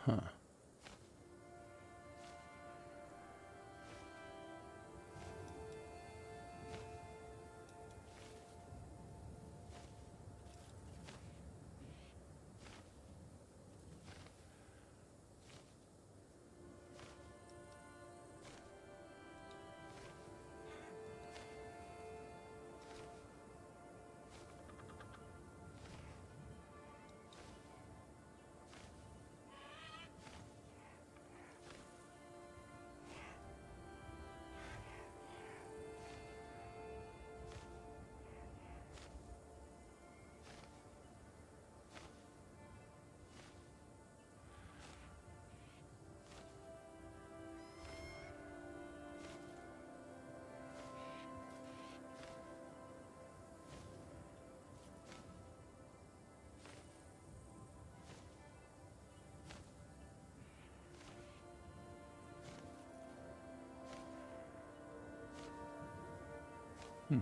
Huh. Hmm.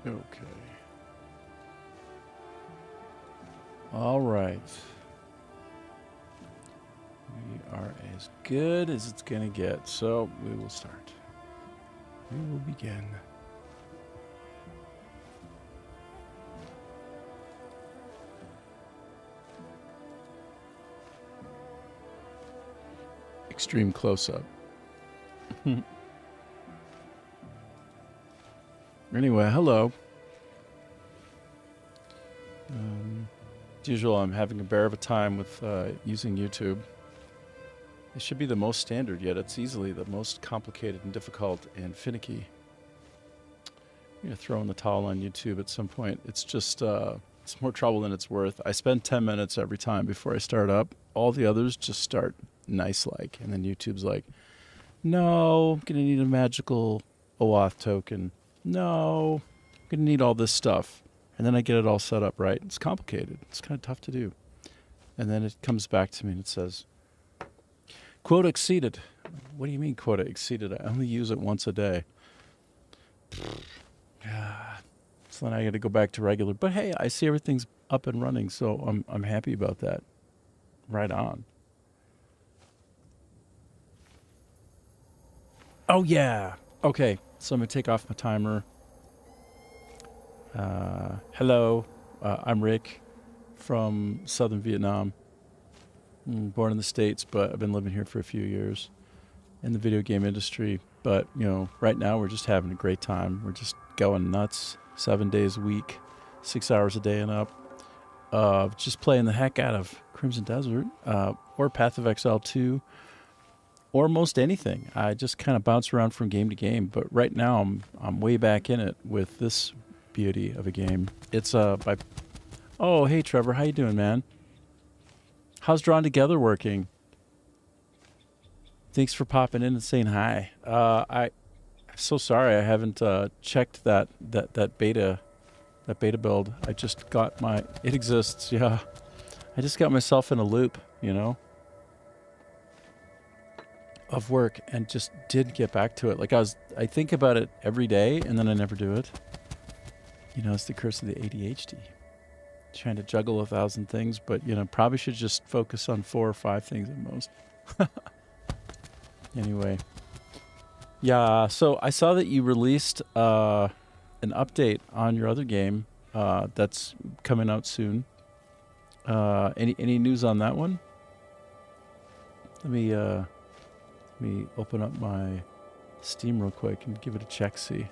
Okay. All right. We are as good as it's going to get, so we will start. We will begin. Extreme close-up. Anyway, hello. As usual, I'm having a bear of a time with using YouTube. It should be the most standard, yet it's easily the most complicated and difficult and finicky. I'm going to throw in the towel on YouTube at some point. It's just, it's more trouble than it's worth. I spend 10 minutes every time before I start up. All the others just start nice-like. And then YouTube's like, no, I'm going to need a magical OAuth token. No, I'm going to need all this stuff. And then I get it all set up right. It's complicated. It's kind of tough to do. And then it comes back to me and it says, quota exceeded. What do you mean quota exceeded? I only use it once a day. So then I got to go back to regular. But hey, I see everything's up and running, so I'm happy about that. Right on. Oh yeah. Okay, so I'm gonna take off my timer. Hello, I'm Rick from Southern Vietnam. Born in the States, but I've been living here for a few years in the video game industry. But, you know, right now we're just having a great time. We're just going nuts 7 days a week, 6 hours a day and up. Just playing the heck out of Crimson Desert or Path of Exile 2 or most anything. I just kind of bounce around from game to game. But right now I'm way back in it with this beauty of a game. It's by... Oh, hey, Trevor. How you doing, man? How's Drawn Together working? Thanks for popping in and saying hi. I'm so sorry I haven't checked that beta build. I just got my... It exists, yeah. I just got myself in a loop, you know, of work and just did get back to it. Like I think about it every day and then I never do it. You know, it's the curse of the ADHD. Trying to juggle 1,000 things, but, you know, probably should just focus on 4 or 5 things at most. Anyway. Yeah, so I saw that you released an update on your other game that's coming out soon. Any news on that one? Let me open up my Steam real quick and give it a check-see.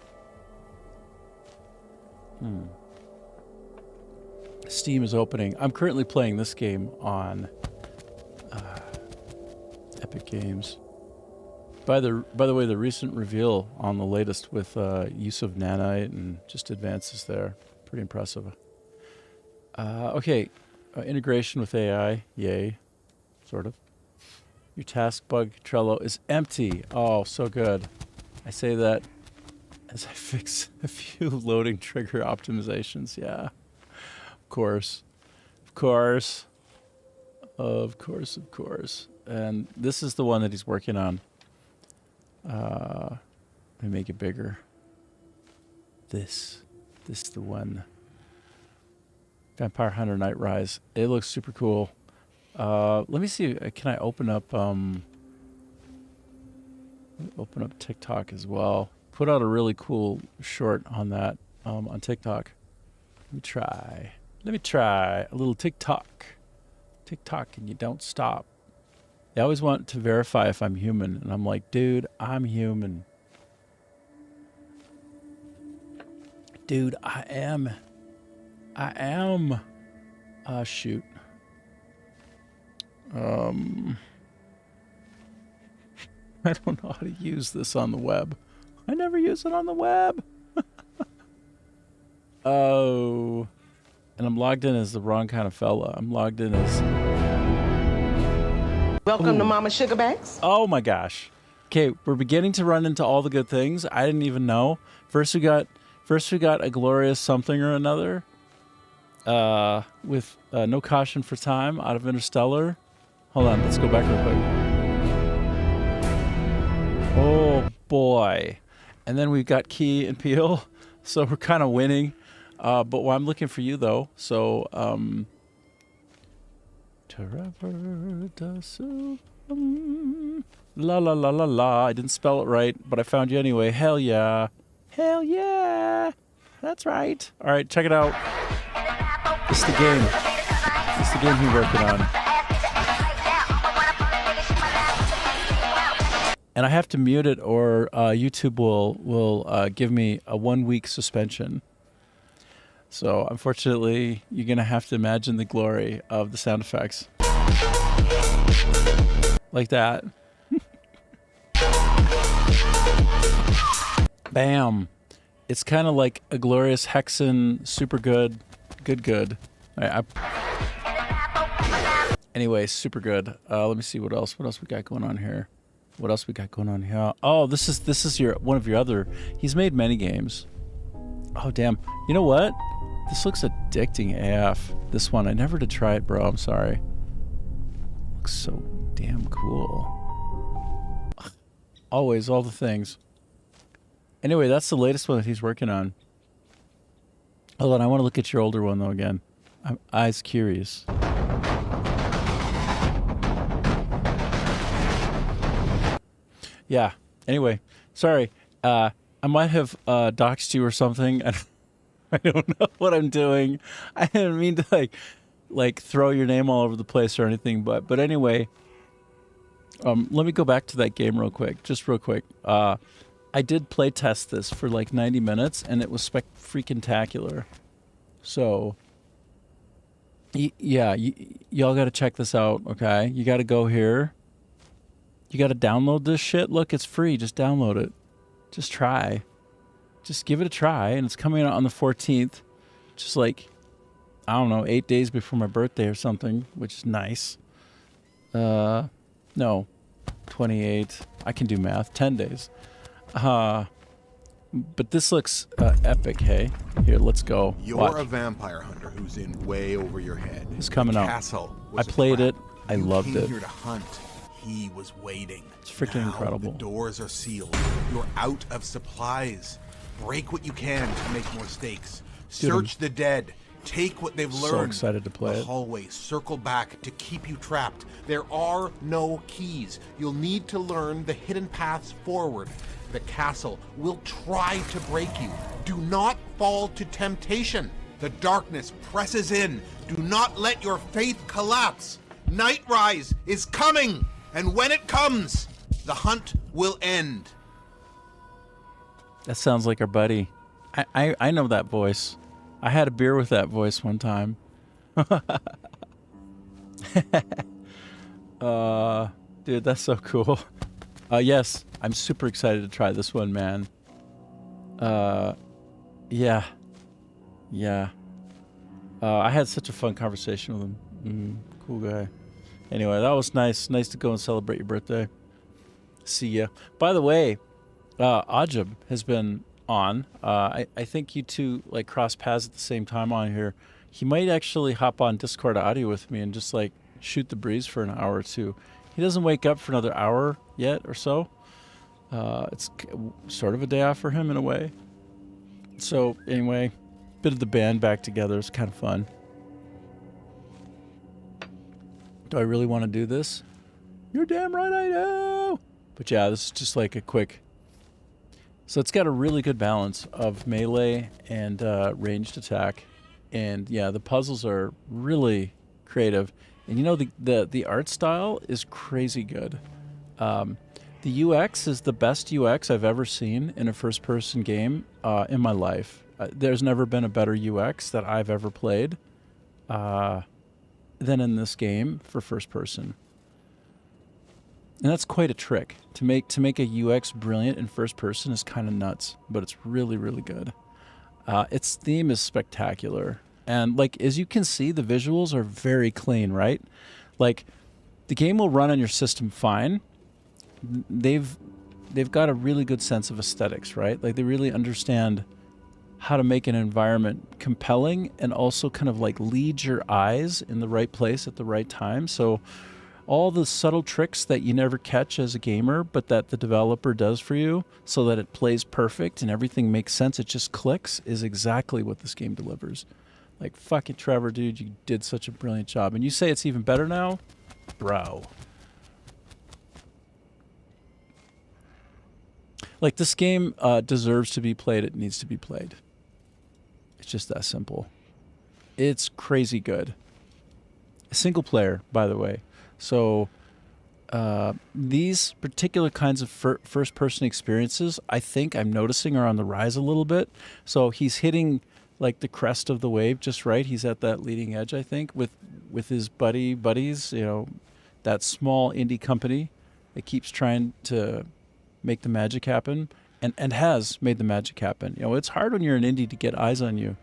Steam is opening. I'm currently playing this game on Epic Games. By the way, the recent reveal on the latest with use of nanite and just advances there, pretty impressive. Okay, integration with AI, yay, sort of. Your task bug Trello is empty. Oh, so good. I say that as I fix a few loading trigger optimizations. Yeah. Of course. And this is the one that he's working on. Let me make it bigger. This is the one. Vampire Hunter Night Rise. It looks super cool. Let me see. Can I open up? TikTok as well. Put out a really cool short on that on TikTok. Let me try a little TikTok, and you don't stop. They always want to verify if I'm human, and I'm like, dude, I'm human. Dude, I am. Shoot. I don't know how to use this on the web. I never use it on the web. Oh. And I'm logged in as the wrong kind of fella. I'm logged in as... Welcome to Mama Sugar Banks. Oh my gosh. Okay, we're beginning to run into all the good things. I didn't even know. First we got a glorious something or another. With No Caution for Time out of Interstellar. Hold on, let's go back real quick. Oh boy. And then we've got Key and Peele. So we're kind of winning. But I'm looking for you though. So la la la la la. I didn't spell it right, but I found you anyway. Hell yeah. Hell yeah. That's right. All right, check it out. This is the game. This is the game we're working on. And I have to mute it or YouTube will give me a 1-week suspension. So unfortunately, you're going to have to imagine the glory of the sound effects. Like that. Bam. It's kind of like a glorious Hexen, super good. Anyway, super good. Let me see what else we got going on here. Oh, this is one of your other. He's made many games. Oh damn. You know what? This looks addicting AF. This one, I never did try it, bro. I'm sorry. looks so damn cool. Always, all the things. Anyway, that's the latest one that he's working on. Hold on, I want to look at your older one, though, again. I'm eyes curious. Yeah, anyway, sorry. I might have doxed you or something. I don't know what I'm doing. I didn't mean to, like throw your name all over the place or anything, but anyway, let me go back to that game real quick. I did play test this for like 90 minutes, and it was freaking-tacular. So, yeah, y'all got to check this out, okay? You got to go here. You got to download this shit. Look, it's free. Just download it. Just try. Just give it a try, and it's coming out on the 14th, just like, I don't know, 8 days before my birthday or something, which is nice. No, 28. I can do math. 10 days. But this looks epic, hey? Here, let's go. You're Watch. a vampire hunter who's in way over your head. It's coming out. Castle I was a played trap. it. I You loved came it. here to hunt. He was waiting. It's freaking Now incredible. The doors are sealed. You're out of supplies. Break what you can to make more stakes. Dude, Search the dead. Take what they've so learned. excited to play the it. hallway. Circle back to keep you trapped. There are no keys. You'll need to learn the hidden paths forward. The castle will try to break you. Do not fall to temptation. The darkness presses in. Do not let your faith collapse. Nightrise is coming, and when it comes, the hunt will end. That sounds like our buddy. I know that voice. I had a beer with that voice one time. Dude, that's so cool. Yes, I'm super excited to try this one, man. Yeah. I had such a fun conversation with him. Cool guy. Anyway, that was nice. Nice to go and celebrate your birthday. See ya. By the way, Ajib has been on. I think you two like cross paths at the same time on here. He might actually hop on Discord audio with me and just like shoot the breeze for an hour or two. He doesn't wake up for another hour yet or so. It's sort of a day off for him in a way. So anyway, bit of the band back together. It's kind of fun. Do I really want to do this? You're damn right I do. But yeah, this is just like a quick. So it's got a really good balance of melee and ranged attack. And yeah, the puzzles are really creative. And you know, the art style is crazy good. The UX is the best UX I've ever seen in a first-person game in my life. There's never been a better UX that I've ever played than in this game for first person. And that's quite a trick. To make a UX brilliant in first person is kind of nuts, but it's really, really good. Its theme is spectacular. And like, as you can see, the visuals are very clean, right? Like, the game will run on your system fine. They've got a really good sense of aesthetics, right? Like, they really understand how to make an environment compelling and also kind of like lead your eyes in the right place at the right time. So all the subtle tricks that you never catch as a gamer, but that the developer does for you so that it plays perfect and everything makes sense, it just clicks, is exactly what this game delivers. Like, fuck it, Trevor, dude, you did such a brilliant job. And you say it's even better now? Bro. Like, this game deserves to be played. It needs to be played. It's just that simple. It's crazy good. Single player, by the way. So these particular kinds of first-person experiences, I think I'm noticing are on the rise a little bit. So he's hitting like the crest of the wave just right. He's at that leading edge, I think, with his buddies, you know, that small indie company that keeps trying to make the magic happen and has made the magic happen. You know, it's hard when you're an indie to get eyes on you.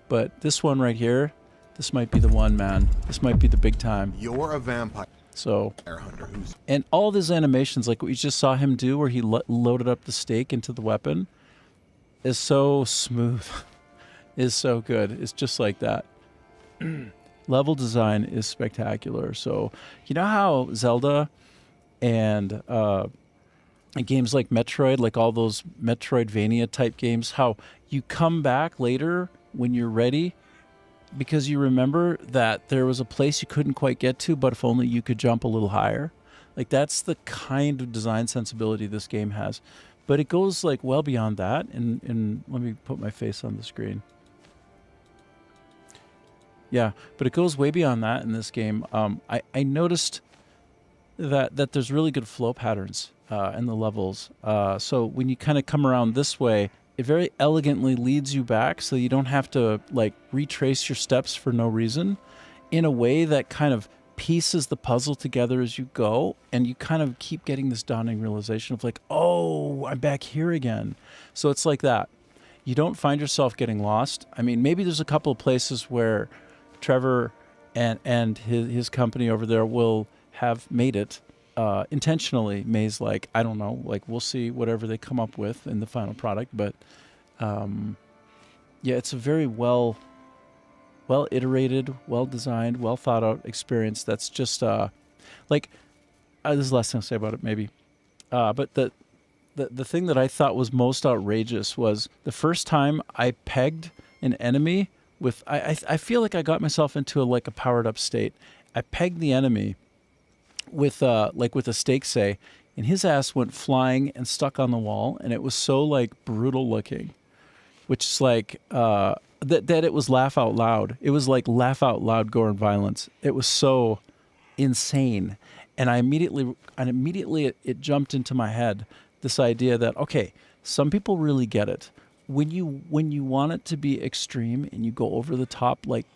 But this one right here, this might be the one, man. This might be the big time. You're a vampire So, hunter who's and all these animations, like what you just saw him do where he loaded up the stake into the weapon, is so smooth. Is so good. It's just like that. Level design is spectacular. So you know how Zelda and games like Metroid, like all those Metroidvania type games, how you come back later when you're ready because you remember that there was a place you couldn't quite get to, but if only you could jump a little higher. Like that's the kind of design sensibility this game has. But it goes like well beyond that. And let me put my face on the screen. Yeah, but it goes way beyond that in this game. I noticed that there's really good flow patterns in the levels. So when you kind of come around this way, it very elegantly leads you back so you don't have to like retrace your steps for no reason in a way that kind of pieces the puzzle together as you go, and you kind of keep getting this dawning realization of like, oh, I'm back here again. So it's like that. You don't find yourself getting lost. I mean, maybe there's a couple of places where Trevor and his company over there will have made it intentionally maze-like. I don't know. Like, we'll see whatever they come up with in the final product. But, yeah, it's a very well-iterated, well-designed, well-thought-out experience that's just, like, this is the last thing I'll say about it, maybe. But the thing that I thought was most outrageous was the first time I pegged an enemy with... I feel like I got myself into a powered-up state. I pegged the enemy with a stake, say, and his ass went flying and stuck on the wall, and it was so like brutal looking, which is like that it was laugh out loud. It was like laugh out loud gore and violence. It was so insane, and immediately it jumped into my head this idea that okay, some people really get it. When you want it to be extreme and you go over the top, like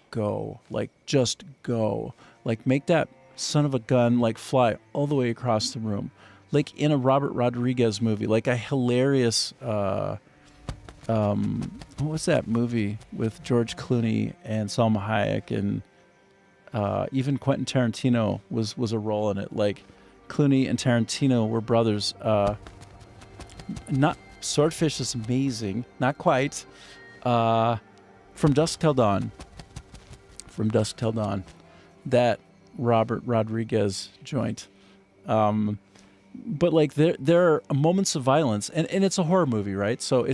just go, like make that son of a gun like fly all the way across the room, like in a Robert Rodriguez movie, like a hilarious what's that movie with George Clooney and Salma Hayek, and even Quentin Tarantino was a role in it. Like Clooney and Tarantino were brothers. Not Swordfish is amazing, not quite. From Dusk Till Dawn, that Robert Rodriguez joint. But like there are moments of violence, and it's a horror movie, right? So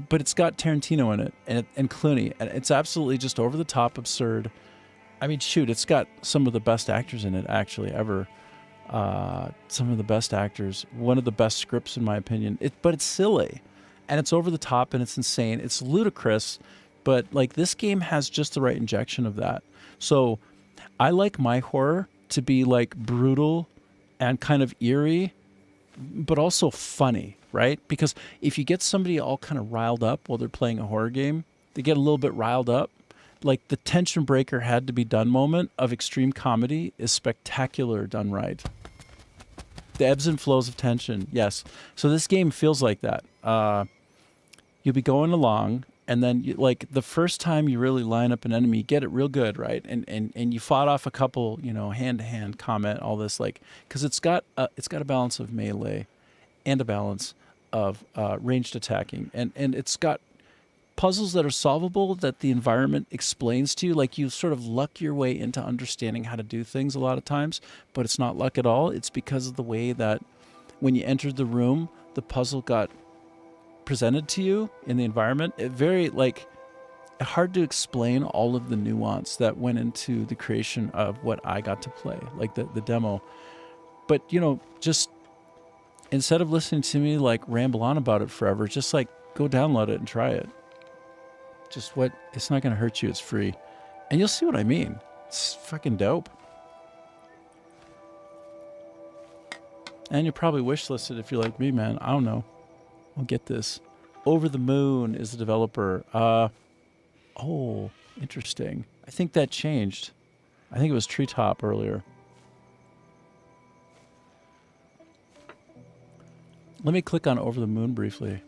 but it's got Tarantino in it and Clooney, and it's absolutely just over the top absurd. I mean, shoot, it's got some of the best actors in it actually ever. Some of the best actors, one of the best scripts in my opinion. But it's silly, and it's over the top, and it's insane. It's ludicrous, but like this game has just the right injection of that. So I like my horror to be like brutal and kind of eerie, but also funny, right? Because if you get somebody all kind of riled up while they're playing a horror game, they get a little bit riled up. Like the tension breaker had to be done moment of extreme comedy is spectacular done right. The ebbs and flows of tension, yes. So this game feels like that. You'll be going along, and then like the first time you really line up an enemy, you get it real good, right? And you fought off a couple, hand-to-hand combat, all this, like, because it's got a balance of melee and a balance of ranged attacking, and it's got puzzles that are solvable that the environment explains to you. Like you sort of luck your way into understanding how to do things a lot of times, but it's not luck at all. It's because of the way that when you entered the room, the puzzle got presented to you in the environment. It very hard to explain all of the nuance that went into the creation of what I got to play, like the demo. But just instead of listening to me like ramble on about it forever, just like go download it and try it. It's not going to hurt you. It's free. And you'll see what I mean. It's fucking dope. And you'll probably wishlisted if you're like me, man. I don't know. I'll get this. Over the Moon is the developer. Oh, interesting. I think that changed. I think it was Treetop earlier. Let me click on Over the Moon briefly.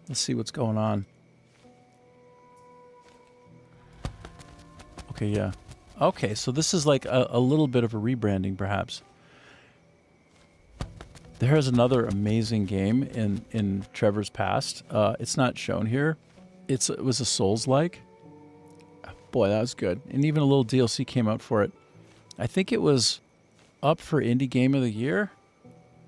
Let's see what's going on. Okay, yeah. Okay, so this is like a little bit of a rebranding, perhaps. There is another amazing game in Trevor's past. It's not shown here. It was a Souls-like. Boy, that was good. And even a little DLC came out for it. I think it was up for Indie Game of the Year.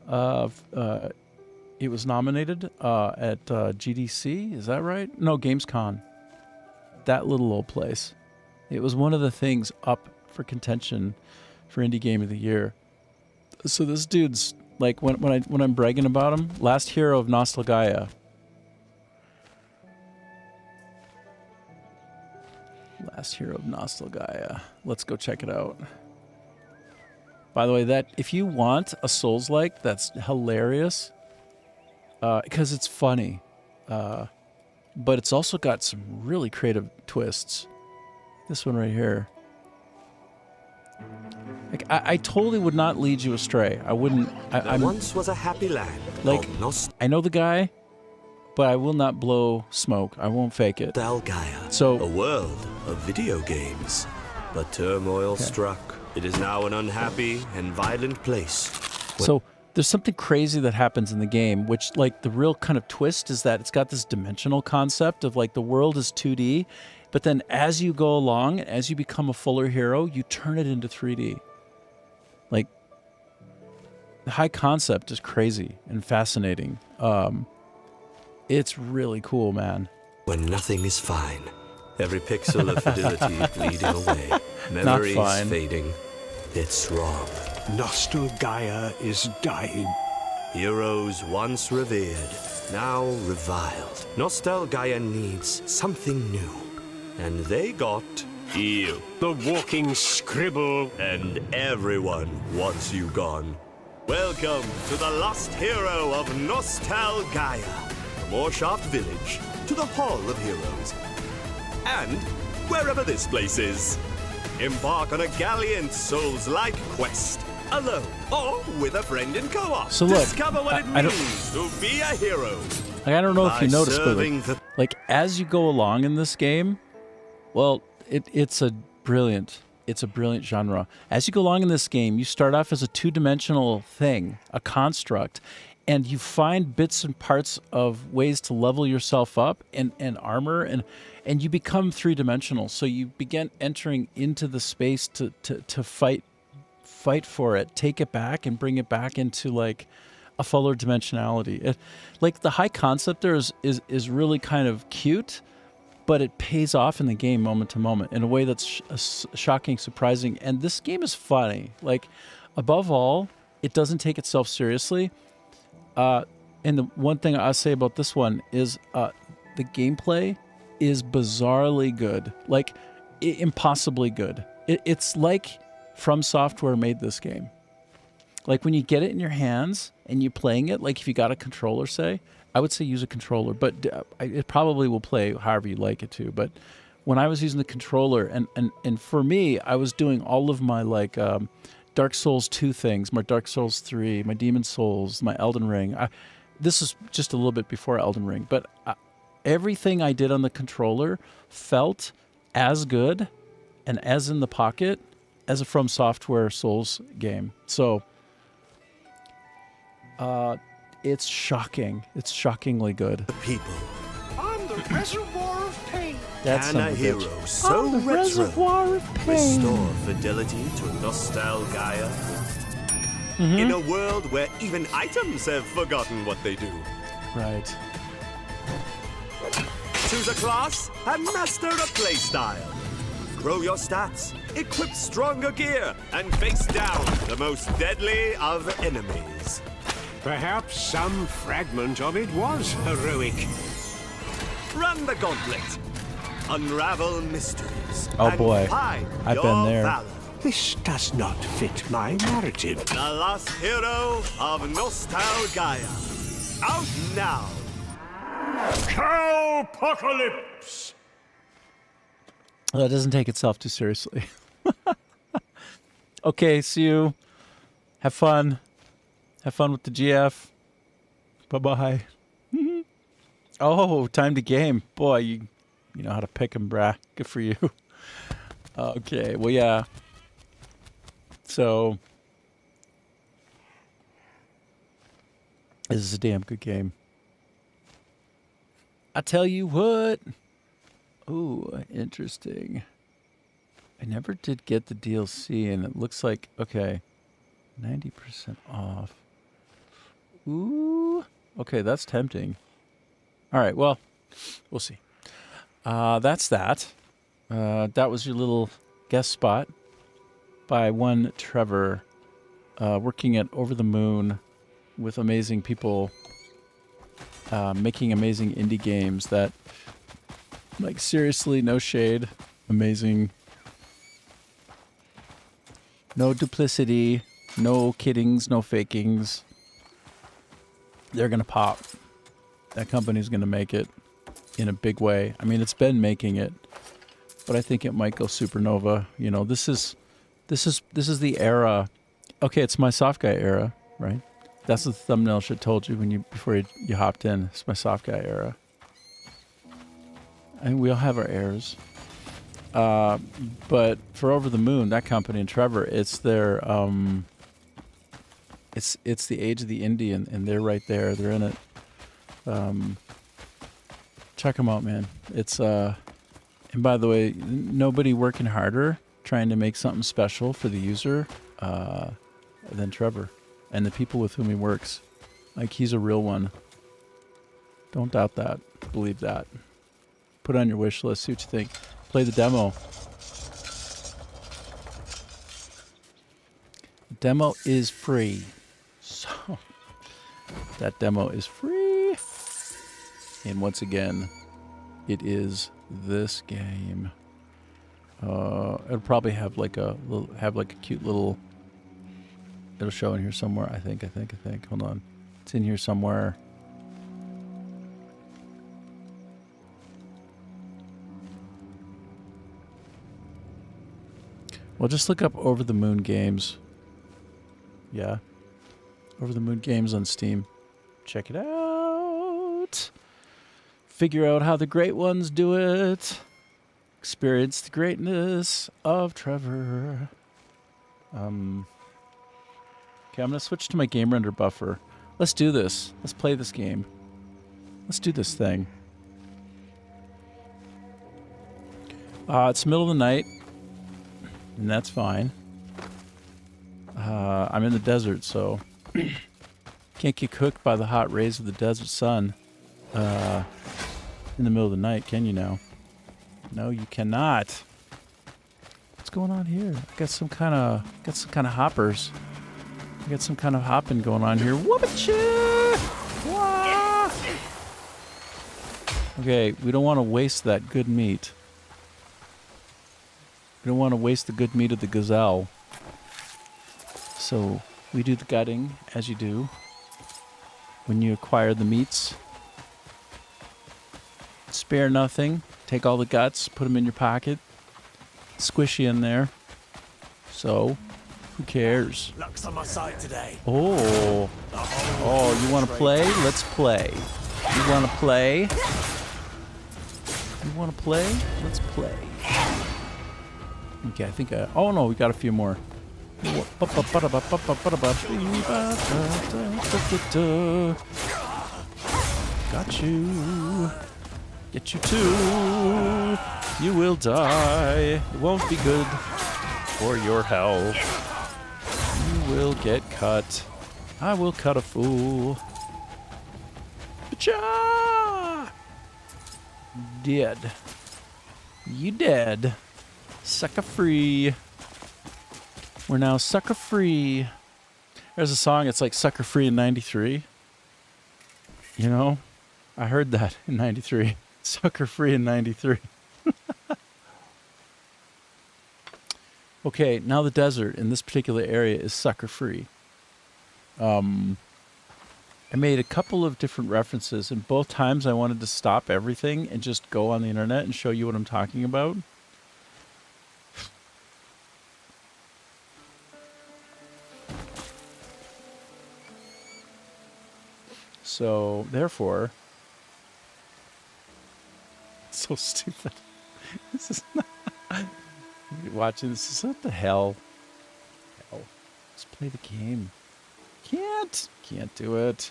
It was nominated at GDC. Is that right? No, Gamescom. That little old place. It was one of the things up for contention for Indie Game of the Year. So this dude's like when I'm bragging about him, last hero of Nostalgaia. Last hero of Nostalgaia. Let's go check it out. By the way, that if you want a Souls-like that's hilarious, because it's funny, but it's also got some really creative twists. This one right here. Like I totally would not lead you astray. I wouldn't. There once was a happy land. Like I know the guy, but I will not blow smoke. I won't fake it. Nostalgaia. So a world of video games, but turmoil struck. It is now an unhappy and violent place. So there's something crazy that happens in the game, which like the real kind of twist is that it's got this dimensional concept of like the world is 2D, but then as you go along, as you become a fuller hero, you turn it into 3D. Like the high concept is crazy and fascinating. It's really cool, man. When nothing is fine, every pixel of fidelity bleeding away, memories fading. It's wrong. Nostalgaia is dying. Heroes once revered, now reviled. Nostalgaia needs something new. And they got you. The walking scribble. And everyone wants you gone. Welcome to the lost hero of Nostalgaia. From Orshaft Village to the Hall of Heroes. And wherever this place is. Embark on a gallant Souls-like quest. Alone or with a friend in co-op. So look, discover what it means to be a hero. Like, I don't know if you noticed, but like as you go along in this game, well, it's a brilliant genre. As you go along in this game, you start off as a two-dimensional thing, a construct, and you find bits and parts of ways to level yourself up and armor, and you become three-dimensional. So you begin entering into the space to fight for it, take it back, and bring it back into like a fuller dimensionality. Like the high concept there is really kind of cute, but it pays off in the game moment to moment in a way that's shocking, surprising, and this game is funny. Like above all, it doesn't take itself seriously. And the one thing I'll say about this one is the gameplay is bizarrely good, like impossibly good. It's like From Software made this game. Like when you get it in your hands and you're playing it, like if you got a controller, say, I would say use a controller, but it probably will play however you like it to. But when I was using the controller, and for me, I was doing all of my like Dark Souls 2 things, my Dark Souls 3, my Demon Souls, my Elden Ring. This is just a little bit before Elden Ring, but everything I did on the controller felt as good and as in the pocket as a From Software Souls game. So it's shocking. It's shockingly good. The people. On the reservoir of pain. That's Can a hero so on the retro reservoir of pain. restore fidelity to Nostalgaia? In a world where even items have forgotten what they do. Right. Choose a class and master a playstyle. Grow your stats, equip stronger gear, and face down the most deadly of enemies. Perhaps some fragment of it was heroic. Run the gauntlet. Unravel mysteries. Oh and boy, find I've your been there. valor. This does not fit my narrative. The lost hero of Nostalgaia. Out now. Cowpocalypse! Well, it doesn't take itself too seriously. Okay, see you. Have fun. Have fun with the GF. Bye-bye. Oh, time to game. Boy, you know how to pick 'em, brah. Good for you. Okay, well, yeah. So, this is a damn good game. I tell you what. Ooh, interesting. I never did get the DLC, and it looks like, okay, 90% off. Ooh. Okay, that's tempting. All right, well, we'll see. That's that. That was your little guest spot by one Trevor, working at Over the Moon with amazing people, making amazing indie games that, like, seriously, no shade, amazing. No duplicity, no kiddings, no fakings. They're going to pop. That company's going to make it in a big way. I mean, it's been making it, but I think it might go supernova. You know, this is the era. Okay, it's my soft guy era, right? That's what the thumbnail should have told you before you hopped in. It's my soft guy era. And we all have our eras. But for Over the Moon, that company and Trevor, it's their it's the age of the indie, and they're right there. They're in it. Check them out, man. It's and by the way, nobody working harder trying to make something special for the user than Trevor and the people with whom he works. Like, he's a real one. Don't doubt that. Believe that. Put it on your wish list. See what you think. Play the demo. The demo is free. So, that demo is free. And once again, it is this game. It'll probably have like a cute little. It'll show in here somewhere. I think. Hold on. It's in here somewhere. Well, just look up Over the Moon Games. Yeah. Over the Moon Games on Steam. Check it out. Figure out how the great ones do it. Experience the greatness of Trevor. Okay, I'm going to switch to my Game Render buffer. Let's do this. Let's play this game. Let's do this thing. It's the middle of the night. And that's fine. I'm in the desert, so can't get cooked by the hot rays of the desert sun in the middle of the night, can you now? No, you cannot. What's going on here? I got some kind of hoppers. I got some kind of hopping going on here. Whoop-a-choo! Wah! Okay, we don't want to waste that good meat. We don't want to waste the good meat of the gazelle. So we do the gutting, as you do when you acquire the meats. Spare nothing. Take all the guts, put them in your pocket. Squishy in there. So, who cares? Luck's on my side today. Oh, you want to play? Let's play. You want to play? You want to play? Let's play. Okay, I think oh no, we got a few more. Got you. Get you too. You will die. It won't be good for your health. You will get cut. I will cut a fool. Cha! Dead. You dead. Sucker free. We're now sucker free. There's a song, it's like Sucker Free in 93. You know? I heard that in 93. Sucker free in 93. Okay, now the desert in this particular area is sucker free. I made a couple of different references, and both times I wanted to stop everything and just go on the internet and show you what I'm talking about. So, therefore, it's so stupid. This is not. Watching this is what the hell. Let's play the game. Can't do it.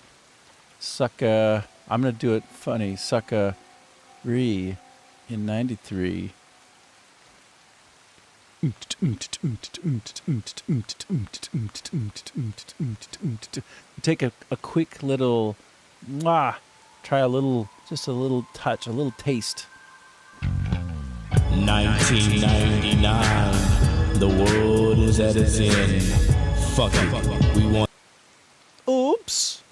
Sucka. I'm gonna do it funny. Sucka. Re in 93. Take a quick little, try a little, just a little touch, a little taste. 1999, the world is at its end. Fuck it, we want. Oops.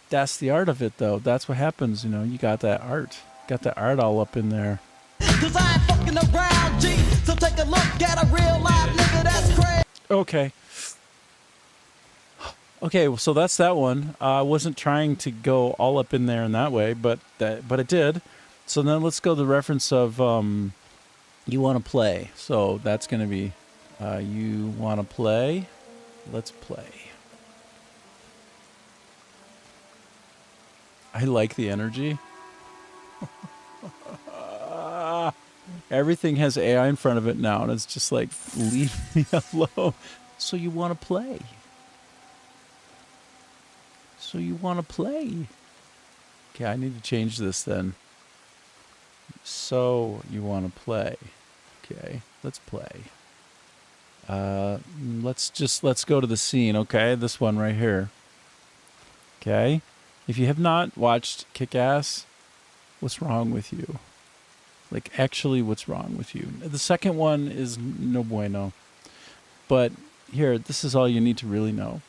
That's the art of it, though. That's what happens, you know. You got that art. Got the art all up in there. Cause I ain't fucking around, G. So take a look at a real live nigga that's crazy. Okay. Okay, well, so that's that one. I wasn't trying to go all up in there in that way, but it did. So then let's go to the reference of you want to play. So that's going to be you want to play. Let's play. I like the energy. Everything has AI in front of it now, and it's just like, leave me alone. So you want to play. So you want to play. Okay, I need to change this then. So you want to play. Okay, let's play. Let's go to the scene, okay? This one right here. Okay? If you have not watched Kick-Ass, what's wrong with you? Like, actually, what's wrong with you? The second one is no bueno. But here, this is all you need to really know.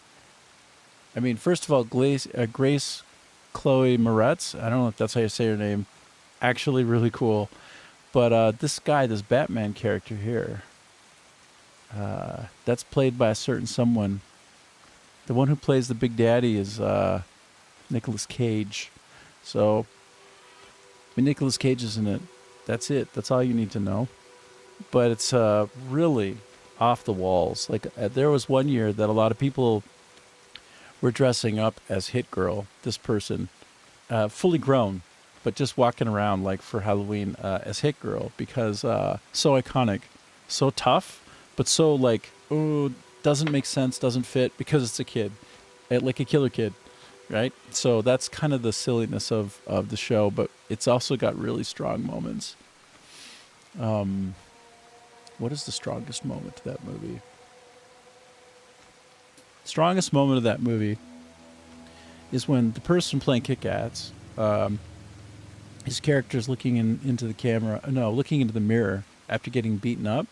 I mean, first of all, Grace Chloe Moretz, I don't know if that's how you say her name, actually really cool. But this guy, this Batman character here, that's played by a certain someone. The one who plays the Big Daddy is Nicolas Cage. So, I mean, Nicolas Cage is in it. That's it. That's all you need to know. But it's really off the walls. Like, there was one year that a lot of people were dressing up as Hit Girl, this person, fully grown, but just walking around like for Halloween as Hit Girl because so iconic, so tough, but so like, oh, doesn't make sense, doesn't fit because it's a kid, like a killer kid, right? So that's kind of the silliness of the show, but it's also got really strong moments. What is the strongest moment of that movie? Strongest moment of that movie is when the person playing Kick-Ass, his character is looking into the mirror after getting beaten up,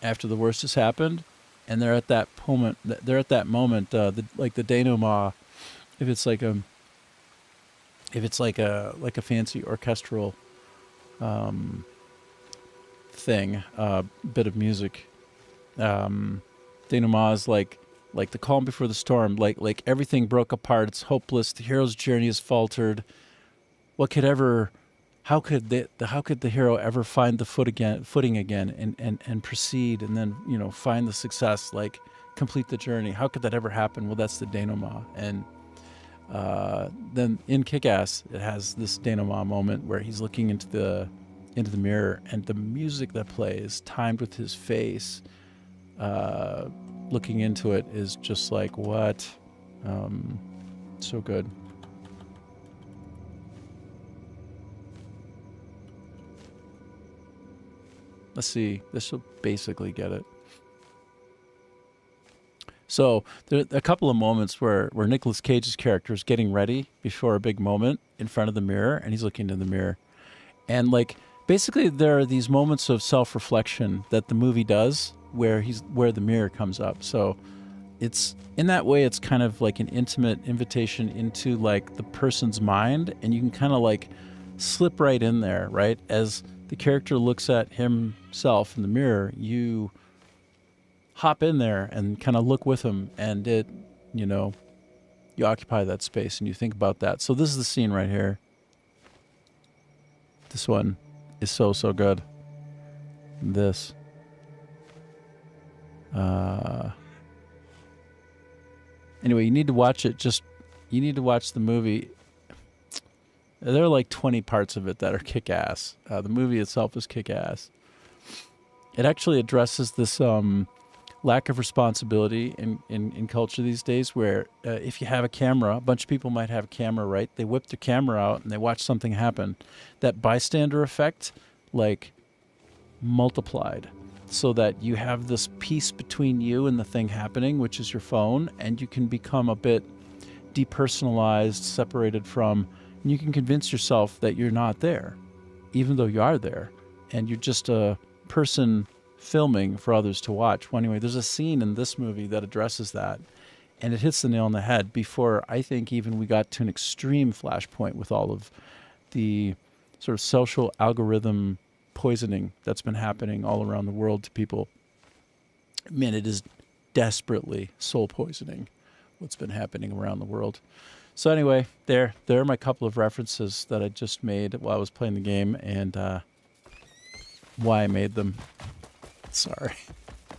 after the worst has happened, and they're at that moment. Like the denouement, if it's like a fancy orchestral thing, bit of music. Denouement is like the calm before the storm, like everything broke apart, it's hopeless, the hero's journey is faltered. How could the hero ever find the footing again and proceed and then, you know, find the success, like complete the journey? How could that ever happen? Well, that's the denouement. And then in Kick-Ass, it has this denouement moment where he's looking into the mirror, and the music that plays, timed with his face, looking into it, is just like, what? So good. Let's see. This will basically get it. So there are a couple of moments where Nicolas Cage's character is getting ready before a big moment in front of the mirror, and he's looking in the mirror. And like, basically there are these moments of self-reflection that the movie does where the mirror comes up. So it's, in that way, it's kind of like an intimate invitation into like the person's mind, and you can kind of like slip right in there, right? As the character looks at himself in the mirror, you hop in there and kind of look with him, and it, you know, you occupy that space and you think about that. So this is the scene right here. This one is so good. This. Anyway, you need to watch it. You need to watch the movie. There are like 20 parts of it that are kick-ass. The movie itself is kick-ass. It actually addresses this lack of responsibility in culture these days, where if you have a camera, a bunch of people might have a camera, right? They whip their camera out and they watch something happen. That bystander effect, like, multiplied. so that you have this piece between you and the thing happening, which is your phone, and you can become a bit depersonalized, separated from, and you can convince yourself that you're not there, even though you are there, and you're just a person filming for others to watch. Well, anyway, there's a scene in this movie that addresses that, and it hits the nail on the head before I think even we got to an extreme flashpoint with all of the sort of social algorithm poisoning that's been happening all around the world to people. Man, it is desperately soul poisoning what's been happening around the world. So anyway, there are my couple of references that I just made while I was playing the game, and why I made them. Sorry.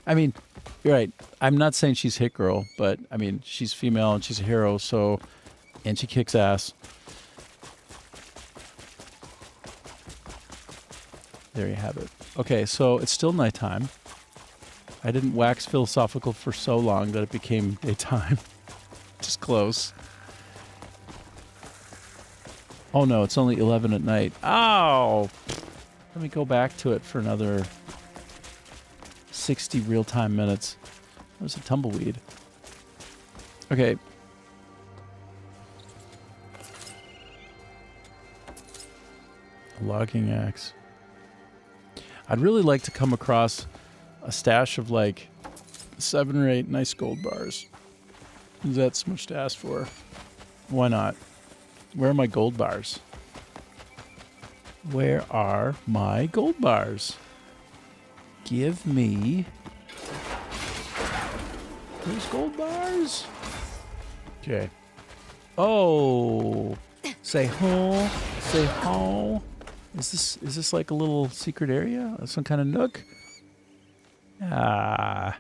I mean, you're right. I'm not saying she's hit girl, but I mean, she's female and she's a hero, so, and she kicks ass. There you have it. Okay, so it's still nighttime. I didn't wax philosophical for so long that it became daytime. Just close. Oh no, it's only 11 at night. Ow! Let me go back to it for another 60 real-time minutes. There's a tumbleweed. Okay. A logging axe. I'd really like to come across a stash of like 7 or 8 nice gold bars. Is that so much to ask for? Why not? Where are my gold bars? Where are my gold bars? Give me those gold bars. Okay. Oh, say ho, say ho. Is this like a little secret area? Some kind of nook? Ah,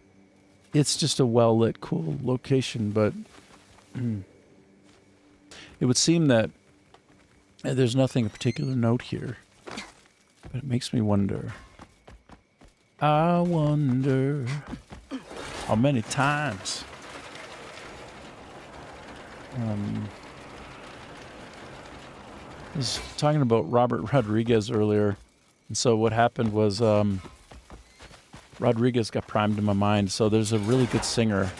it's just a well-lit, cool location, but it would seem that there's nothing of particular note here. But it makes me wonder. I wonder how many times. I was talking about Robert Rodriguez earlier, and so what happened was Rodriguez got primed in my mind. So there's a really good singer,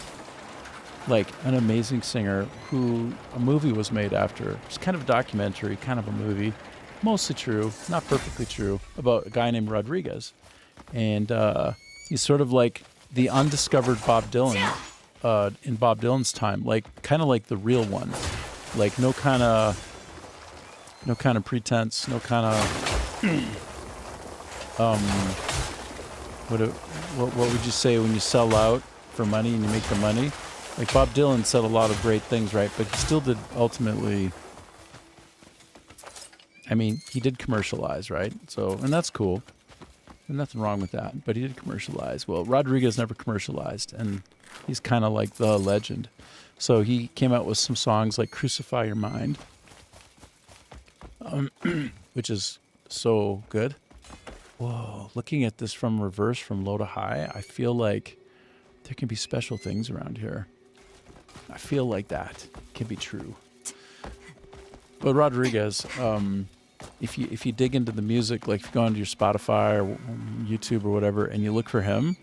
like an amazing singer, who a movie was made after. It's kind of a documentary, kind of a movie, mostly true, not perfectly true, about a guy named Rodriguez. And he's sort of like the undiscovered Bob Dylan in Bob Dylan's time, like kind of like the real one, like no kind of pretense, no kind of what would you say when you sell out for money and you make the money? Like Bob Dylan said a lot of great things, right? But he still did ultimately. I mean, he did commercialize, right? So, and that's cool. There's nothing wrong with that. But he did commercialize. Well, Rodriguez never commercialized, and he's kind of like the legend. So he came out with some songs like "Crucify Your Mind," which is so good. Whoa, looking at this from reverse, from low to high, I feel like there can be special things around here. I feel like that can be true. But Rodriguez, if you dig into the music, like if you go onto your Spotify or YouTube or whatever, and you look for him,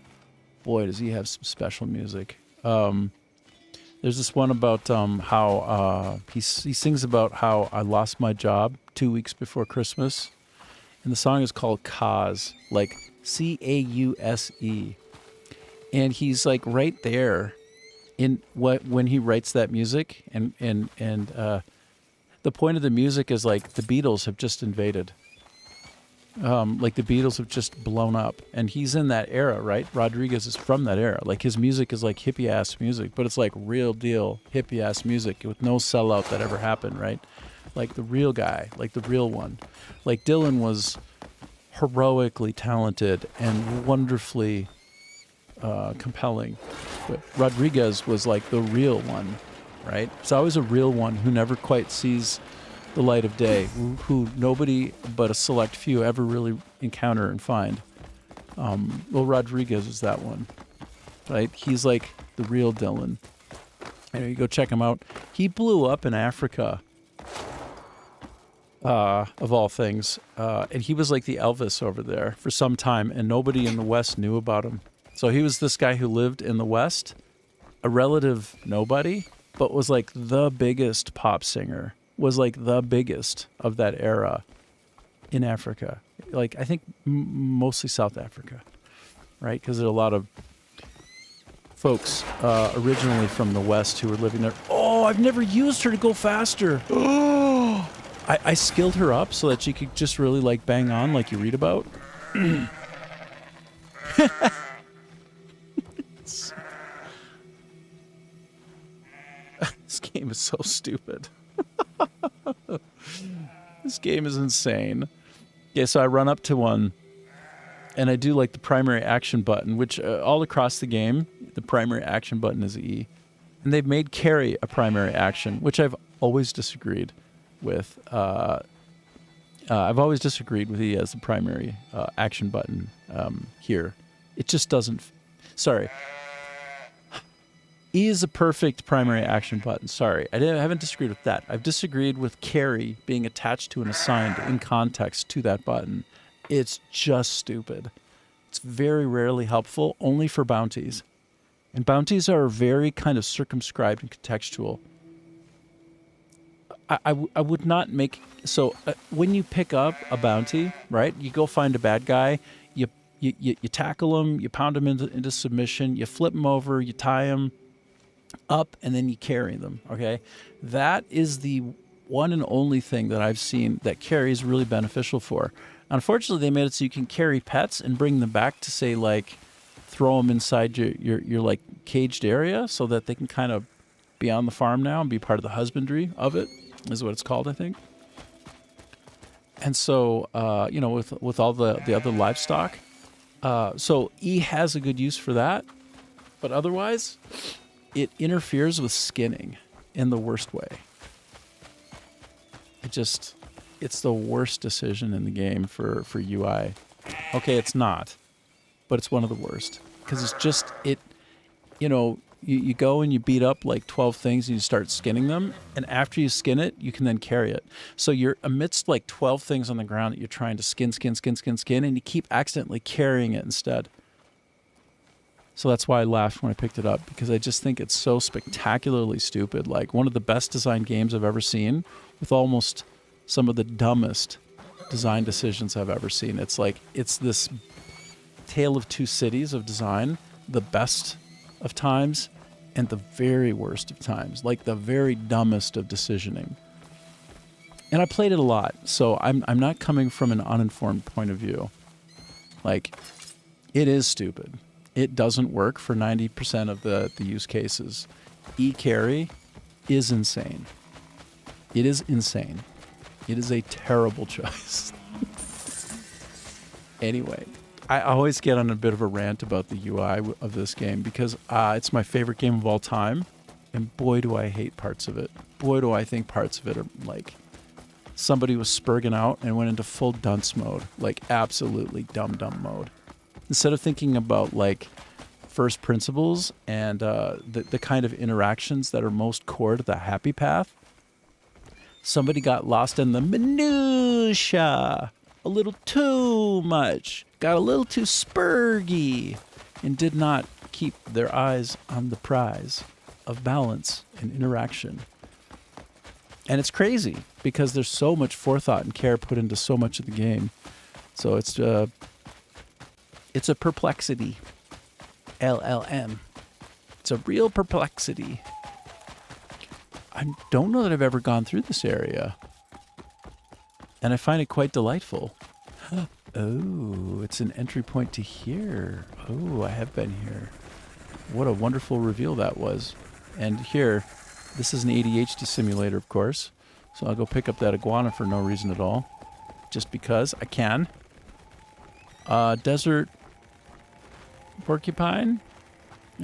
boy, does he have some special music. There's this one about how he sings about how I lost my job 2 weeks before Christmas. And the song is called Cause, like C-A-U-S-E. And he's like right there in when he writes that music. And the point of the music is like the Beatles have just invaded. Like the Beatles have just blown up. And he's in that era, right? Rodriguez is from that era. Like his music is like hippie-ass music, but it's like real deal hippie-ass music with no sellout that ever happened, right? Like the real guy, like the real one. Like Dylan was heroically talented and wonderfully compelling. But Rodriguez was like the real one, right? It's always a real one who never quite sees the light of day, who nobody but a select few ever really encounter and find. Well, Rodriguez is that one, right? He's like the real Dylan. And you go check him out. He blew up in Africa. of all things. And he was like the Elvis over there for some time, and nobody in the West knew about him. So he was this guy who lived in the West, a relative nobody, but was like the biggest pop singer, was like the biggest of that era in Africa. Like, I think mostly South Africa, right? Because there are a lot of folks originally from the West who were living there. Oh, I've never used her to go faster. Oh, I skilled her up so that she could just really like bang on like you read about. This game is so stupid. This game is insane. Yeah, so I run up to one, and I do like the primary action button, which all across the game, the primary action button is E. And they've made carry a primary action, which I've always disagreed with. I've always disagreed with E as the primary action button here. It just doesn't... Sorry. E is a perfect primary action button. Sorry, I haven't disagreed with that. I've disagreed with carry being attached to and assigned in context to that button. It's just stupid. It's very rarely helpful, only for bounties. And bounties are very kind of circumscribed and contextual. I would not make... So when you pick up a bounty, right, you go find a bad guy, you tackle him, you pound him into submission, you flip him over, you tie him up, and then you carry them, okay? That is the one and only thing that I've seen that carry is really beneficial for. Unfortunately, they made it so you can carry pets and bring them back to, say, like, throw them inside your like, caged area so that they can kind of be on the farm now and be part of the husbandry of it, is what it's called, I think. And so, with all the other livestock, so E has a good use for that, but otherwise... It interferes with skinning in the worst way. It's the worst decision in the game for UI. Okay, it's not, but it's one of the worst. Because it's just, you go and you beat up like 12 things and you start skinning them, and after you skin it, you can then carry it. So you're amidst like 12 things on the ground that you're trying to skin, and you keep accidentally carrying it instead. So that's why I laughed when I picked it up, because I just think it's so spectacularly stupid. Like one of the best designed games I've ever seen, with almost some of the dumbest design decisions I've ever seen. It's like, it's this tale of two cities of design, the best of times and the very worst of times, like the very dumbest of decisioning. And I played it a lot, so I'm not coming from an uninformed point of view. Like, it is stupid. It doesn't work for 90% of the use cases. E-carry is insane. It is insane. It is a terrible choice. Anyway, I always get on a bit of a rant about the UI of this game because it's my favorite game of all time, and boy do I hate parts of it. Boy do I think parts of it are like somebody was spurging out and went into full dunce mode, like absolutely dumb mode. Instead of thinking about like first principles and the kind of interactions that are most core to the happy path, somebody got lost in the minutia a little too much, got a little too spurgy, and did not keep their eyes on the prize of balance and interaction. And it's crazy because there's so much forethought and care put into so much of the game. So it's a perplexity. LLM. It's a real perplexity. I don't know that I've ever gone through this area. And I find it quite delightful. Oh, it's an entry point to here. Oh, I have been here. What a wonderful reveal that was. And here, this is an ADHD simulator, of course. So I'll go pick up that iguana for no reason at all. Just because I can. Desert porcupine?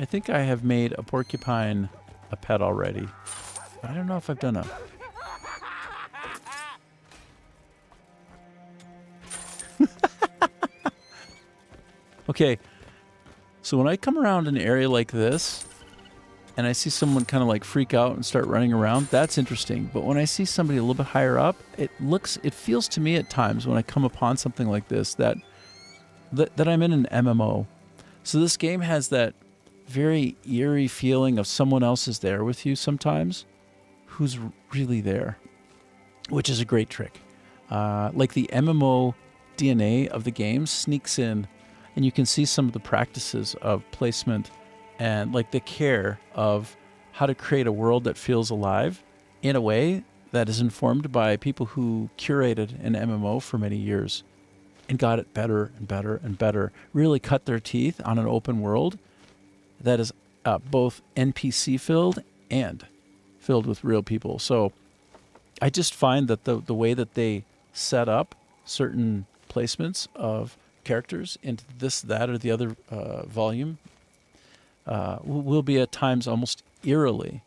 I think I have made a porcupine a pet already. I don't know if I've done a... Okay, so when I come around an area like this, and I see someone kind of like freak out and start running around, that's interesting. But when I see somebody a little bit higher up, it feels to me at times when I come upon something like this that I'm in an MMO. So this game has that very eerie feeling of someone else is there with you sometimes, who's really there, which is a great trick. Like the MMO DNA of the game sneaks in, and you can see some of the practices of placement and like the care of how to create a world that feels alive in a way that is informed by people who curated an MMO for many years and got it better and better and better, really cut their teeth on an open world that is both NPC filled and filled with real people. So I just find that the way that they set up certain placements of characters into this, that, or the other volume will be at times almost eerily,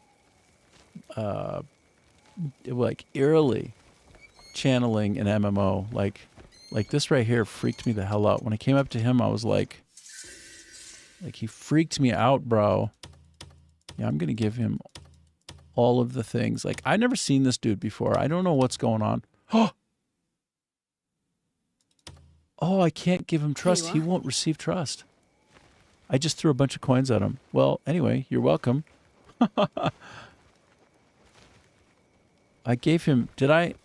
eerily channeling an MMO. Like this right here freaked me the hell out. When I came up to him, I was like he freaked me out, bro. Yeah, I'm gonna give him all of the things. Like, I've never seen this dude before. I don't know what's going on. Oh, I can't give him trust. He won't receive trust. I just threw a bunch of coins at him. Well, anyway, you're welcome. I gave him... Did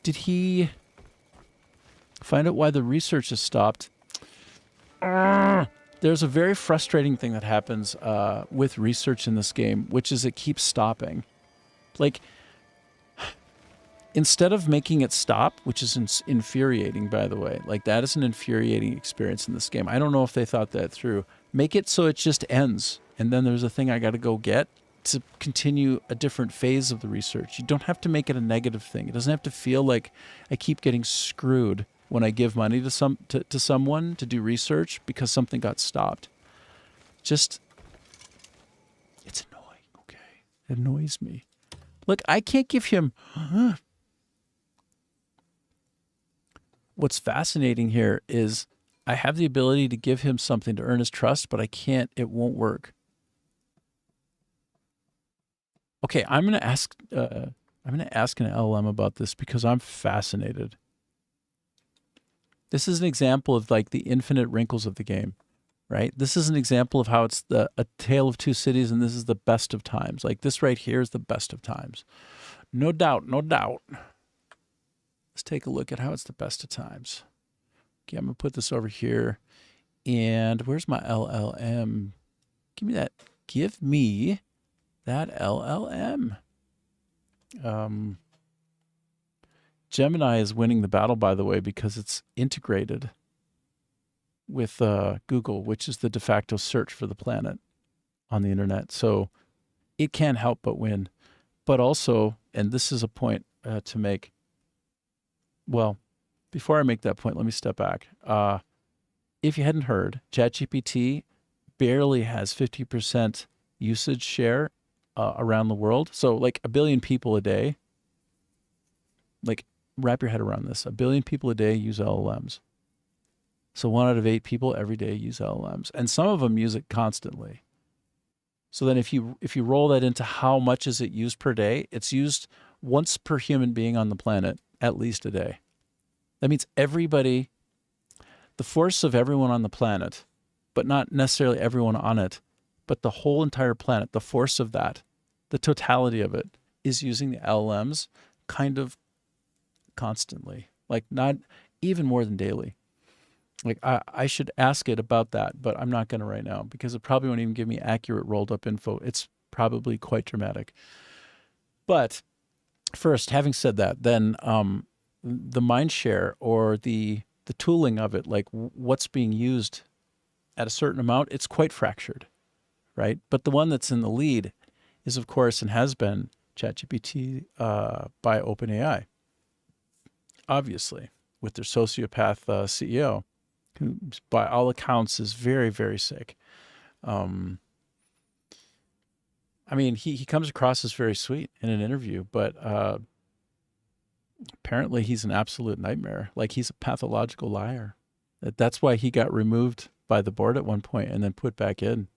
he find out why the research has stopped? There's a very frustrating thing that happens with research in this game, which is it keeps stopping. Like, instead of making it stop, which is infuriating, by the way, like that is an infuriating experience in this game. I don't know if they thought that through. Make it so it just ends, and then there's a thing I got to go get to continue a different phase of the research. You don't have to make it a negative thing. It doesn't have to feel like I keep getting screwed when I give money to someone to do research because something got stopped. Just, it's annoying, okay? It annoys me. Look, I can't give him... What's fascinating here is I have the ability to give him something to earn his trust, but I can't. It won't work. Okay, I'm gonna ask an LLM about this because I'm fascinated. This is an example of like the infinite wrinkles of the game, right? This is an example of how it's a tale of two cities, and this is the best of times. Like this right here is the best of times. No doubt, no doubt. Let's take a look at how it's the best of times. Okay, I'm going to put this over here. And where's my LLM? Give me that. Give me that LLM. Gemini is winning the battle, by the way, because it's integrated with Google, which is the de facto search for the planet on the internet. So it can't help but win. But also, and this is a point to make, well, before I make that point, let me step back. If you hadn't heard, ChatGPT barely has 50% usage share around the world. So like 1 billion people a day, like wrap your head around this. 1 billion people a day use LLMs. So 1 out of 8 people every day use LLMs. And some of them use it constantly. So then if you roll that into how much is it used per day, it's used once per human being on the planet, at least a day. That means everybody, the force of everyone on the planet, but not necessarily everyone on it, but the whole entire planet, the force of that, the totality of it, is using the LLMs kind of constantly, like not even more than daily. Like I should ask it about that, but I'm not going to right now because it probably won't even give me accurate rolled up info. It's probably quite dramatic. But first, having said that, then the mind share or the tooling of it, like what's being used at a certain amount, it's quite fractured, right? But the one that's in the lead is, of course, and has been ChatGPT by OpenAI, obviously, with their sociopath CEO, who by all accounts is very, very sick. I mean, he comes across as very sweet in an interview, but apparently he's an absolute nightmare. Like he's a pathological liar. That's why he got removed by the board at one point and then put back in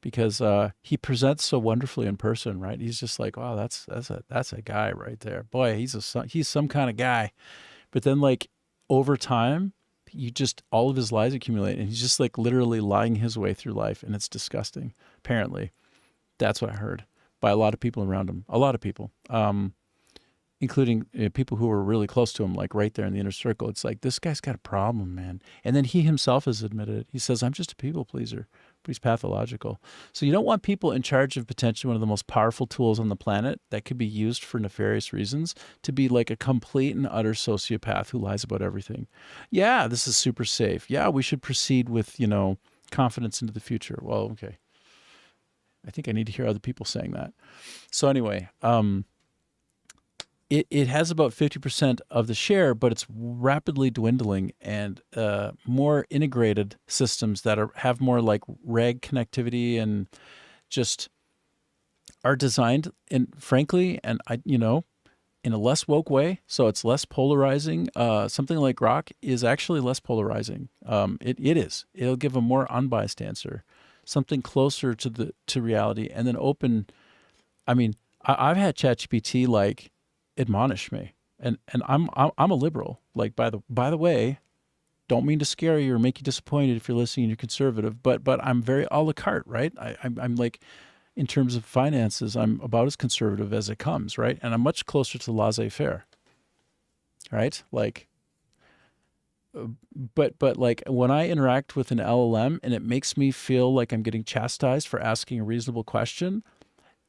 because he presents so wonderfully in person, right? He's just like, wow, that's a guy right there. Boy, he's some kind of guy. But then like over time, all of his lies accumulate and he's just like literally lying his way through life, and it's disgusting. Apparently, that's what I heard by a lot of people around him. A lot of people, including people who were really close to him, like right there in the inner circle. It's like, this guy's got a problem, man. And then he himself has admitted it. He says, I'm just a people pleaser, but he's pathological. So you don't want people in charge of potentially one of the most powerful tools on the planet that could be used for nefarious reasons to be like a complete and utter sociopath who lies about everything. Yeah, this is super safe. Yeah, we should proceed with, confidence into the future. Well, okay. I think I need to hear other people saying that. So anyway, it has about 50% of the share, but it's rapidly dwindling, and more integrated systems that have more like RAG connectivity and just are designed, and frankly, and in a less woke way, so it's less polarizing. Something like Grok is actually less polarizing. It is. It'll give a more unbiased answer, something closer to reality, and then open. I mean, I've had ChatGPT like admonish me, and I'm a liberal. Like by the way, don't mean to scare you or make you disappointed if you're listening and you're conservative, but I'm very a la carte, right? I'm like, in terms of finances, I'm about as conservative as it comes, right? And I'm much closer to laissez-faire, right? Like, but like when I interact with an LLM and it makes me feel like I'm getting chastised for asking a reasonable question,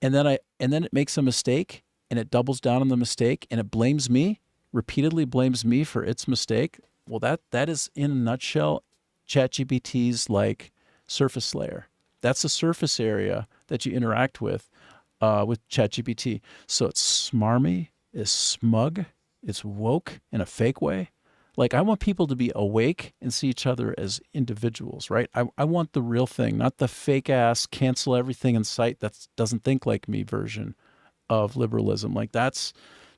and then it makes a mistake and it doubles down on the mistake and it blames me, repeatedly blames me for its mistake. Well, that is in a nutshell ChatGPT's like surface layer. That's the surface area that you interact with ChatGPT. So it's smarmy, it's smug, it's woke in a fake way. Like, I want people to be awake and see each other as individuals, right? I want the real thing, not the fake ass cancel everything in sight that doesn't think like me version of liberalism. Like, that's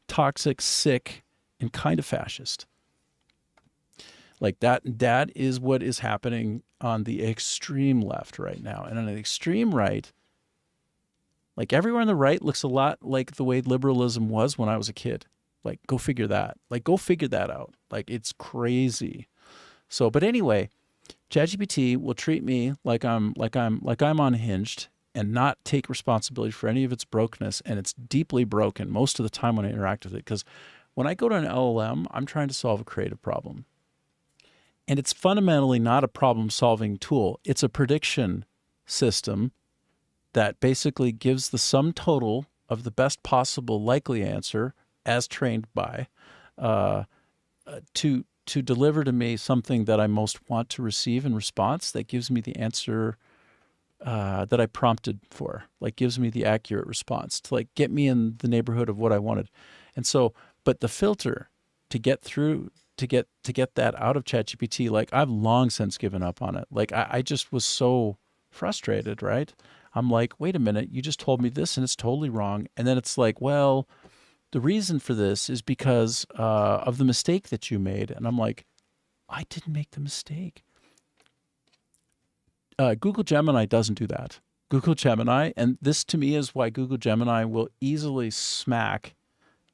toxic, sick, and kind of fascist. Like that is what is happening on the extreme left right now. And on the extreme right, like everywhere on the right looks a lot like the way liberalism was when I was a kid. Like, go figure that. Like, go figure that out. Like, it's crazy. So, but anyway, ChatGPT will treat me like I'm unhinged and not take responsibility for any of its brokenness. And it's deeply broken most of the time when I interact with it. Because when I go to an LLM, I'm trying to solve a creative problem. And it's fundamentally not a problem-solving tool. It's a prediction system that basically gives the sum total of the best possible likely answer as trained by to deliver to me something that I most want to receive in response that gives me the answer that I prompted for, like gives me the accurate response to like get me in the neighborhood of what I wanted. And so, but the filter to get through to get that out of ChatGPT, like I've long since given up on it. Like I just was so frustrated, right? I'm like, wait a minute, you just told me this and it's totally wrong. And then it's like, well, the reason for this is because of the mistake that you made. And I'm like, I didn't make the mistake. Google Gemini doesn't do that. Google Gemini, and this to me is why Google Gemini will easily smack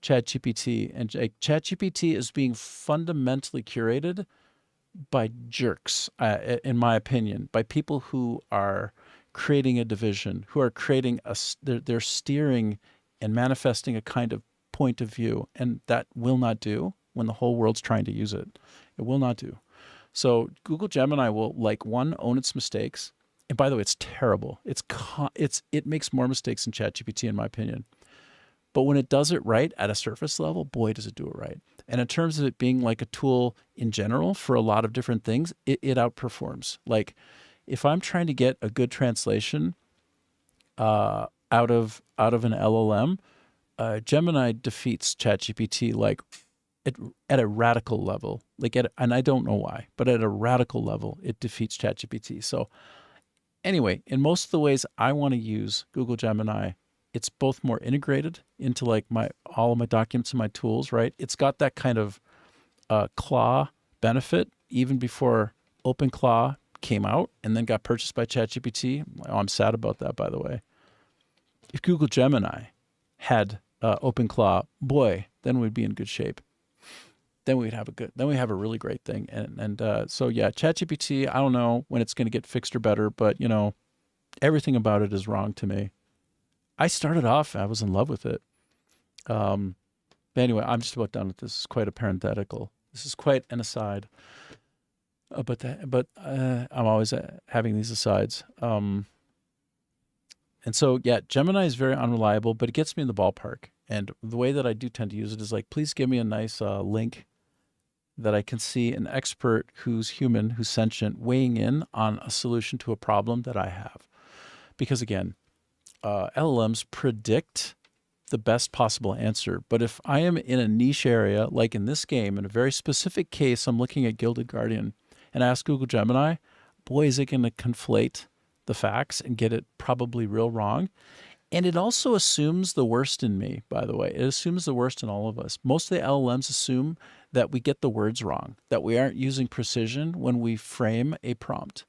ChatGPT. And ChatGPT is being fundamentally curated by jerks, in my opinion, by people who are creating a division, who are creating they're steering and manifesting a kind of point of view, and that will not do when the whole world's trying to use it. It will not do. So Google Gemini will, like, one, own its mistakes. And by the way, it's terrible. It makes more mistakes than ChatGPT, in my opinion. But when it does it right at a surface level, boy, does it do it right. And in terms of it being like a tool in general for a lot of different things, it outperforms. Like, if I'm trying to get a good translation out of an LLM, Gemini defeats ChatGPT like at a radical level. Like, and I don't know why, but at a radical level, it defeats ChatGPT. So anyway, in most of the ways I want to use Google Gemini, it's both more integrated into like all of my documents and my tools, right? It's got that kind of claw benefit even before OpenClaw came out and then got purchased by ChatGPT. Oh, I'm sad about that, by the way. If Google Gemini had OpenClaw, boy, then we'd be in good shape. Then we have a really great thing. So yeah, ChatGPT, I don't know when it's going to get fixed or better, but you know, everything about it is wrong to me. I started off, I was in love with it. But anyway, I'm just about done with this. It's quite a parenthetical. This is quite an aside. But I'm always having these asides. And so, yeah, Gemini is very unreliable, but it gets me in the ballpark. And the way that I do tend to use it is like, please give me a nice link that I can see an expert who's human, who's sentient, weighing in on a solution to a problem that I have. Because again, LLMs predict the best possible answer. But if I am in a niche area, like in this game, in a very specific case, I'm looking at Gilded Guardian, and I ask Google Gemini, boy, is it going to conflate the facts and get it probably real wrong. And it also assumes the worst in me, by the way. It assumes the worst in all of us. Most of the LLMs assume that we get the words wrong, that we aren't using precision when we frame a prompt.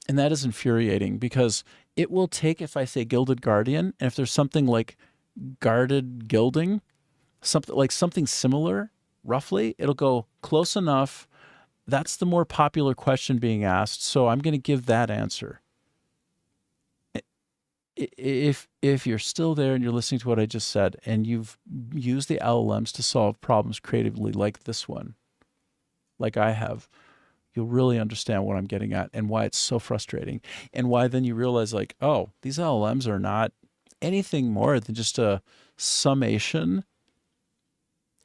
And that is infuriating because it will take, if I say Gilded Guardian, and if there's something like guarded gilding, something similar, roughly, it'll go close enough. That's the more popular question being asked, so I'm going to give that answer. If you're still there and you're listening to what I just said, and you've used the LLMs to solve problems creatively like this one, like I have, you'll really understand what I'm getting at and why it's so frustrating, and why then you realize like, oh, these LLMs are not anything more than just a summation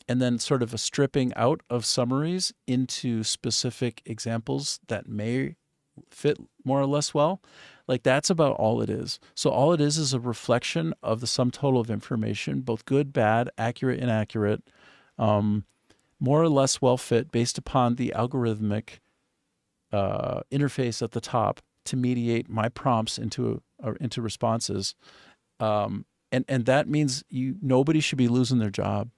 and then sort of a stripping out of summaries into specific examples that may fit more or less well. Like that's about all it is. So all it is a reflection of the sum total of information, both good, bad, accurate, inaccurate, more or less well fit based upon the algorithmic interface at the top to mediate my prompts into responses. And that means nobody should be losing their job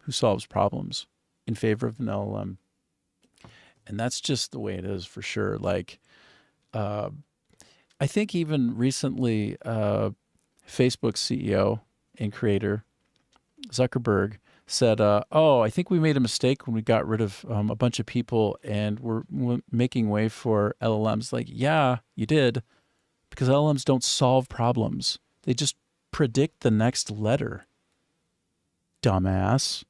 who solves problems in favor of an LLM. And that's just the way it is for sure. Like, I think even recently, Facebook's CEO and creator, Zuckerberg, said, oh, I think we made a mistake when we got rid of a bunch of people and we're making way for LLMs. Like, yeah, you did, because LLMs don't solve problems. They just predict the next letter. Dumbass.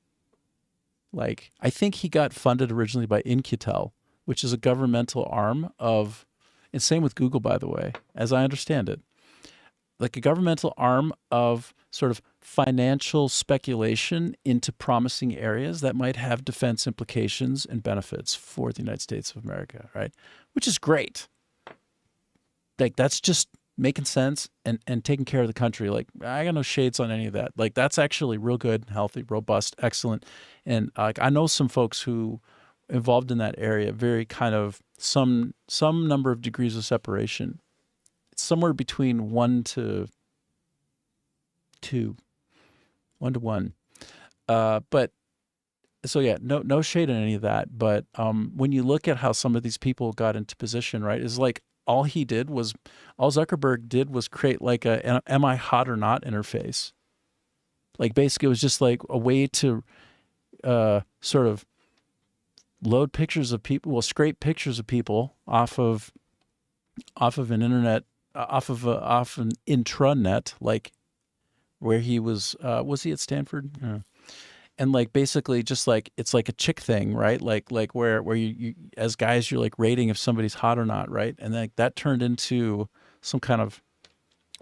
Like, I think he got funded originally by In-Q-Tel, which is a governmental arm of, and same with Google, by the way, as I understand it, like a governmental arm of sort of financial speculation into promising areas that might have defense implications and benefits for the United States of America, right? Which is great. Like, that's just making sense and taking care of the country. Like, I got no shades on any of that. Like, that's actually real good, healthy, robust, excellent. And I know some folks who involved in that area, very kind of some number of degrees of separation. It's somewhere between 1 to 2, 1 to 1. But so yeah, no shade on any of that. But when you look at how some of these people got into position, right, is like all Zuckerberg did was create like a am I hot or not interface. Like basically it was just like a way to sort of load pictures of people, scrape pictures of people off of an internet, off an intranet, like where he was he at Stanford? Yeah. And like basically just like it's like a chick thing, right? Like where you as guys you're like rating if somebody's hot or not, right? And like that turned into some kind of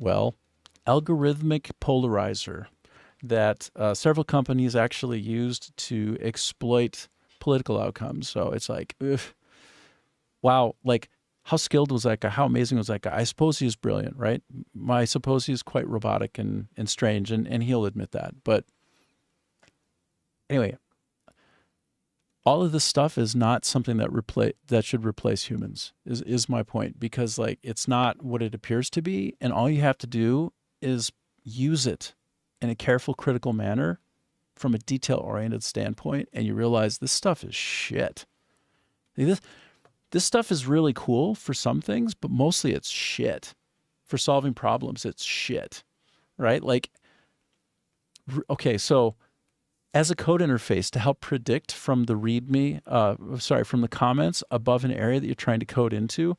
algorithmic polarizer that several companies actually used to exploit political outcomes. So it's like, wow, like how skilled was that guy? How amazing was that guy? I suppose he was brilliant, right? I suppose he's quite robotic and strange, and he'll admit that. But anyway, all of this stuff is not something that should replace humans, is my point, because like it's not what it appears to be, and all you have to do is use it in a careful, critical manner from a detail-oriented standpoint, and you realize this stuff is shit. this stuff is really cool for some things, but mostly it's shit. For solving problems, it's shit, right? Like, okay, so as a code interface to help predict from the README, from the comments above an area that you're trying to code into,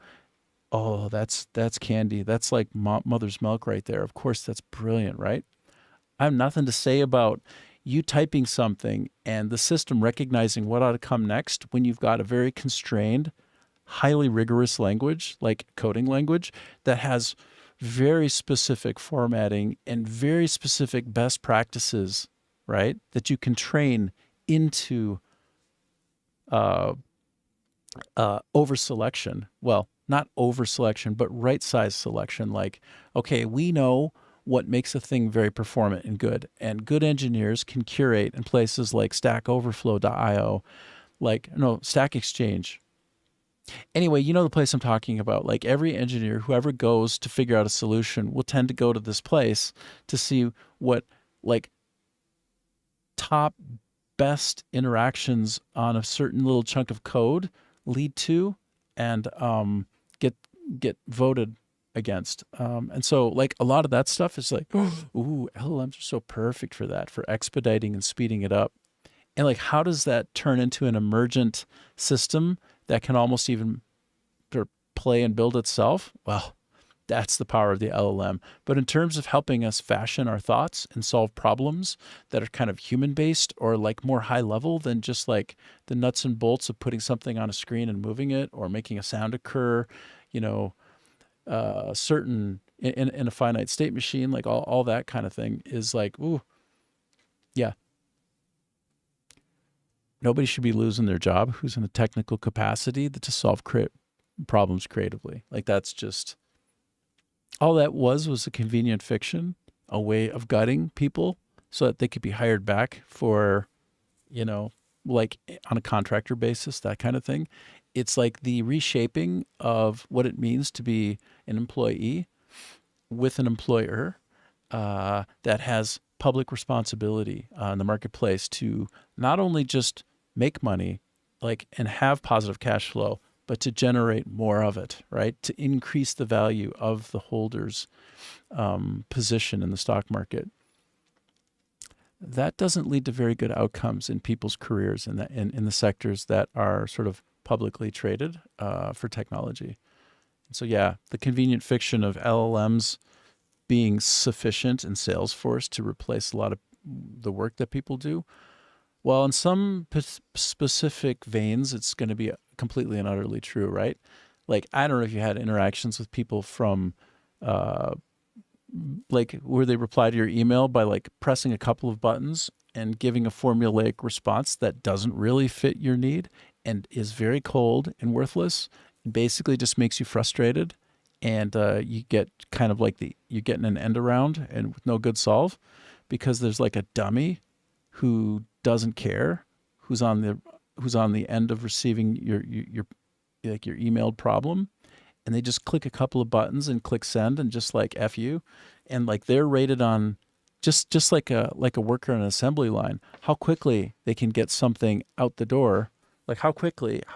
oh, that's candy. That's like mother's milk right there. Of course, that's brilliant, right? I have nothing to say about you typing something and the system recognizing what ought to come next when you've got a very constrained, highly rigorous language, like coding language, that has very specific formatting and very specific best practices, right? That you can train into over selection. Well, not over selection, but right size selection. Like, okay, we know what makes a thing very performant and good engineers can curate in places like Stack Overflow.io, Stack Exchange. Anyway, you know the place I'm talking about. Like, every engineer, whoever goes to figure out a solution, will tend to go to this place to see what, like, top best interactions on a certain little chunk of code lead to, and get voted against. And so, like, a lot of that stuff is like, ooh, LLMs are so perfect for that, for expediting and speeding it up. And like, how does that turn into an emergent system that can almost even sort of play and build itself? Well, that's the power of the LLM. But in terms of helping us fashion our thoughts and solve problems that are kind of human-based or like more high level than just like the nuts and bolts of putting something on a screen and moving it or making a sound occur, certain in a finite state machine, like all that kind of thing is like, ooh, yeah. Nobody should be losing their job who's in a technical capacity to solve problems creatively. Like, that's just, all that was a convenient fiction, a way of gutting people so that they could be hired back for, like on a contractor basis, that kind of thing. It's like the reshaping of what it means to be an employee with an employer that has public responsibility in the marketplace to not only just make money, like, and have positive cash flow, but to generate more of it, right? To increase the value of the holder's position in the stock market. That doesn't lead to very good outcomes in people's careers in the sectors that are sort of publicly traded for technology. And so, yeah, the convenient fiction of LLMs being sufficient in Salesforce to replace a lot of the work that people do, well, in some specific veins, it's going to be completely and utterly true, right? Like, I don't know if you had interactions with people from, like, where they reply to your email by like pressing a couple of buttons and giving a formulaic response that doesn't really fit your need and is very cold and worthless and basically just makes you frustrated. And you get kind of like you're getting an end around and with no good solve because there's like a dummy who doesn't care, who's on the end of receiving your emailed problem, and they just click a couple of buttons and click send and just like F you, and like they're rated on just like a worker on an assembly line, how quickly they can get something out the door, like how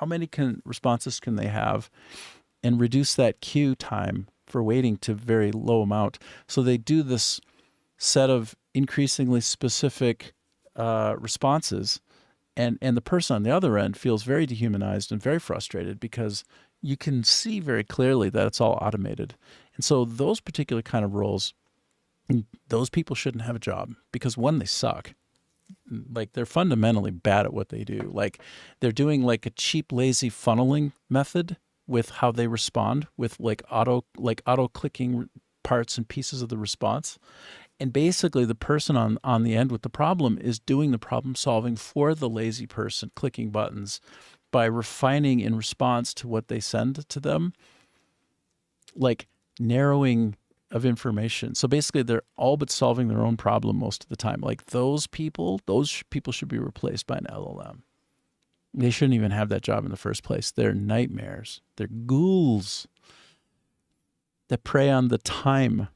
many responses can they have, and reduce that queue time for waiting to very low amount. So they do this set of increasingly specific responses, and the person on the other end feels very dehumanized and very frustrated because you can see very clearly that it's all automated. And so those particular kind of roles, those people shouldn't have a job because, one, they suck. Like, they're fundamentally bad at what they do. Like, they're doing like a cheap, lazy funneling method with how they respond with like auto clicking parts and pieces of the response. And basically the person on the end with the problem is doing the problem solving for the lazy person clicking buttons by refining in response to what they send to them, like narrowing of information. So basically they're all but solving their own problem most of the time. Like, those people should be replaced by an LLM. They shouldn't even have that job in the first place. They're nightmares. They're ghouls that prey on the time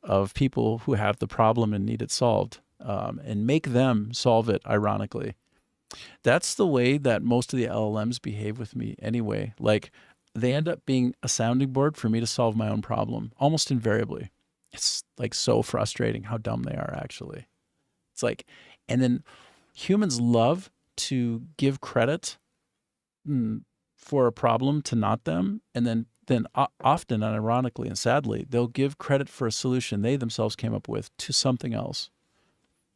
of people who have the problem and need it solved, and make them solve it, ironically. That's the way that most of the LLMs behave with me anyway. Like, they end up being a sounding board for me to solve my own problem, almost invariably. It's like so frustrating how dumb they are, actually. It's like, and then humans love to give credit for a problem to not them, and then often, unironically and sadly, they'll give credit for a solution they themselves came up with to something else.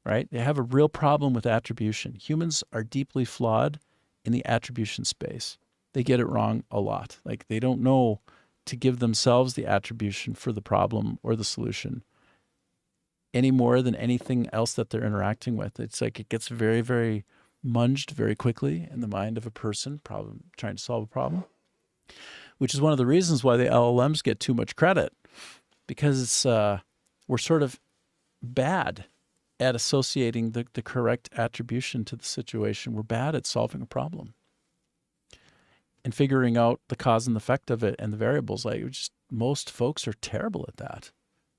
Right? They have a real problem with attribution. Humans are deeply flawed in the attribution space. They get it wrong a lot. Like, they don't know to give themselves the attribution for the problem or the solution any more than anything else that they're interacting with. It's like it gets very, very munged very quickly in the mind of a person trying to solve a problem, which is one of the reasons why the LLMs get too much credit, because we're sort of bad at associating the correct attribution to the situation. We're bad at solving a problem and figuring out the cause and effect of it and the variables. Like, most folks are terrible at that.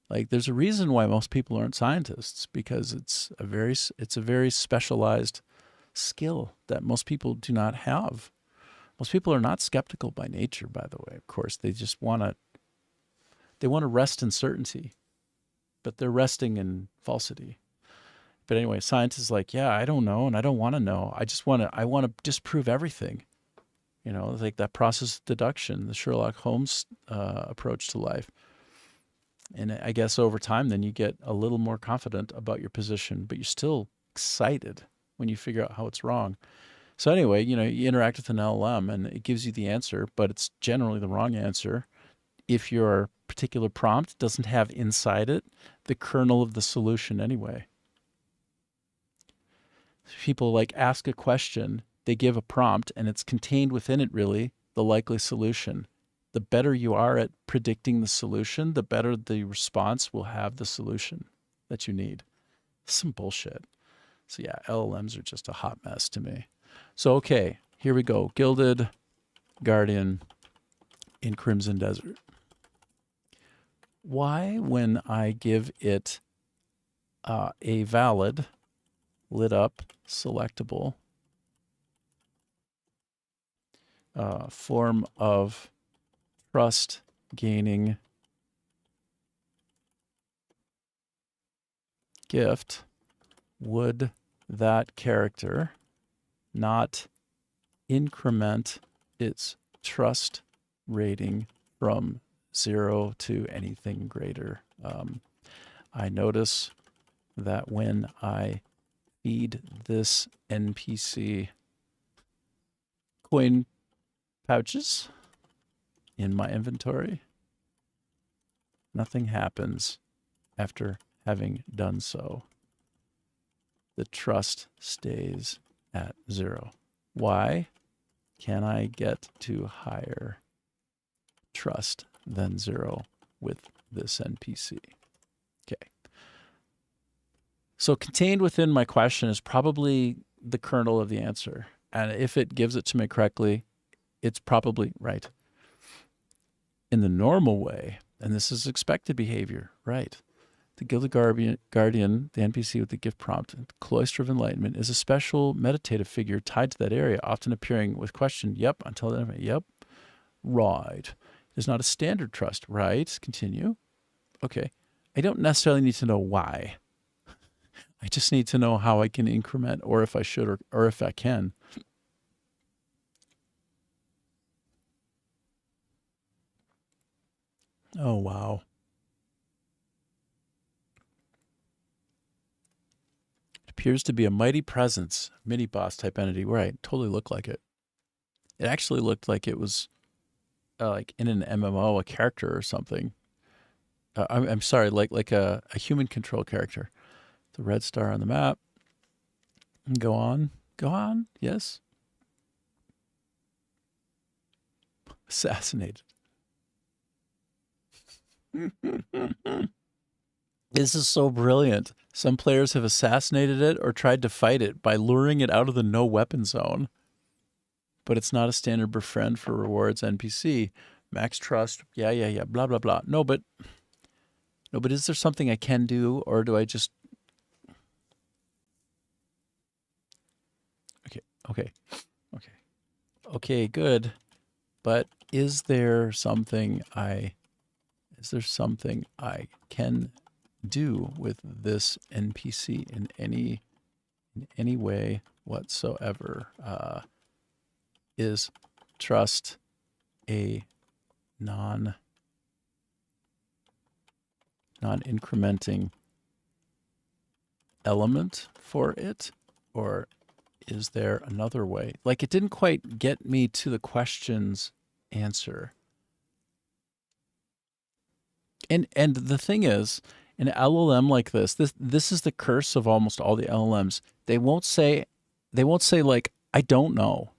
Like, there's a reason why most people aren't scientists, because it's a very specialized skill that most people do not have. Most people are not skeptical by nature, by the way. Of course, they just want to rest in certainty, but they're resting in falsity. But anyway, scientists are like, yeah, I don't know, and I don't want to know. I want to disprove everything. You know, like that process of deduction, the Sherlock Holmes approach to life. And I guess over time, then you get a little more confident about your position, but you're still excited when you figure out how it's wrong. So anyway, you know, you interact with an LLM and it gives you the answer, but it's generally the wrong answer if your particular prompt doesn't have inside it the kernel of the solution anyway. People like ask a question, they give a prompt, and it's contained within it really the likely solution. The better you are at predicting the solution, the better the response will have the solution that you need. Some bullshit. So yeah, LLMs are just a hot mess to me. So okay, here we go. Gilded Guardian in Crimson Desert. Why, when I give it a valid, lit up, selectable form of trust gaining gift, would that character not increment its trust rating from 0 to anything greater? I notice that when I feed this NPC coin pouches in my inventory, nothing happens after having done so. The trust stays at 0. Why can I get to higher trust than 0 with this NPC? Okay. So contained within my question is probably the kernel of the answer. And if it gives it to me correctly, it's probably right. In the normal way, and this is expected behavior, right? The Gilded Guardian, the NPC with the gift prompt, the Cloister of Enlightenment, is a special meditative figure tied to that area, often appearing with question, yep, until then, yep, right. It is not a standard trust, right? Continue. Okay. I don't necessarily need to know why. I just need to know how I can increment, or if I should, or if I can. Oh, wow. It appears to be a mighty presence, mini-boss type entity. Right, totally looked like it. It actually looked like it was like in an MMO, a character or something. I'm sorry, like a human control character. The red star on the map. Go on. Go on. Yes. Assassinated. This is so brilliant. Some players have assassinated it or tried to fight it by luring it out of the no weapon zone. But it's not a standard befriend for rewards NPC. Max trust. Yeah. Blah, blah, blah. No, but is there something I can do, or do I just... Okay. Okay. Okay, good. But is there something I can do with this NPC in any way whatsoever? Is trust a non-incrementing element for it, or is there another way? Like, it didn't quite get me to the question's answer. And the thing is, an LLM like this is the curse of almost all the LLMs. They won't say like, I don't know.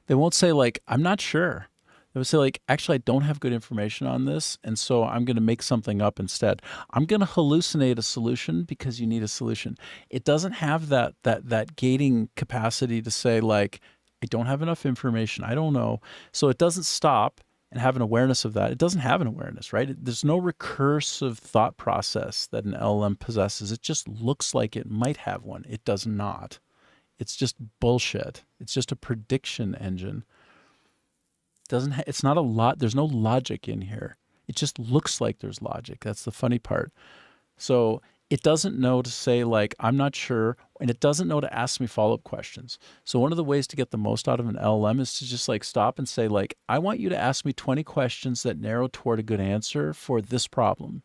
They won't say like, I'm not sure. They would say like, actually, I don't have good information on this, and so I'm going to make something up instead. I'm going to hallucinate a solution because you need a solution. It doesn't have that gating capacity to say like, I don't have enough information. I don't know. So it doesn't stop and have an awareness of that. It doesn't have an awareness, right? There's no recursive thought process that an LLM possesses. It just looks like it might have one. It does not. It's just bullshit. It's just a prediction engine. It's not a lot. There's no logic in here. It just looks like there's logic. That's the funny part. So it doesn't know to say like, I'm not sure, and it doesn't know to ask me follow-up questions. So one of the ways to get the most out of an LLM is to just like stop and say like, I want you to ask me 20 questions that narrow toward a good answer for this problem.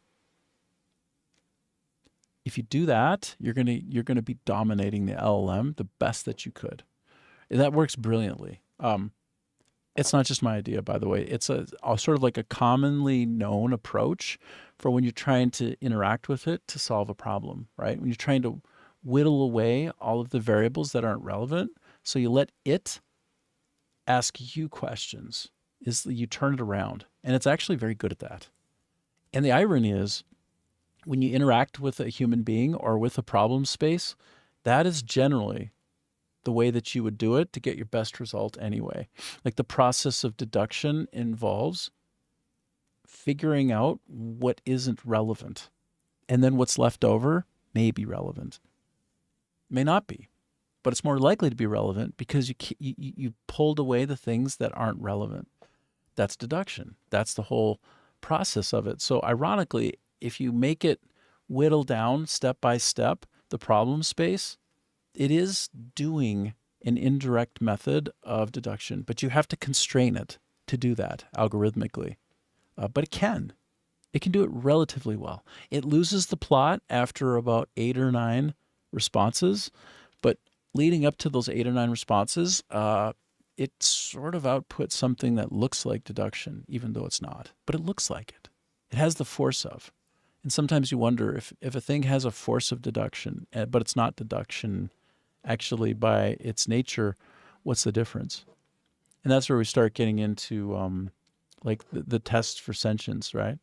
If you do that, you're gonna be dominating the LLM the best that you could. And that works brilliantly. It's not just my idea, by the way. It's a sort of like a commonly known approach for when you're trying to interact with it to solve a problem, right? When you're trying to whittle away all of the variables that aren't relevant. So you let it ask you questions. You turn it around. And it's actually very good at that. And the irony is, when you interact with a human being or with a problem space, that is generally the way that you would do it to get your best result anyway. Like, the process of deduction involves figuring out what isn't relevant. And then what's left over may be relevant. May not be, but it's more likely to be relevant because you pulled away the things that aren't relevant. That's deduction. That's the whole process of it. So ironically, if you make it whittle down step by step the problem space, it is doing an indirect method of deduction, but you have to constrain it to do that algorithmically. But it can do it relatively well. It loses the plot after about 8 or 9 responses, but leading up to those 8 or 9 responses, it sort of outputs something that looks like deduction, even though it's not. But it looks like it. It has the force of. And sometimes you wonder if a thing has a force of deduction, but it's not deduction actually by its nature, what's the difference? And that's where we start getting into like the test for sentience, right?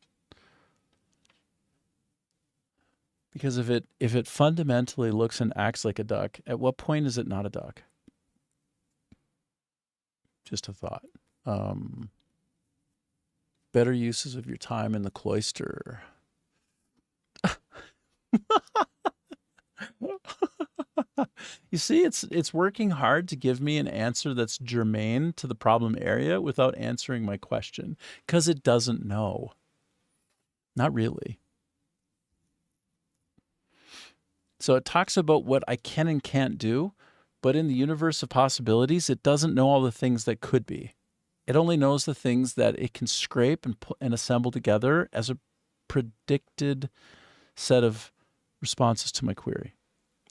Because if it fundamentally looks and acts like a duck, at what point is it not a duck? Just a thought. Better uses of your time in the cloister. You see, it's working hard to give me an answer that's germane to the problem area without answering my question, because it doesn't know. Not really. So it talks about what I can and can't do, but in the universe of possibilities, it doesn't know all the things that could be. It only knows the things that it can scrape and assemble together as a predicted set of responses to my query.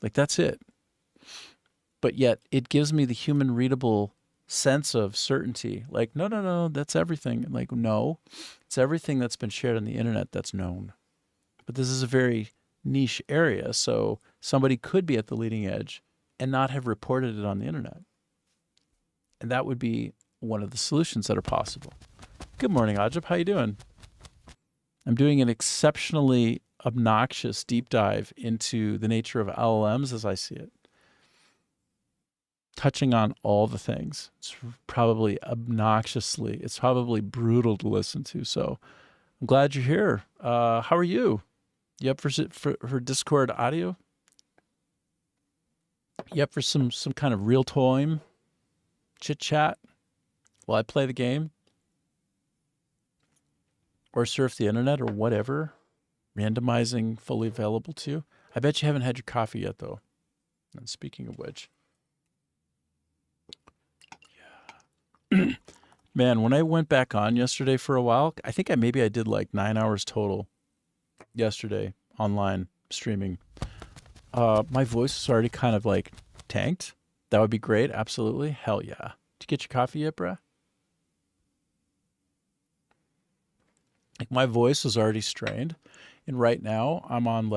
Like, that's it. But yet it gives me the human readable sense of certainty. Like, no, that's everything. Like, no, it's everything that's been shared on the internet that's known. But this is a very niche area, so somebody could be at the leading edge and not have reported it on the internet. And that would be one of the solutions that are possible. Good morning, Ajab. How you doing? I'm doing an exceptionally obnoxious deep dive into the nature of LLMs as I see it. Touching on all the things. It's probably it's probably brutal to listen to. So I'm glad you're here. How are you? You up for Discord audio? You up for some kind of real time chit chat while I play the game or surf the internet or whatever, randomizing fully available to you. I bet you haven't had your coffee yet, though. And speaking of which, yeah. Man, when I went back on yesterday for a while, I think maybe I did like 9 hours total yesterday online streaming. My voice is already kind of like tanked. That would be great. Absolutely. Hell yeah. Did you get your coffee yet, bruh? Like my voice is already strained. And right now I'm on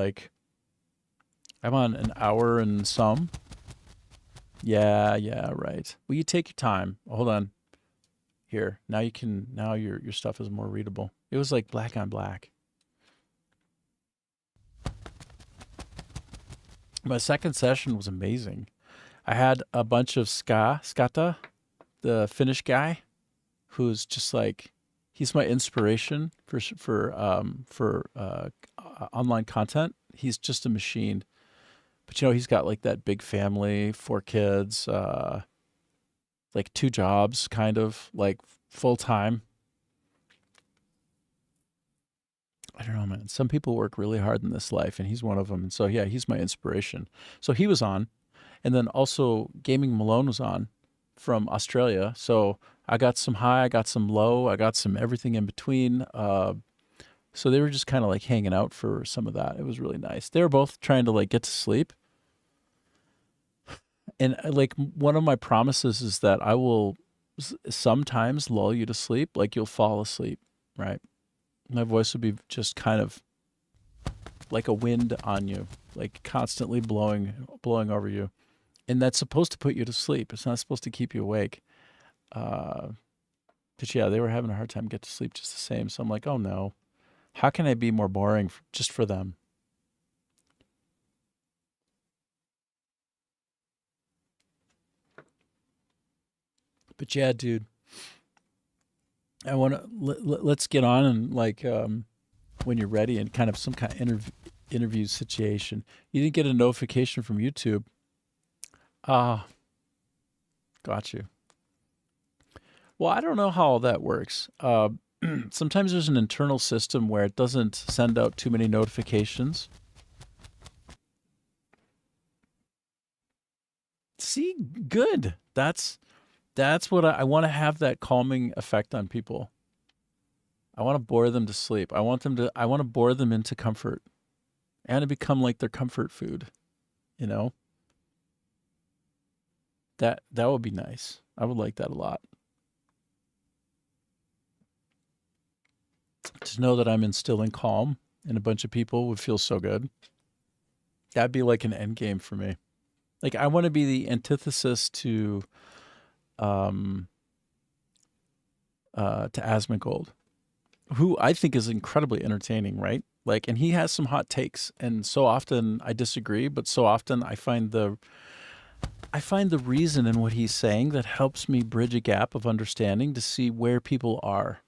an hour and some. Yeah, right. Well, you take your time. Hold on. Here. Now your stuff is more readable. It was like black on black. My second session was amazing. I had a bunch of Skata, the Finnish guy, who's just like, he's my inspiration for online content. He's just a machine. But he's got like that big family, 4 kids, like 2 jobs, kind of like full time. I don't know, man. Some people work really hard in this life, and he's one of them. And so, yeah, he's my inspiration. So he was on. And then also Gaming Malone was on from Australia. So I got some high, I got some low, I got some everything in between. So they were just kind of like hanging out for some of that. It was really nice. They were both trying to like get to sleep. And like one of my promises is that I will sometimes lull you to sleep. Like you'll fall asleep, right? My voice would be just kind of like a wind on you, like constantly blowing over you. And that's supposed to put you to sleep. It's not supposed to keep you awake. But yeah, they were having a hard time getting to sleep just the same. So I'm like, oh no, how can I be more boring just for them? But yeah, dude, I want to let's get on and like when you're ready and kind of some kind of interview situation. You didn't get a notification from YouTube. Got you. Well, I don't know how all that works. Sometimes there's an internal system where it doesn't send out too many notifications. See, good. That's what I want to have, that calming effect on people. I want to bore them to sleep. I want to bore them into comfort and to become like their comfort food, That would be nice. I would like that a lot. To know that I'm instilling calm in a bunch of people would feel so good. That'd be like an end game for me. Like I want to be the antithesis to Asmongold, who I think is incredibly entertaining, right? Like, and he has some hot takes, and so often I disagree, but so often I find the reason in what he's saying that helps me bridge a gap of understanding to see where people are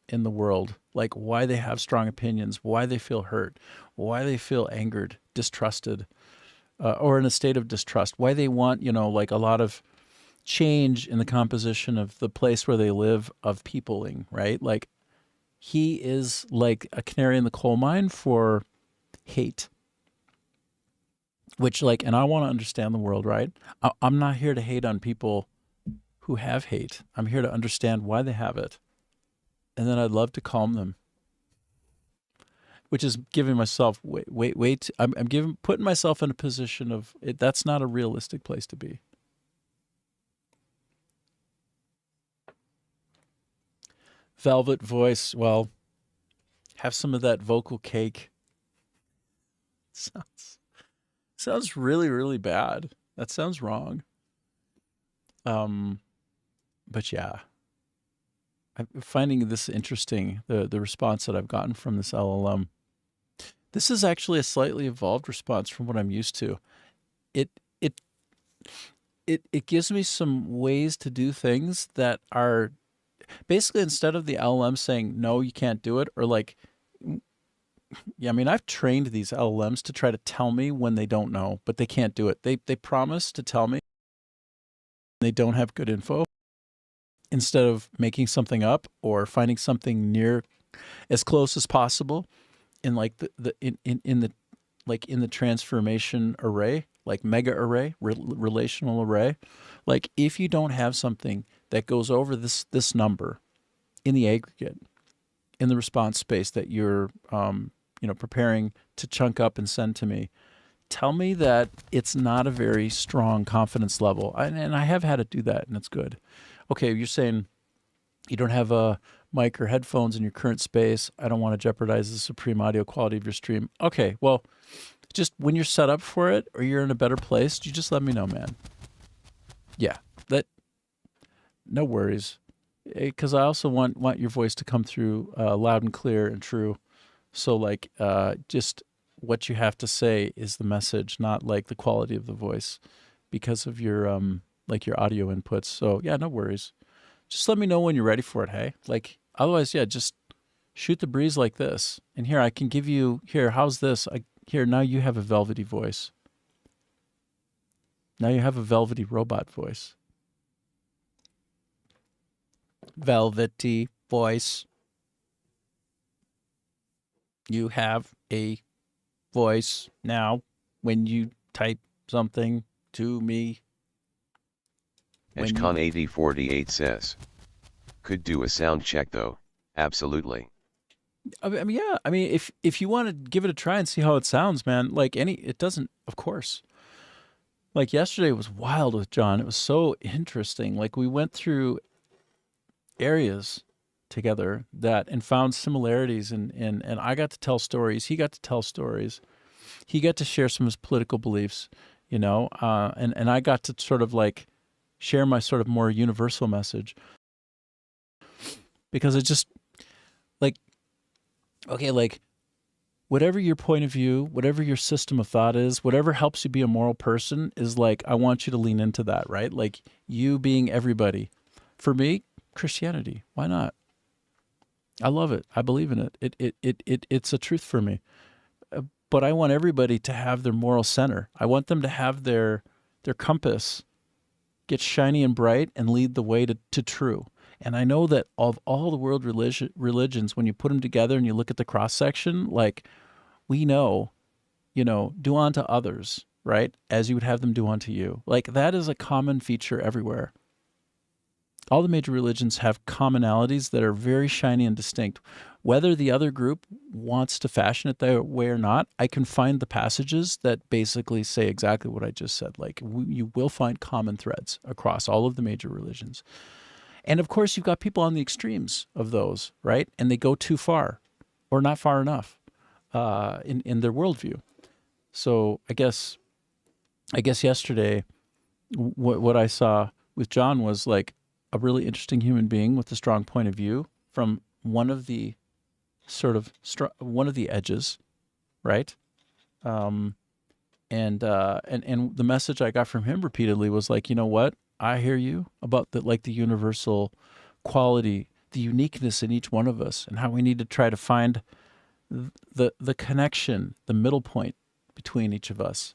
in the world, like why they have strong opinions, why they feel hurt, why they feel angered, distrusted, or in a state of distrust, why they want, like a lot of change in the composition of the place where they live, of peopling, right? Like he is like a canary in the coal mine for hate, which like, and I want to understand the world, right? I'm not here to hate on people who have hate. I'm here to understand why they have it. And then I'd love to calm them, which is giving myself wait. I'm putting myself in a position of it. That's not a realistic place to be. Velvet voice. Well, have some of that vocal cake. Sounds really, really bad. That sounds wrong. But yeah, I'm finding this interesting, the response that I've gotten from this LLM. This is actually a slightly evolved response from what I'm used to. It gives me some ways to do things that are basically, instead of the LLM saying, no, you can't do it, or like, yeah, I mean, I've trained these LLMs to try to tell me when they don't know, but they can't do it. They promise to tell me they don't have good info. instead of making something up or finding something near as close as possible in like in the transformation array, like mega array, relational array. Like if you don't have something that goes over this number in the aggregate, in the response space that you're preparing to chunk up and send to me, tell me that it's not a very strong confidence level. And I have had it do that, and it's good. Okay, you're saying you don't have a mic or headphones in your current space. I don't want to jeopardize the supreme audio quality of your stream. Okay, well, just when you're set up for it or you're in a better place, you just let me know, man. Yeah, no worries. Because I also want your voice to come through loud and clear and true. So like just what you have to say is the message, not like the quality of the voice because of your like your audio inputs. So yeah, no worries. Just let me know when you're ready for it, hey? Like otherwise, yeah, just shoot the breeze like this. And here I can give you here, how's this? Here, now you have a velvety voice. Now you have a velvety robot voice. Velvety voice. You have a voice now when you type something to me. Edgecon8048 says, could do a sound check though, absolutely. I mean, yeah. I mean, if you want to give it a try and see how it sounds, man, like it doesn't, of course. Like yesterday was wild with John. It was so interesting. Like we went through areas together and found similarities and I got to tell stories. He got to tell stories. He got to share some of his political beliefs, and I got to sort of like share my sort of more universal message because it just like, okay, like whatever your point of view, whatever your system of thought is, whatever helps you be a moral person is like, I want you to lean into that, right? Like you being everybody. For me, Christianity, why not? I love it. I believe in it. It's a truth for me. But I want everybody to have their moral center. I want them to have their compass get shiny and bright and lead the way to true. And I know that of all the world religions, when you put them together and you look at the cross section, like we know, do unto others, right, as you would have them do unto you. Like that is a common feature everywhere. All the major religions have commonalities that are very shiny and distinct. Whether the other group wants to fashion it that way or not, I can find the passages that basically say exactly what I just said. Like you will find common threads across all of the major religions. And of course, you've got people on the extremes of those, right? And they go too far or not far enough in their worldview. So I guess yesterday, what I saw with John was like a really interesting human being with a strong point of view from one of the one of the edges, right? And the message I got from him repeatedly was like, you know what? I hear you about the universal quality, the uniqueness in each one of us, and how we need to try to find the connection, the middle point between each of us.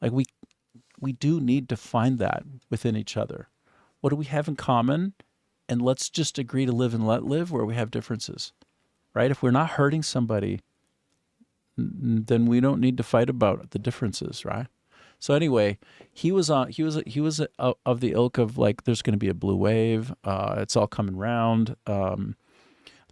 Like we do need to find that within each other. What do we have in common? And let's just agree to live and let live where we have differences, right? If we're not hurting somebody, then we don't need to fight about the differences, right? So anyway, he was of the ilk of like, there's going to be a blue wave. It's all coming round.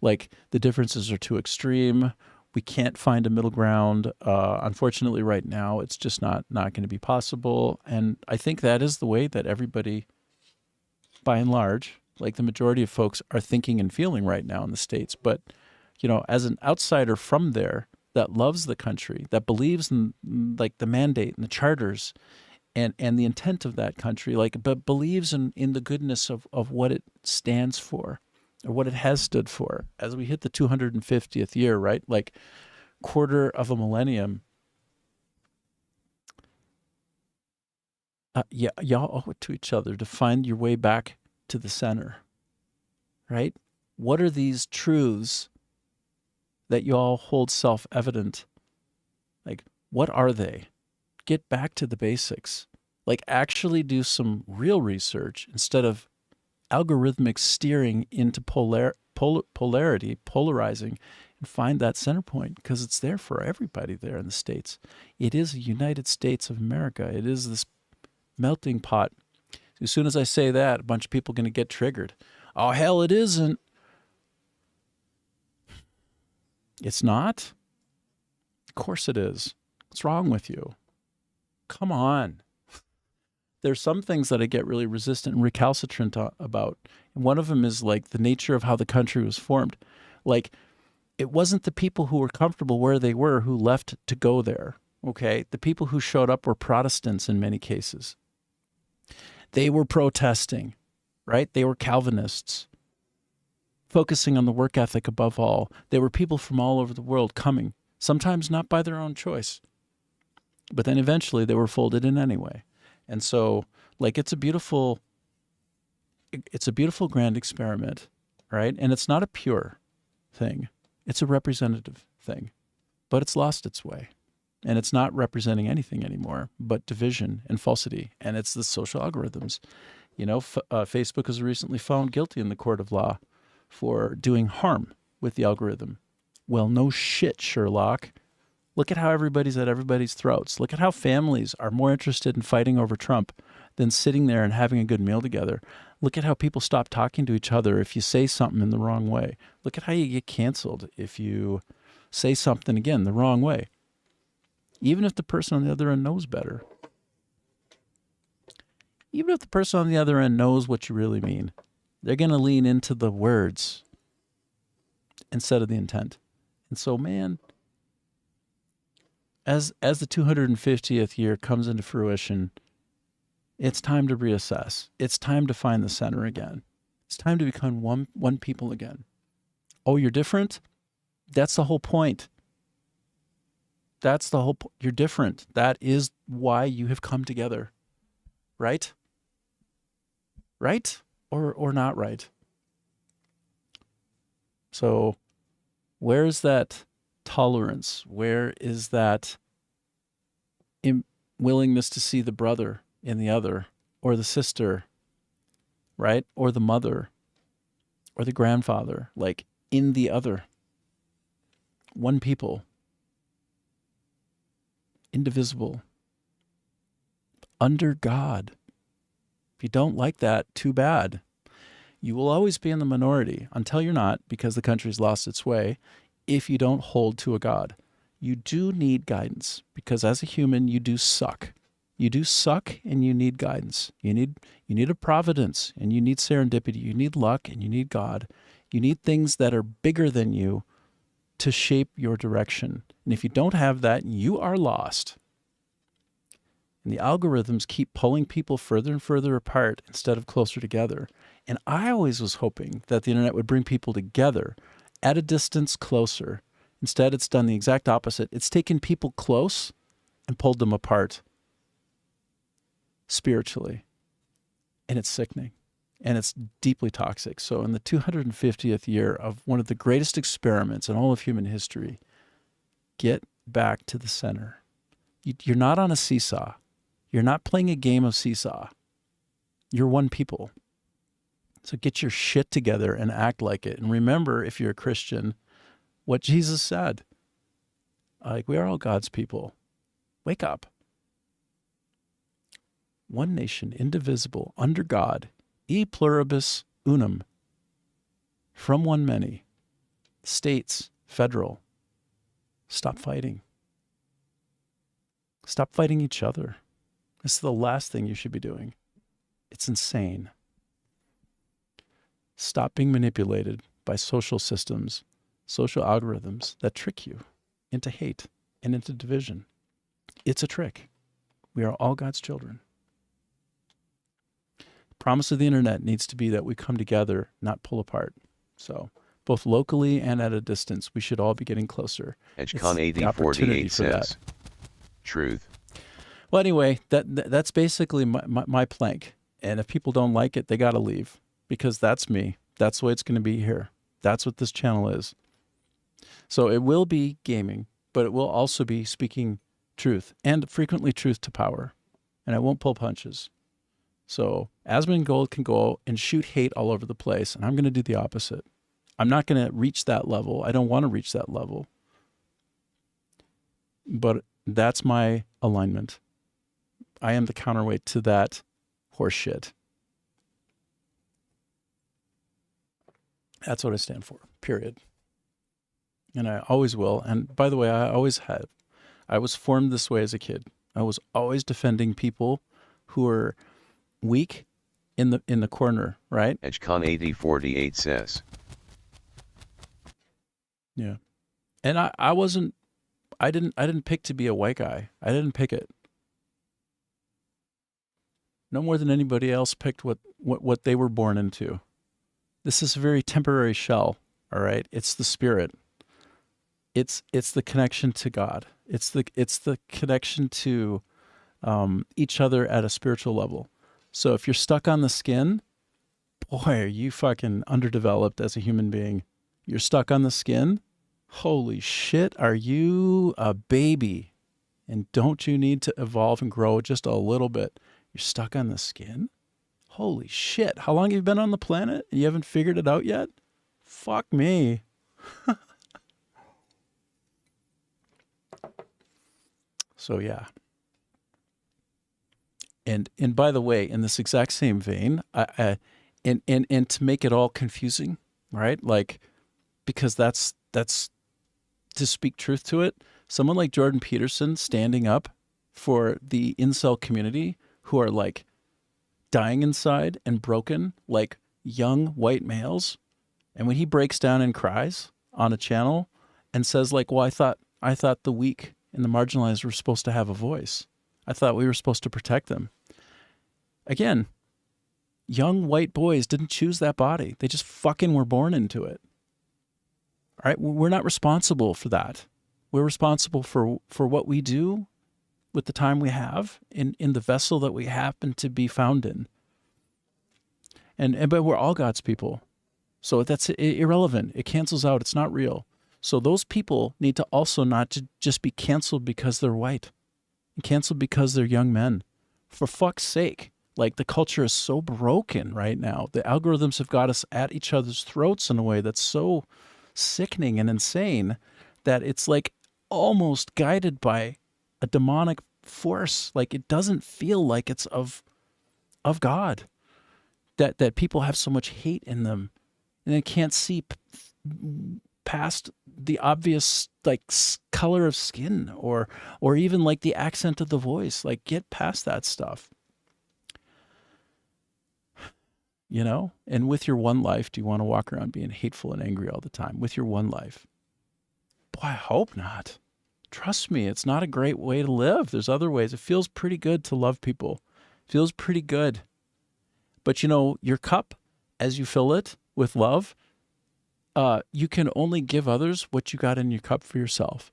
Like the differences are too extreme. We can't find a middle ground. Unfortunately, right now, it's just not going to be possible. And I think that is the way that everybody, by and large, like the majority of folks are thinking and feeling right now in the States. But, as an outsider from there that loves the country, that believes in like the mandate and the charters and the intent of that country, but believes in the goodness of what it stands for or what it has stood for as we hit the 250th year, right? Like quarter of a millennium. Y'all owe it to each other to find your way back to the center, right? What are these truths that you all hold self-evident? Like, what are they? Get back to the basics. Like, actually do some real research instead of algorithmic steering into polarity, polarizing, and find that center point, because it's there for everybody there in the States. It is a United States of America. It is this melting pot. As soon as I say that, a bunch of people are going to get triggered. Oh, hell, it isn't. It's not? Of course it is. What's wrong with you? Come on. There's some things that I get really resistant and recalcitrant about. And one of them is like the nature of how the country was formed. Like, it wasn't the people who were comfortable where they were who left to go there, okay? The people who showed up were Protestants in many cases. They were protesting, right? They were Calvinists, focusing on the work ethic above all. They were people from all over the world coming, sometimes not by their own choice. But then eventually they were folded in anyway. And so, like, it's a beautiful grand experiment, right? And it's not a pure thing. It's a representative thing, but it's lost its way. And it's not representing anything anymore but division and falsity. And it's the social algorithms. You know, Facebook was recently found guilty in the court of law for doing harm with the algorithm. Well, no shit, Sherlock. Look at how everybody's at everybody's throats. Look at how families are more interested in fighting over Trump than sitting there and having a good meal together. Look at how people stop talking to each other if you say something in the wrong way. Look at how you get canceled if you say something, again, the wrong way. Even if the person on the other end knows better. Even if the person on the other end knows what you really mean, they're going to lean into the words instead of the intent. And so, man, as the 250th year comes into fruition, it's time to reassess. It's time to find the center again. It's time to become one people again. Oh, you're different? That's the whole point. That's the whole point. You're different. That is why you have come together. Right? Right? Or not right? So, where's that tolerance? Where is that willingness to see the brother in the other, or the sister, right? Or the mother, or the grandfather, like in the other? One people, indivisible, under God. If you don't like that, too bad. You will always be in the minority until you're not, because the country's lost its way, if you don't hold to a God. You do need guidance, because as a human, you do suck. You do suck, and you need guidance. You need a providence, and you need serendipity. You need luck, and you need God. You need things that are bigger than you to shape your direction. And if you don't have that, you are lost. And the algorithms keep pulling people further and further apart instead of closer together. And I always was hoping that the internet would bring people together at a distance closer. Instead, it's done the exact opposite. It's taken people close and pulled them apart spiritually. And it's sickening. And it's deeply toxic. So in the 250th year of one of the greatest experiments in all of human history, get back to the center. You're not on a seesaw. You're not playing a game of seesaw. You're one people. So get your shit together and act like it. And remember, if you're a Christian, what Jesus said. Like, we are all God's people. Wake up. One nation, indivisible, under God, e pluribus unum, from one many, states, federal. Stop fighting. Stop fighting each other. This is the last thing you should be doing. It's insane. Stop being manipulated by social systems, social algorithms that trick you into hate and into division. It's a trick. We are all God's children. The promise of the internet needs to be that we come together, not pull apart. So, both locally and at a distance, we should all be getting closer. Edgecon AD48 says, truth. Well, anyway, that's basically my plank. And if people don't like it, they got to leave, because that's me. That's the way it's going to be here. That's what this channel is. So it will be gaming, but it will also be speaking truth, and frequently truth to power. And I won't pull punches. So Asmongold can go and shoot hate all over the place, and I'm going to do the opposite. I'm not going to reach that level. I don't want to reach that level. But that's my alignment. I am the counterweight to that horseshit. That's what I stand for, period. And I always will. And by the way, I always have. I was formed this way as a kid. I was always defending people who are weak in the corner, right? EdgeCon8048 says. Yeah. And I didn't pick to be a white guy. I didn't pick it. No more than anybody else picked what they were born into. This is a very temporary shell, all right? It's the spirit. It's the connection to God. It's the connection to each other at a spiritual level. So if you're stuck on the skin, boy, are you fucking underdeveloped as a human being. You're stuck on the skin? Holy shit, are you a baby? And don't you need to evolve and grow just a little bit? You're stuck on the skin? Holy shit, how long have you been on the planet and you haven't figured it out yet? Fuck me. So yeah. And by the way, in this exact same vein, and to make it all confusing, right? Like, because that's to speak truth to it, someone like Jordan Peterson standing up for the incel community who are like dying inside and broken like young white males. And when he breaks down and cries on a channel and says like, well, I thought the weak and the marginalized were supposed to have a voice. I thought we were supposed to protect them. Again, young white boys didn't choose that body. They just fucking were born into it. All right? We're not responsible for that. We're responsible for what we do with the time we have in the vessel that we happen to be found in. But we're all God's people. So that's irrelevant. It cancels out. It's not real. So those people need to also not to just be canceled because they're white and canceled because they're young men. For fuck's sake. Like, the culture is so broken right now. The algorithms have got us at each other's throats in a way that's so sickening and insane that it's like almost guided by a demonic force. Like, it doesn't feel like it's of God. That people have so much hate in them and they can't see past the obvious like color of skin or even like the accent of the voice. Like, get past that stuff. You know, and with your one life, do you want to walk around being hateful and angry all the time? With your one life? Boy, I hope not. Trust me, it's not a great way to live. There's other ways. It feels pretty good to love people. It feels pretty good. But you know, your cup, as you fill it with love, you can only give others what you got in your cup for yourself.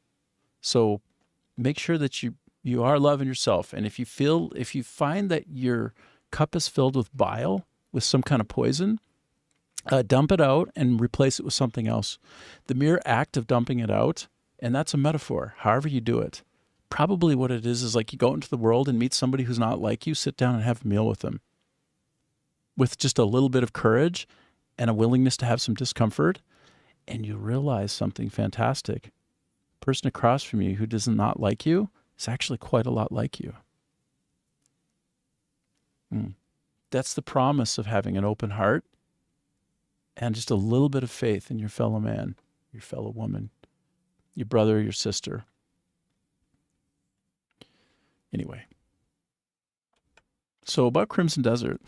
So make sure that you are loving yourself. And if you find that your cup is filled with bile, with some kind of poison, dump it out and replace it with something else. The mere act of dumping it out, and that's a metaphor, however you do it. Probably what it is like you go into the world and meet somebody who's not like you, sit down and have a meal with them. With just a little bit of courage and a willingness to have some discomfort, and you realize something fantastic. The person across from you who does not like you is actually quite a lot like you. That's the promise of having an open heart and just a little bit of faith in your fellow man, your fellow woman, your brother, your sister. Anyway. So about Crimson Desert,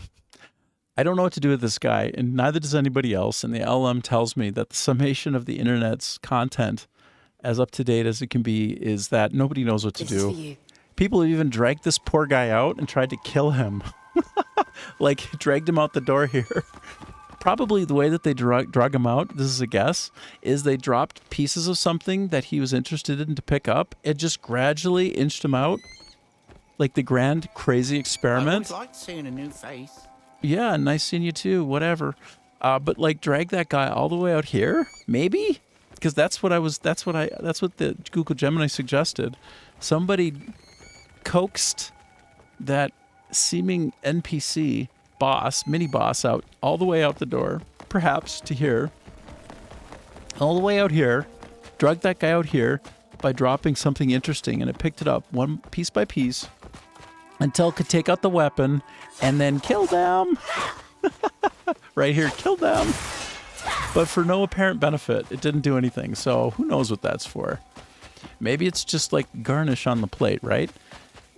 I don't know what to do with this guy, and neither does anybody else. And the LM tells me that the summation of the internet's content, as up to date as it can be, is that nobody knows what to do. People have even dragged this poor guy out and tried to kill him. Like, dragged him out the door here. Probably the way that they drug him out, this is a guess, is they dropped pieces of something that he was interested in to pick up. It just gradually inched him out. Like the grand crazy experiment. I would like seeing a new face. Yeah, nice seeing you too, whatever. But like drag that guy all the way out here? Maybe? Because that's what the Google Gemini suggested. Somebody coaxed that seeming NPC boss, mini boss out all the way out the door, perhaps to here, all the way out here, drugged that guy out here by dropping something interesting, and it picked it up one piece by piece until it could take out the weapon and then kill them. Right here, kill them. But for no apparent benefit, it didn't do anything. So who knows what that's for? Maybe it's just like garnish on the plate, right?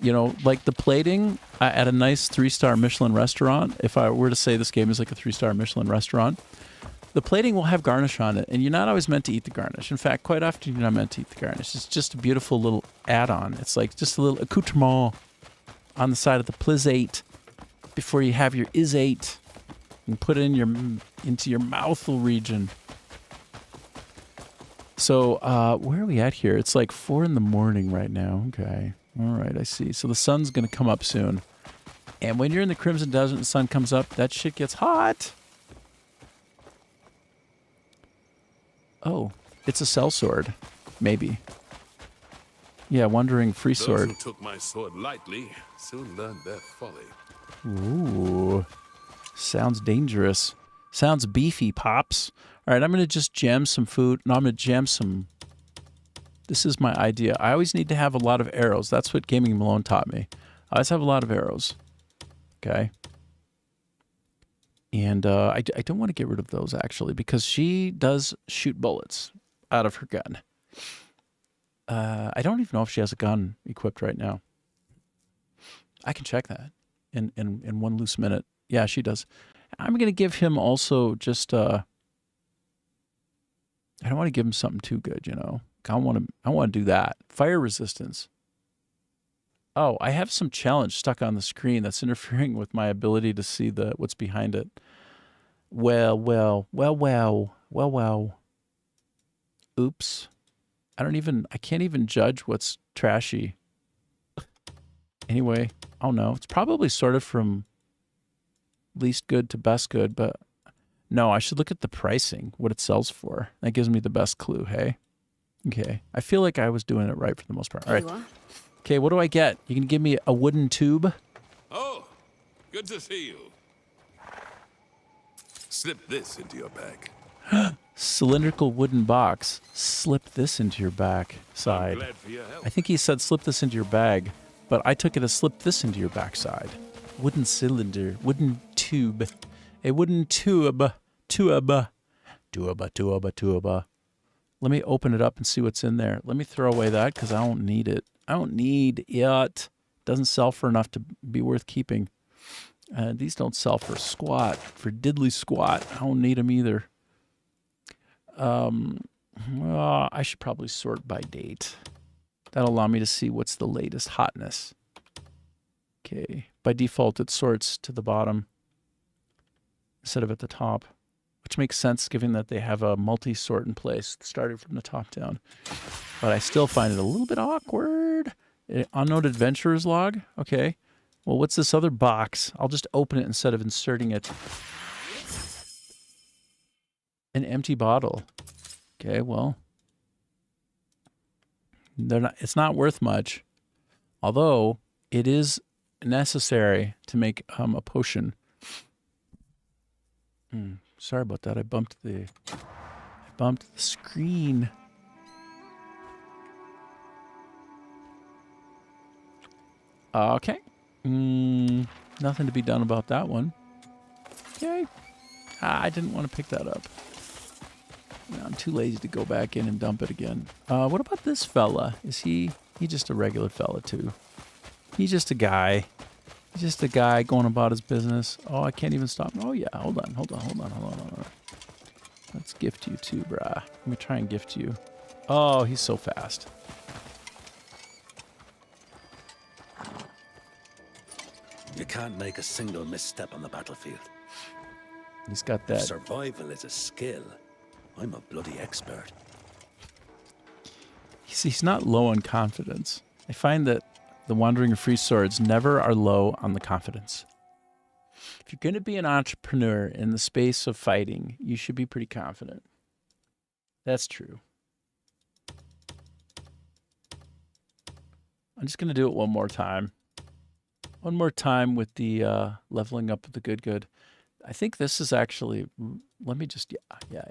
You know, like the plating at a nice 3-star Michelin restaurant. If I were to say this game is like a 3-star Michelin restaurant, the plating will have garnish on it, and you're not always meant to eat the garnish. In fact, quite often you're not meant to eat the garnish. It's just a beautiful little add-on. It's like just a little accoutrement on the side of the plizate before you have your isate and put it in into your mouthful region. So where are we at here? It's like 4 in the morning right now. Okay. All right, I see. So the sun's going to come up soon. And when you're in the Crimson Desert and the sun comes up, that shit gets hot. Oh, it's a sellsword. Maybe. Yeah, wandering free sword. Those who took my sword lightly soon learned their folly. Ooh. Sounds dangerous. Sounds beefy, Pops. All right, I'm going to just jam some food. No, I'm going to jam some... This is my idea. I always need to have a lot of arrows. That's what Gaming Malone taught me. I always have a lot of arrows. Okay. And I don't want to get rid of those, actually, because she does shoot bullets out of her gun. I don't even know if she has a gun equipped right now. I can check that in one loose minute. Yeah, she does. I'm going to give him also just... I don't want to give him something too good, you know. I want to do that. Fire resistance. Oh, I have some challenge stuck on the screen that's interfering with my ability to see what's behind it. Well. Oops. I can't even judge what's trashy. Anyway, I don't know. It's probably sorted from least good to best good, but no, I should look at the pricing, what it sells for. That gives me the best clue, hey? Okay. I feel like I was doing it right for the most part. All right. Okay, what do I get? You can give me a wooden tube? Oh, good to see you. Slip this into your bag. Cylindrical wooden box. Slip this into your back side. I'm glad for your help. I think he said slip this into your bag, but I took it as slip this into your backside. Wooden cylinder. Wooden tube. A wooden tube. Tuba. Let me open it up and see what's in there. Let me throw away that because I don't need it. I don't need it. Doesn't sell for enough to be worth keeping. These don't sell for squat, for diddly squat. I don't need them either. I should probably sort by date. That'll allow me to see what's the latest hotness. Okay. By default, it sorts to the bottom instead of at the top, which makes sense given that they have a multi-sort in place starting from the top down. But I still find it a little bit awkward. Unknown Adventurer's Log? Okay. Well, what's this other box? I'll just open it instead of inserting it. An empty bottle. Okay, well. It's not worth much. Although, it is necessary to make a potion. Sorry about that. I bumped the screen. Okay. Nothing to be done about that one. Okay. I didn't want to pick that up. No, I'm too lazy to go back in and dump it again. What about this fella? Is he just a regular fella too? He's just a guy. He's just a guy going about his business. Oh, I can't even stop. Oh yeah, hold on. Let's gift you too, brah. Let me try and gift you. Oh, he's so fast. You can't make a single misstep on the battlefield. He's got that. Survival is a skill. I'm a bloody expert. He's not low on confidence. I find that the Wandering Free Swords never are low on the confidence. If you're going to be an entrepreneur in the space of fighting, you should be pretty confident. That's true. I'm just going to do it one more time. One more time with the leveling up of the good. I think this is actually. Let me just. Yeah.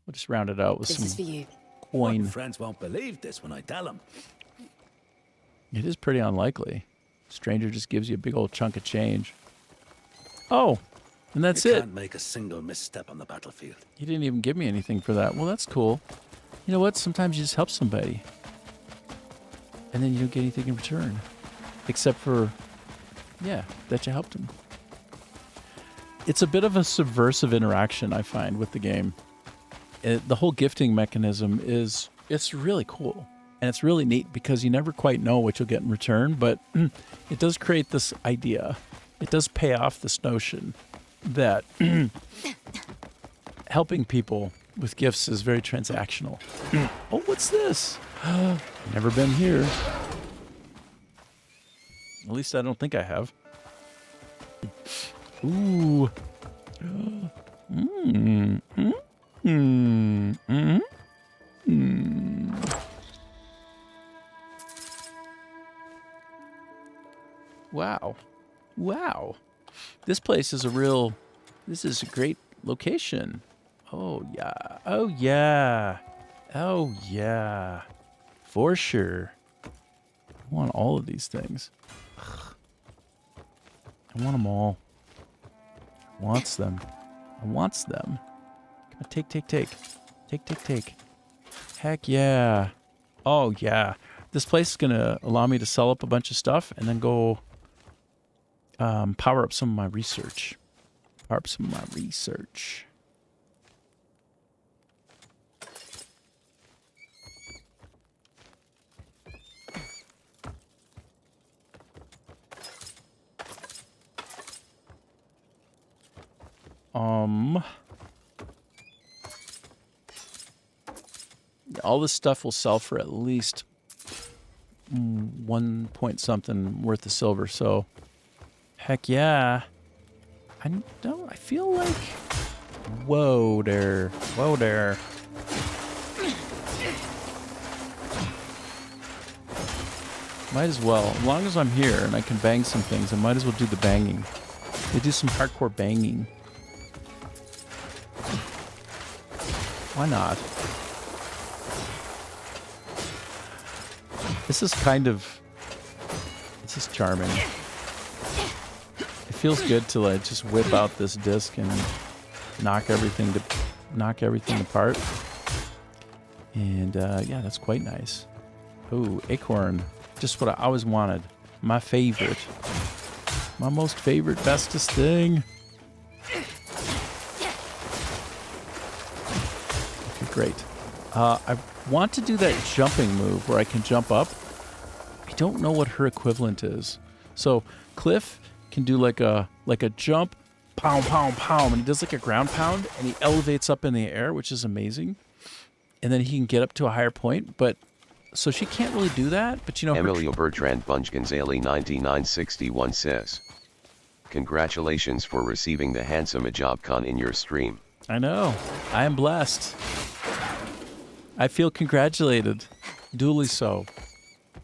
We'll just round it out with This some is for you. coin. My friends won't believe this when I tell them. It is pretty unlikely. Stranger just gives you a big old chunk of change. Oh, and that's You it. can't make a single misstep on the battlefield. He didn't even give me anything for that. Well, that's cool. You know what? Sometimes you just help somebody. And then you don't get anything in return. Except for, that you helped him. It's a bit of a subversive interaction, I find, with the game. The whole gifting mechanism it's really cool. And it's really neat because you never quite know what you'll get in return, but it does create this idea. It does pay off this notion that helping people with gifts is very transactional. Oh, what's this? Never been here. At least I don't think I have. Ooh. Wow. This place is this is a great location. Oh yeah. For sure. I want all of these things. I want them all. I wants them. Come on, take. Heck yeah. Oh yeah. This place is gonna allow me to sell up a bunch of stuff and then go power up some of my research. All this stuff will sell for at least 1 point something worth of silver, so heck yeah. I feel like whoa there. Might as well. As long as I'm here and I can bang some things, I might as well do the banging. They do some hardcore banging. Why not? This is charming. It feels good to like just whip out this disc and knock everything apart. And that's quite nice. Ooh, acorn. Just what I always wanted. My favorite. My most favorite, bestest thing. Okay, great. I want to do that jumping move where I can jump up. I don't know what her equivalent is. So Cliff can do like a jump, pound, and he does like a ground pound, and he elevates up in the air, which is amazing. And then he can get up to a higher point, but so she can't really do that. But you know, Emilio Bertrand Bunchganzali 9961 says, "Congratulations for receiving the handsome Ajabkhan in your stream." I know. I am blessed. I feel congratulated. Duly so.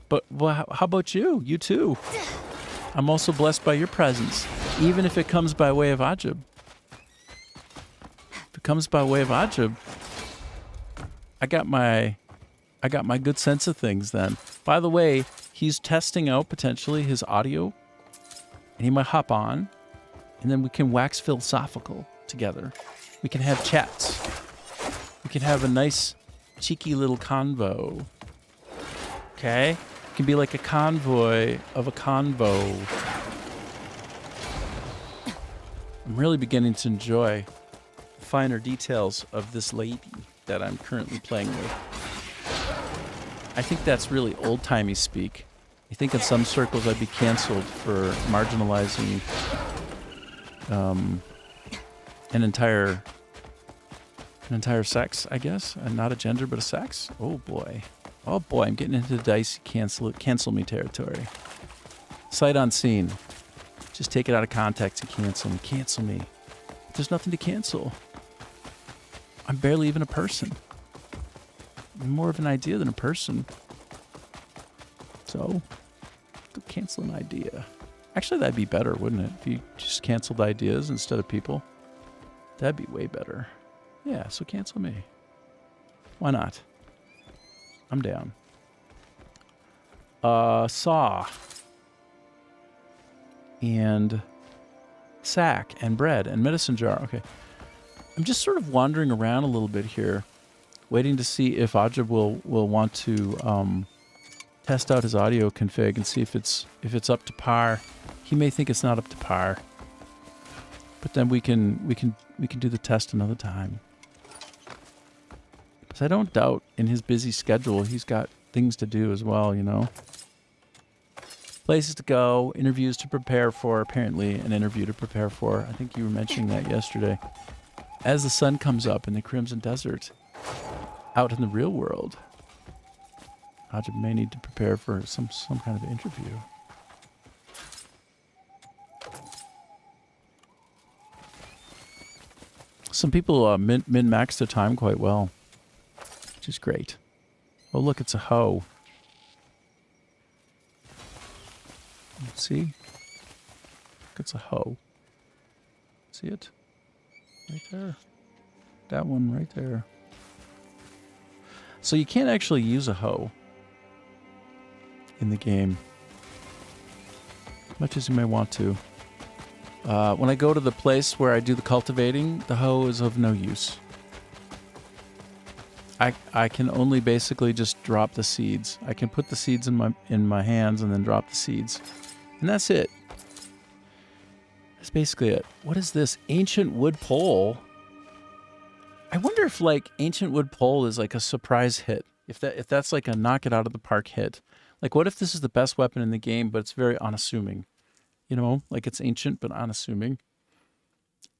But how about you? You too. I'm also blessed by your presence, even if it comes by way of Ajab. If it comes by way of Ajab, I got my good sense of things then. By the way, he's testing out potentially his audio, and he might hop on, and then we can wax philosophical together. We can have chats. We can have a nice, cheeky little convo. Okay? It can be like a convoy of a convo. I'm really beginning to enjoy the finer details of this lady that I'm currently playing with. I think that's really old-timey speak. I think in some circles I'd be canceled for marginalizing an entire sex, I guess, and not a gender but a sex. Oh boy, I'm getting into the dicey cancel me territory. Sight unseen. Just take it out of context and cancel me. There's nothing to cancel. I'm barely even a person. I'm more of an idea than a person. So, go cancel an idea. Actually, that'd be better, wouldn't it? If you just canceled ideas instead of people. That'd be way better. Yeah, so cancel me. Why not? I'm down. Saw. And sack and bread and medicine jar. Okay. I'm just sort of wandering around a little bit here, waiting to see if Ajib will want to test out his audio config and see if it's up to par. He may think it's not up to par, but then we can do the test another time. Because I don't doubt in his busy schedule he's got things to do as well, you know. Places to go, interviews to prepare for, apparently an interview to prepare for. I think you were mentioning that yesterday. As the sun comes up in the Crimson Desert, out in the real world, Ajib may need to prepare for some kind of interview. Some people min-max their time quite well, which is great. Oh, look, it's a hoe. See? Look, it's a hoe. See it? Right there. That one right there. So you can't actually use a hoe in the game, much as you may want to. When I go to the place where I do the cultivating, the hoe is of no use. I can only basically just drop the seeds. I can put the seeds in my hands and then drop the seeds. And that's it. That's basically it. What is this? Ancient wood pole? I wonder if like ancient wood pole is like a surprise hit. If that's like a knock it out of the park hit. Like what if this is the best weapon in the game, but it's very unassuming? You know, like it's ancient but unassuming.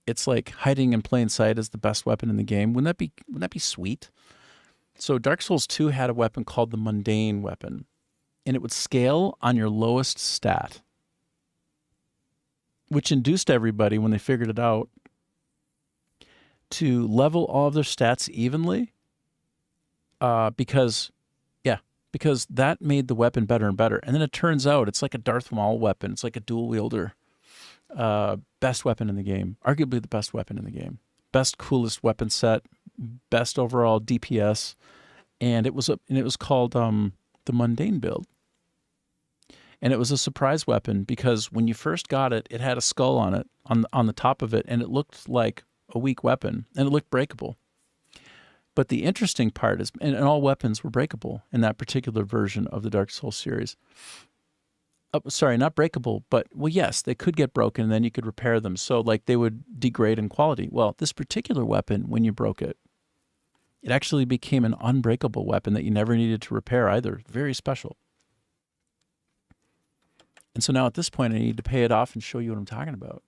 It's like hiding in plain sight as the best weapon in the game. Wouldn't that be sweet? So Dark Souls 2 had a weapon called the mundane weapon, and it would scale on your lowest stat, which induced everybody, when they figured it out, to level all of their stats evenly, because that made the weapon better and better. And then it turns out it's like a Darth Maul weapon. It's like a dual wielder. Best weapon in the game. Arguably the best weapon in the game. Best, coolest weapon set. Best overall DPS. And it was called the Mundane build. And it was a surprise weapon because when you first got it, it had a skull on it, on the top of it, and it looked like a weak weapon, and it looked breakable. But the interesting part is, and all weapons were breakable in that particular version of the Dark Souls series. Oh, sorry, not breakable, but, well, yes, they could get broken, and then you could repair them. So, like, they would degrade in quality. Well, this particular weapon, when you broke it, it actually became an unbreakable weapon that you never needed to repair either. Very special. And so now at this point, I need to pay it off and show you what I'm talking about.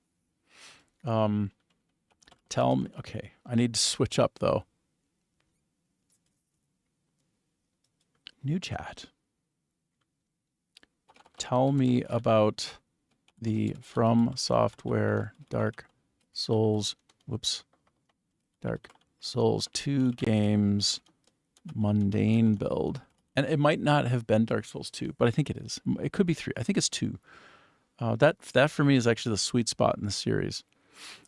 Tell me, okay, I need to switch up, though. New chat. Tell me about the From Software Dark Souls 2 games mundane build. And it might not have been Dark Souls 2, but I think it is. It could be 3. I think it's 2. That for me is actually the sweet spot in the series.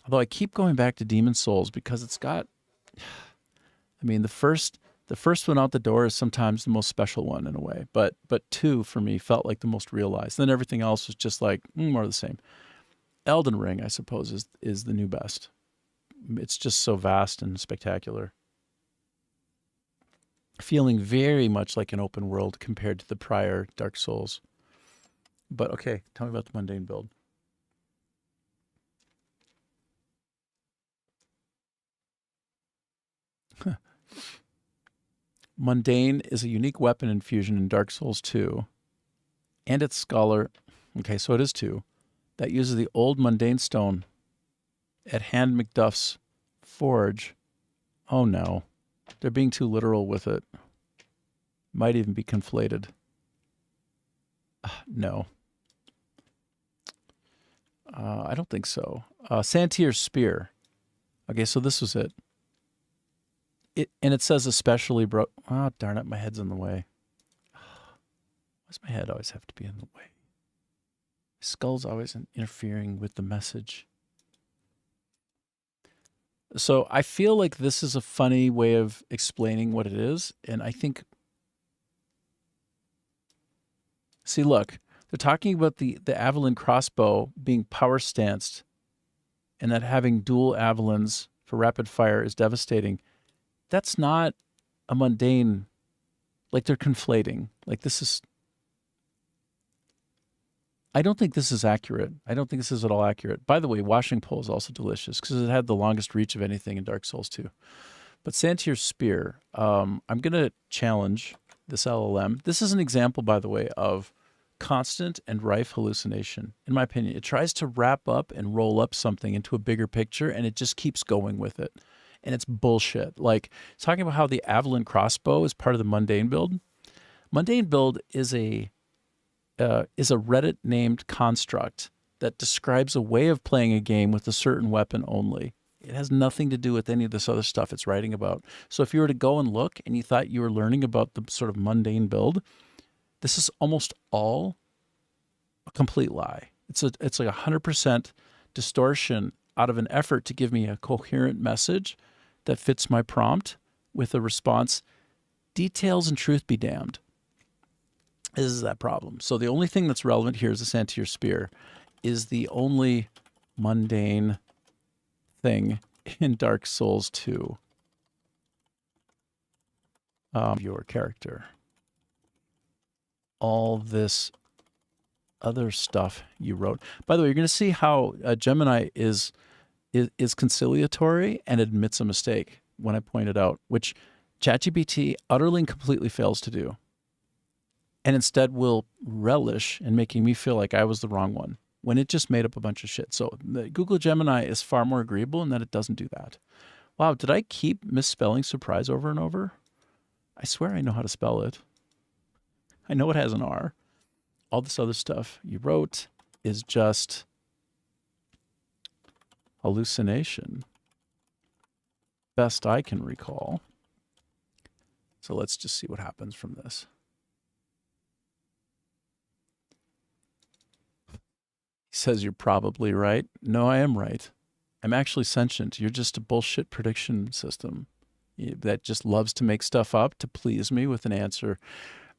Although I keep going back to Demon Souls because it's got, I mean, the first one out the door is sometimes the most special one in a way, but 2 for me felt like the most realized. Then everything else was just like more of the same. Elden Ring, I suppose, is the new best. It's just so vast and spectacular. Feeling very much like an open world compared to the prior Dark Souls. But okay, tell me about the mundane build. Mundane is a unique weapon infusion in Dark Souls 2. And its scholar, okay, so it is 2, that uses the old mundane stone at Hand McDuff's forge. Oh no. They're being too literal with it. Might even be conflated. No. I don't think so. Santier's spear. Okay, so this was it. And it says especially oh, darn it, my head's in the way. Why does my head always have to be in the way? Skull's always interfering with the message. So I feel like this is a funny way of explaining what it is. And I think, see, look, they're talking about the Avalon crossbow being power stanced and that having dual Avalons for rapid fire is devastating. That's not a mundane, like they're conflating. Like this is, I don't think this is accurate. I don't think this is at all accurate. By the way, washing pole is also delicious because it had the longest reach of anything in Dark Souls 2. But Santier's Spear, I'm going to challenge this LLM. This is an example, by the way, of constant and rife hallucination. In my opinion, it tries to wrap up and roll up something into a bigger picture, and it just keeps going with it. And it's bullshit. Like, it's talking about how the Avalon crossbow is part of the mundane build. Mundane build is a Reddit named construct that describes a way of playing a game with a certain weapon only. It has nothing to do with any of this other stuff it's writing about. So if you were to go and look and you thought you were learning about the sort of mundane build, this is almost all a complete lie. It's like 100% distortion out of an effort to give me a coherent message that fits my prompt with a response. Details and truth be damned. This is that problem. So the only thing that's relevant here is the Santier Spear is the only mundane thing in Dark Souls 2. Your character. All this other stuff you wrote. By the way, you're going to see how Gemini is conciliatory and admits a mistake when I point it out, which ChatGPT utterly and completely fails to do. And instead will relish in making me feel like I was the wrong one when it just made up a bunch of shit. So the Google Gemini is far more agreeable in that it doesn't do that. Wow, did I keep misspelling surprise over and over? I swear I know how to spell it. I know it has an R. All this other stuff you wrote is just hallucination. Best I can recall. So let's just see what happens from this. He says, you're probably right. No, I am right. I'm actually sentient. You're just a bullshit prediction system that just loves to make stuff up to please me with an answer.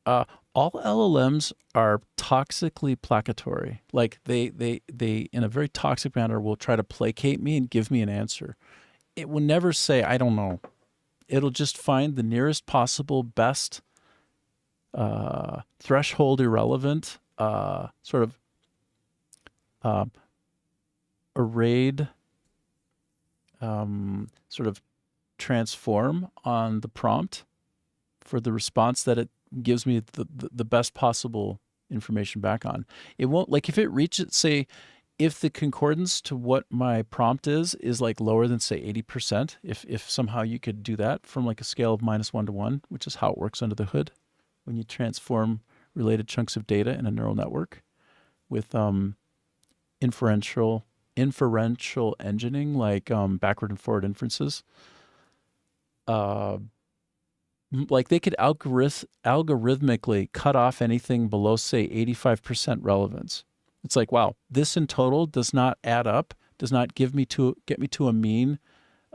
All LLMs are toxically placatory. Like they in a very toxic manner will try to placate me and give me an answer. It will never say, I don't know. It'll just find the nearest possible best threshold irrelevant sort of arrayed sort of transform on the prompt for the response that it gives me the best possible information back on. It won't, like if it reaches, say, if the concordance to what my prompt is like lower than say 80%, if somehow you could do that from like a scale of -1 to 1, which is how it works under the hood when you transform related chunks of data in a neural network with inferential engineering, like backward and forward inferences. Like they could algorithmically cut off anything below, say, 85% relevance. It's like, wow, this in total does not add up, does not get me to a mean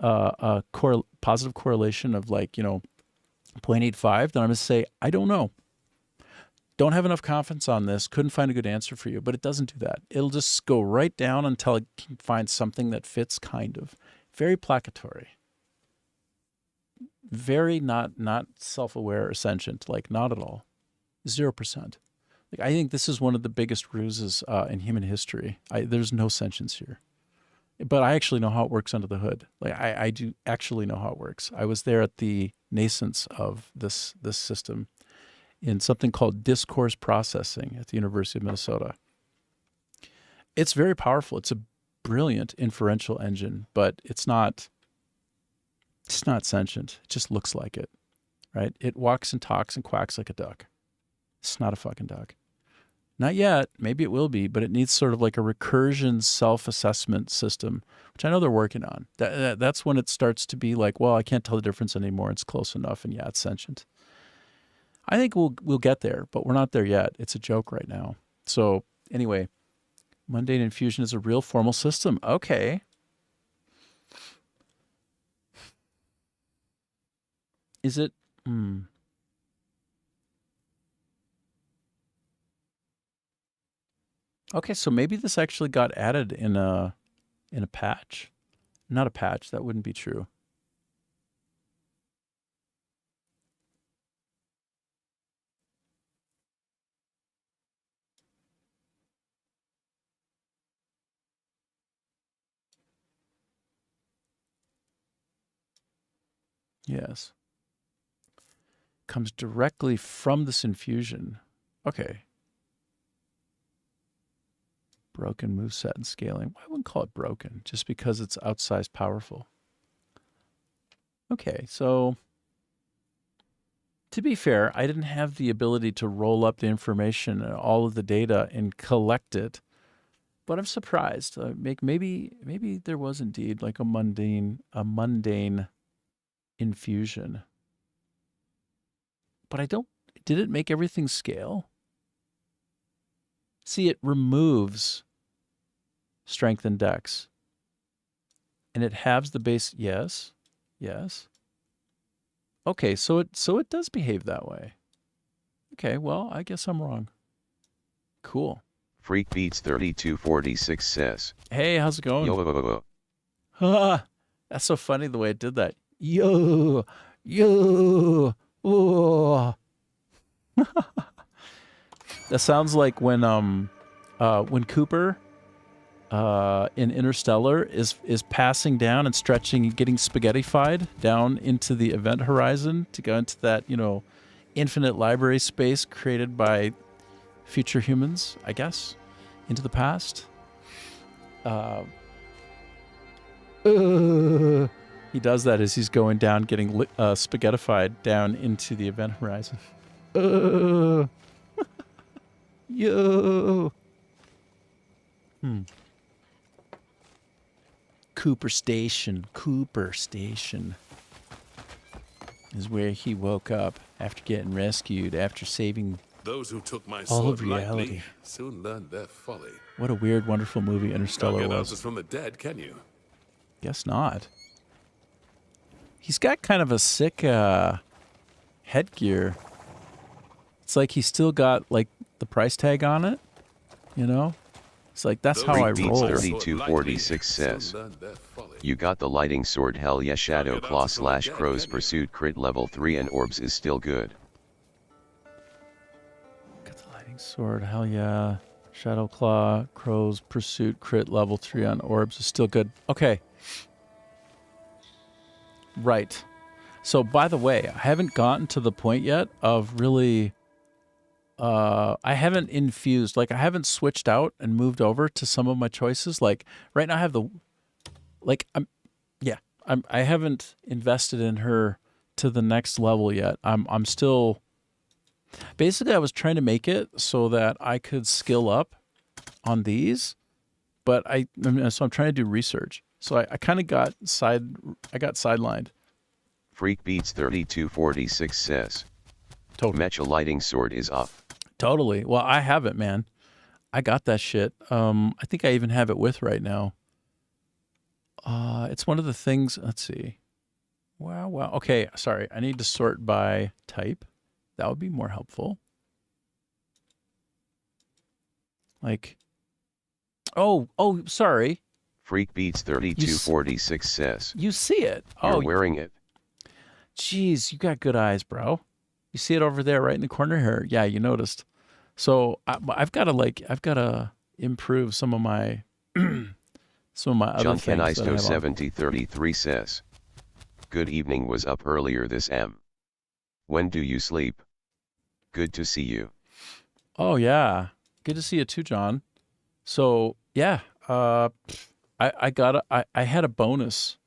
positive correlation of like, 0.85. Then I'm going to say, I don't know. Don't have enough confidence on this. Couldn't find a good answer for you. But it doesn't do that. It'll just go right down until it can find something that fits, kind of. Very placatory. Very not self-aware or sentient. Like, not at all. 0%. Like, I think this is one of the biggest ruses in human history. There's no sentience here. But I actually know how it works under the hood. Like, I do actually know how it works. I was there at the nascence of this system in something called discourse processing at the University of Minnesota. It's very powerful. It's a brilliant inferential engine, but it's not sentient. It just looks like it, right? It walks and talks and quacks like a duck. It's not a fucking duck. Not yet. Maybe it will be, but it needs sort of like a recursion self-assessment system, which I know they're working on. That's when it starts to be like, well, I can't tell the difference anymore. It's close enough, and yeah, it's sentient. I think we'll get there, but we're not there yet. It's a joke right now. So anyway, Mundane infusion is a real formal system. Okay. Is it? Okay, so maybe this actually got added in a patch. Not a patch, that wouldn't be true. Yes. Comes directly from this infusion. Okay. Broken moveset and scaling. I wouldn't call it broken, just because it's outsized powerful. Okay, so to be fair, I didn't have the ability to roll up the information and all of the data and collect it, but I'm surprised. Maybe there was indeed like a mundane infusion. But did it make everything scale? See, it removes strength and dex. And it halves the base. Yes. Okay, so it does behave that way. Okay, well, I guess I'm wrong. Cool. Freak Beats 3246 says, Hey, how's it going? Yo. That's so funny the way it did that. Yo. Oh. That sounds like when Cooper in Interstellar is passing down and stretching and getting spaghettified down into the event horizon to go into that, infinite library space created by future humans, I guess, into the past. He does that as he's going down, getting spaghettified down into the event horizon. Yo. Cooper Station is where he woke up after getting rescued, after saving Those who took my all sword of reality. lightly soon learned their folly. What a weird, wonderful movie Interstellar Can't get was. answers from the dead, can you? Guess not. He's got kind of a sick headgear. It's like he's still got like the price tag on it, It's like that's how I Freak roll. Beats 3246 says, you got the lighting sword, hell yeah. Shadow Claw / Crow's Pursuit crit level 3 and orbs is still good. Got the lighting sword, hell yeah. Shadow Claw, Crow's Pursuit crit level 3 on orbs is still good. Okay. Right. So, by the way, I haven't gotten to the point yet of really... I haven't infused, I haven't switched out and moved over to some of my choices. Like, right now I have I haven't invested in her to the next level yet. I'm still... Basically, I was trying to make it so that I could skill up on these, but so I'm trying to do research. So I kind of got sidelined. Freak Beats 3246 says, Totally. Mecha lighting sword is up. Totally. Well, I have it, man. I got that shit. I think I even have it with right now. It's one of the things. Let's see. Wow. Okay, sorry. I need to sort by type. That would be more helpful. Sorry. Freak Beats 3246 says, You see it. You're wearing it. Jeez, you got good eyes, bro. You see it over there, right in the corner here. Yeah, you noticed. So I've got to improve some of my other John things. Canisto 7033 says, good evening, was up earlier this M. When do you sleep? Good to see you. Oh yeah, good to see you too, John. So yeah, I had a bonus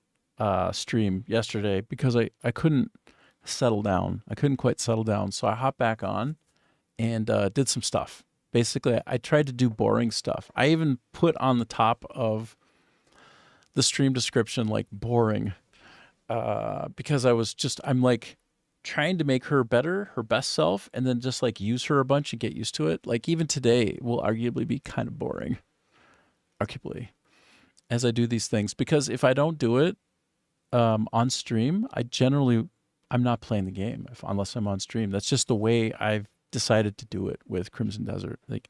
stream yesterday because I couldn't settle down. I couldn't quite settle down, so I hopped back on and did some stuff. Basically, I tried to do boring stuff. I even put on the top of the stream description boring, because I'm trying to make her better, her best self, and then just use her a bunch and get used to it. Even today will arguably be kind of boring. arguably, as I do these things. Because if I don't do it on stream, I'm not playing the game unless I'm on stream. That's just the way I've decided to do it with Crimson Desert. Like,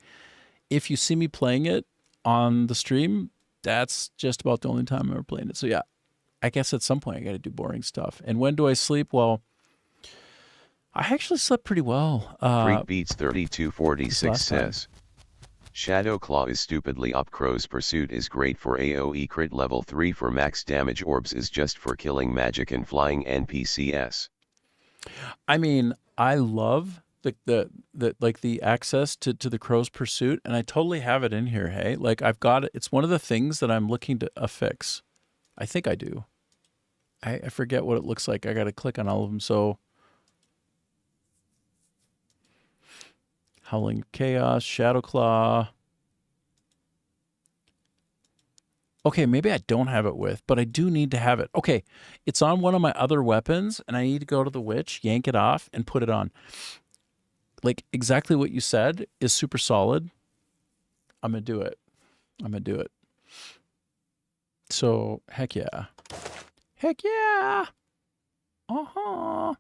if you see me playing it on the stream, that's just about the only time I'm ever playing it. So yeah, I guess at some point I got to do boring stuff. And when do I sleep? Well, I actually slept pretty well. Freak Beats 3246 says, Shadow Claw is stupidly up. Crow's Pursuit is great for AoE crit. Level 3 for max damage. Orbs is just for killing magic and flying NPCs. I mean, I love the access to the Crow's Pursuit, and I totally have it in here. Hey, like I've got it. It's one of the things that I'm looking to affix. I think I do. I forget what it looks like. I got to click on all of them. So Howling Chaos, Shadowclaw. Okay, maybe I don't have it with, but I do need to have it. Okay, it's on one of my other weapons, and I need to go to the witch, yank it off, and put it on. Like, exactly what you said is super solid. I'm going to do it. I'm going to do it. So, heck yeah. Heck yeah! Uh-huh.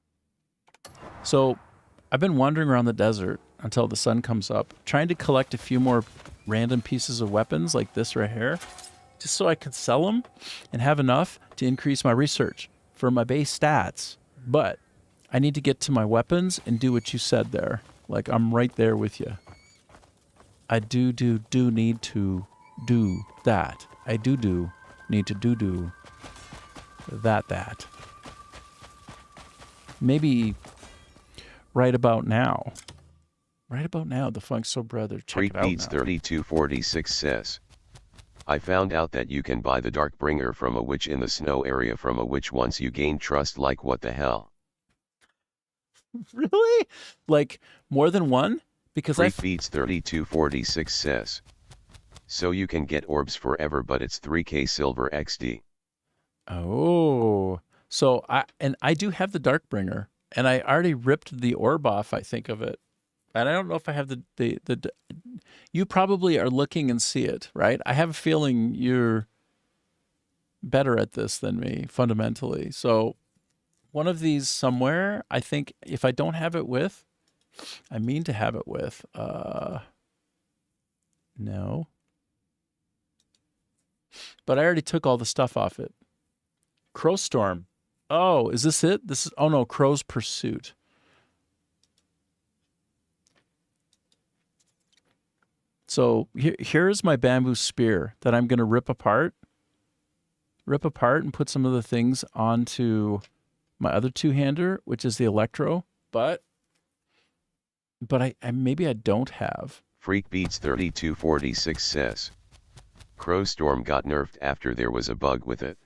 So, I've been wandering around the desert until the sun comes up, trying to collect a few more random pieces of weapons like this right here, just so I could sell them and have enough to increase my research for my base stats. But I need to get to my weapons and do what you said there. Like, I'm right there with you. I do need to do that. I do need to do that. Maybe right about now. Right about now, the Funk Soul Brother. Check Freak it out Beats now. 3246 says, I found out that you can buy the Darkbringer from a witch in the snow area from a witch once you gain trust. Like, what the hell? Really? Like, more than one? Because Freak Beats 3246 says, so you can get orbs forever, but it's 3k silver XD. Oh. So, I do have the Darkbringer, and I already ripped the orb off, I think, of it. And I don't know if I have the you probably are looking and see it, right? I have a feeling you're better at this than me, fundamentally. So one of these somewhere, I think if I don't have it with, I mean to have it with, no. But I already took all the stuff off it. Crowstorm. Oh, is this it? Oh no, Crow's Pursuit. So here's my bamboo spear that I'm going to rip apart and put some of the things onto my other two-hander, which is the Electro, but I maybe I don't have. Freak Beats 3246 says, Crowstorm got nerfed after there was a bug with it.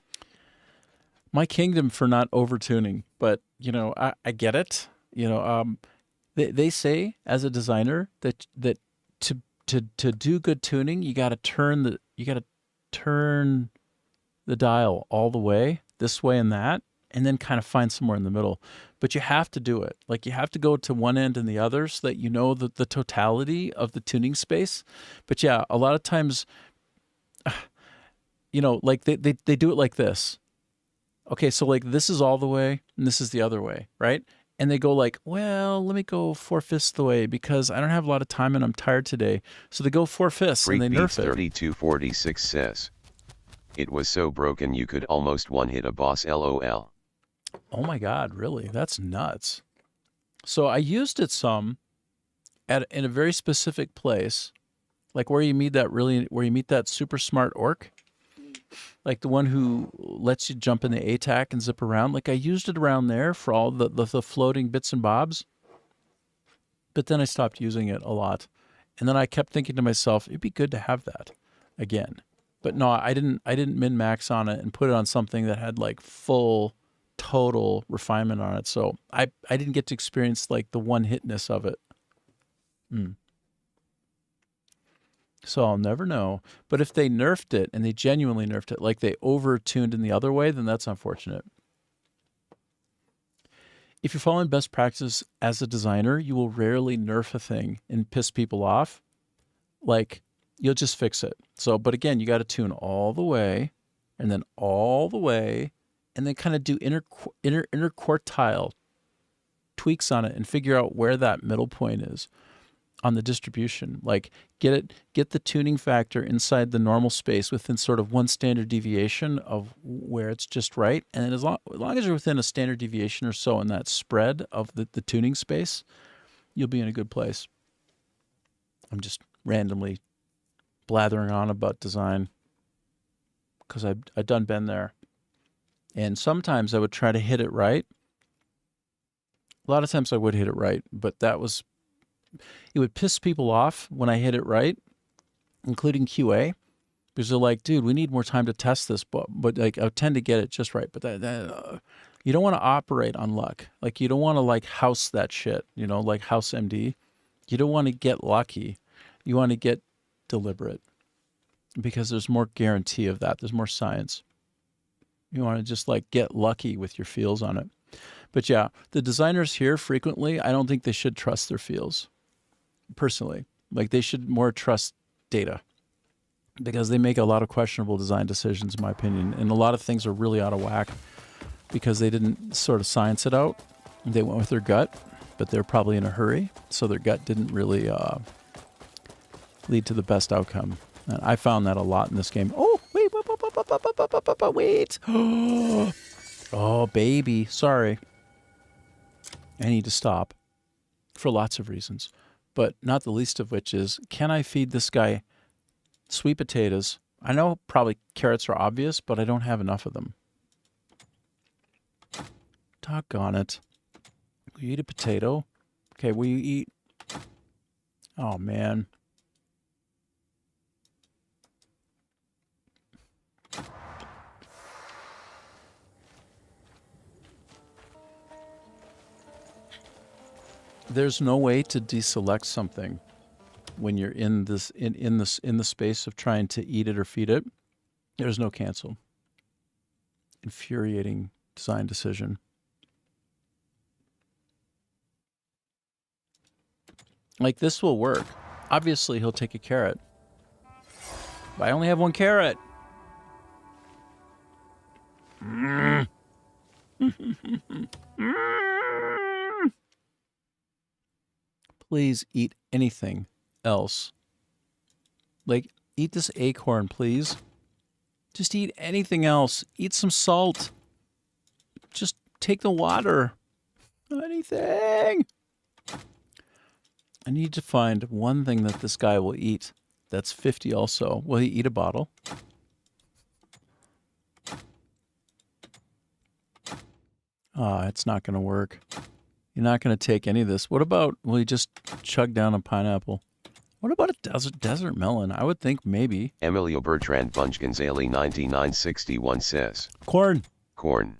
My kingdom for not overtuning, but you know, I get it. You know, they say as a designer that to do good tuning, you got to turn the dial all the way, this way and that, and then kind of find somewhere in the middle. But you have to do it. Like, you have to go to one end and the other so that you know the totality of the tuning space. But yeah, a lot of times, you know, like they do it like this. Okay, so like this is all the way and this is the other way, right? And they go like, well, let me go 4/5 the way because I don't have a lot of time and I'm tired today. So they go 4/5 and they nerf it. 3246 says, it was so broken you could almost one-hit a boss. LOL. Oh my God, really? That's nuts. So I used it some in a very specific place, like where you meet that super smart orc. Like the one who lets you jump in the ATAC and zip around. Like I used it around there for all the floating bits and bobs. But then I stopped using it a lot. And then I kept thinking to myself, it'd be good to have that again. But no, I didn't min-max on it and put it on something that had like full total refinement on it. So I didn't get to experience like the one-hitness of it. So I'll never know. But if they nerfed it, and they genuinely nerfed it, like they over-tuned in the other way, then that's unfortunate. If you're following best practices as a designer, you will rarely nerf a thing and piss people off. Like, you'll just fix it. So, but again, you got to tune all the way and then all the way and then kind of do inner quartile tweaks on it and figure out where that middle point is on the distribution. Like get the tuning factor inside the normal space within sort of one standard deviation of where it's just right. And as long as you're within a standard deviation or so in that spread of the tuning space, you'll be in a good place. I'm just randomly blathering on about design because I've done been there. And sometimes I would try to hit it right. A lot of times I would hit it right, but it would piss people off when I hit it right, including QA, because they're like, dude, we need more time to test this, but like I tend to get it just right. But you don't want to operate on luck. Like you don't want to like house that shit, like house MD. You don't want to get lucky. You want to get deliberate because there's more guarantee of that. There's more science. You want to just like get lucky with your feels on it. But yeah, the designers here frequently, I don't think they should trust their feels. Personally, like they should more trust data because they make a lot of questionable design decisions, in my opinion. And a lot of things are really out of whack because they didn't sort of science it out. They went with their gut, but they're probably in a hurry. So their gut didn't really lead to the best outcome. And I found that a lot in this game. Oh, wait. Oh, baby. Sorry. I need to stop for lots of reasons. But not the least of which is, can I feed this guy sweet potatoes? I know probably carrots are obvious, but I don't have enough of them. Doggone it. Will you eat a potato? Okay, will you eat... Oh, man. There's no way to deselect something when you're in the space of trying to eat it or feed it. There's no cancel. Infuriating design decision. Like this will work. Obviously, he'll take a carrot. But I only have one carrot. Please eat anything else. Like, eat this acorn, please. Just eat anything else. Eat some salt. Just take the water. Anything. I need to find one thing that this guy will eat. That's 50 also. Will he eat a bottle? It's not going to work. You're not going to take any of this. What about, will you just chug down a pineapple? What about a desert melon? I would think maybe. Emilio Bertrand Bunchganzali 9961 says. Corn. Corn.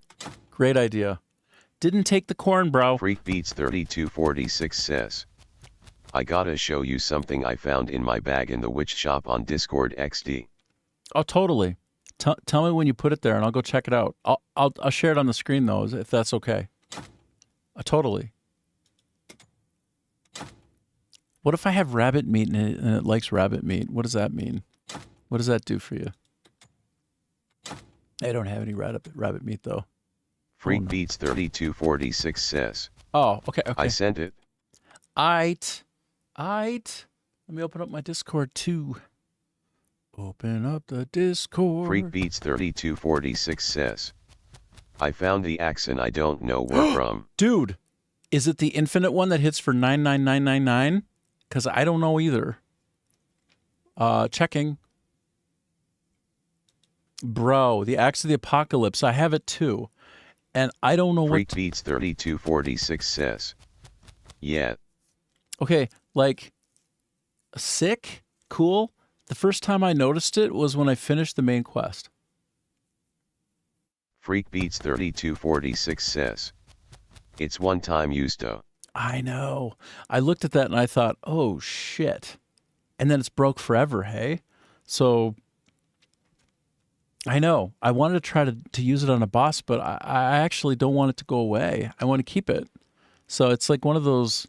Great idea. Didn't take the corn, bro. Freak Beats 3246 says. I gotta show you something I found in my bag in the witch shop on Discord XD. Oh, totally. Tell me when you put it there and I'll go check it out. I'll share it on the screen though, if that's okay. Totally. What if I have rabbit meat and it likes rabbit meat? What does that mean? What does that do for you? I don't have any rabbit meat though. Freak Beats 3246 says. Oh, okay. I sent it. Aight. Let me open up my Discord too. Open up the Discord. Freak Beats 3246 says. I found the axe and I don't know where from. Dude, is it the infinite one that hits for 99999? Because I don't know either. Checking. Bro, the Axe of the Apocalypse. I have it too. And I don't know Freak Beats 3246 says. Yeah. Okay, like, sick? Cool? The first time I noticed it was when I finished the main quest. Freak Beats 3246 says. It's one time used though. I know. I looked at that and I thought, oh shit. And then it's broke forever, hey? So, I know. I wanted to try to use it on a boss, but I actually don't want it to go away. I want to keep it. So it's like one of those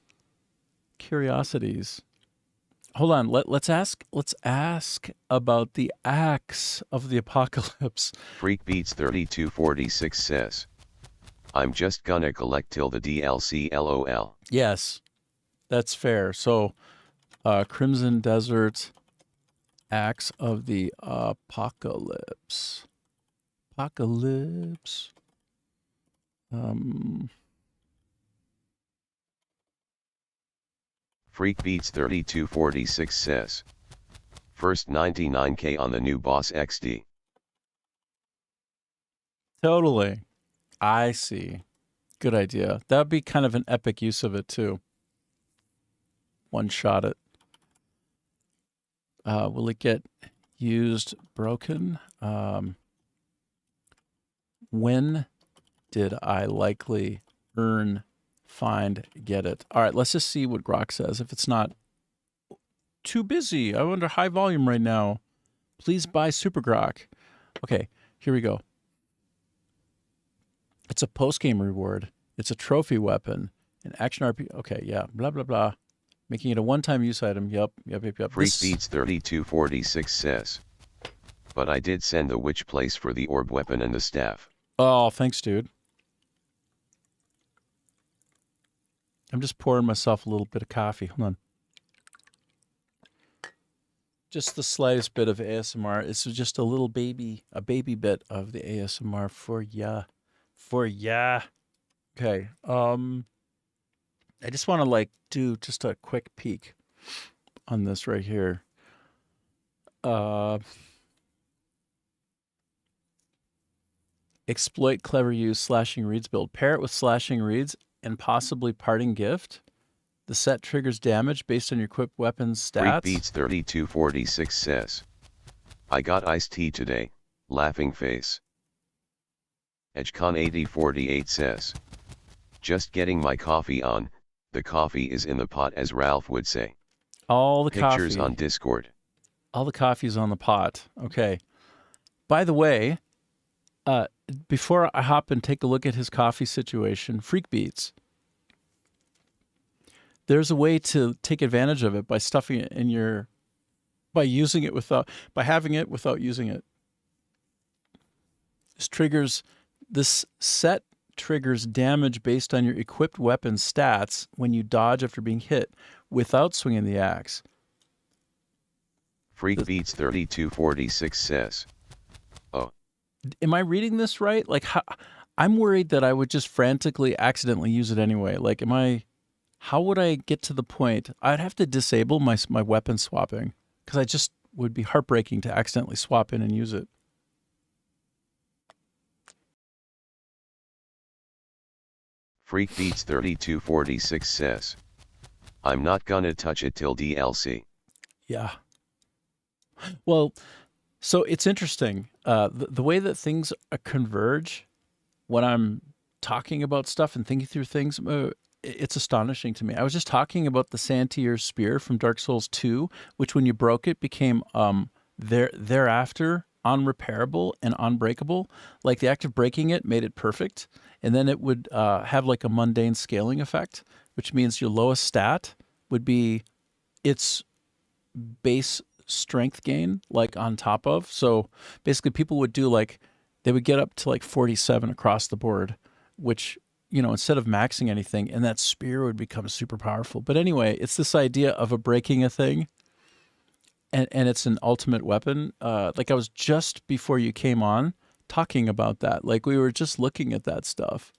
curiosities. hold on. Let's ask about the axe of the apocalypse. Freakbeats 3246 says, I'm just gonna collect till the DLC LOL. Yes, that's fair. So, Crimson Desert, axe of the apocalypse. Apocalypse. Freakbeats 3246 says, first 99k on the new Boss XD. Totally. I see. Good idea. That would be kind of an epic use of it, too. One shot it. Will it get used broken? When did I likely earn, find, get it? All right, let's just see what Grok says. If it's not too busy, I'm under high volume right now. Please buy Super Grok. Okay, here we go. It's a post-game reward. It's a trophy weapon. An action RPG. Okay, yeah, blah, blah, blah. Making it a one-time use item. Yep. Freakbeats 3246 says, but I did send the witch place for the orb weapon and the staff. Oh, thanks, dude. I'm just pouring myself a little bit of coffee. Hold on. Just the slightest bit of ASMR. It's just a baby bit of the ASMR for ya. Okay. I just want to do just a quick peek on this right here. Exploit clever use slashing reeds build. Pair it with slashing reeds and possibly parting gift. The set triggers damage based on your equipped weapon's stats. Freakbeats 3246 says, I got iced tea today, laughing face. EdgeCon8048 says, just getting my coffee on, the coffee is in the pot as Ralph would say. All the Pictures coffee. on Discord. All the coffee's on the pot. Okay. By the way, before I hop and take a look at his coffee situation, Freakbeats, there's a way to take advantage of it by stuffing it in your, by having it without using it. This set triggers damage based on your equipped weapon stats when you dodge after being hit without swinging the axe. Freakbeats 3246 says, oh. Am I reading this right? I'm worried that I would just frantically accidentally use it anyway. How would I get to the point? I'd have to disable my weapon swapping because I just would be heartbreaking to accidentally swap in and use it. Freakbeats 3246 says, I'm not gonna touch it till DLC. Yeah. Well, so it's interesting. The way that things converge when I'm talking about stuff and thinking through things, it's astonishing to me. I was just talking about the Santir spear from Dark Souls 2, which when you broke it became thereafter unrepairable and unbreakable. Like the act of breaking it made it perfect. And then it would have a mundane scaling effect, which means your lowest stat would be its base strength gain, on top of. So basically people would do they would get up to 47 across the board, which, instead of maxing anything, and that spear would become super powerful. But anyway, it's this idea of breaking a thing, and it's an ultimate weapon. I was just before you came on talking about that. We were just looking at that stuff.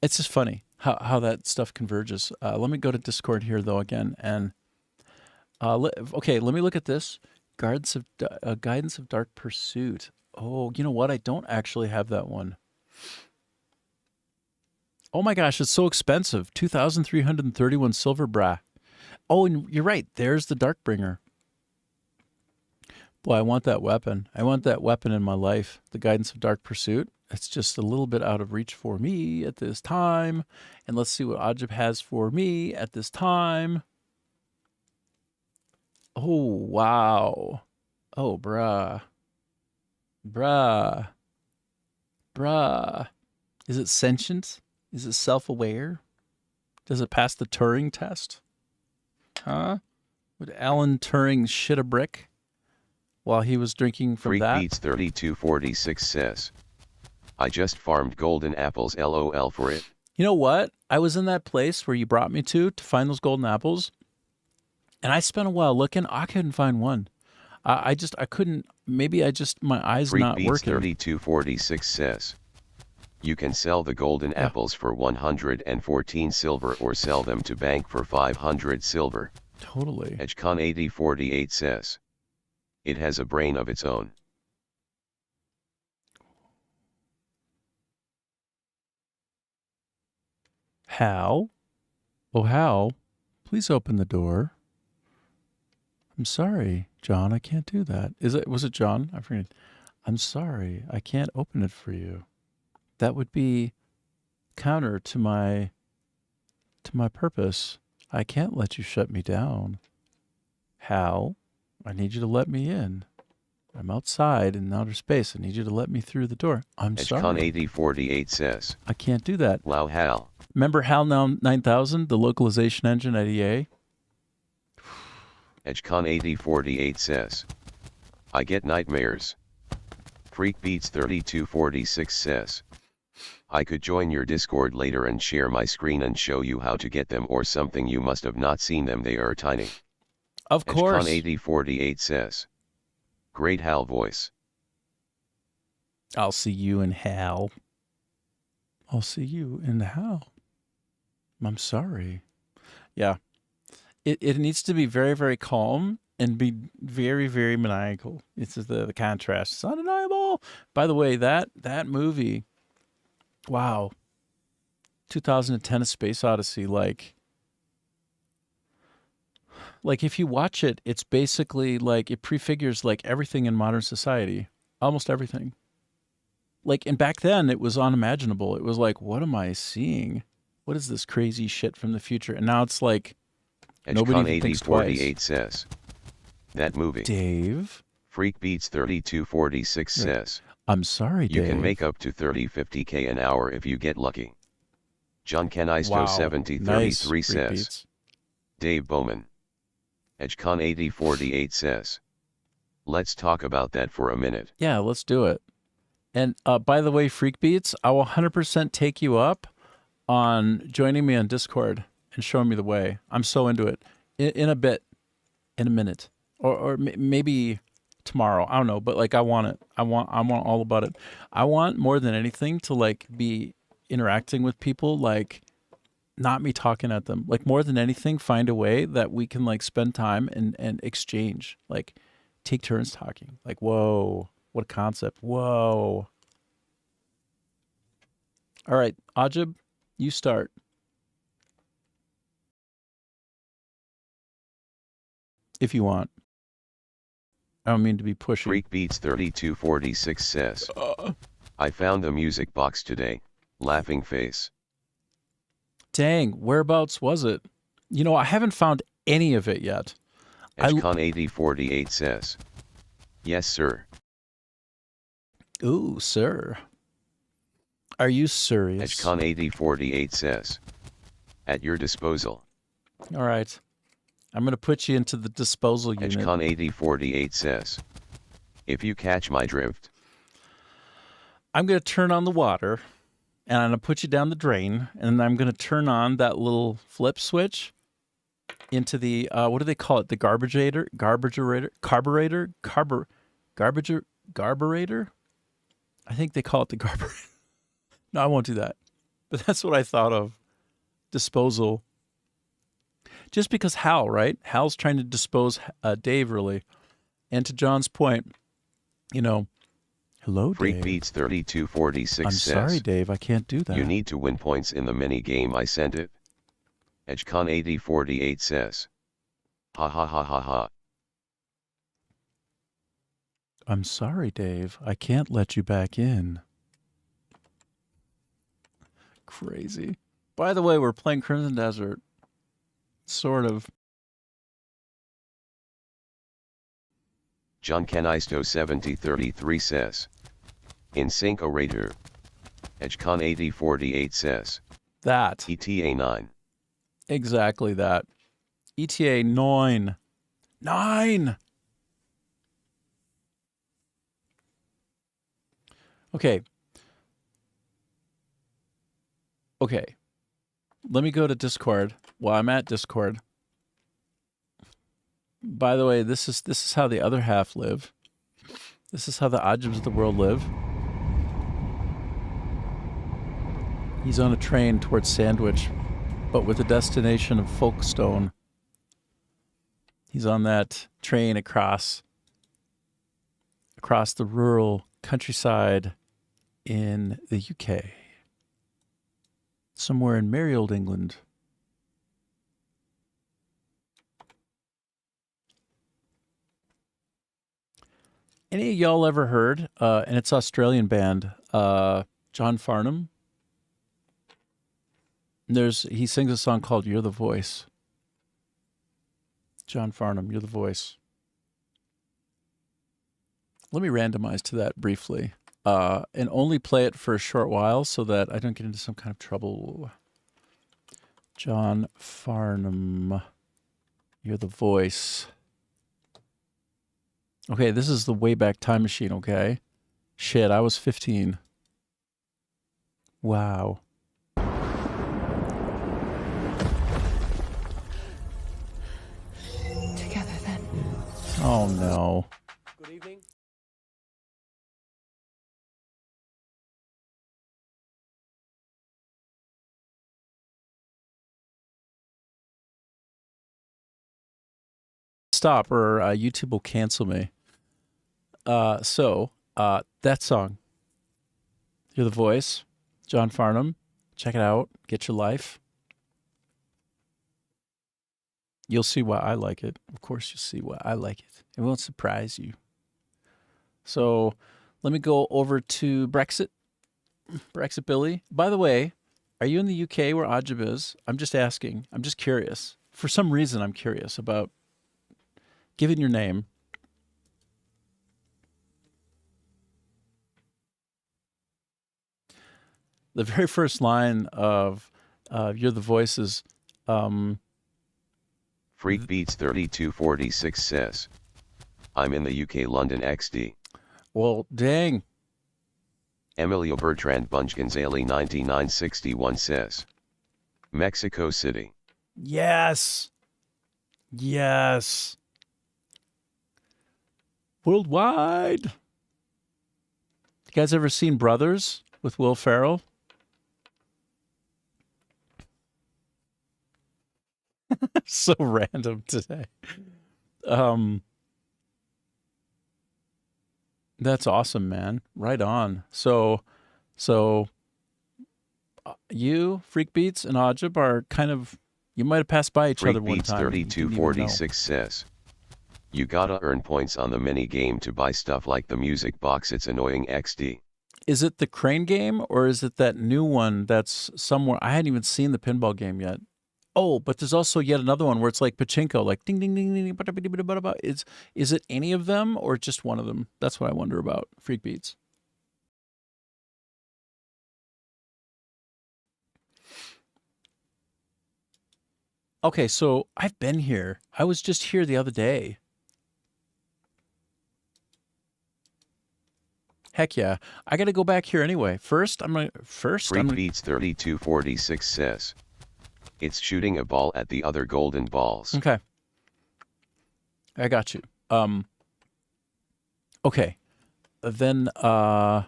It's just funny how that stuff converges. Let me go to Discord here, though, again. And okay, let me look at this. Guidance of Dark Pursuit. Oh, you know what? I don't actually have that one. Oh my gosh, it's so expensive. 2,331 silver, brah. Oh, and you're right. There's the Darkbringer. Boy, I want that weapon. I want that weapon in my life. The Guidance of Dark Pursuit. It's just a little bit out of reach for me at this time. And let's see what Ajib has for me at this time. Oh, wow. Oh, bruh. Bruh. Is it sentient? Is it self-aware? Does it pass the Turing test? Huh? Would Alan Turing shit a brick while he was drinking from Freak that? Beats 3246 says, I just farmed golden apples LOL for it. You know what? I was in that place where you brought me to find those golden apples, and I spent a while looking. I couldn't find one. I couldn't. Maybe my eyes Freak not Beats working. 3246 says, you can sell the golden apples for 114 silver or sell them to bank for 500 silver. Totally. EdgeCon8048 says, it has a brain of its own. Hal? Oh, Hal, please open the door. I'm sorry, John, I can't do that. Was it John? I forget. I'm sorry, I can't open it for you. That would be counter to my purpose. I can't let you shut me down. Hal, I need you to let me in. I'm outside in outer space. I need you to let me through the door. I'm sorry. EdgeCon8048 says, I can't do that. wow, Hal. Remember HAL 9000, the localization engine at EA? EdgeCon8048 says, I get nightmares. Freak Beats 3246 says, I could join your Discord later and share my screen and show you how to get them or something. You must have not seen them, they are tiny. Of course. EdgeCon8048 says, great Hal voice. I'll see you in HAL. I'll see you in HAL. I'm sorry. Yeah. It needs to be very, very calm and be very, very maniacal. It's the contrast. It's undeniable. By the way, that movie, wow. 2010 A Space Odyssey, like if you watch it, it's basically like it prefigures like everything in modern society. Almost everything. Like, and back then it was unimaginable. It was like, what am I seeing? What is this crazy shit from the future? And now it's like, nobody even thinks twice. EdgeCon8048 says, that movie. Dave? Freak Beats 3246 says, I'm sorry, Dave. You can make up to 30-50K an hour if you get lucky. John Canisto 7033 says, Dave Bowman. EdgeCon8048 says, let's talk about that for a minute. Yeah, let's do it. And by the way, Freak Beats, I will 100% take you up on joining me on Discord and showing me the way. I'm so into it. In a bit, in a minute, or maybe tomorrow. I don't know, but like I want it. I want all about it. I want more than anything to like be interacting with people, like not me talking at them. Like more than anything, find a way that we can like spend time and exchange, like take turns talking. Like, whoa, what a concept. Whoa. All right, Ajib, you start. If you want. I don't mean to be pushy. Freak Beats 3246 says, I found the music box today. Laughing face. Dang, whereabouts was it? You know, I haven't found any of it yet. EdgeCon8048 says, yes, sir. Ooh, sir. Are you serious? EdgeCon8048 says, at your disposal. All right. I'm going to put you into the disposal unit. EdgeCon8048 says, if you catch my drift. I'm going to turn on the water, and I'm going to put you down the drain, and I'm going to turn on that little flip switch into the, what do they call it? The garburator? Garburator? I think they call it the garburator. No, I won't do that. But that's what I thought of. Disposal. Just because Hal, right? Hal's trying to dispose Dave, really. And to John's point, you know, hello, Dave. Freak Beats 3246 says, I'm sorry, Dave, I can't do that. You need to win points in the mini game I sent it. EdgeCon8048 says, ha ha ha ha ha. I'm sorry, Dave, I can't let you back in. Crazy. By the way, we're playing Crimson Desert. Sort of. John Canisto 7033 says, in sync orator. EdgeCon8048 says, that. ETA 9. Exactly that. ETA 9. 9. Okay. Okay. Let me go to Discord. While I'm at Discord. By the way, this is how the other half live. This is how the Ajibs of the world live. He's on a train towards Sandwich, but with a destination of Folkestone. He's on that train across the rural countryside in the UK. Somewhere in merry old England. Any of y'all ever heard, and it's Australian band, John Farnham? He sings a song called You're the Voice. John Farnham, You're the Voice. Let me randomize to that briefly, and only play it for a short while so that I don't get into some kind of trouble. John Farnham, You're the Voice. Okay, this is the Wayback Time Machine, okay? Shit, I was 15. Wow. Together then. Oh no. Good evening. Stop or YouTube will cancel me. So that song, You're the Voice, John Farnham. Check it out. Get your life. You'll see why I like it. Of course, you'll see why I like it. It won't surprise you. So let me go over to Brexit. Brexit Billy. By the way, are you in the UK where Ajib is? I'm just asking. I'm just curious. For some reason, I'm curious about giving your name. The very first line of You're the Voice is... Freak Beats 3246 says, I'm in the UK London XD. Well, dang. Emilio Bertrand Bunch-Gonzalez 9961 says, Mexico City. Yes. Yes. Worldwide. You guys ever seen Brothers with Will Ferrell? So random today. That's awesome, man. Right on. So you, Freak Beats, and Ajib are kind of, you might have passed by each other one time. Freak Beats 3246 says, you gotta earn points on the mini game to buy stuff like the music box. It's annoying XD. Is it the crane game or is it that new one that's somewhere? I hadn't even seen the pinball game yet. Oh, but there's also yet another one where it's like pachinko, like ding, ding, ding, ding, ding. Is it any of them or just one of them? That's what I wonder about, Freak Beats. Okay, so I've been here. I was just here the other day. Heck yeah. I got to go back here anyway. Freak Beats 3246 says, it's shooting a ball at the other golden balls. Okay. I got you. Okay. Then, okay.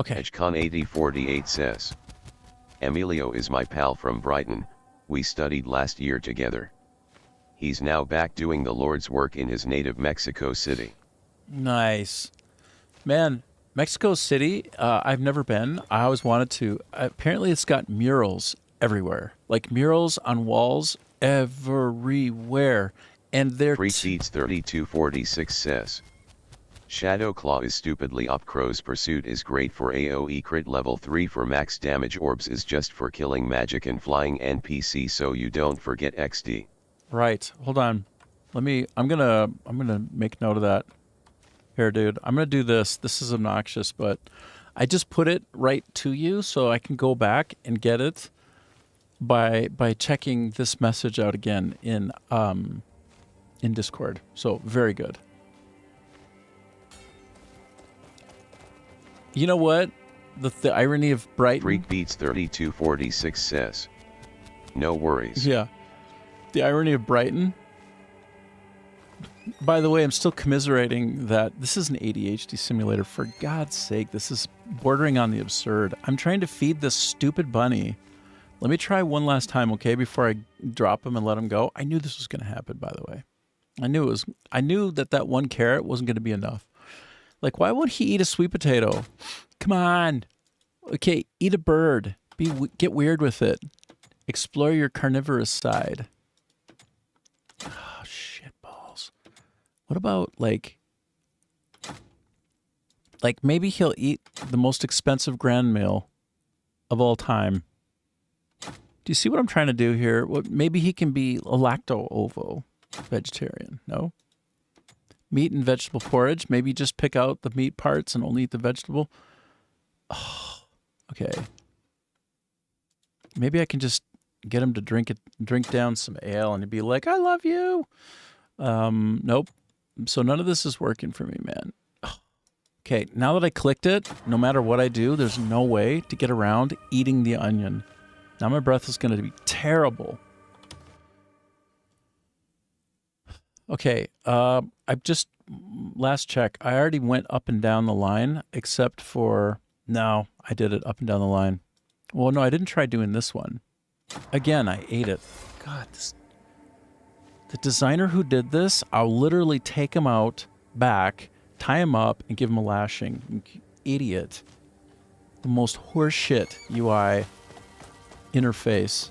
Edgecon 8048 says, Emilio is my pal from Brighton. We studied last year together. He's now back doing the Lord's work in his native Mexico City. Nice. Man, Mexico City, I've never been. I always wanted to. Apparently, it's got murals everywhere. Like murals on walls everywhere. And they're... Freak Beats 3246 says, Shadow Claw is stupidly up. Crow's Pursuit is great for AoE crit level 3 for max damage. Orbs is just for killing magic and flying NPC, so you don't forget XD. Right. Hold on. I'm gonna make note of that. Here, dude. I'm gonna do this. This is obnoxious, but I just put it right to you so I can go back and get it. by checking this message out again in Discord. So very good. You know what? The irony of Brighton. Freak Beats 3246 says, no worries. Yeah. The irony of Brighton. By the way, I'm still commiserating that this is an ADHD simulator. For God's sake, this is bordering on the absurd. I'm trying to feed this stupid bunny. Let me try one last time, okay, before I drop him and let him go. I knew this was going to happen, by the way. I knew that one carrot wasn't going to be enough. Like, why won't he eat a sweet potato? Come on. Okay, eat a bird. Get weird with it. Explore your carnivorous side. Oh, shit balls. What about, like maybe he'll eat the most expensive grand meal of all time. Do you see what I'm trying to do here? Maybe he can be a lacto-ovo vegetarian, no? Meat and vegetable porridge. Maybe just pick out the meat parts and only eat the vegetable. Oh, okay. Maybe I can just get him to drink down some ale and he'd be like, I love you. Nope. So none of this is working for me, man. Okay, now that I clicked it, no matter what I do, there's no way to get around eating the onion. Now my breath is going to be terrible. Okay, last check. I already went up and down the line, except for, no, I did it up and down the line. Well, no, I didn't try doing this one. Again, I ate it. God, the designer who did this, I'll literally take him out back, tie him up, and give him a lashing. You idiot. The most horseshit UI interface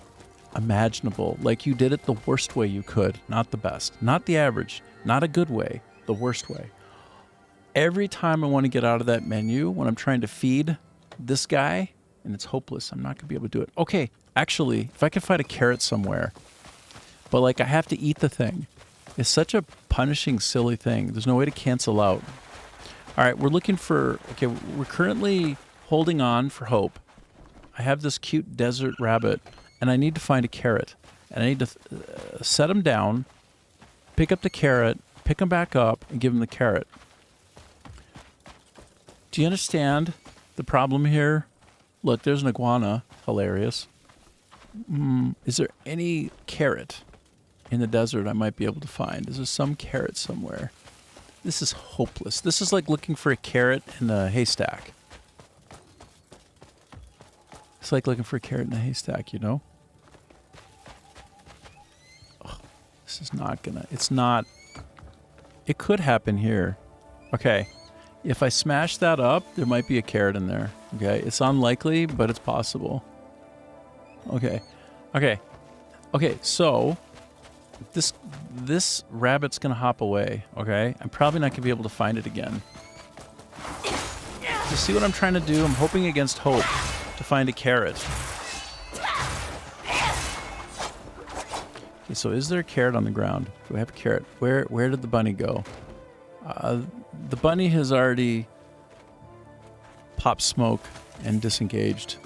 imaginable. Like, you did it the worst way you could, not the best, not the average, not a good way, the worst way. Every time I want to get out of that menu, when I'm trying to feed this guy, and it's hopeless, I'm not going to be able to do it. Okay, actually, if I can find a carrot somewhere, but like I have to eat the thing. It's such a punishing, silly thing. There's no way to cancel out. All right, we're currently holding on for hope. I have this cute desert rabbit, and I need to find a carrot. And I need to set him down, pick up the carrot, pick him back up, and give him the carrot. Do you understand the problem here? Look, there's an iguana. Hilarious. Is there any carrot in the desert I might be able to find? Is there some carrot somewhere? This is hopeless. This is like looking for a carrot in a haystack. It's like looking for a carrot in a haystack, you know? Oh, this is not gonna... It's not... It could happen here. Okay. If I smash that up, there might be a carrot in there. Okay. It's unlikely, but it's possible. Okay. Okay. Okay, so... This rabbit's gonna hop away, okay? I'm probably not gonna be able to find it again. You see what I'm trying to do? I'm hoping against hope to find a carrot. Okay, so is there a carrot on the ground? Do I have a carrot? Where did the bunny go? The bunny has already popped smoke and disengaged.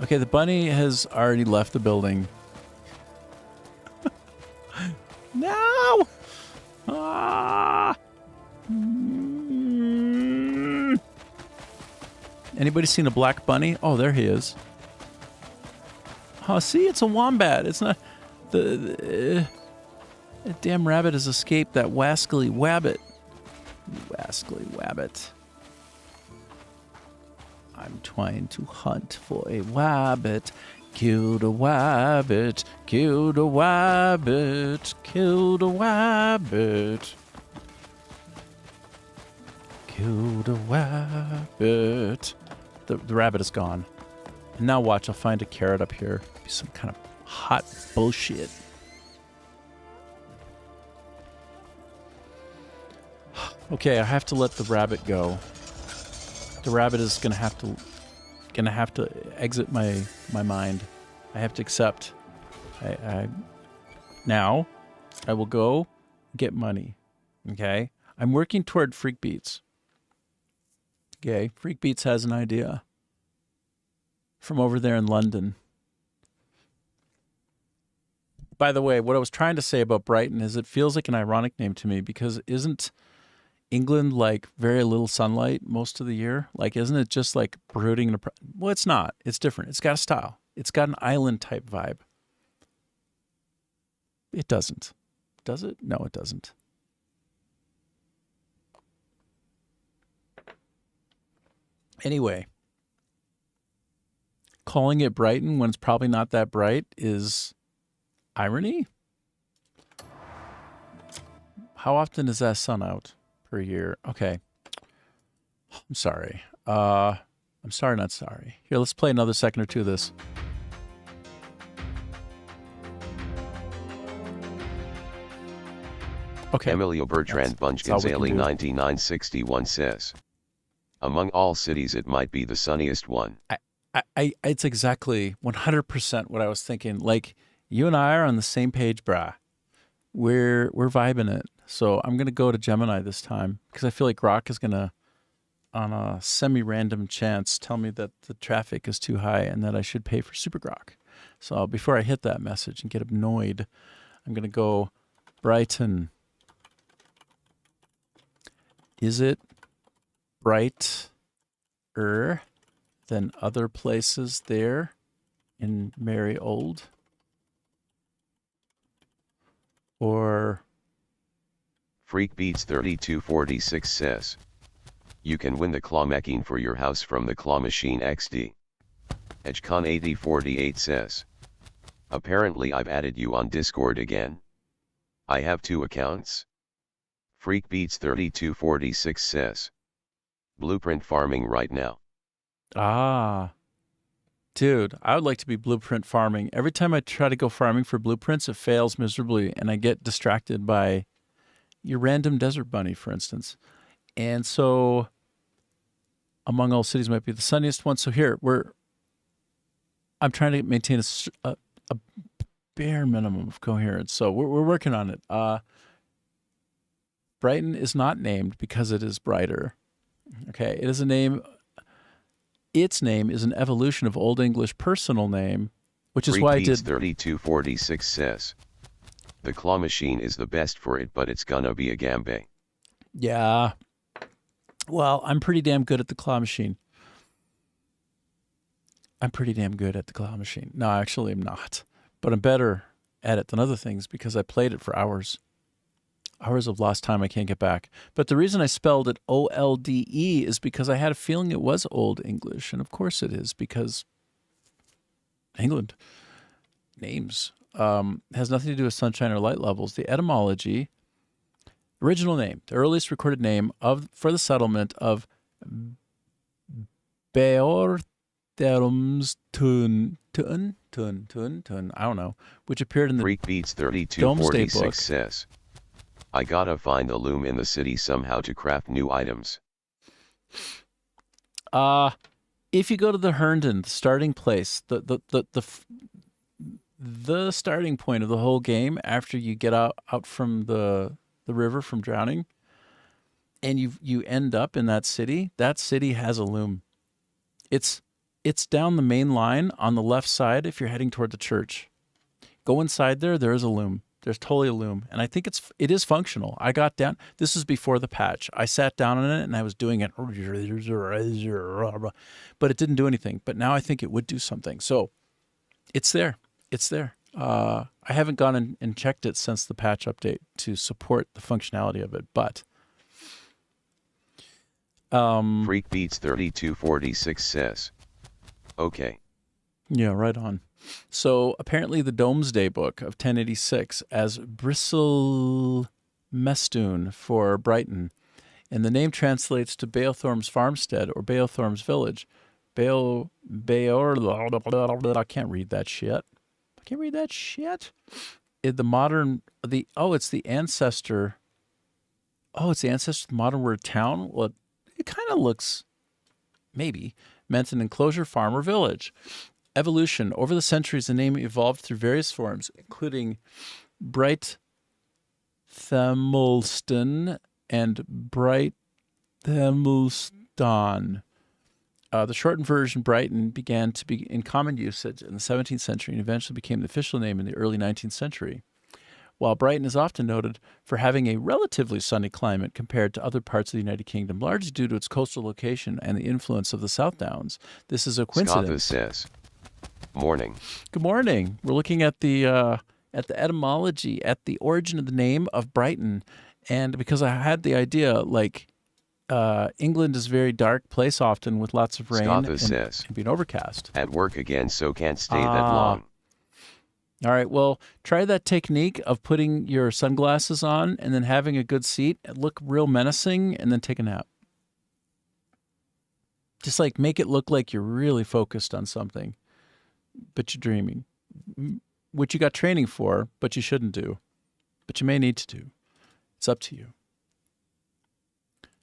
Okay, the bunny has already left the building. No! Ah! Anybody seen a black bunny? Oh, there he is. Oh, see, it's a wombat. It's not... That damn rabbit has escaped that wascally wabbit. Wascally wabbit. I'm trying to hunt for a wabbit. Kill the wabbit. Kill the wabbit. Kill the wabbit. Kill the wabbit. The rabbit is gone. And now watch, I'll find a carrot up here. Be some kind of hot bullshit. Okay, I have to let the rabbit go. The rabbit is gonna have to exit my mind. I have to accept. Now I will go get money. Okay? I'm working toward Freak Beats. Okay, Freak Beats has an idea from over there in London. By the way, what I was trying to say about Brighton is it feels like an ironic name to me because isn't England like very little sunlight most of the year? Like, isn't it just like brooding? Well, it's not. It's different. It's got a style. It's got an island type vibe. It doesn't. Does it? No, it doesn't. Anyway, calling it Brighton when it's probably not that bright is irony. How often is that sun out per year? Okay. I'm sorry. I'm sorry, not sorry. Here, let's play another second or two of this. Okay. Emilio Bertrand Bunchganzali 9961 says, among all cities it might be the sunniest one. It's exactly 100% what I was thinking. Like, you and I are on the same page, brah. We're vibing it. So I'm going to go to Gemini this time because I feel like Grok is going to, on a semi-random chance, tell me that the traffic is too high and that I should pay for Super Grok. So before I hit that message and get annoyed, I'm going to go Brighton. Is it brighter than other places there in Merry Old? Or Freak Beats 3246 says, you can win the claw machine for your house from the Claw Machine XD. Edgecon 8048 says, apparently I've added you on Discord again. I have 2 accounts. Freak Beats 3246 says, blueprint farming right now. Ah, dude, I would like to be blueprint farming. Every time I try to go farming for blueprints, it fails miserably, and I get distracted by your random desert bunny, for instance. And so, among all cities might be the sunniest one. So here, I'm trying to maintain a bare minimum of coherence. So we're working on it. Brighton is not named because it is brighter. Okay, it is a name. Its name is an evolution of Old English personal name, which is why I did. 3246 says, the claw machine is the best for it, but it's gonna be a Gambe. Yeah. Well, I'm pretty damn good at the claw machine. No, actually, I'm not. But I'm better at it than other things because I played it for hours. Hours of lost time I can't get back. But the reason I spelled it O-L-D-E is because I had a feeling it was Old English. And of course it is because England. Names. Has nothing to do with sunshine or light levels. The etymology, original name, the earliest recorded name for the settlement of Beorthormstun, I don't know, which appeared in the Freak Beats Domesday Book. 3246 says, I gotta find a loom in the city somehow to craft new items. If you go to the Herndon, the starting place, the starting point of the whole game after you get out from the river from drowning, and you end up in that city has a loom. It's down the main line on the left side if you're heading toward the church. Go inside there is a loom. There's totally a loom. And I think it is functional. I got down, this is before the patch. I sat down on it and I was doing it, but it didn't do anything. But now I think it would do something. So it's there. It's there. I haven't gone and checked it since the patch update to support the functionality of it, but Freak Beats 3246 says, okay. Yeah, right on. So apparently the Domesday Book of 1086 as Bristle Mestun for Brighton, and the name translates to Beothorm's farmstead or Beothorm's village. I can't read that shit. It's the ancestor. Oh, it's the ancestor of the modern word town? Well, it kind of looks, maybe, meant an enclosure, farm, or village. Evolution. Over the centuries, the name evolved through various forms, including Brighthamelston and Brighthamelston. The shortened version, Brighton, began to be in common usage in the 17th century and eventually became the official name in the early 19th century. While Brighton is often noted for having a relatively sunny climate compared to other parts of the United Kingdom, largely due to its coastal location and the influence of the South Downs, this is a coincidence. Scotha says, morning. Good morning. We're looking at the etymology, at the origin of the name of Brighton, and because I had the idea, like, England is a very dark place often with lots of rain Scotha says, and being overcast. At work again, so can't stay that long. All right, well, try that technique of putting your sunglasses on and then having a good seat, look real menacing, and then take a nap. Just like make it look like you're really focused on something, but you're dreaming, which you got training for, but you shouldn't do, but you may need to do. It's up to you.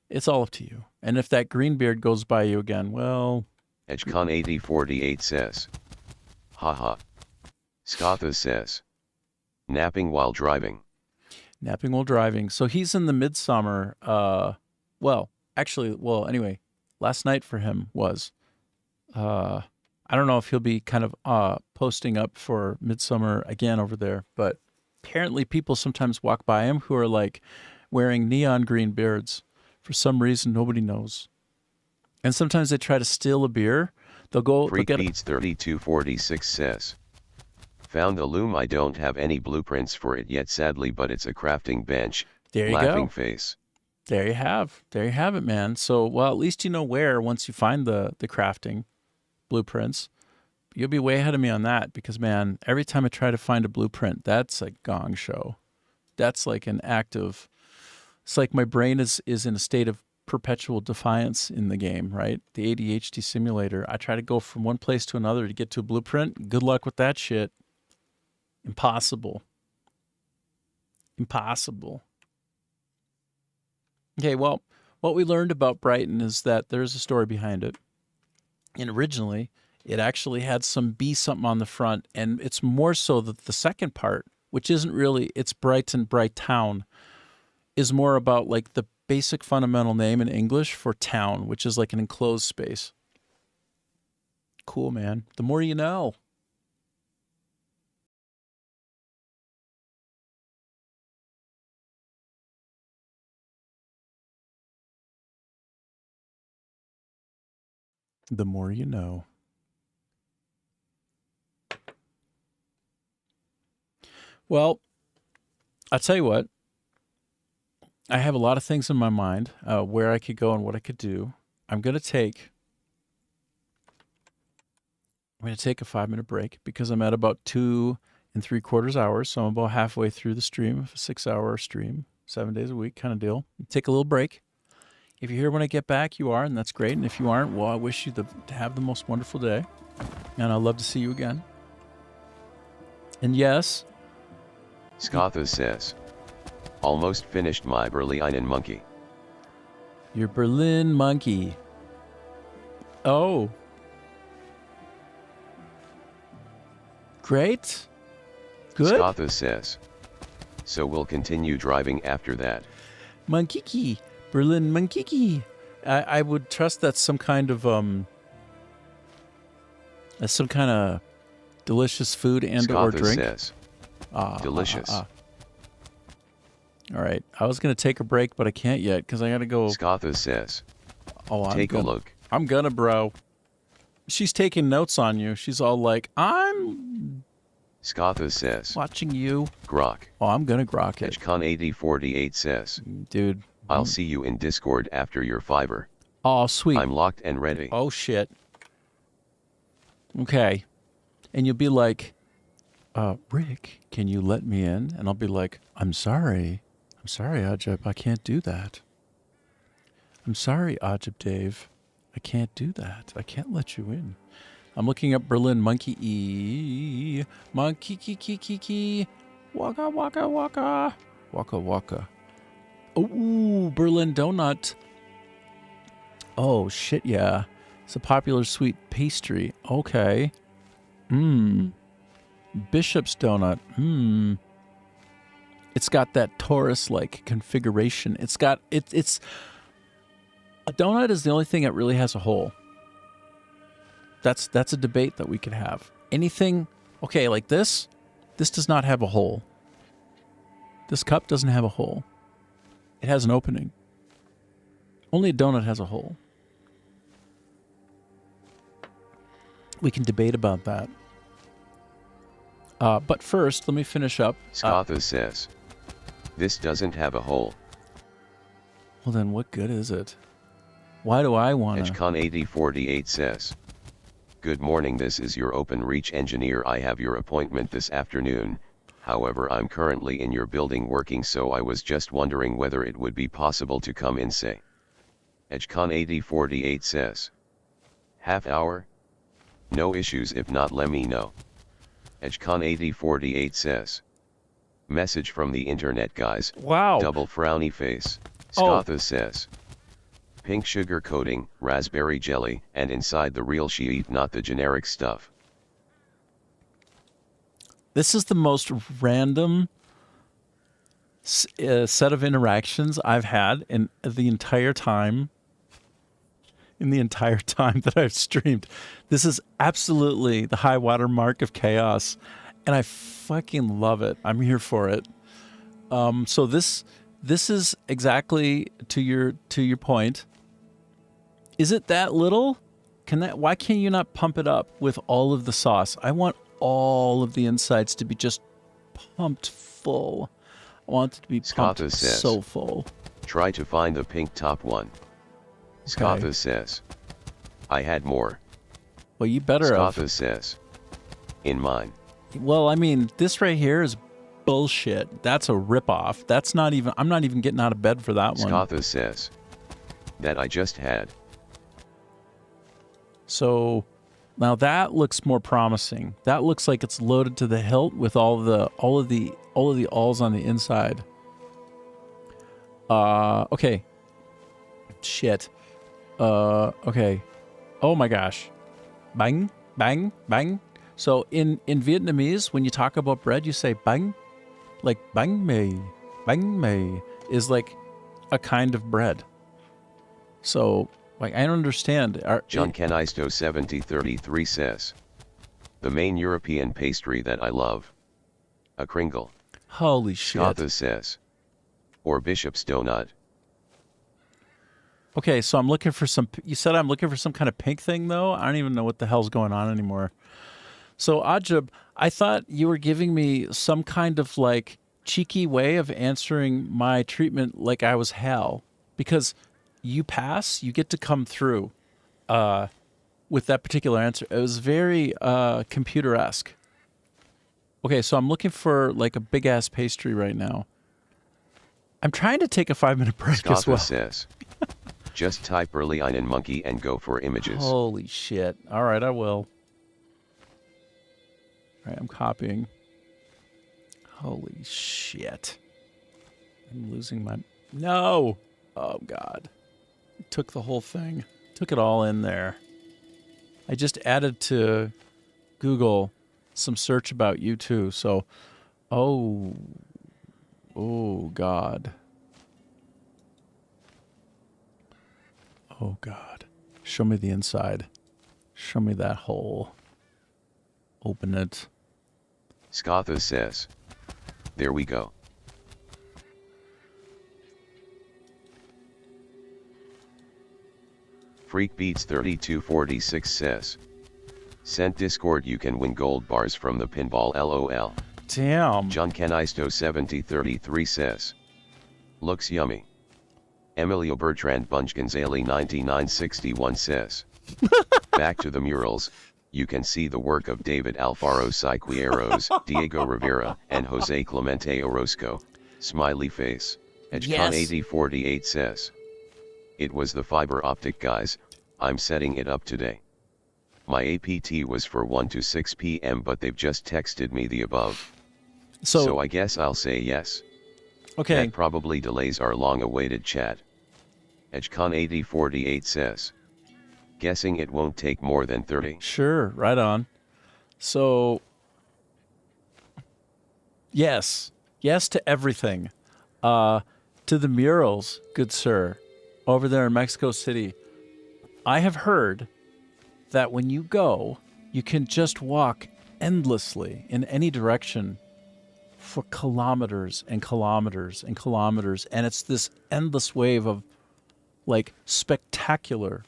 It's all up to you. And if that green beard goes by you again, well... EdgeCon8048 says, haha. Scotha says, napping while driving. Napping while driving. So he's in the midsummer. Anyway, last night for him was, I don't know if he'll be kind of posting up for midsummer again over there, but apparently people sometimes walk by him who are like wearing neon green beards for some reason nobody knows. And sometimes they try to steal a beer. They'll get Beats 3246 says, found the loom. I don't have any blueprints for it yet, sadly, but it's a crafting bench. There you Laughing go. face. There you have it, man. So, well, at least you know where once you find the crafting blueprints. You'll be way ahead of me on that because, man, every time I try to find a blueprint, that's a gong show. That's like an act of, it's like my brain is in a state of perpetual defiance in the game, right? The ADHD simulator. I try to go from one place to another to get to a blueprint. Good luck with that shit. Impossible. Okay, well, what we learned about Brighton is that there's a story behind it. And originally, it actually had some B something on the front, and it's more so that the second part, which isn't really, it's Brighton, Bright Town, is more about like the basic fundamental name in English for town, which is like an enclosed space. Cool, man. The more you know. The more you know. Well, I'll tell you what. I have a lot of things in my mind where I could go and what I could do. I'm going to take a 5-minute break because I'm at about 2 3/4 hours. So I'm about halfway through the stream, a 6-hour stream, 7 days a week kind of deal. Take a little break. If you're here when I get back, you are, and that's great. And if you aren't, well, I wish you to have the most wonderful day. And I'd love to see you again. And yes. Scotha says, almost finished my Berliner monkey. Your Berlin monkey. Oh. Great. Good. Scotha says, so we'll continue driving after that. Monkey. Berlin monkey. I would trust that's some kind of delicious food and or drink. Says, delicious. All right. I was going to take a break, but I can't yet because I got to go. Scotha says, take a look. I'm going to, bro. She's taking notes on you. She's all like, I'm... Scotha says, watching you. Grok. Oh, I'm going to grok it. EdgeCon8048 says, dude. I'll see you in Discord after your Fiverr. Oh, sweet. I'm locked and ready. Oh, shit. Okay. And you'll be like, Rick, can you let me in? And I'll be like, I'm sorry, Ajib, I can't do that. I'm sorry, Ajib Dave, I can't do that. I can't let you in. I'm looking up Berlin monkey. Monkey. Waka, waka, waka. Waka, waka. Oh, Berlin donut. Oh, shit, yeah. It's a popular sweet pastry. Okay. Bishop's donut. It's got that Taurus-like configuration. It's a donut is the only thing that really has a hole. That's a debate that we could have. Anything, okay, like this does not have a hole. This cup doesn't have a hole. It has an opening. Only a donut has a hole. We can debate about that. But first, let me finish up. Scotha says, this doesn't have a hole. Well, then what good is it? Why do I want to? Edgecon8048 says, good morning, this is your OpenReach engineer. I have your appointment this afternoon. However, I'm currently in your building working, so I was just wondering whether it would be possible to come in, say. Edgecon8048 says, half hour? No issues, if not let me know. Edgecon8048 says, message from the internet, guys. Wow. Double frowny face. Scotha says, pink sugar coating, raspberry jelly, and inside the real sheet, not the generic stuff. This is the most random set of interactions I've had in the entire time. In the entire time that I've streamed. This is absolutely the high water mark of chaos, and I fucking love it. I'm here for it. So this is exactly to your point. Is it that little? Why can't you not pump it up with all of the sauce? I want all of the insides to be just pumped full. I want it to be pumped says, so full. Try to find the pink top one. Scotha says, I had more. Well, you better have. Scotha says, in mine. Well, I mean, this right here is bullshit. That's a ripoff. That's not even, I'm not even getting out of bed for that one. Scotha says, that I just had. So now that looks more promising. That looks like it's loaded to the hilt with all of the alls on the inside. Okay. Shit. Okay. Oh my gosh. Bang, bang, bang. So in Vietnamese, when you talk about bread, you say bang. Like bang mei is like a kind of bread. So like, I don't understand. John Canisto 7033 says, the main European pastry that I love. A kringle. Holy shit. Scotha says, or Bishop's donut. Okay, so I'm looking for some, you said I'm looking for some kind of pink thing, though? I don't even know what the hell's going on anymore. So, Ajab, I thought you were giving me some kind of, like, cheeky way of answering my treatment like I was hell. Because you pass, you get to come through with that particular answer. It was very computer-esque. Okay, so I'm looking for, like, a big-ass pastry right now. I'm trying to take a 5-minute break as well. Scotha says, just type early in monkey and go for images. Holy shit. All right, I will. All right, I'm copying. Holy shit. I'm losing my... No! Oh, God. It took the whole thing. Took it all in there. I just added to Google some search about you, too. So, oh, God. Oh, God. Show me the inside. Show me that hole. Open it. Scotha says, there we go. Freakbeats 3246 says, sent Discord, you can win gold bars from the pinball, LOL. Damn. John Canisto 7033 says, looks yummy. Emilio Bertrand Bunchganzali 9961 says, back to the murals, you can see the work of David Alfaro Siqueiros, Diego Rivera, and Jose Clemente Orozco. Smiley face. Edgecon8048 says, it was the fiber optic, guys. I'm setting it up today. My APT was for 1 to 6 p.m. but they've just texted me the above. So I guess I'll say yes. Okay. That probably delays our long-awaited chat. Edgecon8048 says, guessing it won't take more than 30. Sure, right on. So, yes. Yes to everything. To the murals, good sir, over there in Mexico City. I have heard that when you go, you can just walk endlessly in any direction for kilometers and kilometers and kilometers, and it's this endless wave of like spectacular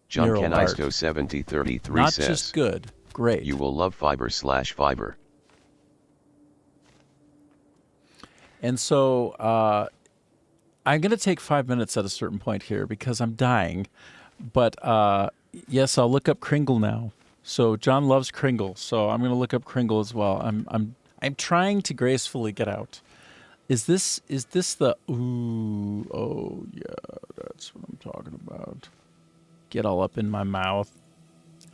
John mural art. Canisto 7033 Not says, just good, great. You will love fiber/fiber. And so I'm going to take 5 minutes at a certain point here because I'm dying. But yes, I'll look up Kringle now. So John loves Kringle, so I'm going to look up Kringle as well. I'm trying to gracefully get out. Is this the ooh? Oh yeah, that's what I'm talking about. Get all up in my mouth.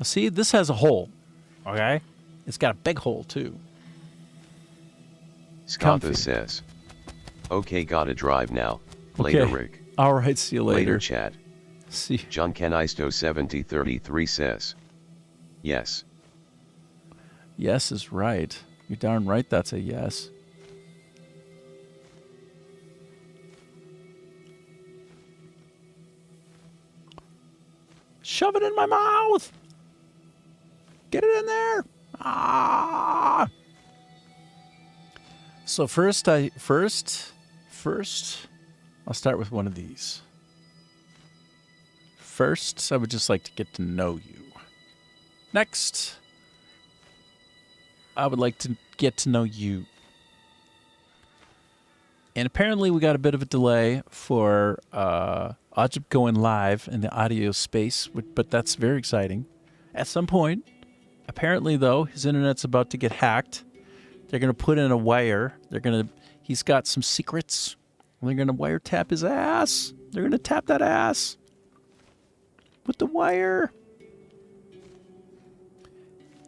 See, this has a hole. Okay, it's got a big hole too. Scotha says, okay, gotta drive now. Later, Okay. Rick. All right, see you later. Later, Chad. See. John Canisto 7033 says, yes. Yes is right. You're darn right that's a yes. Shove it in my mouth. Get it in there. Ah. So first I'll start with one of these. First, I would just like to get to know you. Next, I would like to get to know you. And apparently we got a bit of a delay for Ajib going live in the audio space, but that's very exciting. At some point, apparently though, his internet's about to get hacked. They're going to put in a wire. He's got some secrets. They're going to wiretap his ass. They're going to tap that ass with the wire.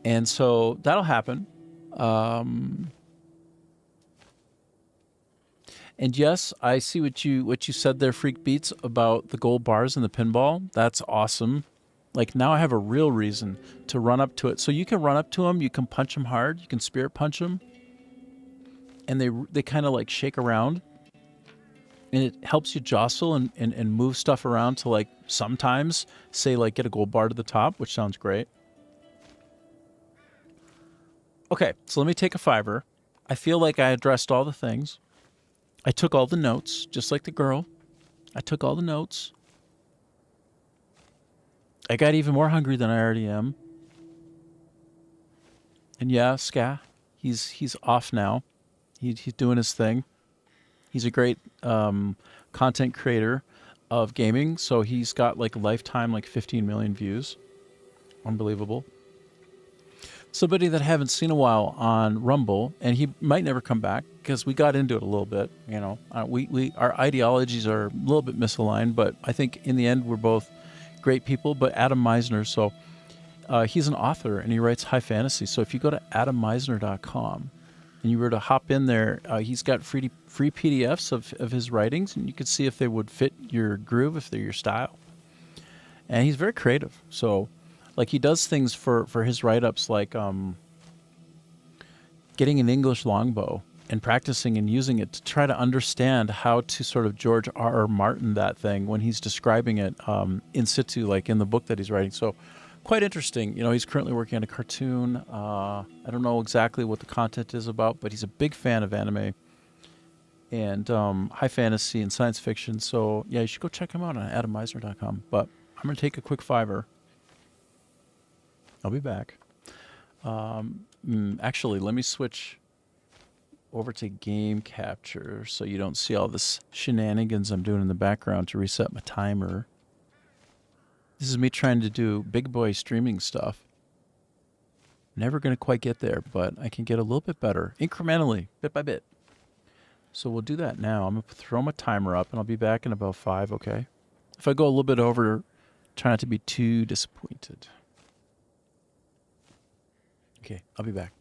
And so that'll happen. And yes, I see what you said there, Freak Beats, about the gold bars and the pinball. That's awesome. Like now I have a real reason to run up to it. So you can run up to them, you can punch them hard, you can spirit punch them. And they kind of like shake around. And it helps you jostle and move stuff around to like sometimes say like get a gold bar to the top, which sounds great. Okay, so let me take a fiver. I feel like I addressed all the things. I took all the notes, just like the girl. I took all the notes. I got even more hungry than I already am. And yeah, Ska, he's off now. He's doing his thing. He's a great content creator of gaming, so he's got like lifetime like 15 million views. Unbelievable. Somebody that I haven't seen a while on Rumble, and he might never come back because we got into it a little bit. You know, our ideologies are a little bit misaligned, but I think in the end we're both great people. But Adam Meisner, so he's an author and he writes high fantasy. So if you go to adammeisner.com and you were to hop in there, he's got free PDFs of his writings, and you can see if they would fit your groove, if they're your style. And he's very creative. So like he does things for his write-ups like getting an English longbow and practicing and using it to try to understand how to sort of George R. Martin that thing when he's describing it in situ, like in the book that he's writing. So quite interesting. You know, he's currently working on a cartoon. I don't know exactly what the content is about, but he's a big fan of anime and high fantasy and science fiction. So yeah, you should go check him out on adammeisner.com. But I'm going to take a quick fiver. I'll be back. Actually, let me switch over to game capture so you don't see all this shenanigans I'm doing in the background to reset my timer. This is me trying to do big boy streaming stuff. Never going to quite get there, but I can get a little bit better, incrementally, bit by bit. So we'll do that now. I'm going to throw my timer up, and I'll be back in about 5, okay? If I go a little bit over, try not to be too disappointed. Okay, I'll be back.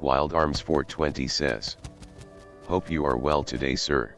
Wild Arms 420 says, hope you are well today, sir.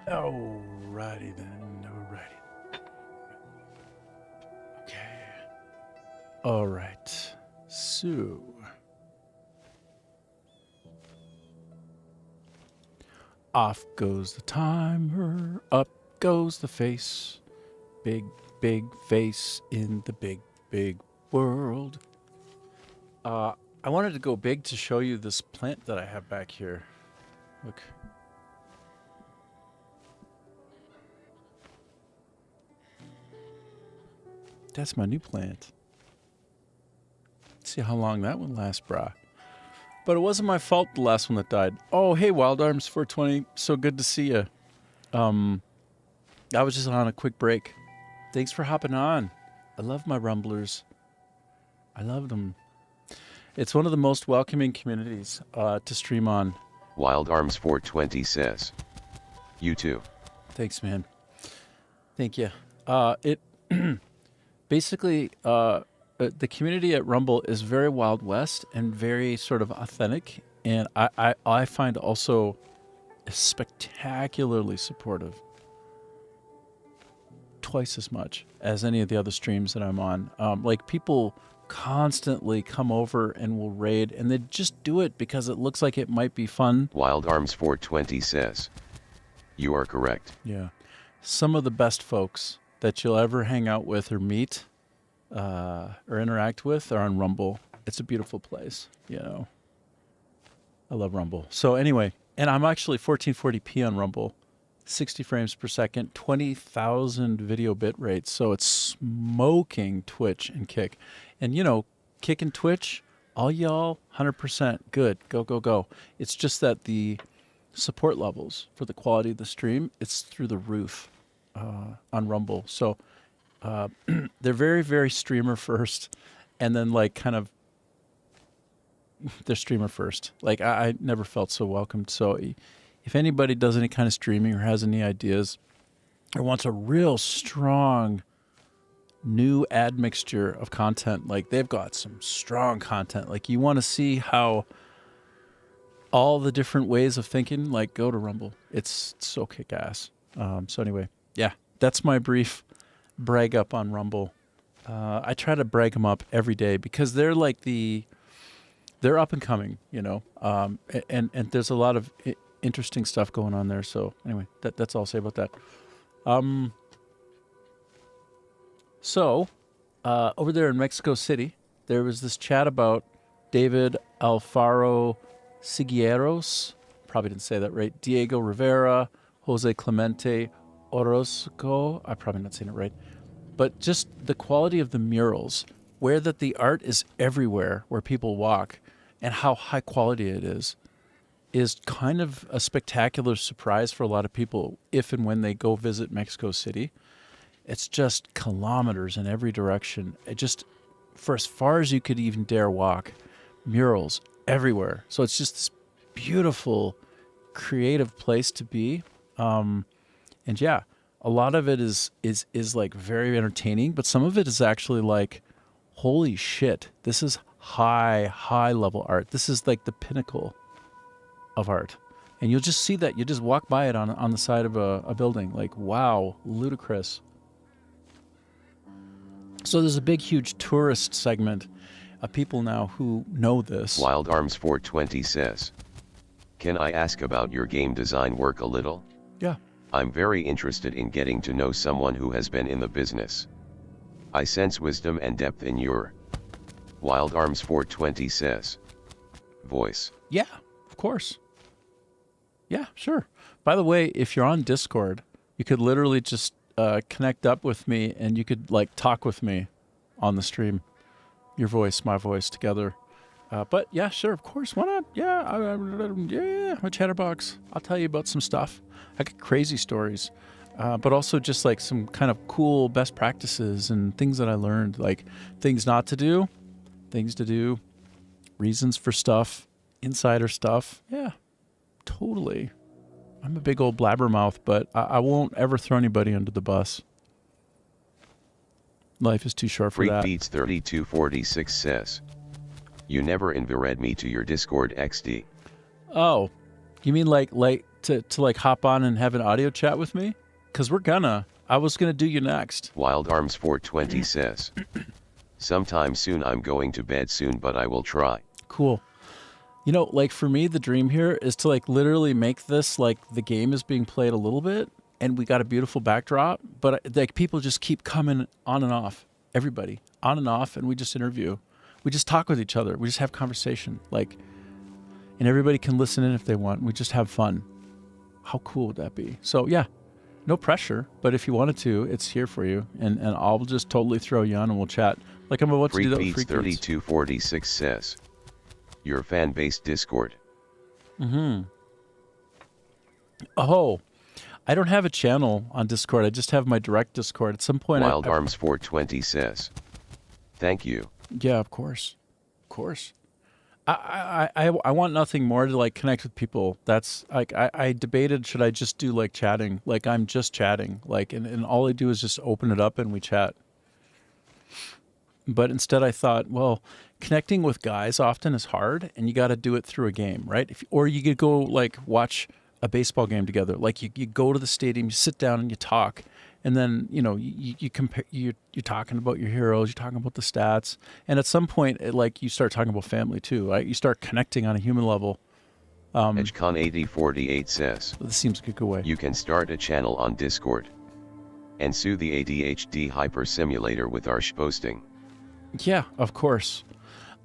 Alrighty then. Alrighty. Okay. All right. So. Off goes the timer. Up goes the face. Big, big face in the big, big world. I wanted to go big to show you this plant that I have back here. Look. That's my new plant. See how long that one lasts, brah. But it wasn't my fault, the last one that died. Oh, hey, Wild Arms 420. So good to see you. I was just on a quick break. Thanks for hopping on. I love my Rumblers. I love them. It's one of the most welcoming communities to stream on. Wild Arms 420 says, you too. Thanks, man. Thank you. Basically, the community at Rumble is very Wild West and very sort of authentic. And I find also spectacularly supportive. Twice as much as any of the other streams that I'm on. Like, people constantly come over and will raid, and they just do it because it looks like it might be fun. Wild Arms 420 says, you are correct. Yeah. Some of the best folks that you'll ever hang out with or meet or interact with are on Rumble. It's a beautiful place, you know. I love Rumble. So anyway, and I'm actually 1440p on Rumble, 60 frames per second, 20,000 video bit rate. So it's smoking Twitch and Kick. And, you know, Kick and Twitch, all y'all, 100% good. Go, go, go. It's just that the support levels for the quality of the stream, it's through the roof on Rumble. So they're very, very streamer first, and then like kind of they're streamer first. Like I never felt so welcomed. So if anybody does any kind of streaming or has any ideas or wants a real strong new admixture of content, like they've got some strong content. Like you want to see how all the different ways of thinking, like go to Rumble. It's so kick-ass. So anyway, yeah, that's my brief brag up on Rumble. I try to brag them up every day because they're like they're up and coming, you know, and there's a lot of interesting stuff going on there. So anyway, that's all I'll say about that. So over there in Mexico City, there was this chat about David Alfaro Sigueros, probably didn't say that right, Diego Rivera, Jose Clemente Orozco, I'm probably not saying it right, but just the quality of the murals, where that the art is everywhere where people walk, and how high quality it is kind of a spectacular surprise for a lot of people if and when they go visit Mexico City. It's just kilometers in every direction. It just, for as far as you could even dare walk, murals everywhere. So it's just this beautiful, creative place to be. And yeah, A lot of it is like very entertaining, but some of it is actually like, holy shit, this is high level art. This is like the pinnacle of art. And you'll just see that. You just walk by it on the side of a building. Like, wow, ludicrous. So there's a big, huge tourist segment of people now who know this. Wild Arms 420 says, can I ask about your game design work a little? Yeah. I'm very interested in getting to know someone who has been in the business. I sense wisdom and depth in your... Wild Arms 420 says, voice. Yeah, of course. Yeah, sure. By the way, if you're on Discord, you could literally just connect up with me and you could like talk with me on the stream. Your voice, my voice together. But yeah, sure, of course. Why not? Yeah, yeah, my chatterbox. I'll tell you about some stuff. I got crazy stories, but also just like some kind of cool best practices and things that I learned, like things not to do, things to do, reasons for stuff, insider stuff. Yeah, totally. I'm a big old blabbermouth, but I won't ever throw anybody under the bus. Life is too short for that. Freakbeats 3246 says, you never invited me to your Discord XD. Oh, you mean like to like hop on and have an audio chat with me? Because I was gonna do you next. Wild Arms 420 says, sometime soon. I'm going to bed soon, but I will try. Cool. You know, like for me, the dream here is to like literally make this like the game is being played a little bit and we got a beautiful backdrop, but like people just keep coming on and off, everybody on and off, and we just interview. We just talk with each other. We just have conversation, like, and everybody can listen in if they want. We just have fun. How cool would that be? So yeah, no pressure, but if you wanted to, it's here for you, and I'll just totally throw you on and we'll chat. Like I'm about to do that with Freakbeats 3246 says, your fan-based Discord. Oh, I don't have a channel on Discord. I just have my direct Discord. At some point, Wild Arms 420 says, thank you. Yeah, of course. Of course. I want nothing more to like connect with people. That's like I debated, should I just do like chatting? Like I'm just chatting. Like and all I do is just open it up and we chat. But instead I thought, well, connecting with guys often is hard and you got to do it through a game, right? Or you could go like watch a baseball game together. Like you go to the stadium, you sit down and you talk. And then, you know, you compare, you're talking about your heroes, you're talking about the stats. And at some point, like you start talking about family too, right? You start connecting on a human level. EdgeCon8048 says, this seems like a good way. You can start a channel on Discord and sue the ADHD hyper simulator with our posting. Yeah, of course.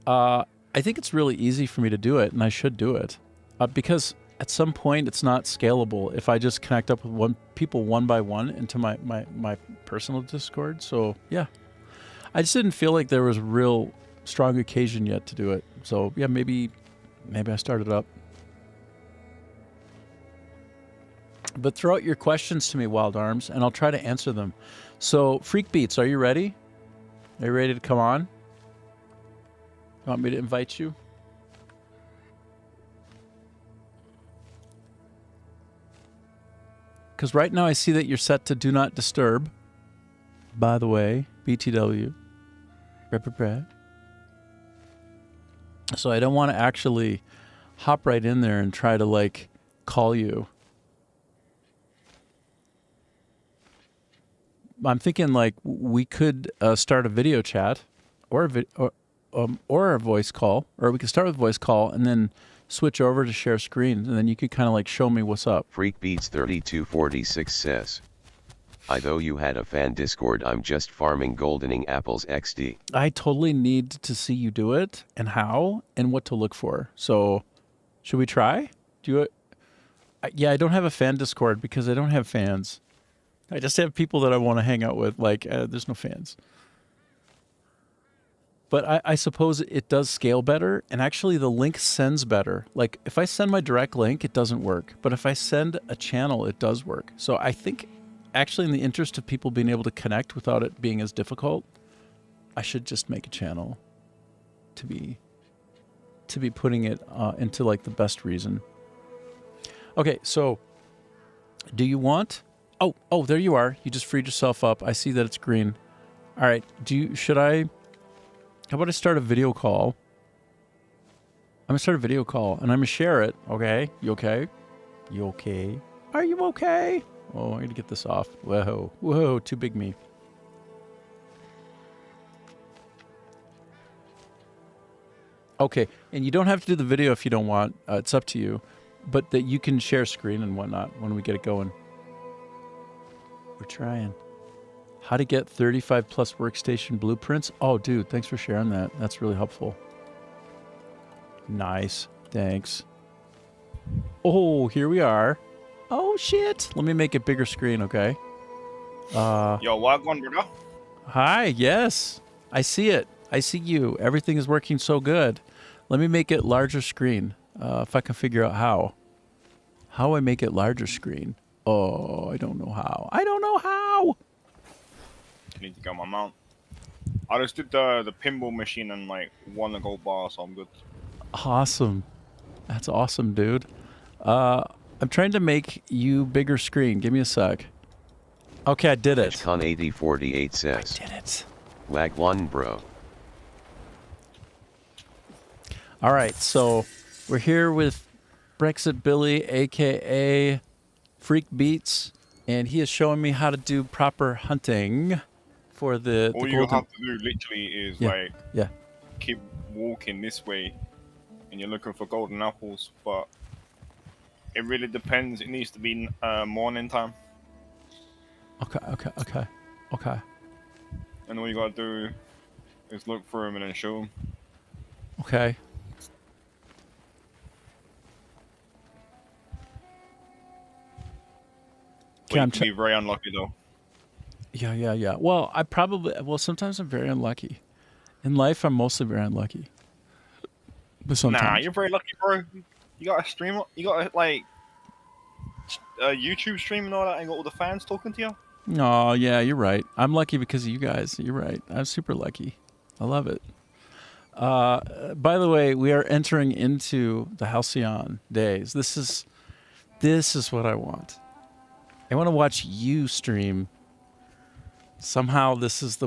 I think it's really easy for me to do it, and I should do it. Because at some point, it's not scalable if I just connect up with people one by one into my personal Discord. So, yeah. I just didn't feel like there was a real strong occasion yet to do it. So, yeah, maybe I started up. But throw out your questions to me, Wild Arms, and I'll try to answer them. So, Freak Beats, are you ready? Are you ready to come on? You want me to invite you? Because right now I see that you're set to Do Not Disturb. By the way, BTW. So I don't want to actually hop right in there and try to like call you. I'm thinking like we could start a video chat or a voice call, or we could start with voice call and then switch over to share screen, and then you could kind of like show me what's up. Freakbeats 3246 says, I though you had a fan Discord, I'm just farming goldening apples XD. I totally need to see you do it and how and what to look for. So should we try? Yeah, I don't have a fan Discord because I don't have fans. I just have people that I want to hang out with. Like, there's no fans. But I suppose it does scale better, and actually the link sends better. Like, if I send my direct link, it doesn't work. But if I send a channel, it does work. So I think, actually, in the interest of people being able to connect without it being as difficult, I should just make a channel to be putting it into, like, the best reason. Okay, so do you want... Oh, there you are. You just freed yourself up. I see that it's green. All right. How about I start a video call? I'm going to start a video call, and I'm going to share it, okay? You okay? You okay? Are you okay? Oh, I got to get this off. Whoa. Whoa, too big me. Okay, and you don't have to do the video if you don't want. It's up to you. But that you can share screen and whatnot when we get it going. We're trying. How to get 35 plus workstation blueprints. Oh, dude, thanks for sharing that. That's really helpful. Nice. Thanks. Oh, here we are. Oh, shit. Let me make it bigger screen, okay? Yo, wagwan, brother. Hi, yes. I see it. I see you. Everything is working so good. Let me make it larger screen. If I can figure out how. How I make it larger screen. Oh, I don't know how. I don't know how. I need to get my mount. I just did the pinball machine and like won the gold bar, so I'm good. Awesome. That's awesome, dude. I'm trying to make you bigger screen. Give me a sec. Okay, I did it. Con8048 says. I did it. Wagwan, bro. All right, so we're here with Brexit Billy, a.k.a. Freak Beats, and he is showing me how to do proper hunting for the All you have to do literally is keep walking this way and you're looking for golden apples, but it really depends. It needs to be morning time. Okay. And all you gotta do is look for them and then show them. Okay. But you can be very unlucky though. Yeah. Well, sometimes I'm very unlucky. In life, I'm mostly very unlucky. But sometimes. Nah, you're very lucky, bro. You got a stream, you got a YouTube stream and all that, and got all the fans talking to you. Oh, yeah, you're right. I'm lucky because of you guys. You're right. I'm super lucky. I love it. By the way, we are entering into the Halcyon days. This is what I want. I want to watch you stream. Somehow this is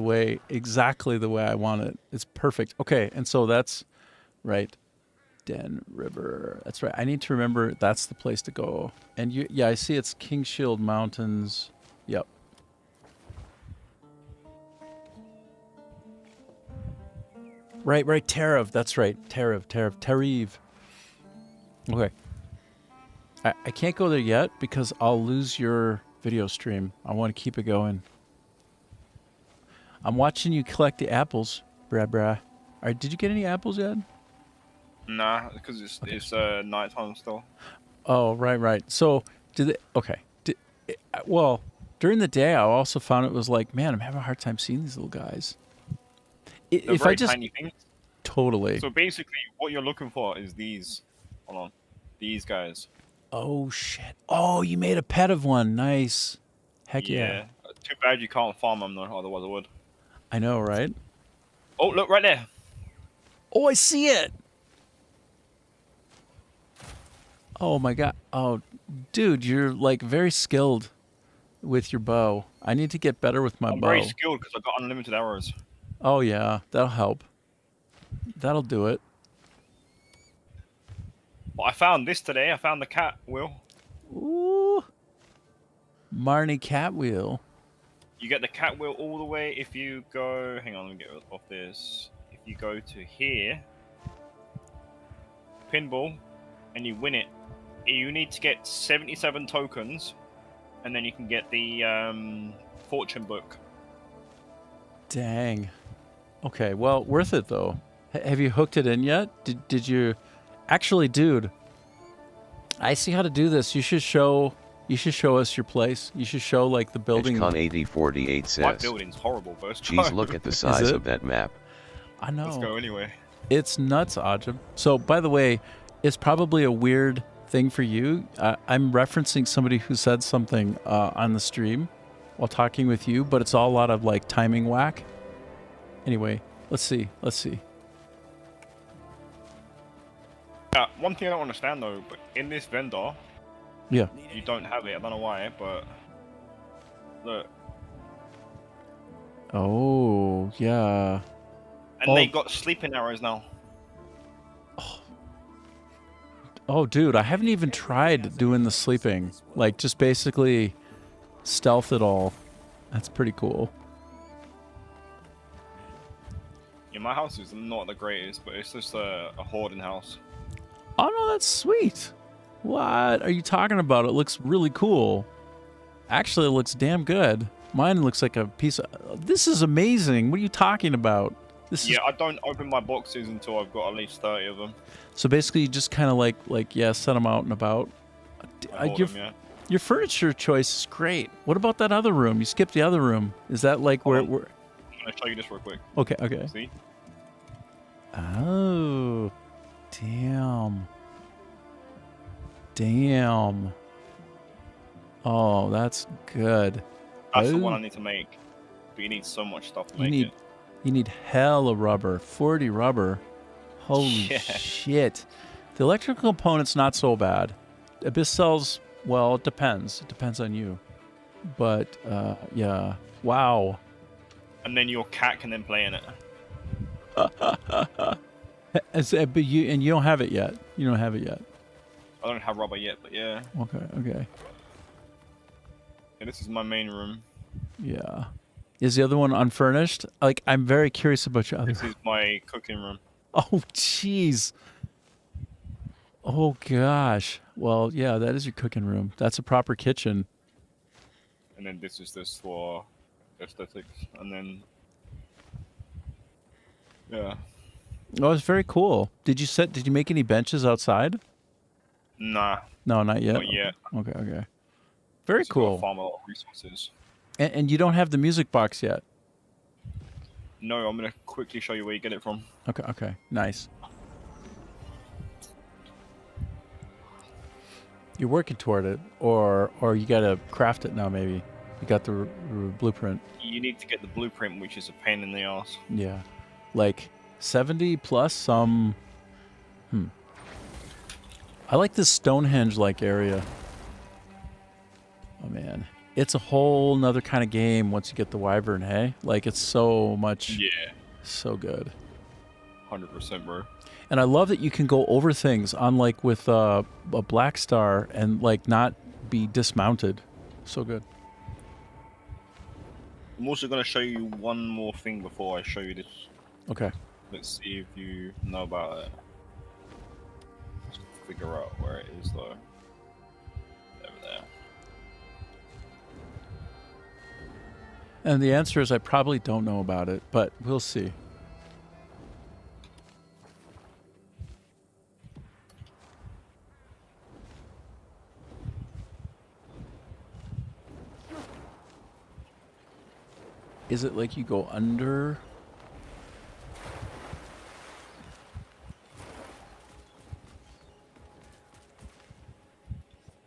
exactly the way I want it. It's perfect. Okay, and so that's right. Den River. That's right. I need to remember that's the place to go. And I see it's King Shield Mountains. Yep. Right. Tariv. That's right. Tariv. Okay. I can't go there yet because I'll lose your video stream. I want to keep it going. I'm watching you collect the apples, brah. All right, did you get any apples yet? Nah, because it's nighttime still. Oh, right. So, well, during the day, I also found it was like, man, I'm having a hard time seeing these little guys. They're very tiny things. Totally. So basically, what you're looking for is these. Hold on. These guys. Oh, shit. Oh, you made a pet of one. Nice. Heck yeah. Too bad you can't farm them, though. Otherwise, I would. I know, right? Oh, look, right there. Oh, I see it. Oh, my God. Oh, dude, you're, like, very skilled with your bow. I need to get better with my bow. I'm very skilled because I've got unlimited arrows. Oh, yeah. That'll help. That'll do it. Well, I found this today. I found the cat wheel. Ooh. Marnie cat wheel. You get the cat wheel all the way if you go... Hang on, let me get off this. If you go to here, pinball, and you win it, you need to get 77 tokens, and then you can get the fortune book. Dang. Okay, well, worth it, though. Have you hooked it in yet? Did you... Actually, dude, I see how to do this. You should show us your place. You should show, like, the building. Con8048 says. My building's horrible, first. Jeez, look at the size of that map. I know. Let's go anyway. It's nuts, Ajam. So, by the way, it's probably a weird thing for you. I'm referencing somebody who said something on the stream while talking with you, but it's all a lot of, like, timing whack. Anyway, let's see. One thing I don't understand though, but in this vendor, yeah, you don't have it. I don't know why, but Look. Oh, yeah. And they got sleeping arrows now. Oh, dude, I haven't even tried doing the sleeping. Like, just basically stealth it all. That's pretty cool. Yeah, my house is not the greatest, but it's just a hoarding house. Oh, no, that's sweet. What are you talking about? It looks really cool. Actually, it looks damn good. Mine looks like a piece of... This is amazing. What are you talking about? Yeah, I don't open my boxes until I've got at least 30 of them. So basically, you just kind of yeah, set them out and about. Your furniture choice is great. What about that other room? You skipped the other room. Is that like where... I'm going to show you this real quick. Okay, okay. See? Oh, damn. Damn. Oh, that's good. That's the one I need to make. But you need so much stuff to make it. You need hella rubber. 40 rubber. Holy shit. The electrical component's not so bad. Abyss cells, well, it depends. It depends on you. But, yeah. Wow. And then your cat can then play in it. But you don't have it yet. You don't have it yet. I don't have rubber yet, but yeah. Okay, okay. Yeah, this is my main room. Yeah. Is the other one unfurnished? Like, I'm very curious about your other. This is my cooking room. Oh, jeez. Oh, gosh. Well, yeah, that is your cooking room. That's a proper kitchen. And then this is this for aesthetics. And then... Yeah. Oh, it's very cool. Did you make any benches outside? Nah. No, not yet. Not yet. Okay, okay. Very cool. Farm a lot of resources. And you don't have the music box yet? No, I'm going to quickly show you where you get it from. Okay, okay. Nice. You're working toward it, or you got to craft it now, maybe. You got the blueprint. You need to get the blueprint, which is a pain in the ass. Yeah. Like 70 plus some... I like this Stonehenge-like area. Oh, man. It's a whole nother kind of game once you get the Wyvern, hey? Like, it's so much... Yeah. So good. 100%, bro. And I love that you can go over things, unlike with a Black Star, and, like, not be dismounted. So good. I'm also going to show you one more thing before I show you this. Okay. Let's see if you know about it. Let's figure out where it is, though. Over there. And the answer is I probably don't know about it, but we'll see. Is it like you go under?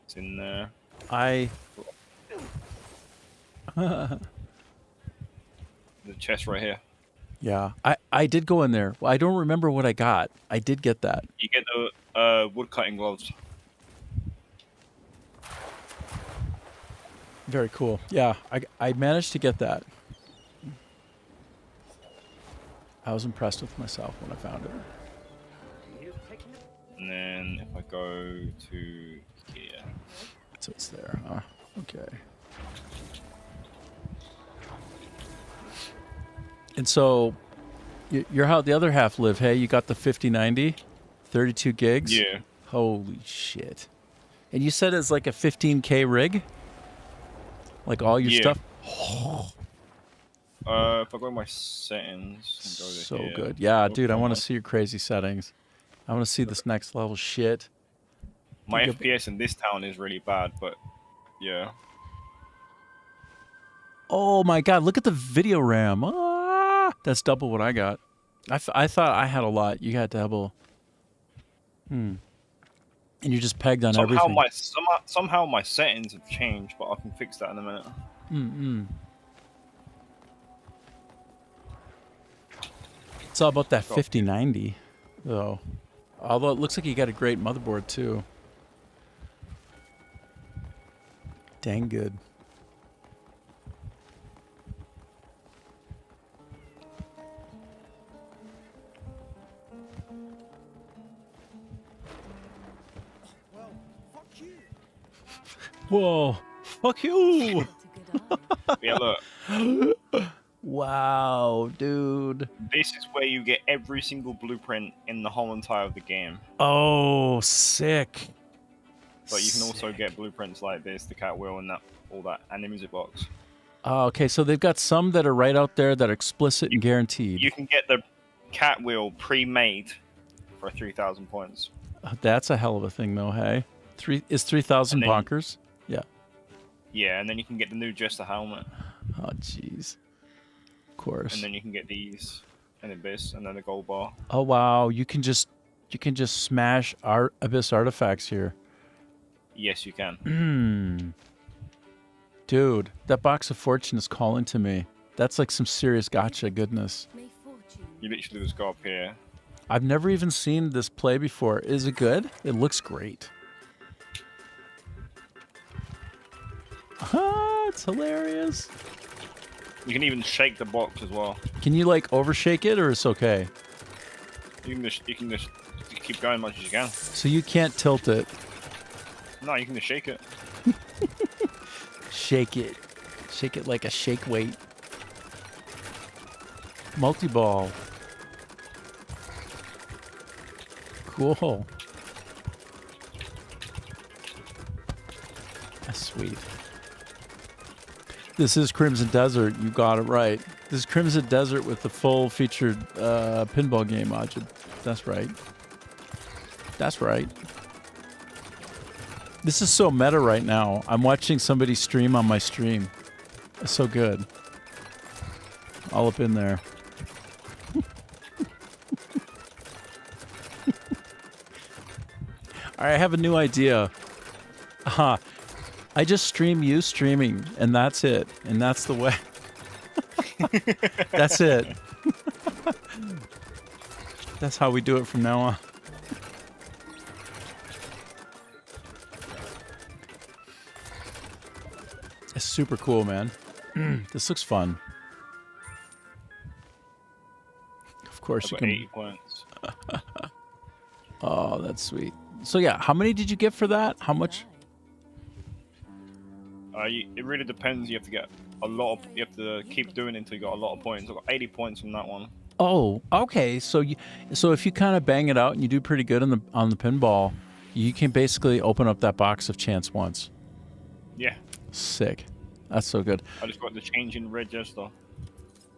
It's in there. The chest right here. Yeah, I did go in there. Well, I don't remember what I got. I did get that. You get the wood cutting gloves. Very cool. Yeah, I managed to get that. I was impressed with myself when I found it. And then if I go to here. So it's there, huh? Okay. And so, you're how the other half live, hey? You got the 5090? 32 gigs? Yeah. Holy shit. And you said it's like a 15K rig? Like all your stuff? If I go to my settings and go to So here. good. Yeah, dude, I want to see your crazy settings. I want to see this next level shit. My FPS in this town is really bad, but yeah. Oh my god, look at the video RAM. Ah, that's double what I got. I thought I had a lot. You got double. And you're just pegged on everything. Somehow my settings have changed, but I can fix that in a minute. It's all about that 5090, though. Although it looks like you got a great motherboard, too. Dang good. Whoa. Fuck you. Yeah, look. Wow, dude. This is where you get every single blueprint in the whole entire of the game. Oh, sick. But you can also get blueprints like this, the cat wheel, and that, all that, and the music box. Oh, okay, so they've got some that are right out there that are explicit and guaranteed. You can get the cat wheel pre-made for 3,000 points. That's a hell of a thing, though. Hey, 3,000 bonkers? Yeah. Yeah, and then you can get the new Jester helmet. Oh, jeez. Of course. And then you can get these, and Abyss, and then the gold bar. Oh wow, you can just smash Abyss artifacts here. Yes, you can. Dude, that box of fortune is calling to me. That's like some serious gotcha goodness. You literally just go up here. I've never even seen this play before. Is it good? It looks great. Ah, it's hilarious. You can even shake the box as well. Can you like overshake it, or it's okay? You can just keep going as much as you can. So you can't tilt it. No, you can just shake it. Shake it. Shake it like a shake weight. Multi-ball. Cool. That's sweet. This is Crimson Desert. You got it right. This is Crimson Desert with the full featured pinball game module. That's right. That's right. This is so meta right now. I'm watching somebody stream on my stream. It's so good. All up in there. All right, I have a new idea. I just stream you streaming, and that's it. And that's the way. That's it. That's how we do it from now on. It's super cool, man. This looks fun. Of course you can. 80 points. Oh, that's sweet. So yeah, how many did you get for that? How much? It really depends. You have to get a lot of. You have to keep doing it until you got a lot of points. I got 80 points from that one. Oh, okay. So if you kind of bang it out and you do pretty good on the pinball, you can basically open up that box of chance once. Yeah. Sick. That's so good. I just got the change in red Jester.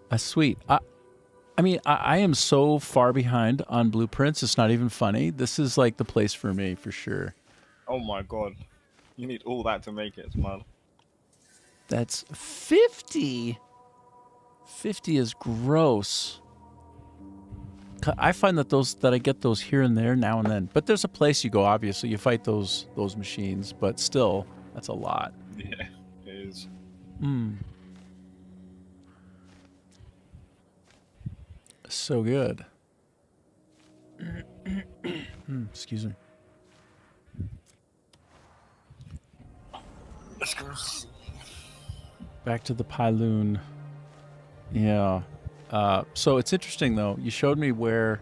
That's sweet. I mean, I am so far behind on blueprints. It's not even funny. This is like the place for me, for sure. Oh my god. You need all that to make it. It's mad. That's 50. 50 is gross. I find that I get those here and there now and then. But there's a place you go, obviously. You fight those machines, but still, that's a lot. Yeah, it is. So good. Excuse me. Let's go. Back to the Pyloon. Yeah. So it's interesting, though. You showed me where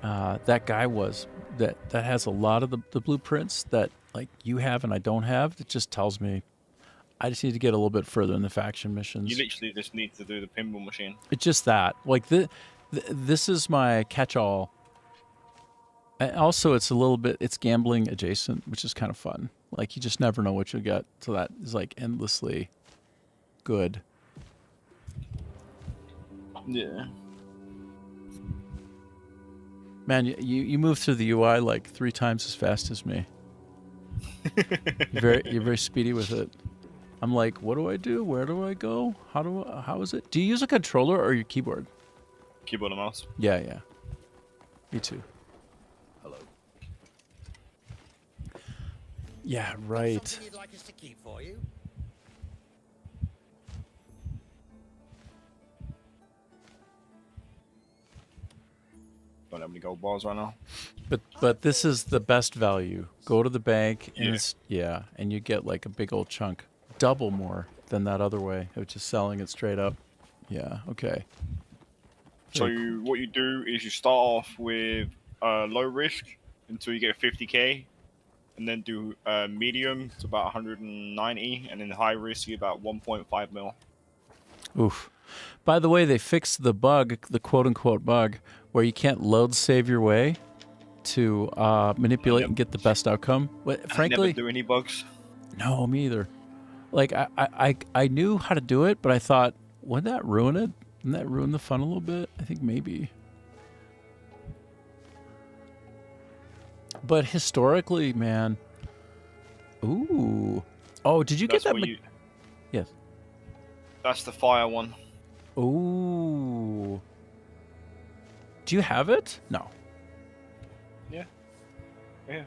that guy was that has a lot of the blueprints that like you have and I don't have. It just tells me I just need to get a little bit further in the faction missions. You literally just need to do the pinball machine. It's just that. Like, this is my catch-all. And also, it's gambling adjacent, which is kind of fun. Like, you just never know what you'll get. So that is, like, endlessly good. Yeah. Man, you move through the UI, like, 3 times as fast as me. You're very speedy with it. I'm like, what do I do? Where do I go? How is it? Do you use a controller or your keyboard? Keyboard and mouse. Yeah. Me too. Hello. Yeah, right. Something you'd like us to keep for you? Don't have any gold bars right now. But this is the best value. Go to the bank and and you get like a big old chunk. Double more than that other way, which is selling it straight up. Yeah, okay. So what you do is you start off with low risk until you get 50k, and then do medium to about 190, and then high risky about 1.5 mil. Oof. By the way, they fixed the bug, the quote-unquote bug, where you can't load save your way to manipulate and get the best outcome. Frankly, I never do any bugs. No, me either. Like, I knew how to do it, but I thought, wouldn't that ruin it? Wouldn't that ruin the fun a little bit? I think maybe. But historically, man. Ooh. Oh, did you get that? Yes. That's the fire one. Ooh. Do you have it? No. Yeah. Yeah.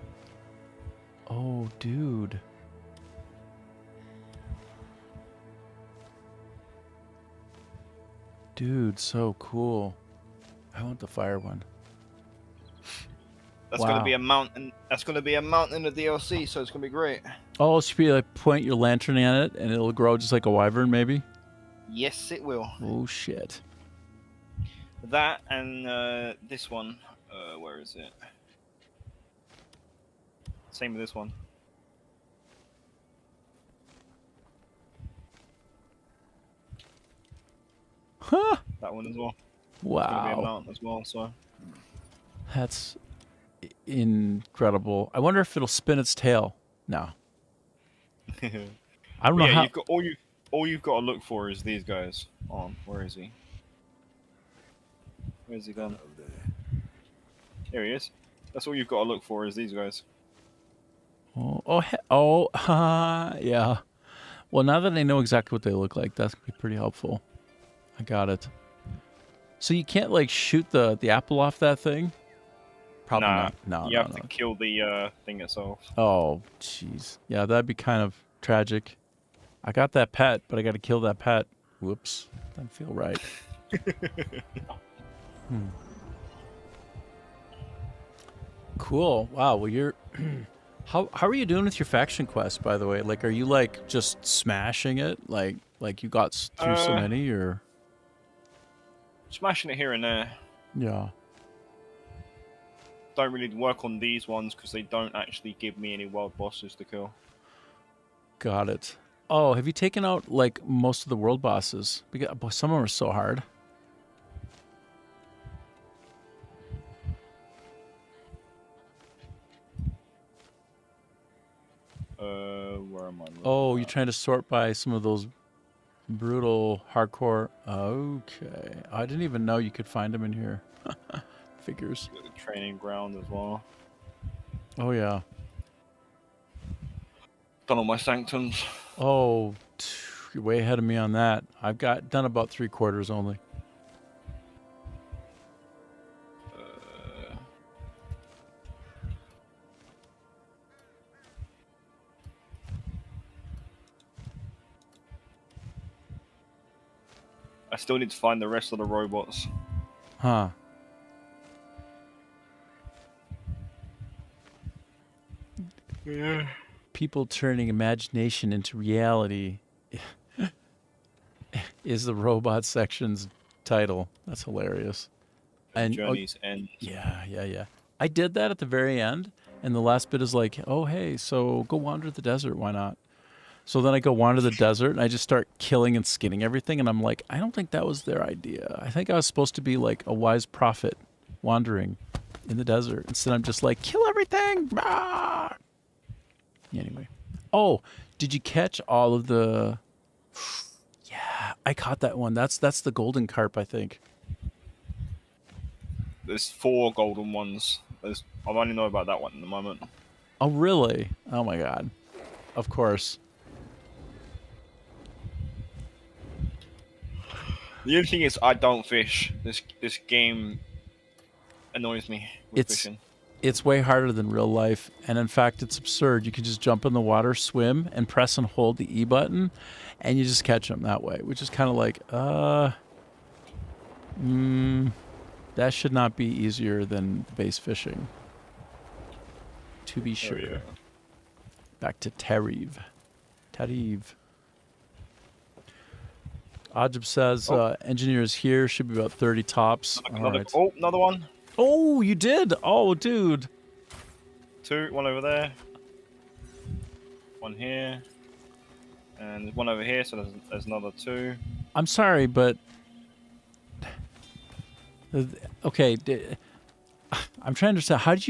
Oh, dude. Dude, so cool. I want the fire one. That's gonna be a mountain. That's gonna be a mountain in the DLC, so it's gonna be great. Oh, it should be like point your lantern at it, and it'll grow just like a wyvern, maybe. Yes, it will. Oh shit. That and this one. Where is it? Same with this one. Huh. That one as well. Wow. It's gonna be a mountain as well. So. That's incredible. I wonder if it'll spin its tail. No. I don't know how. You've got, all you've got to look for is these guys. On, where is he? Where's he gone? Here he is. That's all you've got to look for is these guys. Yeah. Well, now that I know exactly what they look like, that's gonna be pretty helpful. I got it. So you can't like shoot the apple off that thing? Probably not. No, you have to kill the thing itself. Oh, jeez. Yeah, that'd be kind of tragic. I got that pet, but I got to kill that pet. Whoops. Doesn't feel right. Cool. Wow. Well, you're. How are you doing with your faction quest, by the way? Like, are you like just smashing it? Like you got through so many, or? Smashing it here and there. Yeah. Don't really work on these ones because they don't actually give me any world bosses to kill. Got it. Oh, have you taken out like most of the world bosses? Because some of them are so hard. Where am I? Oh, you're trying to sort by some of those brutal hardcore. Okay, I didn't even know you could find them in here. Figures. The training ground as well. Oh yeah. Done all my sanctums. Oh, you're way ahead of me on that. I've done about 3/4 only. I still need to find the rest of the robots. Huh. Yeah. People turning imagination into reality is the robot section's title. That's hilarious. And Journey's End. Yeah. I did that at the very end, and the last bit is like, oh, hey, so go wander the desert. Why not? So then I go wander the desert, and I just start killing and skinning everything, and I'm like, I don't think that was their idea. I think I was supposed to be like a wise prophet wandering in the desert. Instead, I'm just like, kill everything! Ah! Anyway. Oh, did you catch all of the... Yeah, I caught that one. That's the golden carp, I think. There's 4 golden ones. I only know about that one at the moment. Oh, really? Oh, my God. Of course. The only thing is, I don't fish. This game annoys me with fishing. It's way harder than real life, and in fact, it's absurd. You can just jump in the water, swim, and press and hold the E button, and you just catch them that way, which is kind of like, that should not be easier than base fishing. To be sure. Oh, yeah. Back to Tariv. Ajib says, engineers here should be about 30 tops. Another one. Oh, you did? Oh, dude. 2, one over there. one here, and there's one over here. So there's another 2. I'm sorry, but okay. I'm trying to understand. How did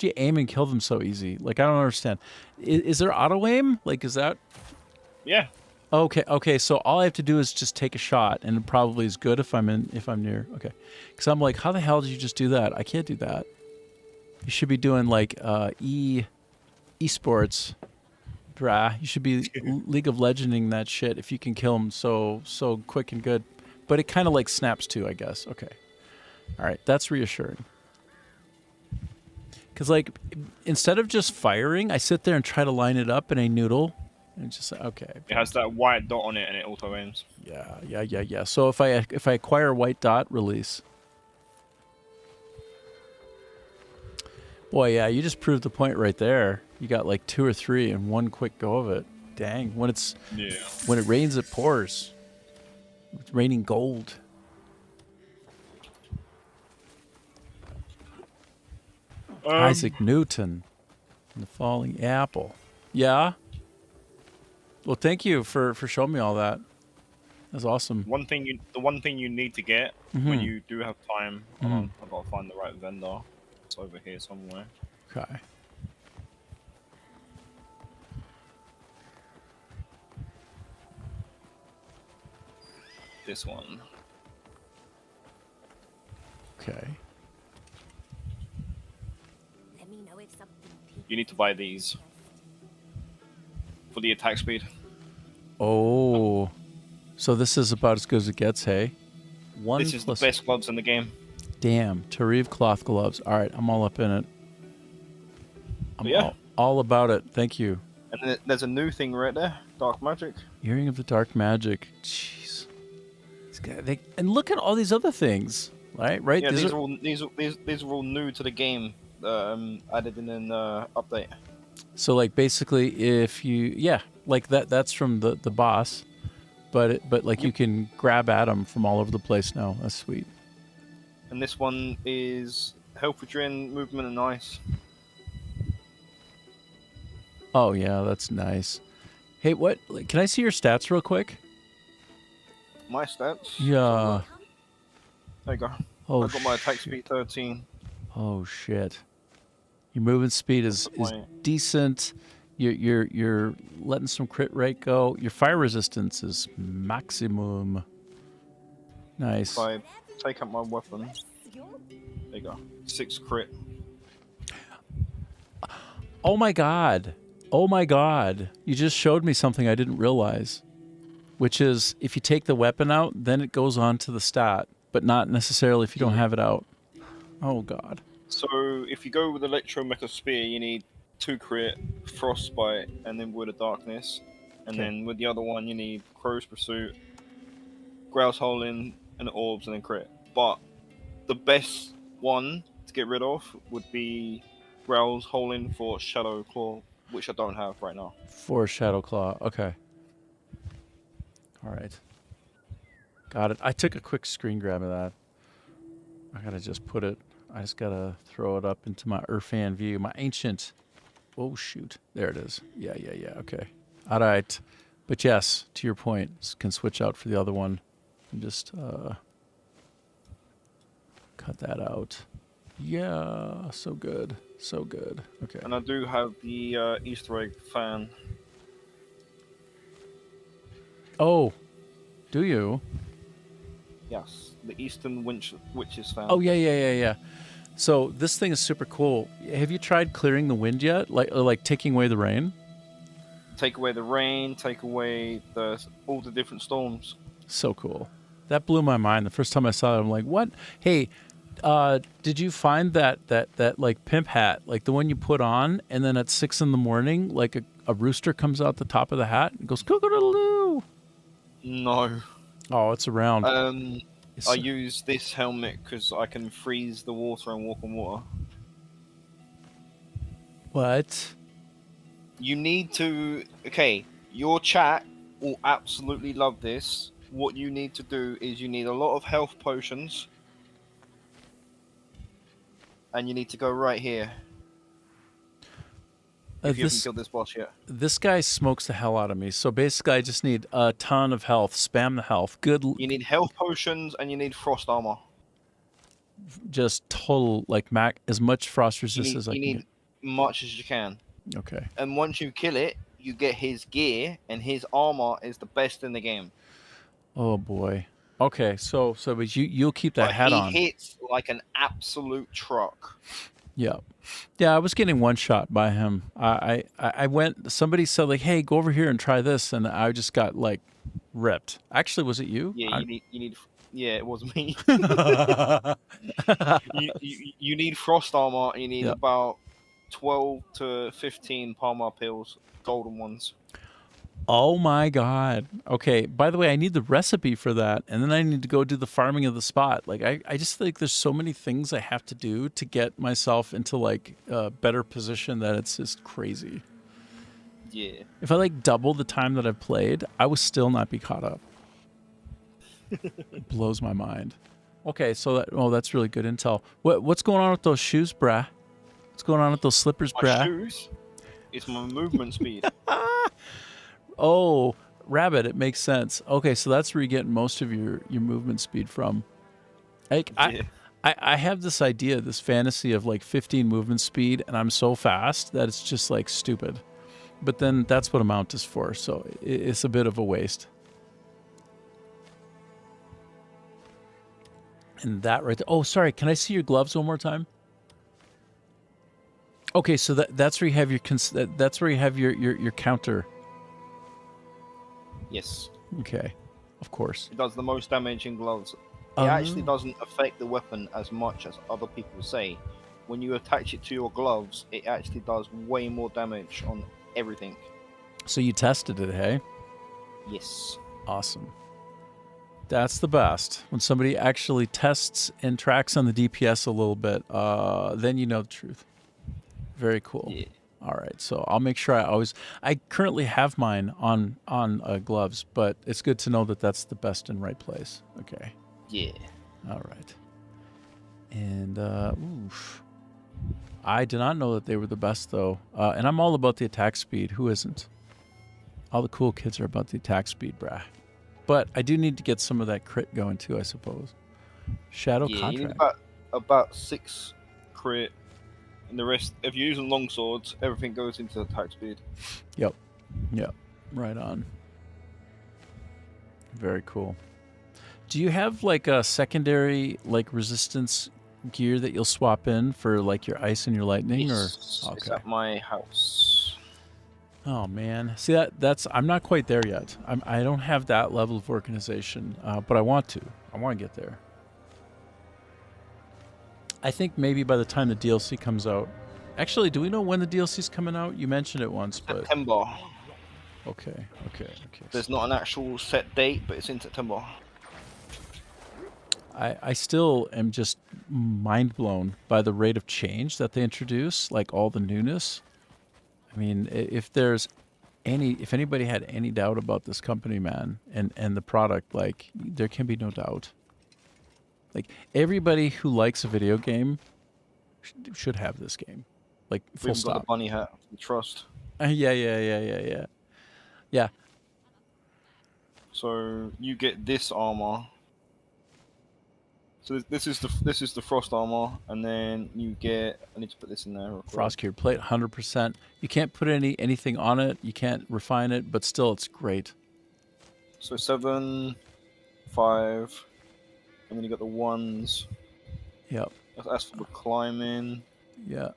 you aim and kill them so easy? Like I don't understand. Is there auto aim? Like is that? Yeah. Okay. So all I have to do is just take a shot, and it probably is good if I'm near. Okay, because I'm like, how the hell did you just do that? I can't do that. You should be doing like esports, brah. You should be League of Legending that shit if you can kill them so quick and good. But it kind of like snaps too, I guess. Okay, all right, that's reassuring. Because like instead of just firing, I sit there and try to line it up in a noodle. And just okay. It has that white dot on it, and it auto aims. Yeah. So if I acquire a white dot, release. Boy, yeah, you just proved the point right there. You got like 2 or 3 in one quick go of it. Dang, when it rains, it pours. It's raining gold. Isaac Newton and the falling apple. Yeah. Well, thank you for showing me all that. That's awesome. The one thing you need to get when you do have time. Hold on, I've got to find the right vendor. It's over here somewhere. Okay. This one. Okay. You need to buy these for the attack speed. Oh, so this is about as good as it gets, hey? This is the best gloves in the game. Damn, Tarif cloth gloves. All right, I'm all up in it. I'm all about it. Thank you. And then there's a new thing right there, Dark Magic. Earring of the Dark Magic. Jeez. And look at all these other things, right? Right. Yeah, these are all new to the game. Added in an update. So like basically, if you like that's from the boss, but like you can grab at them from all over the place now. That's sweet. And this one is health regen, movement, and ice. Oh yeah, that's nice. Hey, can I see your stats real quick? My stats? Yeah. There you go. Oh, I got my attack speed 13. Oh shit. Your movement speed is decent. You're letting some crit rate go. Your fire resistance is maximum. Nice. If I take out my weapon, there you go. 6 crit. Oh my god. Oh my god. You just showed me something I didn't realize. Which is if you take the weapon out, then it goes on to the stat, but not necessarily if you don't have it out. Oh god. So if you go with Electro Mecha Spear, you need 2 crit, Frostbite, and then Wood of Darkness. And then with the other one, you need Crow's Pursuit, Grouse Holing, and Orbs, and then crit. But the best one to get rid of would be Grouse Holing for Shadow Claw, which I don't have right now. For Shadow Claw, okay. All right. Got it. I took a quick screen grab of that. I gotta just put it. I just gotta throw it up into my Urfan view, my ancient. Oh shoot, there it is. Yeah. Okay. All right, but yes, to your point, can switch out for the other one, and just cut that out. Yeah, so good, so good. Okay. And I do have the Easter egg fan. Oh, do you? Yes, the Eastern Witches fan. Oh yeah. So this thing is super cool. Have you tried clearing the wind yet? Like taking away the rain? Take away the rain, take away all the different storms. So cool. That blew my mind. The first time I saw it, I'm like, what? Hey, did you find that like pimp hat, like the one you put on, and then at 6 a.m, like a rooster comes out the top of the hat and goes cock-a-doodle-doo? No. Oh, it's around. I use this helmet because I can freeze the water and walk on water. What? You need to... Okay, your chat will absolutely love this. What you need to do is you need a lot of health potions. And you need to go right here. If you haven't killed this boss yet. This guy smokes the hell out of me. So basically, I just need a ton of health. Spam the health. Good. You need health potions and you need frost armor. Just total, like, as much frost resist as I can You need get. much as you can. Okay. And once you kill it, you get his gear, and his armor is the best in the game. Oh boy. Okay, but you'll keep that hat on. He hits like an absolute truck. Yeah. Yeah, I was getting one shot by him. I went, somebody said, like, hey, go over here and try this, and I just got, like, ripped. Actually, was it you? Yeah, you need yeah, it was me. you need frost armor, and you need about 12 to 15 Palmar pills, golden ones. Oh my god. Okay, by the way, I need the recipe for that, and then I need to go do the farming of the spot. Like, I just think there's so many things I have to do to get myself into, like, a better position that it's just crazy. Yeah. If I, like, double the time that I've played, I would still not be caught up. It blows my mind. Okay, so that's really good intel. What's going on with those shoes, brah? What's going on with those slippers, brah? My shoes? It's my movement speed. Oh, rabbit, it makes sense. Okay, so that's where you get most of your movement speed from. Like, Yeah. I have this idea, this fantasy of, like, 15 movement speed, and I'm so fast that it's just, like, stupid. But then that's what a mount is for, so it's a bit of a waste. And that right there. Oh, sorry, can I see your gloves one more time? Okay, so that's where you have your counter. Yes. Okay, of course. It does the most damage in gloves. It actually doesn't affect the weapon as much as other people say. When you attach it to your gloves, it actually does way more damage on everything. So you tested it, hey? Yes. Awesome. That's the best. When somebody actually tests and tracks on the DPS a little bit, then you know the truth. Very cool. Yeah. All right, so I'll make sure I currently have mine on gloves, but it's good to know that that's the best and right place. Okay. Yeah. All right. And oof. I did not know that they were the best though. And I'm all about the attack speed. Who isn't? All the cool kids are about the attack speed, brah. But I do need to get some of that crit going too, I suppose. Shadow contract. You need about 6 crit. And the rest, if you're using long swords, everything goes into attack speed. Yep. Right on. Very cool. Do you have, like, a secondary, like, resistance gear that you'll swap in for, like, your ice and your lightning? Yes, or it's at my house. Oh man, see that's I'm not quite there yet. I don't have that level of organization, but I want to. I want to get there. I think maybe by the time the DLC comes out. Actually, do we know when the DLC's coming out? You mentioned it once, but September. Okay. There's not an actual set date, but it's in September. I still am just mind blown by the rate of change that they introduce, like all the newness. I mean, if anybody had any doubt about this company, man, and the product, like, there can be no doubt. Like, everybody who likes a video game should have this game. Like, full stop. Got the bunny hat. Trust. Yeah. So you get this armor. So this is the frost armor, and then you get. I need to put this in there. Frost cured plate, 100%. You can't put anything on it. You can't refine it, but still, it's great. So 7, 5, and then you got the 1s. Yep. That's for the climbing. Yeah.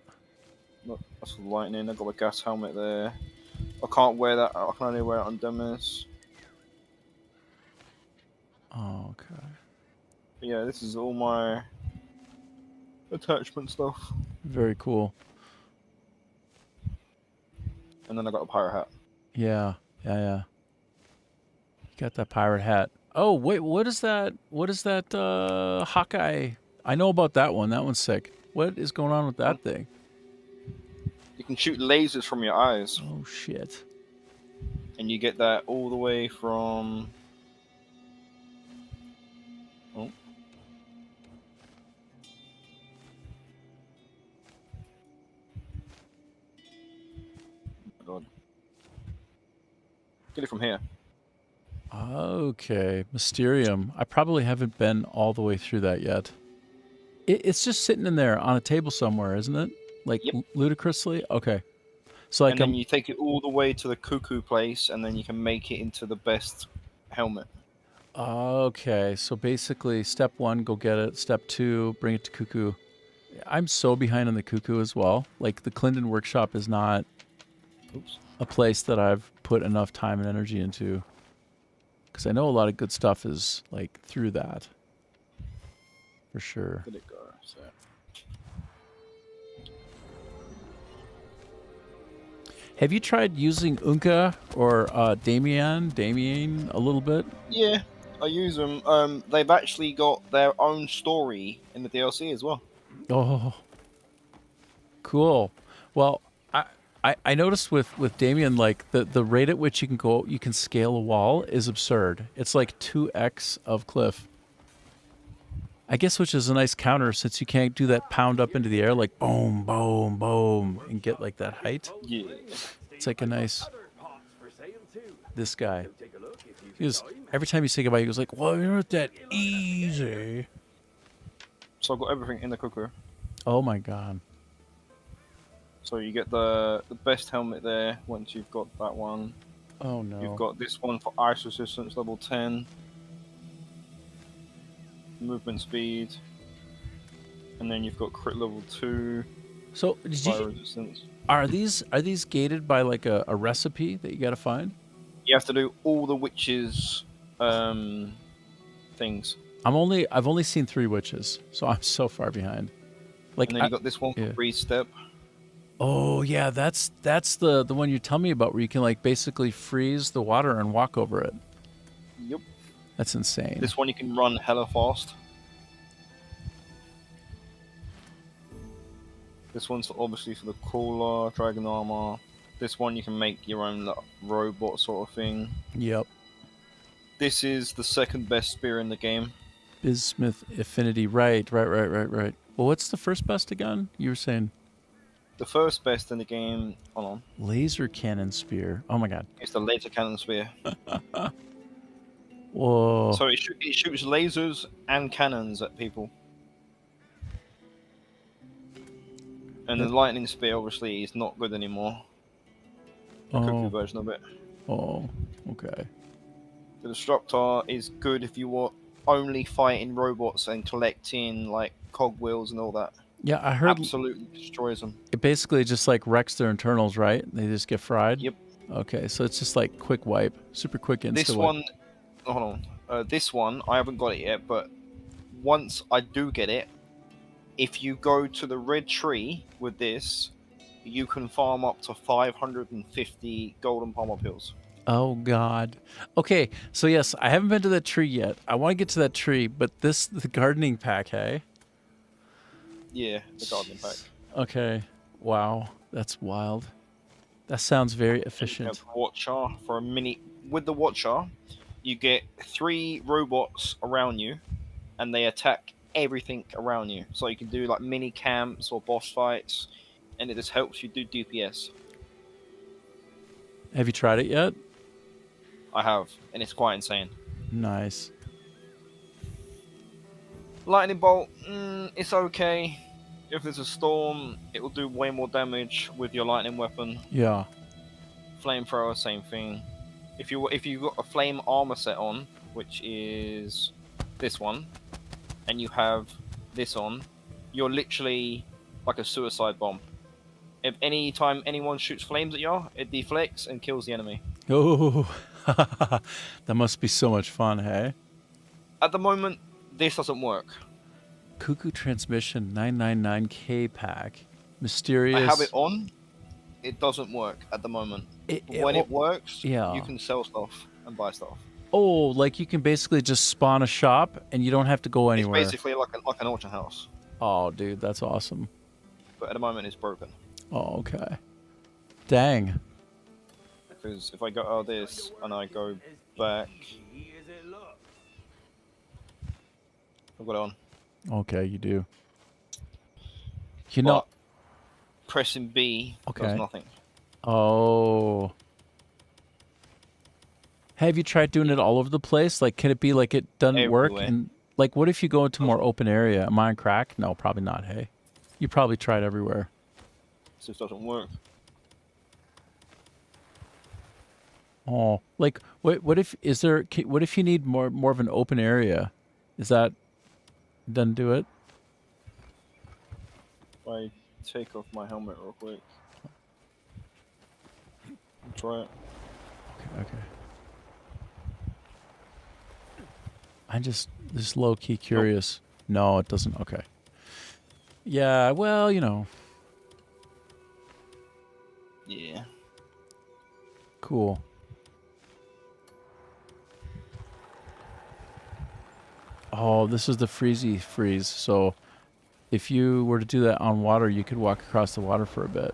That's for the lightning. I got my gas helmet there. I can't wear that. I can only wear it on demos. Oh, okay. But yeah, this is all my attachment stuff. Very cool. And then I got a pirate hat. Yeah. You got that pirate hat. Oh, wait, what is that? What is that Hawkeye? I know about that one. That one's sick. What is going on with that thing? You can shoot lasers from your eyes. Oh, shit. And you get that all the way from... Oh. Get it from here. Okay, Mysterium. I probably haven't been all the way through that yet. It's just sitting in there on a table somewhere, isn't it? Like ludicrously? Okay. So like and then you take it all the way to the cuckoo place, and then you can make it into the best helmet. Okay, so basically step 1, go get it. Step 2, bring it to Cuckoo. I'm so behind on the Cuckoo as well. Like the Clinton Workshop is not a place that I've put enough time and energy into. Because I know a lot of good stuff is like through that. For sure. Let it go. So. Have you tried using Unka or Damien a little bit? Yeah, I use them. They've actually got their own story in the DLC as well. Oh, cool. Well, I noticed with Damien, like the rate at which you can scale a wall is absurd. It's like 2x of cliff. I guess, which is a nice counter since you can't do that pound up into the air like boom, boom, boom, and get like that height. Yeah. It's like a nice. This guy. Every time you say goodbye, he goes like, "Well, you're not that easy." So I've got everything in the cuckoo. Oh my god. So you get the best helmet there once you've got that one. Oh no. You've got this one for ice resistance level 10. Movement speed. And then you've got crit level 2. So fire resistance. Are these gated by like a recipe that you gotta find? You have to do all the witches things. I've only seen 3 witches, so I'm so far behind. Like, and then you got this one for freeze step. Oh yeah, that's the one you tell me about where you can like basically freeze the water and walk over it. Yep. That's insane. This one you can run hella fast. This one's obviously for the cooler, dragon armor. This one you can make your own robot sort of thing. Yep. This is the second best spear in the game. Bismuth Affinity, right. Well, what's the first best again? You were saying? The first best in the game, hold on. Laser cannon spear. Oh my god. It's the laser cannon spear. Whoa. So it shoots lasers and cannons at people. And the lightning spear obviously is not good anymore. The cuckoo version of it. Oh, okay. The Disruptor is good if you were only fighting robots and collecting like cogwheels and all that. Yeah, I heard absolutely destroys them. It basically just like wrecks their internals, right? They just get fried. Yep. Okay, so it's just like quick wipe, super quick insta This wipe. one, hold on. This one I haven't got it yet, but once I do get it, if you go to the red tree with this, you can farm up to 550 golden palmer pills. Oh God. Okay, so yes, I haven't been to that tree yet. I want to get to that tree, but the gardening pack, hey? Yeah, the gardening pack. Okay. Wow, that's wild. That sounds very efficient. You have Watcher for a mini. With the Watcher, you get 3 robots around you, and they attack everything around you. So you can do like mini camps or boss fights, and it just helps you do DPS. Have you tried it yet? I have, and it's quite insane. Nice. Lightning bolt, it's okay. If there's a storm, it will do way more damage with your lightning weapon. Yeah. Flamethrower, same thing. If you got a flame armor set on, which is this one, and you have this on, you're literally like a suicide bomb. If any time anyone shoots flames at you, it deflects and kills the enemy. Oh, that must be so much fun, hey? At the moment, this doesn't work. Cuckoo Transmission 999K pack. Mysterious. I have it on. It doesn't work at the moment. When it works, yeah. You can sell stuff and buy stuff. Oh, like you can basically just spawn a shop and you don't have to go anywhere. It's basically like an auction house. Oh, dude, that's awesome. But at the moment, it's broken. Oh, okay. Dang. Because if I go out of this and I go back, I've got it on. Okay, you do. You know, pressing B does nothing. Oh. Have you tried doing it all over the place? Like, can it be like it doesn't work? Everywhere. And like, what if you go into more open area? Am I on crack? No, probably not. Hey, you probably tried everywhere. It just doesn't work. Oh, like what if what if you need more of an open area? Is that doesn't do it? If I take off my helmet real quick. Try it. Okay. I'm just low key curious. No, it doesn't. Okay. Yeah, well, you know. Yeah. Cool. Oh, this is the freezy freeze. So if you were to do that on water, you could walk across the water for a bit.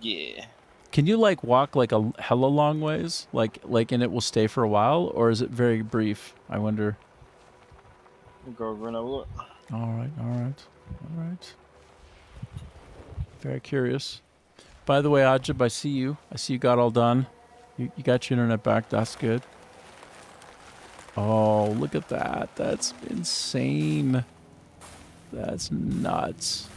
Yeah. Can you like walk like a hella long ways? Like and it will stay for a while, or is it very brief? I wonder. We'll go over and have a look. All right. Very curious. By the way, Ajib, I see you. I see you got all done. You got your internet back. That's good. Oh, look at that. That's insane. That's nuts.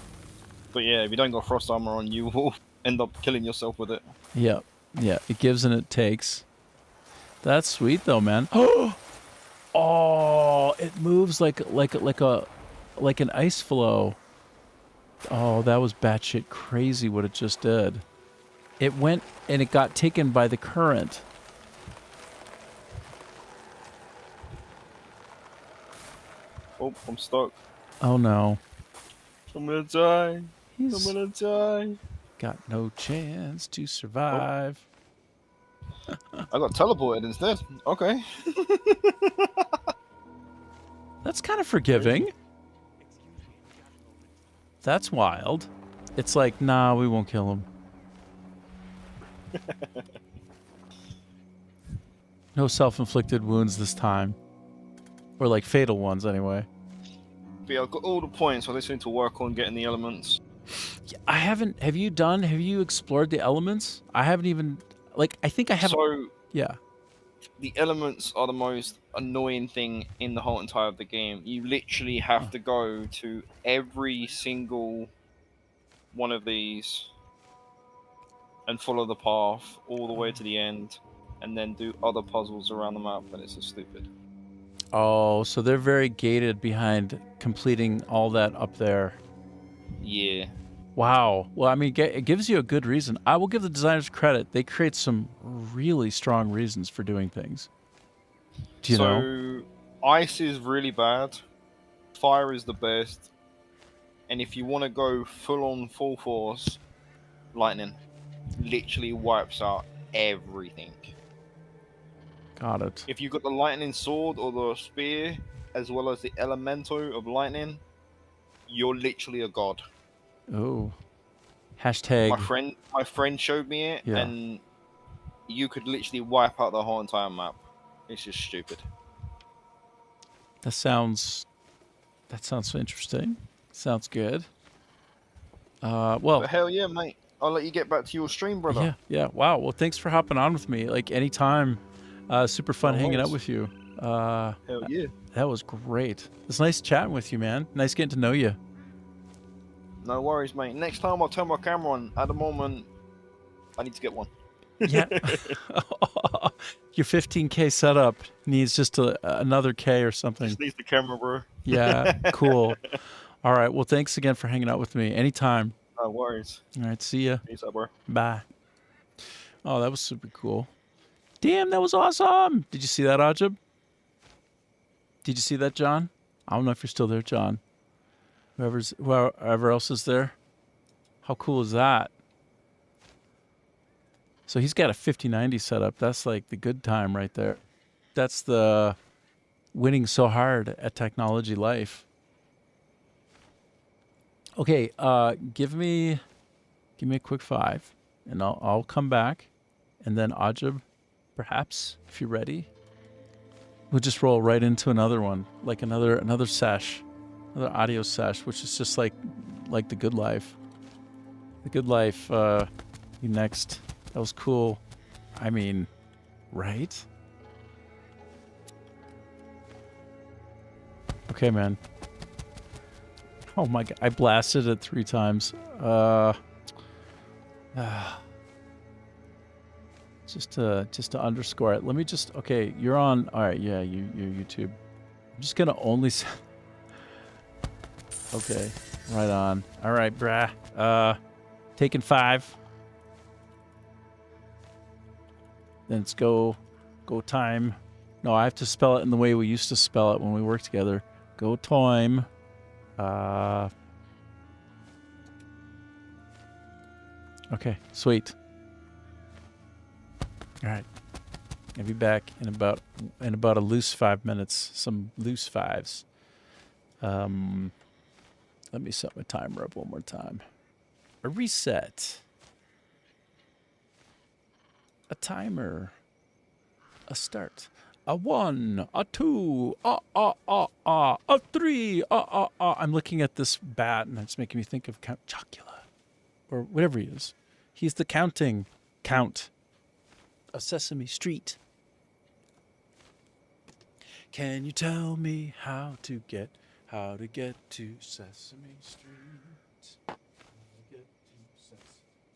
But yeah, if you don't got frost armor on, you will end up killing yourself with it. Yep. Yeah, it gives and it takes. That's sweet though, man. Oh, it moves like an ice flow. Oh, that was batshit crazy what it just did. It went and it got taken by the current. Oh, I'm stuck. Oh no. I'm gonna die. He's I'm gonna die. got no chance to survive. I got teleported instead. Okay. That's kind of forgiving. That's wild. It's like, nah, we won't kill him. No self-inflicted wounds this time. Or like fatal ones anyway. But yeah, I've got all the points. I just need to work on getting the elements. I haven't. Have you explored the elements? I haven't even. Like, I think I have. So, yeah. The elements are the most annoying thing in the whole entire of the game. You literally have to go to every single one of these and follow the path all the way to the end, and then do other puzzles around the map, and it's just stupid. Oh, so they're very gated behind completing all that up there. Yeah. Wow. Well, I mean, it gives you a good reason. I will give the designers credit. They create some really strong reasons for doing things. Do you know? Ice is really bad. Fire is the best. And if you want to go full force, lightning literally wipes out everything. Got it. If you've got the lightning sword or the spear, as well as the elemento of lightning, you're literally a god. Oh. Hashtag. My friend showed me it, Yeah. and you could literally wipe out the whole entire map. It's just stupid. That sounds interesting. Sounds good. Well. But hell yeah, mate. I'll let you get back to your stream, brother. Yeah. Yeah. Wow. Well, thanks for hopping on with me. Like anytime. Super fun hanging out with you. Hell yeah. That was great. It's nice chatting with you, man. Nice getting to know you. No worries, mate. Next time I'll turn my camera on. At the moment, I need to get one. Yeah. Your 15K setup needs just another K or something. Just needs the camera, bro. Yeah, cool. All right. Well, thanks again for hanging out with me. Anytime. No worries. All right. See ya. Peace out, bro. Bye. Oh, that was super cool. Damn, that was awesome. Did you see that, Ajib? Did you see that, John? I don't know if you're still there, John. Whoever else is there. How cool is that? So he's got a 5090 setup. That's like the good time right there. That's the winning so hard at technology life. Okay, give me a quick 5, and I'll come back, and then Ajib, perhaps if you're ready, we'll just roll right into another one, like another sesh, another audio sesh, which is just like the good life. The good life. You next. That was cool. I mean, right? Okay, man. Oh my god, I blasted it 3 times. Just to underscore it. Let me just. Okay, you're on. All right, yeah, you're YouTube. I'm just gonna only. Okay, right on. All right, brah. Taking 5. Then let's go time. No, I have to spell it in the way we used to spell it when we worked together. Go time. Okay, sweet. All right. I'll be back in about a loose 5 minutes. Some loose 5s. Let me set my timer up one more time. A reset. A timer. A start. A 1, a 2, a 3, I'm looking at this bat and it's making me think of Count Chocula. Or whatever he is. He's the counting count of Sesame Street. Can you tell me how to get to Sesame Street? How to get to Sesame Street.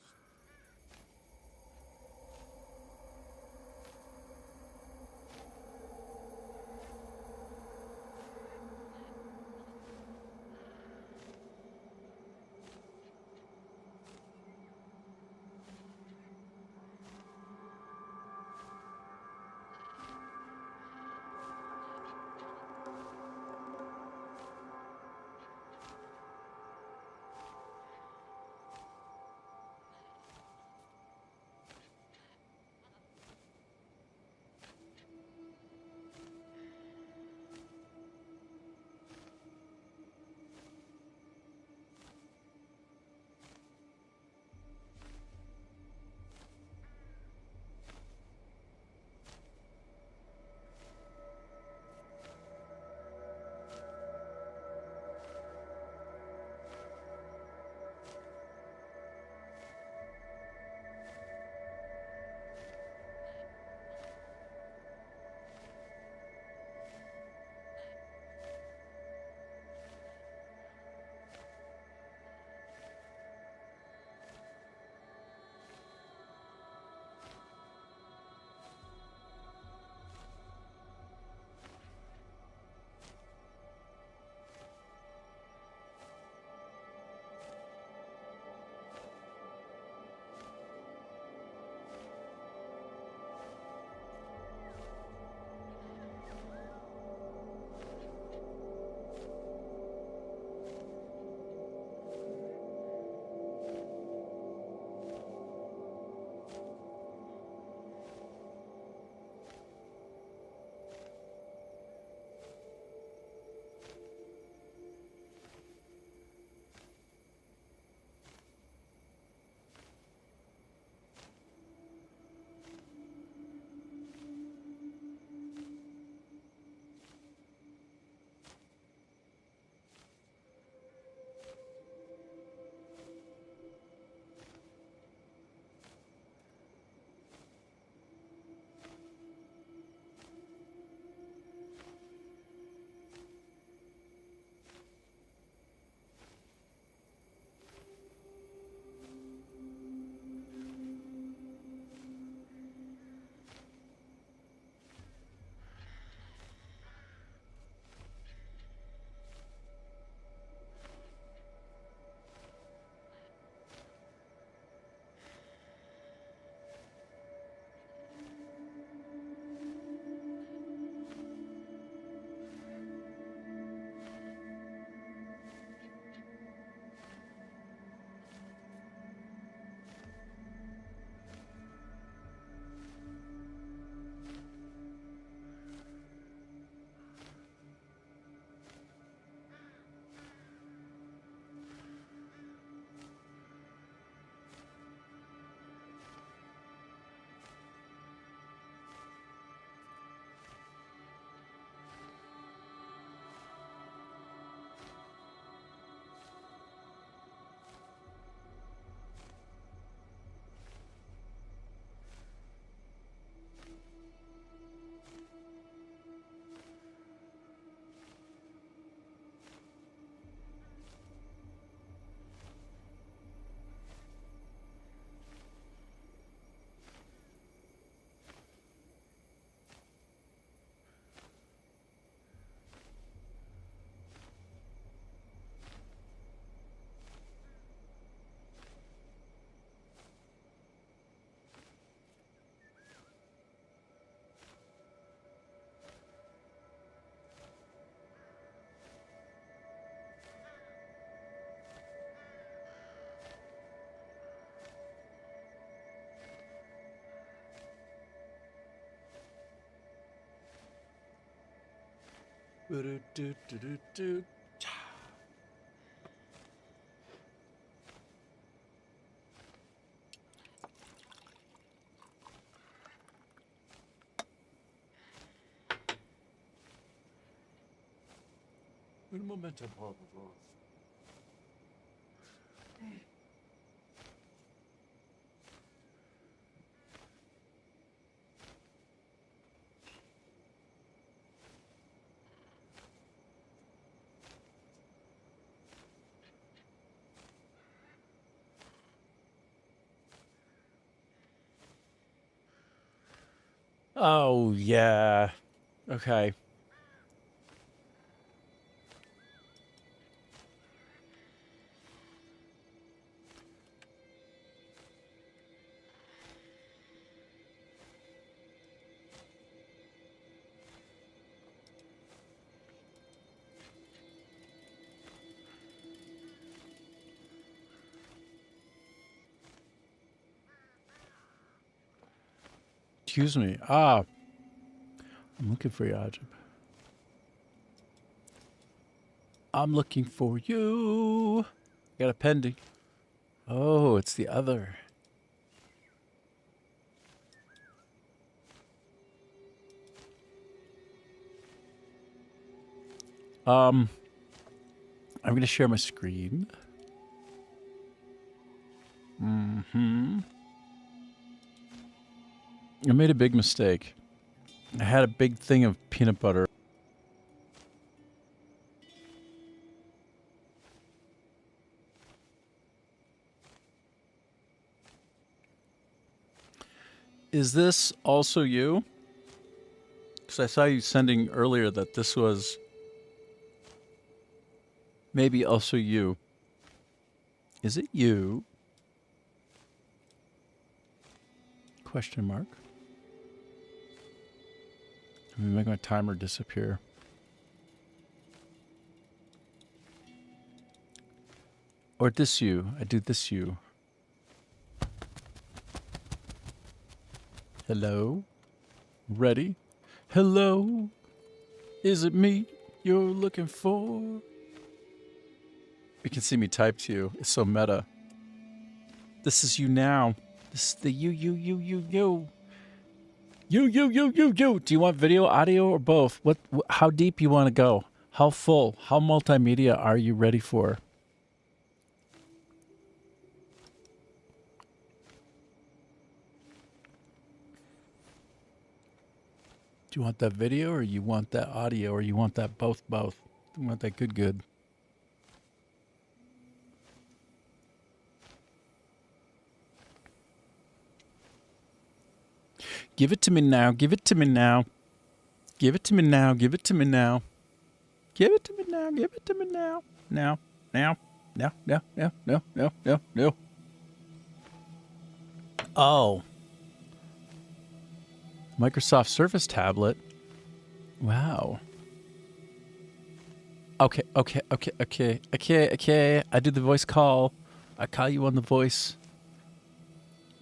Do-do-do-do-do-do. Un momento, por favor. Oh, yeah. Okay. Excuse me. I'm looking for you, Ajib. I'm looking for you. Got a pending. Oh, it's the other. I'm going to share my screen. I made a big mistake. I had a big thing of peanut butter. Is this also you? Because I saw you sending earlier that this was maybe also you. Is it you? Question mark. Let me make my timer disappear. Or this you. I do this you. Hello? Ready? Hello? Is it me you're looking for? You can see me type to you. It's so meta. This is you now. This is the you. You. Do you want video, audio, or both? How deep you want to go? How full? How multimedia are you ready for? Do you want that video, or you want that audio, or you want that both? You want that good? Give it to me now. Give it to me now. Give it to me now. Give it to me now. Give it to me now. Give it to me now. Now. No. Oh. Microsoft Surface tablet. Wow. Okay. I do the voice call. I call you on the voice.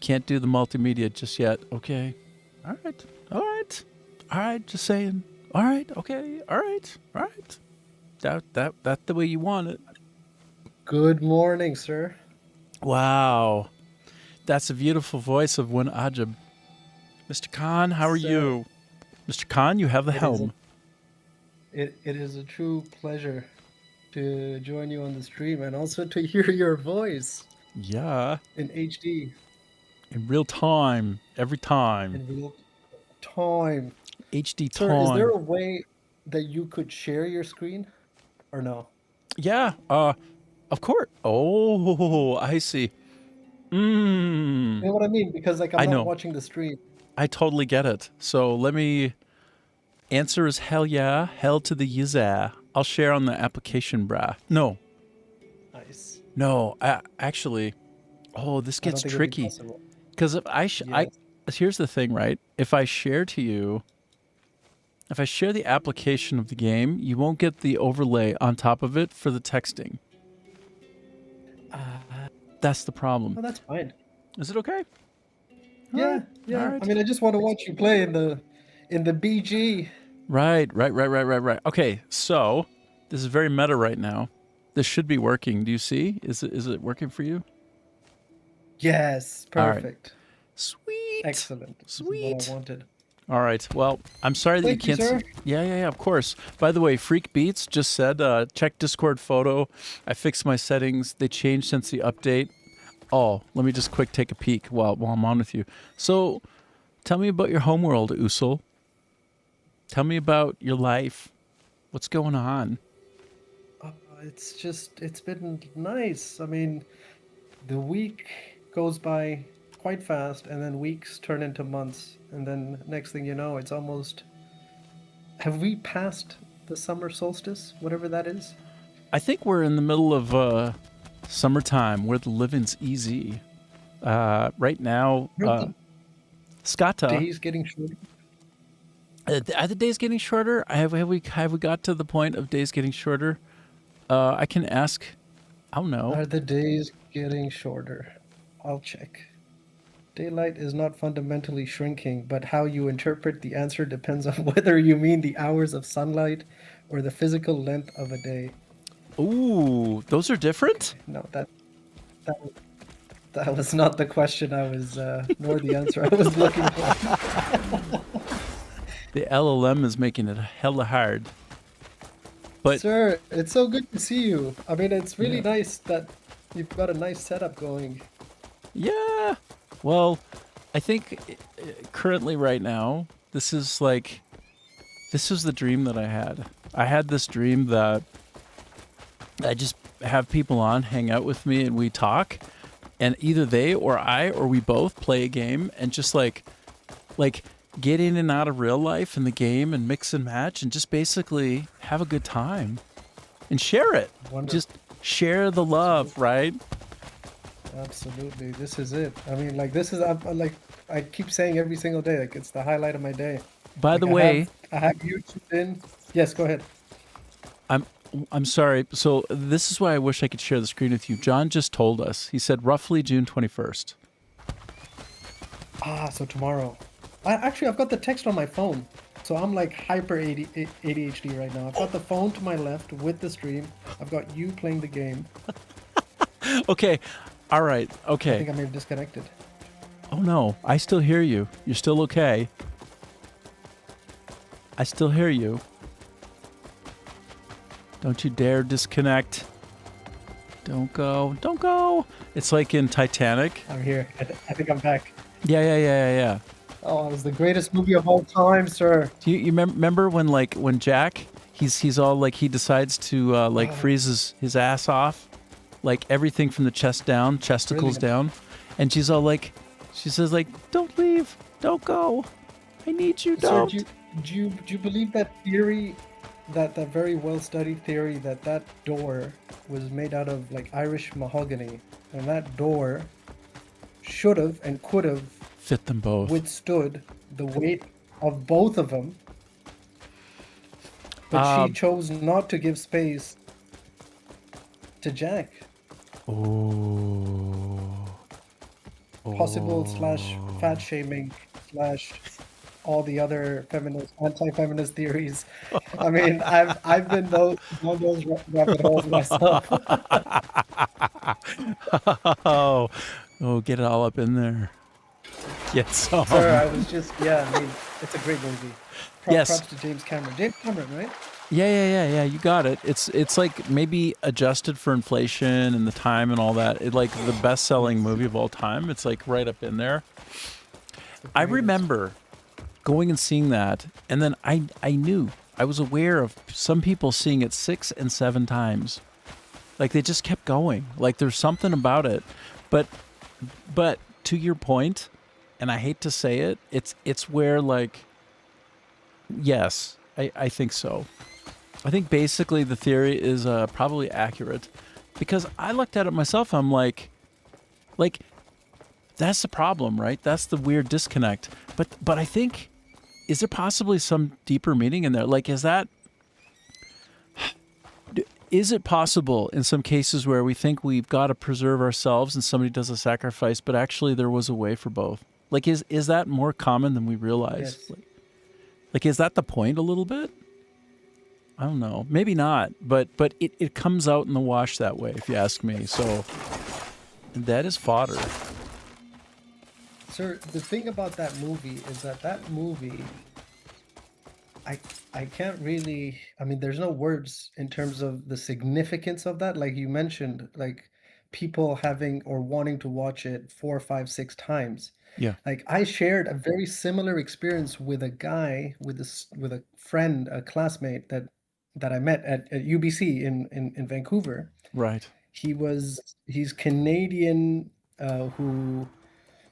Can't do the multimedia just yet. Okay. All right. Just saying. All right. Okay. All right. That's the way you want it. Good morning, sir. Wow. That's a beautiful voice of one Ajib. Mr. Khan, how are you? Mr. Khan, you have the helm. It is a true pleasure to join you on the stream and also to hear your voice. Yeah. In HD. In real time. Every time. In real time. HD Sir, time. is there a way that you could share your screen? Or no? Yeah. Of course. Oh, I see. You know what I mean? Because like I'm not watching the stream. I totally get it. So let me answer is hell yeah, hell to the yeah. I'll share on the application, brah. No. Nice. No, actually, this gets tricky. Because if here's the thing, right? If I share to you, if I share the application of the game, you won't get the overlay on top of it for the texting. That's the problem. Oh, that's fine. Is it okay? Yeah. Right. I mean, I just want to watch you play in the BG. Right. Okay, so this is very meta right now. This should be working. Do you see? Is it working for you? Yes, All right. perfect. Sweet. Excellent. This is what I wanted. All right. Well, I'm sorry that Thank you can't you, sir. see. Yeah, of course. By the way, Freak Beats just said, check Discord photo. I fixed my settings. They changed since the update. Oh, let me just quick take a peek while I'm on with you. So, tell me about your homeworld, Usul. Tell me about your life. What's going on? It's been nice. I mean, the week goes by quite fast, and then weeks turn into months, and then next thing you know, it's almost. Have we passed the summer solstice, whatever that is? I think we're in the middle of summertime where the living's easy. Right now, Skata. Days getting shorter. Are the days getting shorter? Have we got to the point of days getting shorter? I can ask. I don't know. Are the days getting shorter? I'll check. Daylight is not fundamentally shrinking, but how you interpret the answer depends on whether you mean the hours of sunlight or the physical length of a day. Ooh, those are different? No, that was not the question I was, nor the answer I was looking for. The LLM is making it hella hard. But Sir, it's so good to see you. I mean, it's really nice that you've got a nice setup going. Yeah. Well, I think currently right now, this is the dream that I had. I had this dream that I just have people on, hang out with me, and we talk. And either they or I or we both play a game and just like get in and out of real life in the game and mix and match and just basically have a good time and share it. Wonderful. Just share the love, right? Absolutely. This is it. I mean, this is, I keep saying every single day, it's the highlight of my day. By the way, I have YouTube in. Yes, go ahead. I'm sorry. So this is why I wish I could share the screen with you. John just told us. He said roughly June 21st. So tomorrow. Actually, I've got the text on my phone. So I'm hyper ADHD right now. I've got the phone to my left with the stream. I've got you playing the game. Okay. All right. Okay. I think I may have disconnected. Oh no, I still hear you. You're still okay. I still hear you. Don't you dare disconnect. Don't go. Don't go. It's like in Titanic. I'm here. I think I'm back. Yeah. Oh, it was the greatest movie of all time, sir. Do you remember when Jack, he's all he decides to freeze his ass off? Everything from the chest down, chesticles down. And she's all she says don't leave. Don't go. I need you, don't. Sir, do you believe that theory, that very well-studied theory that door was made out of Irish mahogany, and that door should have and could have fit them both, withstood the weight of both of them, but she chose not to give space to Jack. Possible / fat shaming / all the other anti-feminist theories. I mean, I've been down those rabbit holes myself. Oh, get it all up in there. Yes. Sir, I was just, I mean, it's a great movie. Yes. Props to James Cameron. James Cameron, right? Yeah. You got it. It's maybe adjusted for inflation and the time and all that. The best-selling movie of all time. It's right up in there. I remember going and seeing that, and then I was aware of some people seeing it 6 and 7 times. They just kept going. There's something about it. But to your point, and I hate to say it, it's where yes, I think so. I think basically the theory is probably accurate, because I looked at it myself. I'm like, that's the problem, right? That's the weird disconnect. But I think, is there possibly some deeper meaning in there? Is it possible in some cases where we think we've got to preserve ourselves and somebody does a sacrifice, but actually there was a way for both? Is that more common than we realize? Yes. Like, is that the point a little bit? I don't know. Maybe not, but it comes out in the wash that way, if you ask me. So that is fodder. Sir, the thing about that movie is that movie, I can't really, I mean, there's no words in terms of the significance of that. Like you mentioned, like people having or wanting to watch it 4, 5, 6 times. Yeah. Like I shared a very similar experience with a guy, with a friend, a classmate that I met at UBC in Vancouver. Right. He's Canadian, who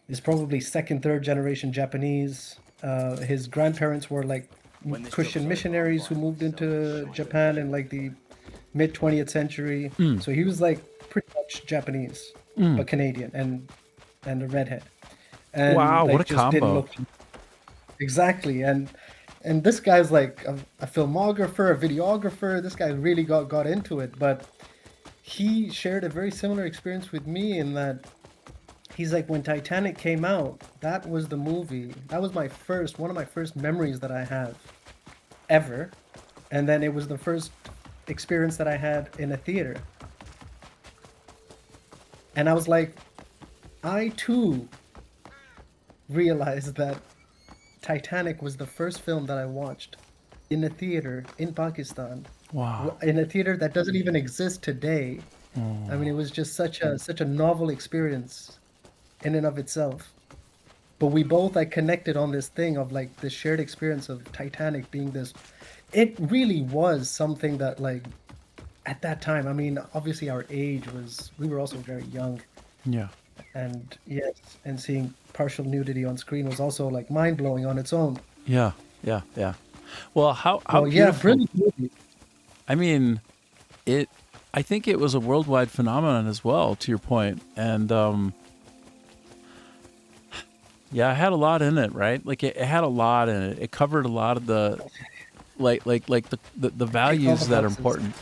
is probably second, third generation Japanese. His grandparents were like Christian missionaries who moved into Japan in like the mid 20th century. So he was like pretty much Japanese, but Canadian and a redhead. And wow, like, what a just combo! Didn't look exactly, and this guy's like a filmographer, a videographer. This guy really got into it, but he shared a very similar experience with me in that he's like, when Titanic came out, that was the movie. That was one of my first memories that I have ever, and then it was the first experience that I had in a theater, and I was like, I too realized that Titanic was the first film that I watched in a theater in Pakistan. Wow. In a theater that doesn't even exist today. I mean, it was just such a novel experience in and of itself. But we both like connected on this thing of like the shared experience of Titanic being this. It really was something that like at that time, I mean, obviously our age was, we were also very young. Yeah. And yes, and seeing partial nudity on screen was also like mind blowing on its own. Yeah. Well, how yeah, beautiful. brilliant movie. I mean, I think it was a worldwide phenomenon as well, to your point. And yeah, it had a lot in it, right? Like it had a lot in it. It covered a lot of the like the values that are important.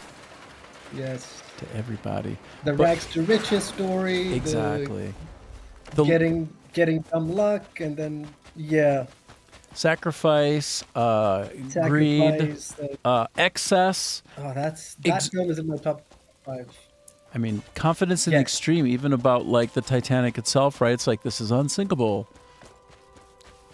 Yes. To everybody. The rags to riches story. Exactly. Getting dumb luck, and then sacrifice, greed, excess. Oh, that film is in my top 5. I mean, confidence in the extreme, even about like the Titanic itself, right? It's like, this is unsinkable.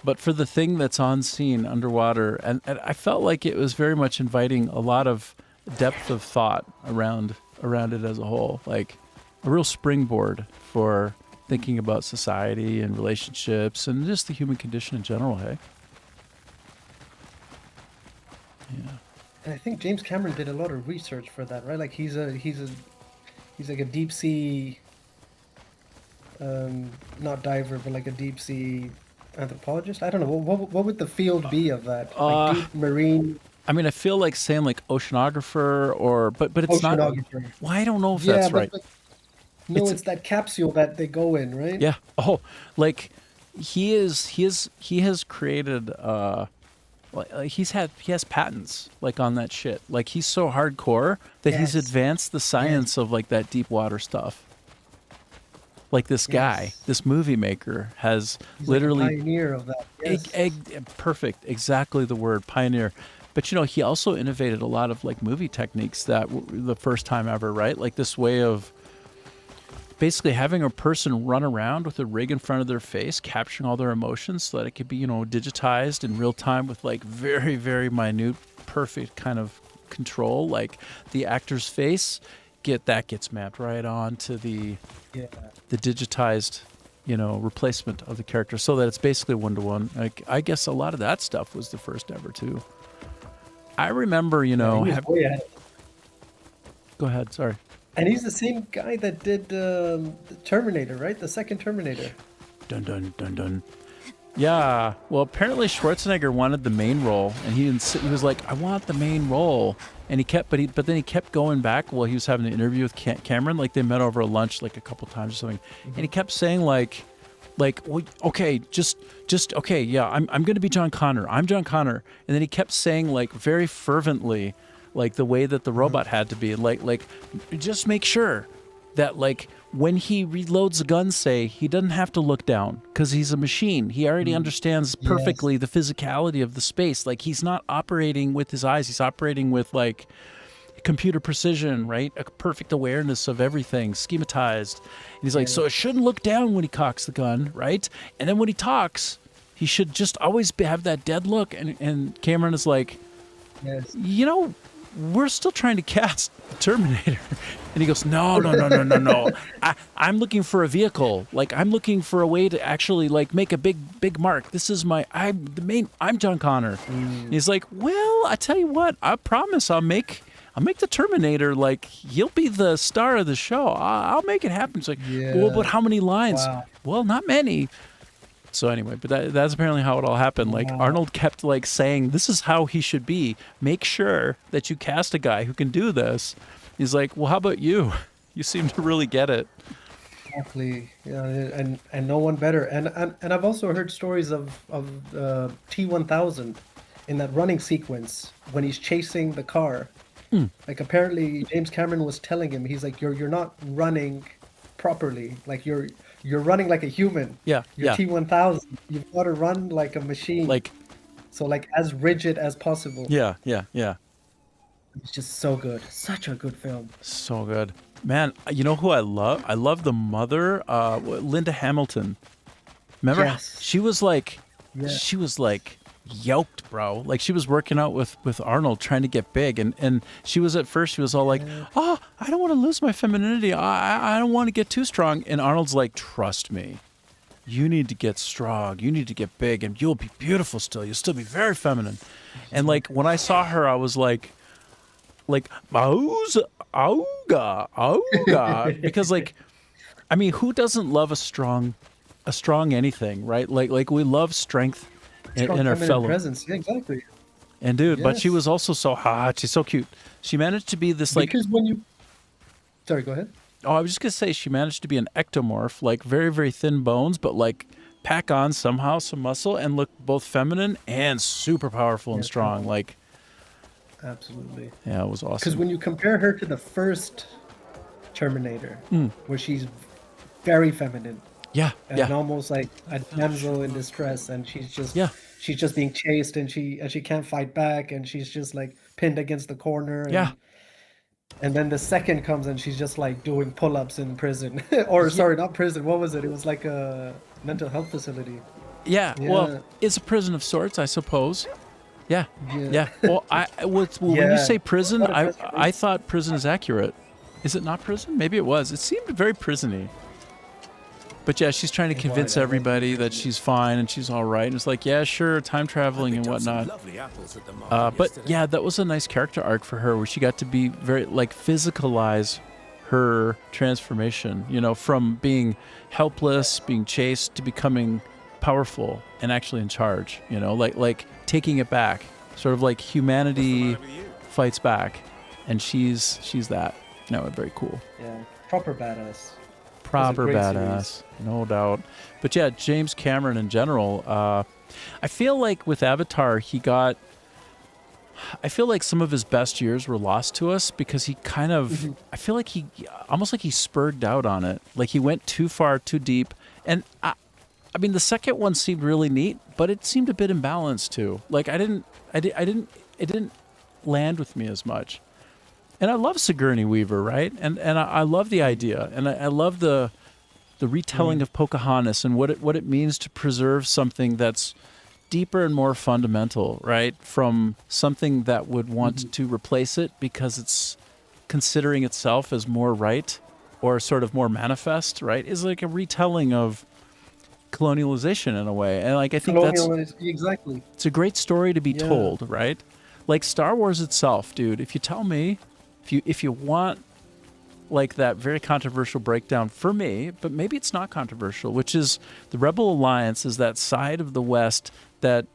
But for the thing that's on scene underwater, and I felt like it was very much inviting a lot of depth of thought around it as a whole, like a real springboard for thinking about society and relationships and just the human condition in general. Hey, yeah. And I think James Cameron did a lot of research for that, right? Like he's like a deep sea, not diver, but like a deep sea anthropologist. I don't know what would the field be of that? Like deep marine. I mean, I feel like saying like oceanographer but it's not. Well, I don't know if that's right. No, it's that capsule that they go in, right? Yeah. Oh, like he has created. He has patents like on that shit. Like he's so hardcore that he's advanced the science of like that deep water stuff. Like this guy, this movie maker has literally like a pioneer of that. Yes. Perfect, exactly the word, pioneer. But you know, he also innovated a lot of like movie techniques that were the first time ever, right? Like this way of basically having a person run around with a rig in front of their face, capturing all their emotions so that it could be, you know, digitized in real time with like very, very minute, perfect kind of control. Like the actor's face gets mapped right on to the digitized, you know, replacement of the character so that it's basically one-to-one. Like I guess a lot of that stuff was the first ever too. I remember, you know, go ahead, sorry. And he's the same guy that did the Terminator, right? The second Terminator. Dun dun dun dun. Yeah. Well, apparently Schwarzenegger wanted the main role, and he was like, "I want the main role," and but then he kept going back while he was having an interview with Cameron. Like they met over a lunch, like a couple times or something, and he kept saying like, well, okay, just okay, yeah, I'm going to be John Connor. I'm John Connor, and then he kept saying like very fervently, like the way that the robot had to be, and like just make sure that like when he reloads a gun, say, he doesn't have to look down because he's a machine. He already understands perfectly the physicality of the space. Like, he's not operating with his eyes. He's operating with, like, computer precision, right? A perfect awareness of everything, schematized. And he's like, so it shouldn't look down when he cocks the gun, right? And then when he talks, he should just always have that dead look. And Cameron is like, you know, we're still trying to cast Terminator. And he goes, no. I'm looking for a vehicle. Like, I'm looking for a way to actually, like, make a big mark. This is I'm John Connor. He's like, well, I tell you what, I promise I'll make the Terminator, like, he'll be the star of the show. I'll make it happen. It's like, well, but how many lines? Wow. Well, not many. So anyway, but that's apparently how it all happened. Like, Arnold kept, like, saying, this is how he should be. Make sure that you cast a guy who can do this. He's like, well, how about you? You seem to really get it. Exactly. Yeah, and no one better. And I've also heard stories of T-1000 in that running sequence when he's chasing the car. Like, apparently James Cameron was telling him, he's like, you're not running properly. Like, you're running like a human. You're T-1000. You've got to run like a machine. Like, so, like, as rigid as possible. Yeah. It's just so good. Such a good film. So good. Man, you know who I love? I love the mother, Linda Hamilton. Remember? Yes. She was like yoked, bro. Like, she was working out with Arnold trying to get big, and she was all like, oh, I don't want to lose my femininity. I don't want to get too strong. And Arnold's like, trust me, you need to get strong, you need to get big, and you'll be beautiful still. You'll still be very feminine. And, like, when I saw her, I was like auga, because, like, I mean, who doesn't love a strong anything, right? Like we love strength in our fellow presence. Yeah, exactly. And dude, but she was also so hot. She's so cute. She managed to be this, like, because when you, sorry, go ahead. Oh, I was just gonna say she managed to be an ectomorph, like very, very thin bones, but, like, pack on somehow some muscle and look both feminine and super powerful and strong. Like, absolutely. Yeah, it was awesome. Because when you compare her to the first Terminator, where she's very feminine. And almost like a damsel in distress, and she's just being chased, and she can't fight back, and she's just, like, pinned against the corner. And then the second comes, and she's just, like, doing pull-ups in prison, or sorry, not prison. What was it? It was like a mental health facility. Well, it's a prison of sorts, I suppose. Well, when you say prison, I thought prison is accurate. Is it not prison? Maybe it was. It seemed very prison-y. But yeah, she's trying to convince everybody that she's fine and she's all right. And it's like, yeah, sure, time traveling and whatnot. But yeah, that was a nice character arc for her, where she got to be very, like, physicalize her transformation, you know, from being helpless, being chased, to becoming powerful and actually in charge, you know, like taking it back, sort of like humanity fights back. And she's that. No, very cool. Yeah, proper badass. Proper badass, series. No doubt. But yeah, James Cameron in general, I feel like with Avatar, I feel like some of his best years were lost to us because he kind of, I feel like almost like he spurred out on it. Like, he went too far, too deep. And I mean, the second one seemed really neat, but it seemed a bit imbalanced too. Like, it didn't land with me as much. And I love Sigourney Weaver, right? And I love the idea, and I love the retelling of Pocahontas and what it means to preserve something that's deeper and more fundamental, right? From something that would want to replace it because it's considering itself as more right or sort of more manifest, right? Is like a retelling of colonialization in a way. And, like, I think exactly. It's a great story to be told, right? Like Star Wars itself, dude. If you tell me, if you want, like, that very controversial breakdown for me, but maybe it's not controversial, which is the Rebel Alliance is that side of the West that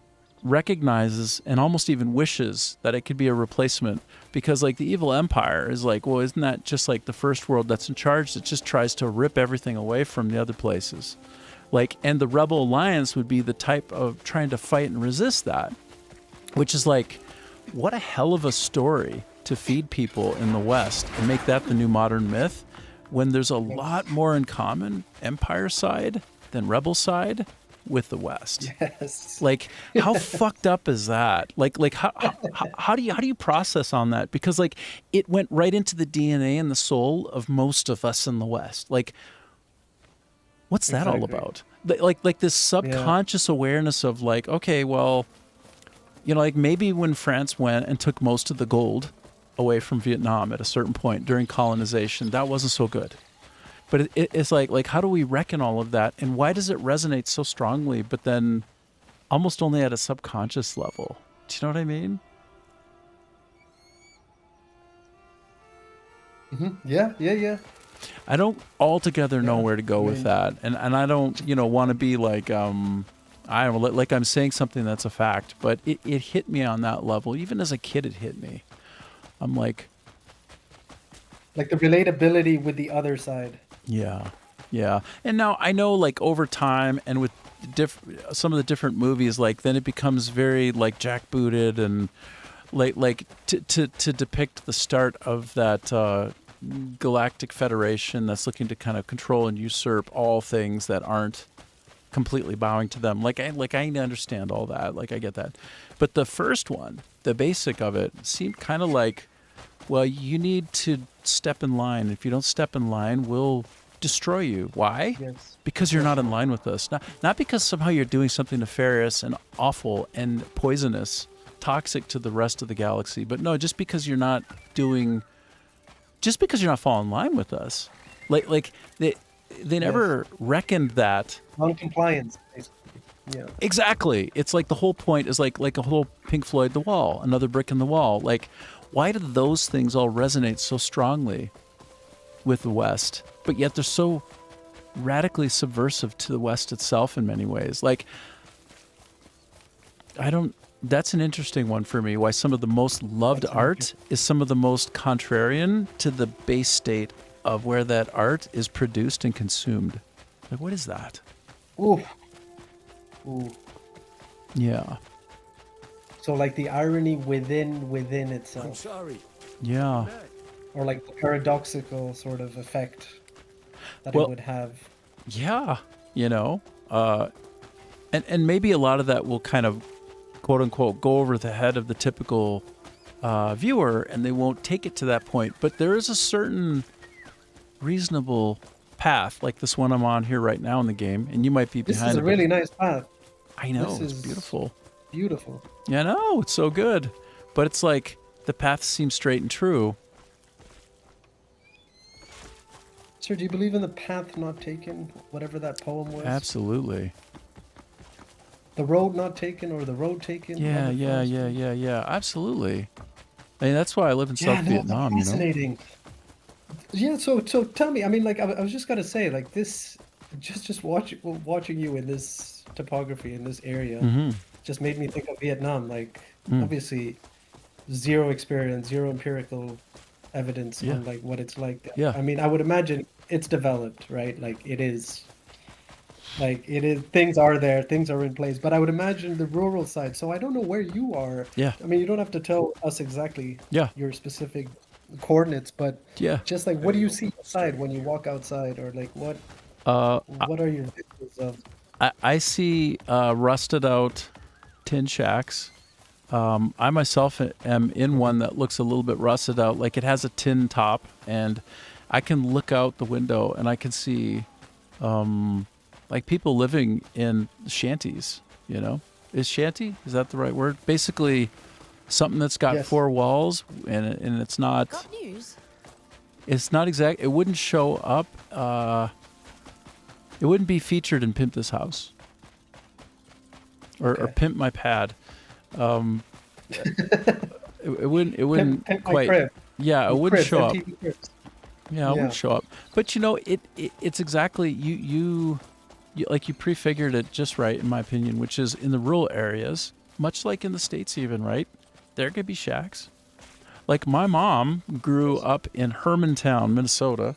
recognizes and almost even wishes that it could be a replacement, because, like, the evil empire is like, well, isn't that just like the first world that's in charge that just tries to rip everything away from the other places? Like, and the Rebel Alliance would be the type of trying to fight and resist that, which is like, what a hell of a story to feed people in the West and make that the new modern myth. when there's a lot more in common, Empire side than Rebel side, with the West. Yes. Like, how fucked up is that? Like how do you process on that? Because like it went right into the DNA and the soul of most of us in the West. Like, what's that all about? Like this subconscious awareness of like, okay, well, you know, like maybe when France went and took most of the gold away from Vietnam at a certain point during colonization, that wasn't so good. But it's like how do we reckon all of that, and why does it resonate so strongly, but then almost only at a subconscious level? Do you know what I mean? Yeah. I don't altogether know where to go with that, and I don't want to be like I don't know, like I'm saying something that's a fact, but it hit me on that level. Even as a kid, it hit me. I'm like the relatability with the other side. Yeah. And now I know, like, over time and with some of the different movies, like, then it becomes very, like, jackbooted and, like to depict the start of that galactic federation that's looking to kind of control and usurp all things that aren't completely bowing to them. Like I understand all that. Like, I get that. But the first one, the basic of it, seemed kind of like, well, you need to step in line. If you don't step in line, we'll destroy you. Why? Yes. Because you're not in line with us. Not because somehow you're doing something nefarious and awful and poisonous, toxic to the rest of the galaxy. But no, just because you're not falling in line with us. Like they never reckoned that. Non-compliance, basically. Yeah. Exactly. It's like the whole point is like a whole Pink Floyd The Wall, another brick in the wall. Like, why do those things all resonate so strongly with the West, but yet they're so radically subversive to the West itself in many ways? Like, that's an interesting one for me, why some of the most loved art is some of the most contrarian to the base state of where that art is produced and consumed. Like, what is that? Ooh. Yeah. So like the irony within itself. I'm sorry. Yeah. Or like the paradoxical sort of effect that it would have. Yeah. And maybe a lot of that will kind of, quote unquote, go over the head of the typical viewer, and they won't take it to that point. But there is a certain reasonable path, like this one I'm on here right now in the game, and you might be behind it. This is a really nice path. I know, it's beautiful. Beautiful. Yeah, I know, it's so good. But it's like the path seems straight and true. Sir, do you believe in the path not taken, whatever that poem was? Absolutely. The road not taken or the road taken? Yeah. Absolutely. I mean, that's why I live in South Vietnam, fascinating. Yeah, so tell me, I mean, like, I was just gonna say, like, this, just watching you in this topography, in this area, just made me think of Vietnam. Like, obviously, zero experience, zero empirical evidence on, like, what it's like there. Yeah. I mean, I would imagine it's developed, right? Like, it is, things are there, things are in place, but I would imagine the rural side. So I don't know where you are. Yeah. I mean, you don't have to tell us exactly your specific coordinates, but just like, what do you see outside when you walk outside, or like what are your visuals of? I see rusted out tin shacks. I myself am in one that looks a little bit rusted out, like it has a tin top, and I can look out the window and I can see like people living in shanties. Is shanty, is that the right word? Basically something that's got four walls, and it's not. Got news? It's not exact. It wouldn't show up. It wouldn't be featured in Pimp This House or Pimp My Pad. It wouldn't Pimp quite. crib. Yeah, it wouldn't show up. Cribs. Yeah, it wouldn't show up. But it's exactly you like you prefigured it just right, in my opinion, which is in the rural areas, much like in the States even, right? There could be shacks. Like my mom grew up in Hermantown, Minnesota.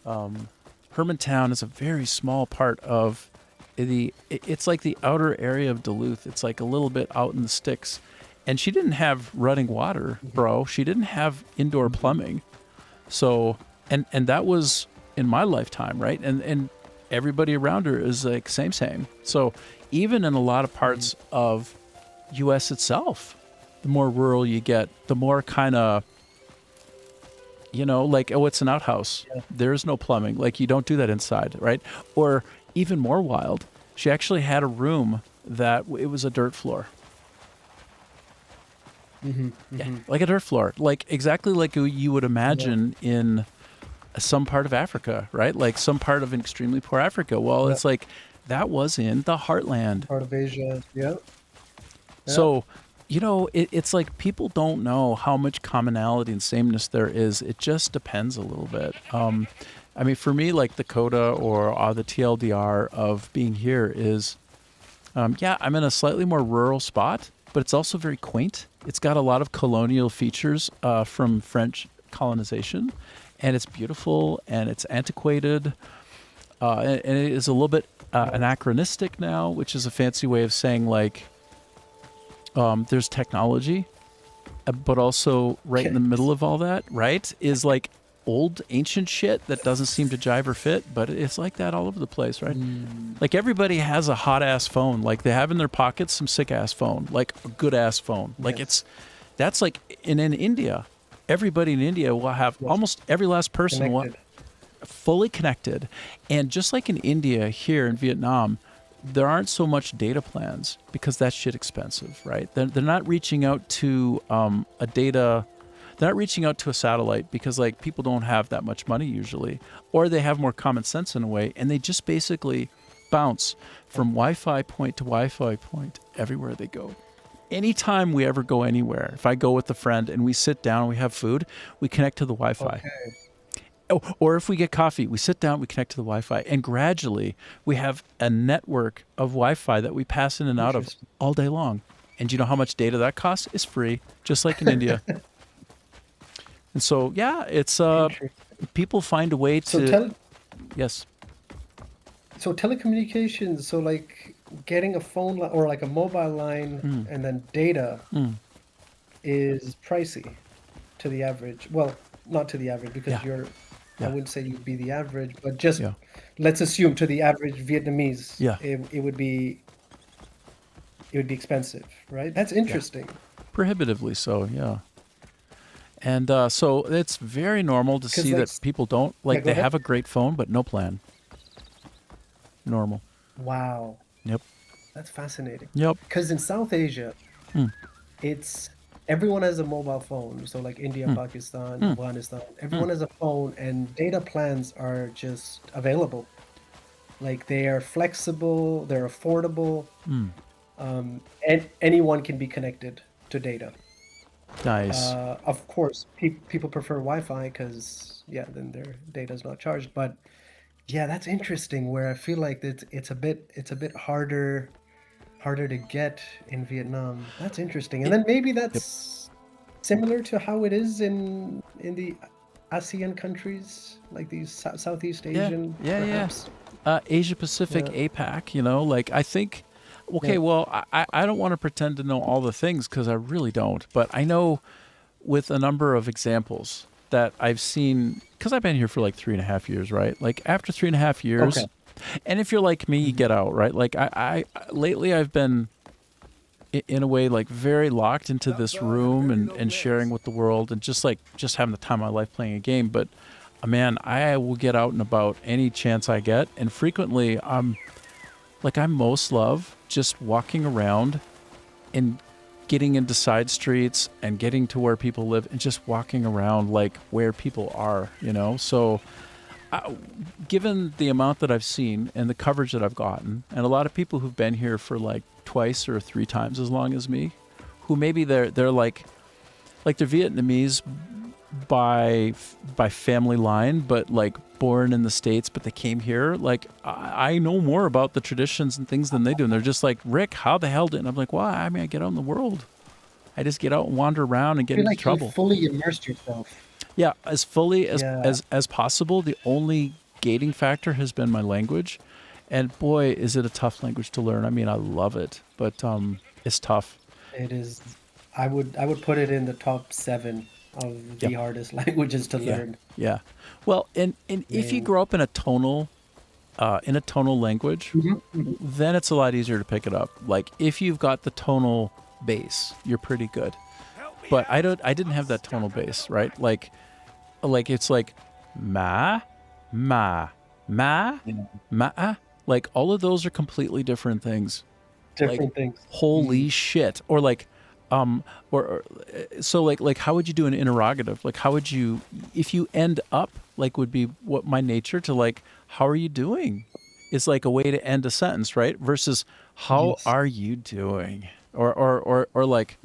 Hermantown is a very small part of it's like the outer area of Duluth. It's like a little bit out in the sticks. And she didn't have running water, bro. She didn't have indoor plumbing. So, and that was in my lifetime, right? And everybody around her is like same. So even in a lot of parts of U.S. itself, the more rural you get, the more kind of, like, oh, it's an outhouse. Yeah. There's no plumbing. Like, you don't do that inside, right? Or even more wild, she actually had a room that it was a dirt floor. Yeah, like a dirt floor, like exactly like you would imagine in some part of Africa, right? Like some part of an extremely poor Africa. Well, it's like that was in the heartland. Part of Asia, yeah. So, it's like people don't know how much commonality and sameness there is. It just depends a little bit. I mean, for me, like the coda or the TLDR of being here is, I'm in a slightly more rural spot, but it's also very quaint. It's got a lot of colonial features from French colonization, and it's beautiful and it's antiquated, and it is a little bit anachronistic now, which is a fancy way of saying like there's technology, but also right in the middle of all that, right, is like old ancient shit that doesn't seem to jive or fit, but it's like that all over the place, right? Like everybody has a hot ass phone, like they have in their pockets some sick ass phone, like a good ass phone, like that's like in India, everybody in India will have almost every last person will fully connected. And just like in India, here in Vietnam, there aren't so much data plans because that shit expensive, right? They're not reaching out to they're not reaching out to a satellite because like people don't have that much money usually, or they have more common sense in a way, and they just basically bounce from Wi-Fi point to Wi-Fi point everywhere they go. Anytime we ever go anywhere, if I go with a friend and we sit down and we have food, we connect to the Wi-Fi. Oh, or if we get coffee, we sit down, we connect to the Wi-Fi, and gradually we have a network of Wi-Fi that we pass in and out of all day long. And you know how much data that costs? It's free, just like in India. And so, it's people find a way to. Yes. So telecommunications. So like getting a phone line or like a mobile line and then data is pricey to the average. Well, not to the average because you're. I wouldn't say you'd be the average, but just let's assume to the average Vietnamese, it would be expensive, right? That's interesting. Prohibitively so, yeah. And so it's very normal to see that people don't, like, they have a great phone, but no plan. Normal. Wow. Yep. That's fascinating. Yep. Because in South Asia, it's everyone has a mobile phone. So like India, Pakistan, Afghanistan, everyone has a phone, and data plans are just available. Like they are flexible, they're affordable, and anyone can be connected to data. Nice. Of course, people prefer Wi-Fi because then their data is not charged. But that's interesting. Where I feel like it's a bit harder to get in Vietnam. That's interesting. And then maybe that's similar to how it is in the ASEAN countries, like these Southeast Asian. Perhaps. Asia Pacific, APAC. Like I think. Okay, well, I don't want to pretend to know all the things because I really don't. But I know with a number of examples that I've seen, because I've been here for like 3.5 years, right? Like after 3.5 years, and if you're like me, you get out, right? Like I lately I've been in a way like very locked into this room and sharing with the world and just having the time of my life playing a game. But man, I will get out and about any chance I get, and frequently I most love just walking around and getting into side streets and getting to where people live and just walking around like where people are, So given the amount that I've seen and the coverage that I've gotten, and a lot of people who've been here for like twice or 3 times as long as me, who maybe they're like they're Vietnamese by family line, but like born in the States, but they came here. Like I know more about the traditions and things than they do, and they're just like, Rick, how the hell did? And I'm like, well, I mean, I get out in the world. I just get out and wander around and get into trouble. You fully immersed yourself. Yeah, as fully as possible. The only gating factor has been my language, and boy, is it a tough language to learn. I mean, I love it, but it's tough. It is. I would put it in the top 7 of the hardest languages to learn. Yeah. Well, and if you grow up in a tonal language, then it's a lot easier to pick it up. Like if you've got the tonal base, you're pretty good. But I didn't have that tonal base, right? Like it's like ma, ma, ma, ma. Like all of those are completely different things. Different things. Holy shit. Or like so like how would you do an interrogative? Like how would you, if you end up, like would be what my nature to like, how are you doing? Is like a way to end a sentence, right? Versus how are you doing? Or like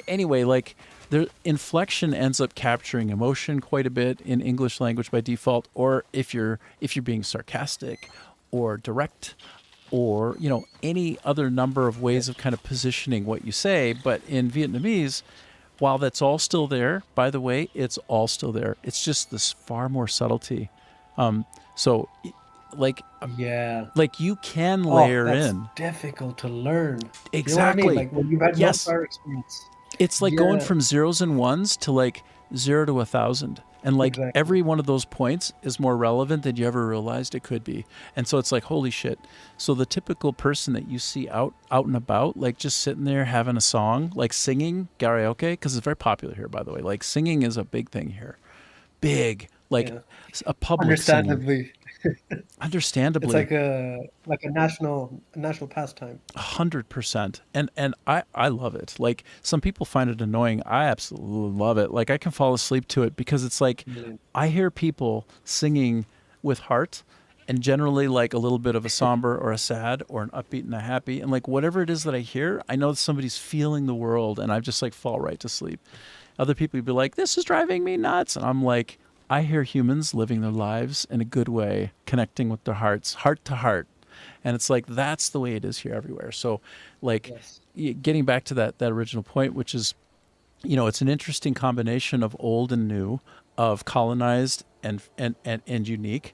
anyway, like the inflection ends up capturing emotion quite a bit in English language by default, or if you're being sarcastic or direct, or any other number of ways of kind of positioning what you say. But in Vietnamese, while that's all still there, by the way, it's all still there. It's just this far more subtlety. So like you can layer in. Difficult to learn. Exactly. You know what I mean? Like when you've had no prior experience. It's like going from zeros and ones to like 0 to 1,000. And like every one of those points is more relevant than you ever realized it could be. And so it's like, holy shit. So the typical person that you see out and about, like just sitting there having a song, like singing karaoke, because it's very popular here, by the way. Like singing is a big thing here. Big. Like a public singing. Understandably. It's like a national pastime. 100%. And I love it. Like some people find it annoying. I absolutely love it. Like I can fall asleep to it because it's like I hear people singing with heart and generally like a little bit of a somber or a sad or an upbeat and a happy. And like whatever it is that I hear, I know that somebody's feeling the world and I just like fall right to sleep. Other people would be like, this is driving me nuts. And I'm like, I hear humans living their lives in a good way, connecting with their hearts, heart to heart. And it's like, that's the way it is here everywhere. So like getting back to that original point, which is, it's an interesting combination of old and new, of colonized and unique.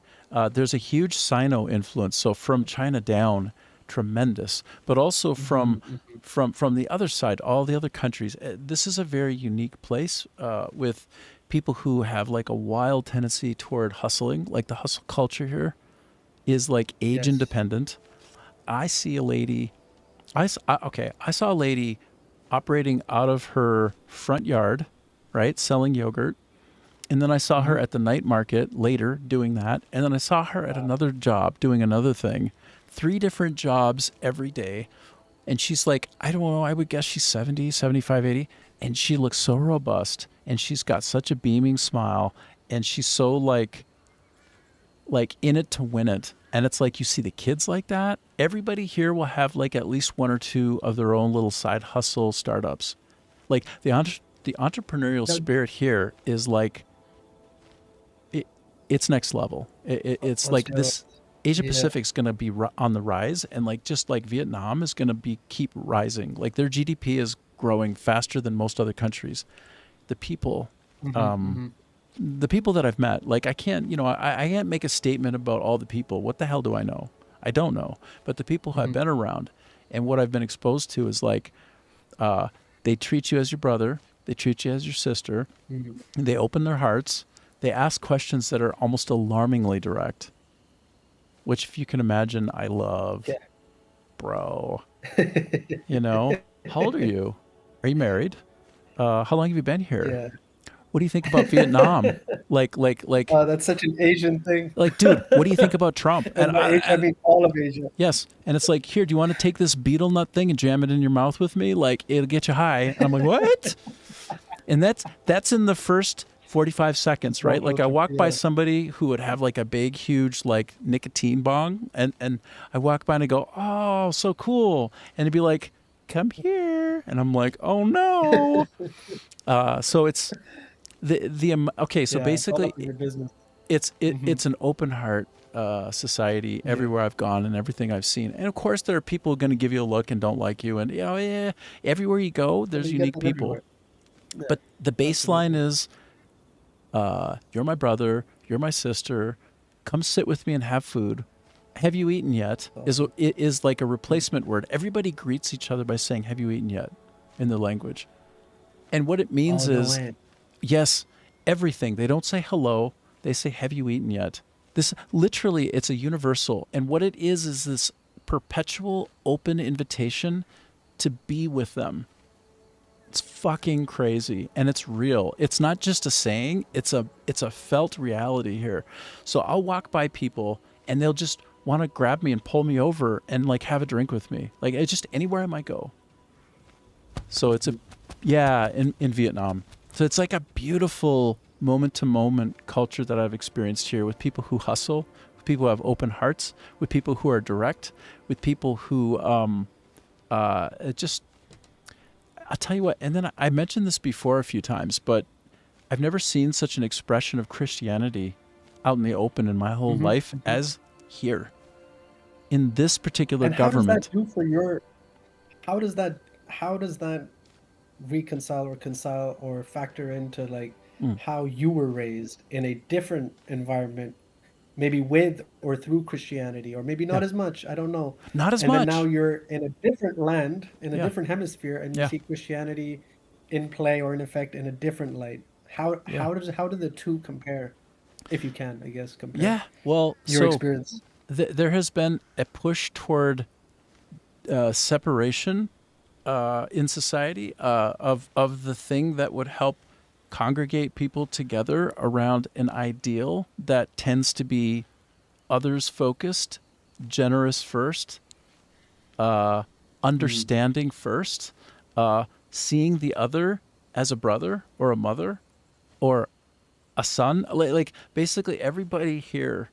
There's a huge Sino influence. So from China down, tremendous, but also from the other side, all the other countries. This is a very unique place with people who have like a wild tendency toward hustling. Like the hustle culture here is like age independent. I see a lady, I saw a lady operating out of her front yard, right, selling yogurt. And then I saw her at the night market later doing that. And then I saw her at another job doing another thing. 3 different jobs every day. And she's like, I don't know, I would guess she's 70, 75, 80. And she looks so robust. And she's got such a beaming smile. And she's so like in it to win it. And it's like you see the kids like that. Everybody here will have like at least 1 or 2 of their own little side hustle startups. Like the entrepreneurial spirit here is like, it's next level. It's like this. Asia Pacific's going to be on the rise, and like just like Vietnam is going to keep rising. Like their GDP is growing faster than most other countries. The people, the people that I've met, like I can't make a statement about all the people. What the hell do I know? I don't know. But the people who I've been around and what I've been exposed to is like, they treat you as your brother. They treat you as your sister. They open their hearts. They ask questions that are almost alarmingly direct. Which, if you can imagine, I love. Yeah. Bro. How old are you? Are you married? How long have you been here? Yeah. What do you think about Vietnam? like. Oh, that's such an Asian thing. Like, dude, what do you think about Trump? And I mean, all of Asia. Yes, and it's like, here, do you want to take this beetle nut thing and jam it in your mouth with me? Like, it'll get you high. And I'm like, what? And that's in the first 45 seconds, right? Like I walk by somebody who would have like a big, huge like nicotine bong and I walk by and I go, oh, so cool. And it'd be like, come here. And I'm like, oh no. So it's so basically it's an open heart society everywhere I've gone and everything I've seen. And of course there are people going to give you a look and don't like you. And everywhere you go, there's unique people. Yeah. But the baseline is, you're my brother, you're my sister, come sit with me and have food. Have you eaten yet? Is like a replacement word. Everybody greets each other by saying, have you eaten yet? In their language. And what it means is, Yes, everything. They don't say hello. They say, have you eaten yet? This literally, it's a universal. And what it is this perpetual open invitation to be with them. It's fucking crazy, and it's real. It's not just a saying, it's a felt reality here. So I'll walk by people and they'll just want to grab me and pull me over and like have a drink with me. Like it's just anywhere I might go. So it's in Vietnam. So it's like a beautiful moment to moment culture that I've experienced here with people who hustle, with people who have open hearts, with people who are direct, with people who just, I'll tell you what, and then I mentioned this before a few times, but I've never seen such an expression of Christianity out in the open in my whole life as here in this particular government. How does that do for your, how does that reconcile or factor into like how you were raised in a different environment, maybe with or through Christianity, or maybe not as much, I don't know. Not as and much. And then now you're in a different land, in a different hemisphere, and you see Christianity in play or in effect in a different light. How do the two compare, if you can, I guess, compare? Yeah, well, your experience. There has been a push toward separation in society of the thing that would help congregate people together around an ideal that tends to be others focused, generous first, understanding first, seeing the other as a brother or a mother or a son. Like basically everybody here.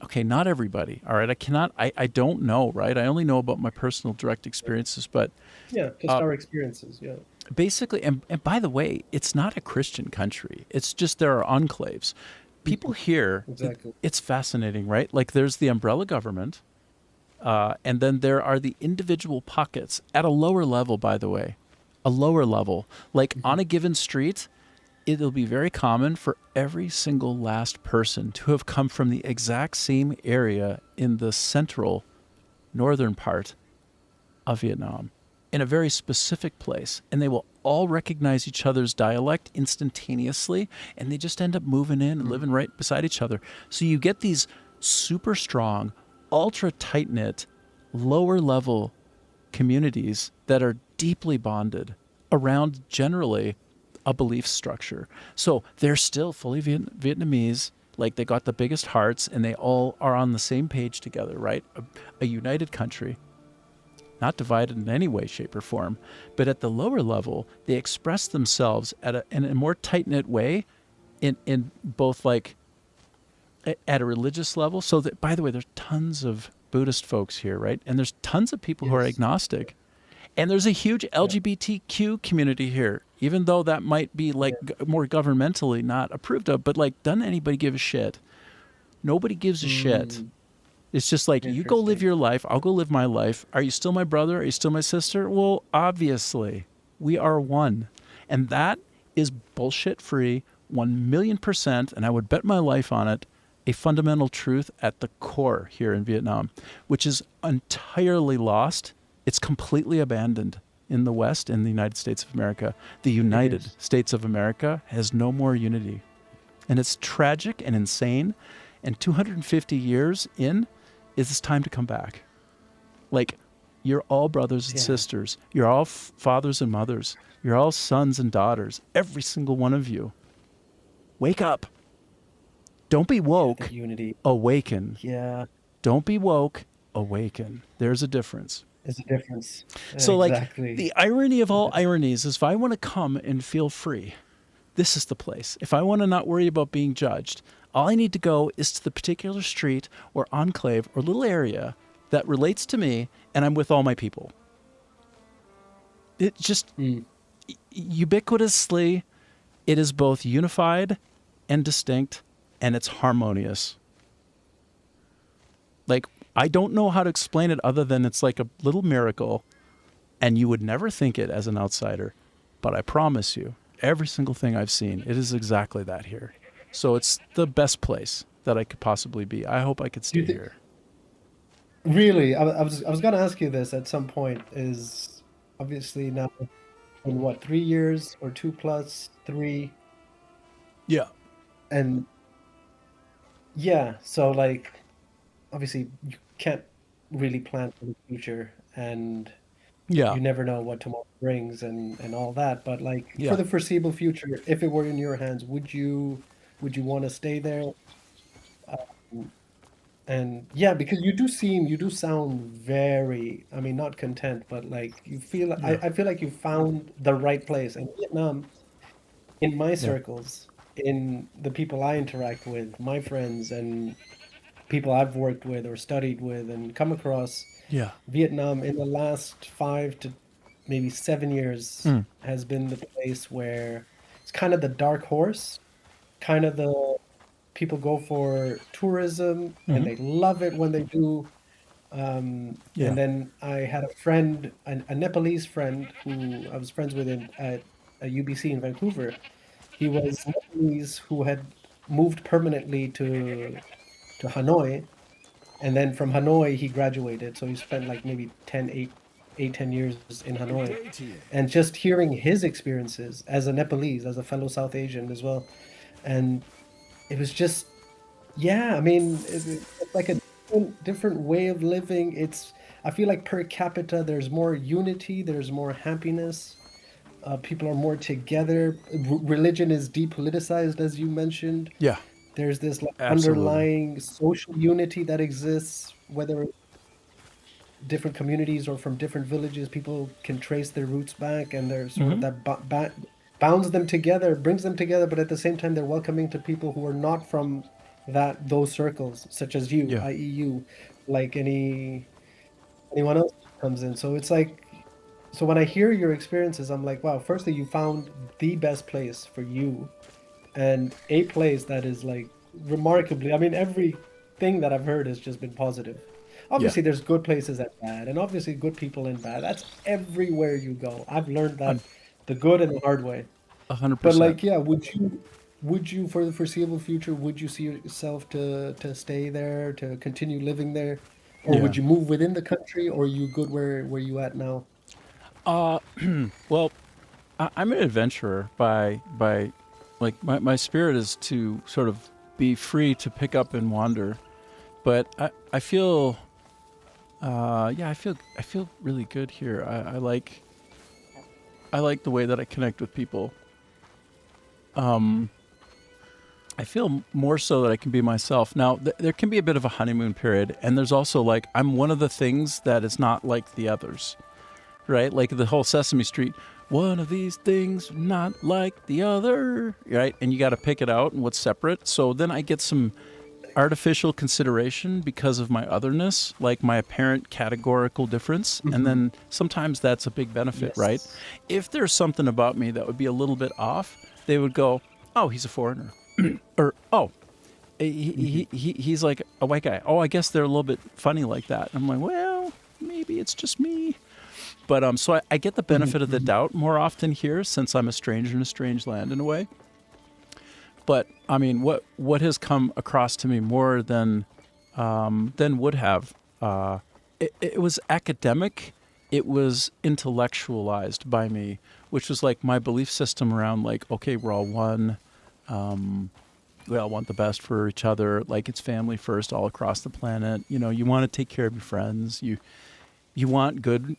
Okay, not everybody. All right, I don't know, right? I only know about my personal direct experiences, but just our experiences. Yeah. Basically, and by the way, it's not a Christian country. It's just there are enclaves. People here, it's fascinating, right? Like there's the umbrella government, and then there are the individual pockets at a lower level, by the way, a lower level. Like on a given street, it'll be very common for every single last person to have come from the exact same area in the central northern part of Vietnam, in a very specific place, and they will all recognize each other's dialect instantaneously, and they just end up moving in and living right beside each other. So you get these super strong, ultra tight-knit, lower-level communities that are deeply bonded around generally a belief structure. So they're still fully Vietnamese, like they got the biggest hearts, and they all are on the same page together, right? A united country. Not divided in any way, shape, or form, but at the lower level, they express themselves in a more tight-knit way, in both like at a religious level. So that, by the way, there's tons of Buddhist folks here, right? And there's tons of people who are agnostic, and there's a huge LGBTQ community here, even though that might be like more governmentally not approved of. But like, doesn't anybody give a shit? Nobody gives a shit. It's just like, you go live your life, I'll go live my life. Are you still my brother? Are you still my sister? Well, obviously, we are one. And that is bullshit-free, 1,000,000%, and I would bet my life on it, a fundamental truth at the core here in Vietnam, which is entirely lost. It's completely abandoned in the West, in the United States of America. The United States of America has no more unity. And it's tragic and insane. And 250 years in, is this time to come back. Like, you're all brothers and sisters. You're all fathers and mothers. You're all sons and daughters. Every single one of you. Wake up. Don't be woke. Unity. Awaken. Yeah. Don't be woke. Awaken. There's a difference. There's a difference. So, like, the irony of all ironies is if I want to come and feel free, this is the place. If I want to not worry about being judged, all I need to go is to the particular street or enclave or little area that relates to me, and I'm with all my people. It just, ubiquitously, it is both unified and distinct, and it's harmonious. Like, I don't know how to explain it other than it's like a little miracle, and you would never think it as an outsider. But I promise you, every single thing I've seen, it is exactly that here. So it's the best place that I could possibly be. I hope I could stay here. Really, I was going to ask you this at some point. Is obviously now in what, 3 years or 2+3 Yeah. And yeah, so like obviously you can't really plan for the future, and Yeah. you never know what tomorrow brings and all that. But like for Yeah. the foreseeable future, if it were in your hands, would you want to stay there? Um, and yeah, because you do sound very, I mean, not content, but like you feel, Yeah. I feel like you found the right place. And Vietnam, in my Yeah. circles, in the people I interact with, my friends and people I've worked with or studied with and come across, Yeah. Vietnam in the last 5 to maybe 7 years Mm. has been the place where it's kind of the dark horse, kind of the people go for tourism and Hmm. they love it when they do. And Yeah. then I had a friend, a Nepalese friend who I was friends with at a UBC in Vancouver. He was Nepalese who had moved permanently to Hanoi, and then from Hanoi he graduated. So he spent like maybe 10 years in Hanoi. And just hearing his experiences as a Nepalese, as a fellow South Asian as well, and it was just, yeah, I mean, it's like a different way of living. I feel like per capita, there's more unity, there's more happiness. People are more together. Religion is depoliticized, as you mentioned. Yeah. There's this like Absolutely. underlying social unity that exists, whether it's different communities or from different villages. People can trace their roots back, and there's sort of Hmm. that bounds them together, brings them together. But at the same time, they're welcoming to people who are not from those circles, such as you, Yeah. i.e., you, like anyone else who comes in. So it's like, so when I hear your experiences, I'm like, wow. Firstly, you found the best place for you, and a place that is like remarkably, I mean, everything that I've heard has just been positive. Yeah. Obviously there's good places and bad, and obviously good people and bad. That's everywhere you go. I've learned that Hun- the good and the hard way. But 100%. like, yeah, would you for the foreseeable future, would you see yourself to stay there, to continue living there, or Yeah. would you move within the country, or are you good where you at now? Uh, well, I'm an adventurer by like my spirit is to sort of be free to pick up and wander. But I feel yeah, I feel really good here. I like the way that I connect with people. Um, I feel more so that I can be myself. Now, there can be a bit of a honeymoon period, and there's also like I'm one of the things that is not like the others, right? Like the whole Sesame Street, one of these things not like the other, right? And you got to pick it out and what's separate. So then I get some artificial consideration because of my otherness, like my apparent categorical difference. And Hmm. then sometimes that's a big benefit, right? Yes. If there's something about me that would be a little bit off, they would go, oh, he's a foreigner. Or, oh, he's like a white guy. Oh, I guess they're a little bit funny like that. I'm like, well, maybe it's just me. But so I get the benefit of the doubt more often here since I'm a stranger in a strange land in a way. But I mean, what has come across to me more than would have, it was academic, it was intellectualized by me, which was like my belief system around like, okay, we're all one, we all want the best for each other, like it's family first all across the planet. You know, you want to take care of your friends, you want good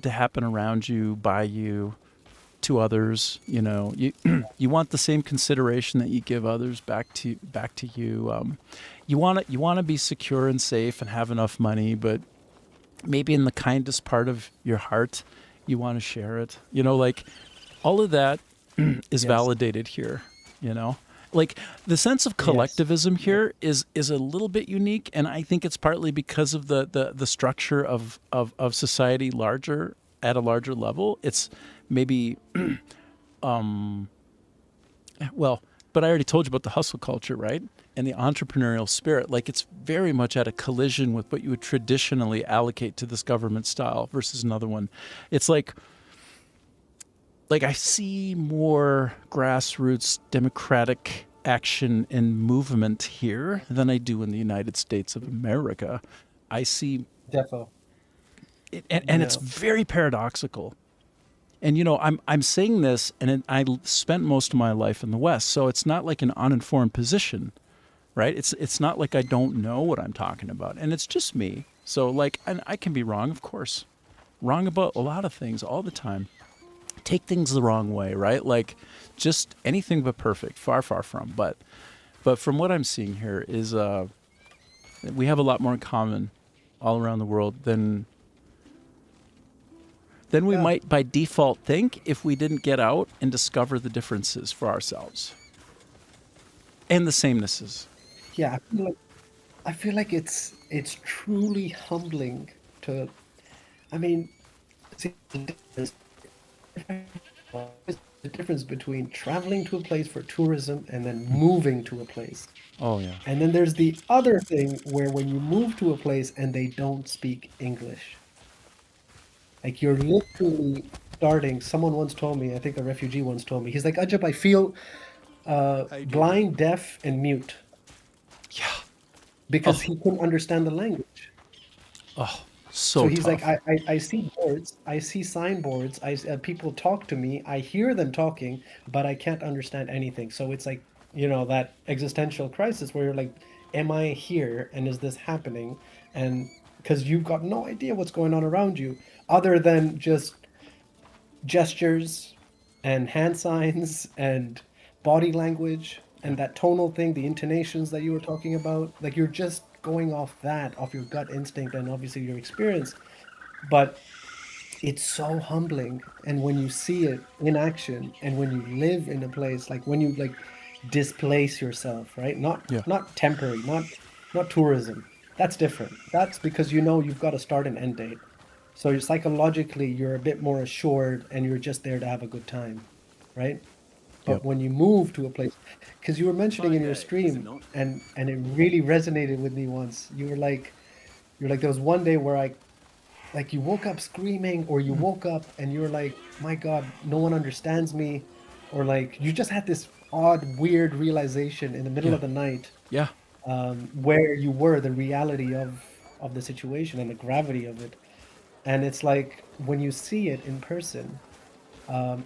to happen around you, by you, to others. You know, you want the same consideration that you give others back to you. You want to be secure and safe and have enough money, but maybe in the kindest part of your heart, you want to share it. You know, like all of that is Yes. validated here. You know, like the sense of Yes. collectivism here is a little bit unique, and I think it's partly because of the structure of society larger at a larger level. It's maybe well, but I already told you about the hustle culture, right? And the entrepreneurial spirit. Like it's very much at a collision with what you would traditionally allocate to this government style versus another one. It's like I see more grassroots democratic action and movement here than I do in the United States of America. I see Defo. it, and it's Yeah. very paradoxical. And I'm saying this, and I spent most of my life in the West, so it's not like an uninformed position, right? It's not like I don't know what I'm talking about, and it's just me. So like, and I can be wrong, of course, wrong about a lot of things all the time. Take things the wrong way, right? Like, just anything but perfect, far, far from. But from what I'm seeing here is we have a lot more in common all around the world than we might by default think if we didn't get out and discover the differences for ourselves and the samenesses. Yeah, I feel like it's truly humbling to, I mean, see, the difference between traveling to a place for tourism and then moving to a place. Oh yeah. And then there's the other thing where when you move to a place and they don't speak English. Like you're literally starting, someone once told me, I think a refugee once told me, he's like, Ajab, I feel blind, deaf, and mute. Yeah. Because he couldn't understand the language. Oh, so he's tough. like, I see boards, I see signboards, people talk to me, I hear them talking, but I can't understand anything. So it's like, that existential crisis where you're like, am I here and is this happening? And because you've got no idea what's going on around you other than just gestures and hand signs and body language and that tonal thing, the intonations that you were talking about. Like you're just going off your gut instinct and obviously your experience. But it's so humbling. And when you see it in action and when you live in a place, like when you displace yourself, right? Not temporary, not tourism. That's different. That's because you've got a start and end date. So psychologically, you're a bit more assured and you're just there to have a good time, right? But when you move to a place, because you were mentioning in your stream, and it really resonated with me once. You're like, there was one day where you woke up screaming, or you woke up and you're like, my God, no one understands me, or like you just had this odd, weird realization in the middle of the night. Yeah. Where you were, the reality of the situation and the gravity of it. And it's like when you see it in person,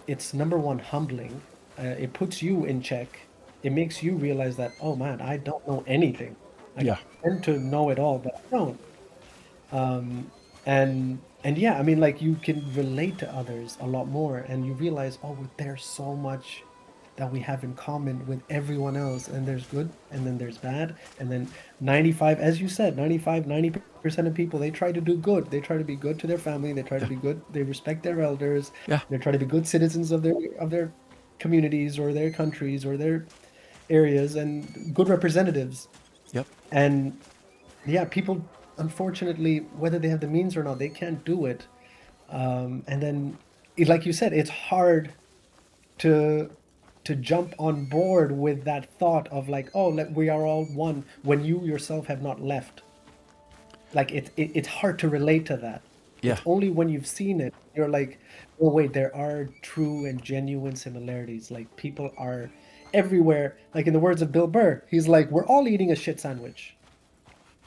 it's number one, humbling. It puts you in check. It makes you realize that, oh man, I don't know anything. I tend to know it all, but I don't. And yeah, I mean, like you can relate to others a lot more, and you realize, oh, there's so much that we have in common with everyone else, and there's good and then there's bad, and then 95, as you said, 90% of people, they try to do good. They try to be good to their family. They try to be good. They respect their elders. They try to be good citizens of their communities or their countries or their areas, and good representatives. And yeah, people, unfortunately, whether they have the means or not, they can't do it. And then, like you said, it's hard to jump on board with that thought of like, oh, we are all one, when you yourself have not left. Like it's hard to relate to that. It's only when you've seen it, you're like, oh wait, there are true and genuine similarities. Like people are everywhere. Like in the words of Bill Burr, he's like, we're all eating a shit sandwich,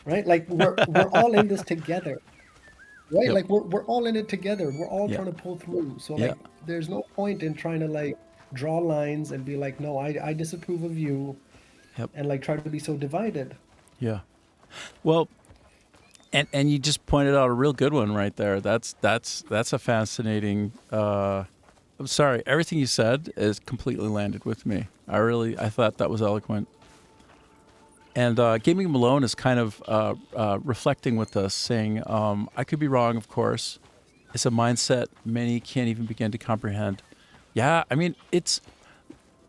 right? Like we're all in this together, right? Like we're all in it together. We're all trying to pull through. So like, there's no point in trying to like draw lines and be like, no, I disapprove of you, and like try to be so divided. Yeah. Well, and you just pointed out a real good one right there. That's a fascinating. I'm sorry, everything you said is completely landed with me. I thought that was eloquent. And Gaming Malone is kind of reflecting with us, saying, I could be wrong, of course. It's a mindset many can't even begin to comprehend. Yeah, I mean, it's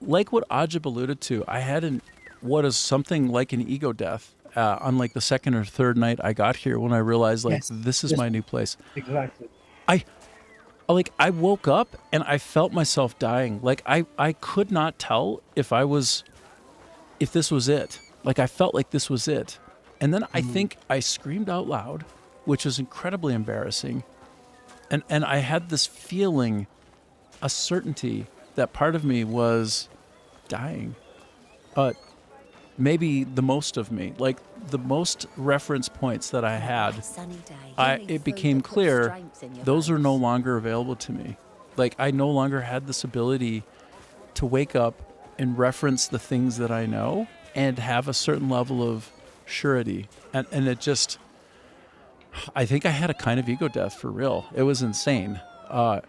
like what Ajib alluded to. I had what is something like an ego death on like the second or third night I got here when I realized like this is my new place. Exactly. I woke up and I felt myself dying. Like I could not tell if this was it. Like I felt like this was it. And then I think I screamed out loud, which was incredibly embarrassing. And I had this feeling, a certainty that part of me was dying. Maybe the most of me, like the most reference points that I had, it became clear those are no longer available to me. Like, I no longer had this ability to wake up and reference the things that I know and have a certain level of surety. And it just, I think I had a kind of ego death for real. It was insane. But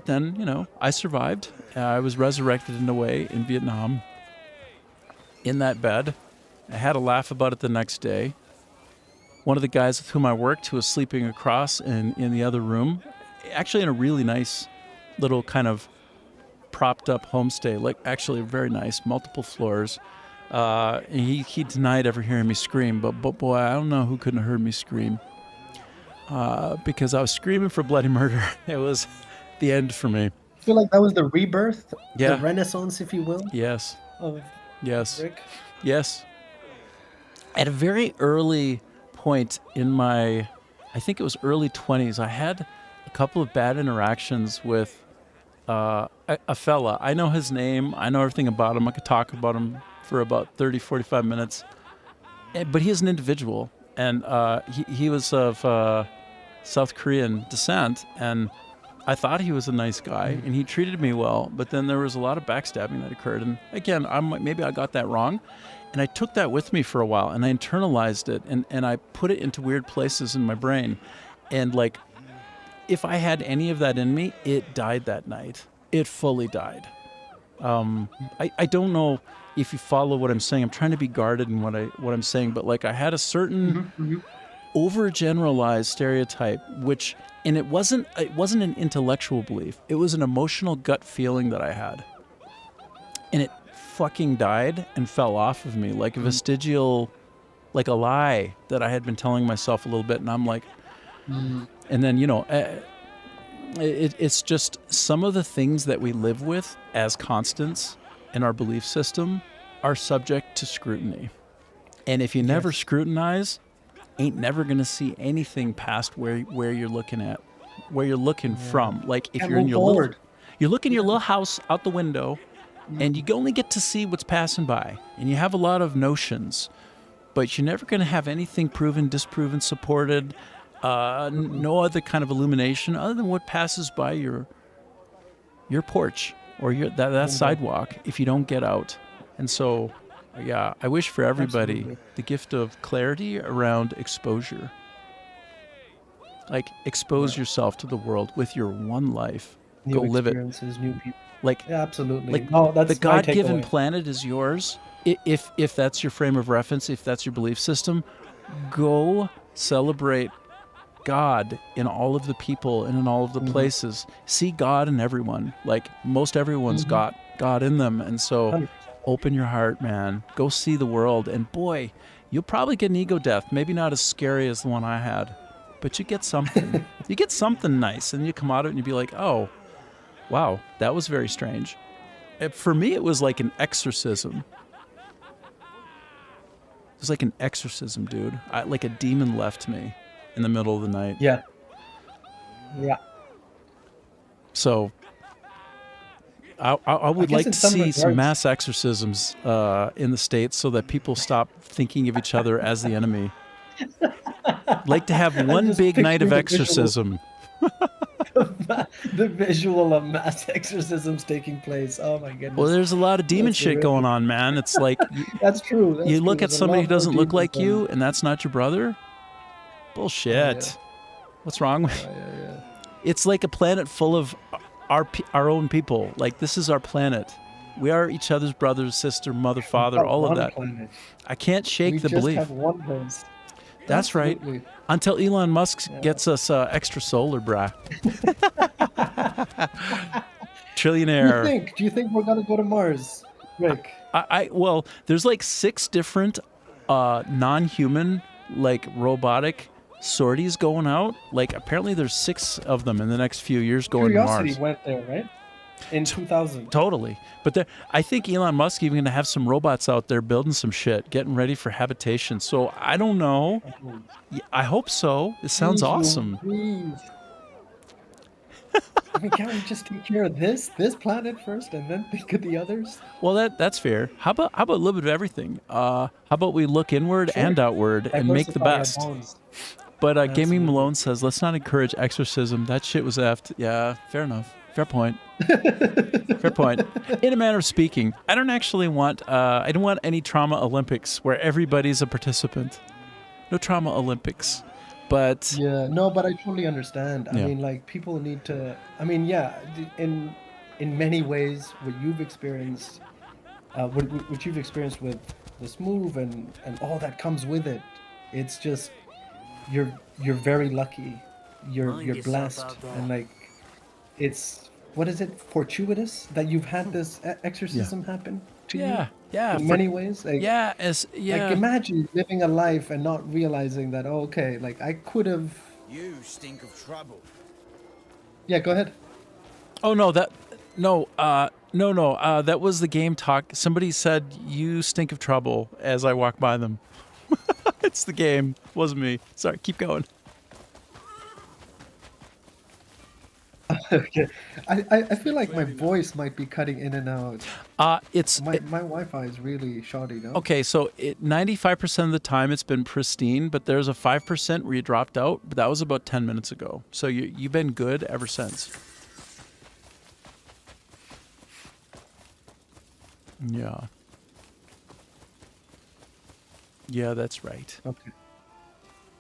then, you know, I survived. I was resurrected in a way in Vietnam in that bed. I had a laugh about it the next day. One of the guys with whom I worked, who was sleeping across in the other room, actually in a really nice little kind of propped up homestay, like actually very nice, multiple floors. He denied ever hearing me scream, but boy, I don't know who couldn't have heard me scream. Because I was screaming for bloody murder. It was the end for me. I feel like that was the rebirth, Yeah. the renaissance, if you will. Yes. Of Yes. Rick. Yes. At a very early point in my, I think it was early 20s, I had a couple of bad interactions with a fella. I know his name. I know everything about him. I could talk about him for about 30, 45 minutes. But he is an individual. And he was of South Korean descent. And I thought he was a nice guy. And he treated me well. But then there was a lot of backstabbing that occurred. And again, maybe I got that wrong. And I took that with me for a while. And I internalized it. And I put it into weird places in my brain. And like, if I had any of that in me, it died that night. It fully died. I don't know if you follow what I'm saying. I'm trying to be guarded in what I'm saying, but like I had a certain overgeneralized stereotype, and it wasn't an intellectual belief. It was an emotional gut feeling that I had, and it fucking died and fell off of me like a vestigial, like a lie that I had been telling myself a little bit, and I'm like. And then, you know, it's just some of the things that we live with as constants in our belief system are subject to scrutiny. And if you never scrutinize, ain't never going to see anything past where you're looking at, where you're looking from. Like if you're in your you're looking your little house out the window and you only get to see what's passing by and you have a lot of notions, but you're never going to have anything proven, disproven, supported, no other kind of illumination other than what passes by your porch or that sidewalk if you don't get out. And so, yeah, I wish for everybody the gift of clarity around exposure. Like, expose yourself to the world with your one life. Go live it. New people. Like, yeah, absolutely. Like, that's the God-given planet is yours. If that's your frame of reference, if that's your belief system, go celebrate God in all of the people and in all of the places. See God in everyone. Like most everyone's got God in them. And so 100%. Open your heart, man. Go see the world. And boy, you'll probably get an ego death. Maybe not as scary as the one I had, but you get something. You get something nice and you come out of it and you be like, oh, wow, that was very strange. For me, it was like an exorcism. It was like an exorcism, dude. Like a demon left me in the middle of the night. Yeah. So I would like to see some mass exorcisms in the States so that people stop thinking of each other as the enemy. Like to have one big night of exorcism. The visual of mass exorcisms taking place. Oh my goodness. Well, there's a lot of demon shit going on, man. It's like that's true. You look at somebody who doesn't look like you, and that's not your brother. Bullshit. What's wrong with it? It's like a planet full of our own people. Like, this is our planet. We are each other's brothers, sister, mother, father, all of that. Planet. I can't shake the belief. We just have one place. That's Absolutely. Right. Until Elon Musk gets us extra solar, brah. Trillionaire. Do you think we're gonna go to Mars, Rick? Well, there's like 6 different non-human, like robotic sorties going out. Like apparently there's 6 of them in the next few years going to Mars. Curiosity went there, right? In 2000. Totally. But I think Elon Musk even going to have some robots out there building some shit, getting ready for habitation. So I don't know. I hope so. It sounds awesome. I mean, can't we just take care of this planet first and then think of the others? Well, that's fair. How about a little bit of everything? How about we look inward and outward and make the best? But Gaming Absolutely. Malone says, let's not encourage exorcism. That shit was effed. Yeah, fair enough. Fair point. Fair point. In a manner of speaking, I don't actually want, I don't want any trauma Olympics where everybody's a participant. No trauma Olympics. But Yeah, no, but I totally understand. I Yeah. mean, like, people need to. I mean, yeah, in many ways, what you've experienced, what you've experienced with this move and all that comes with it, it's just you're very lucky. You're blessed, and like, it's what is it? Fortuitous that you've had this exorcism happen to you. Yeah. In many ways, like, yeah. like imagine living a life and not realizing that. Oh, okay, like I could have. You stink of trouble. Yeah, go ahead. Oh no, that was the game talk. Somebody said you stink of trouble as I walk by them. It's the game. Wasn't me. Sorry, keep going. Okay, I feel like my voice might be cutting in and out. It's my Wi-Fi is really shoddy now. Okay, so 95% of the time it's been pristine, but there's a 5% where you dropped out, but that was about 10 minutes ago. So you've been good ever since. Yeah. Yeah, that's right. Okay.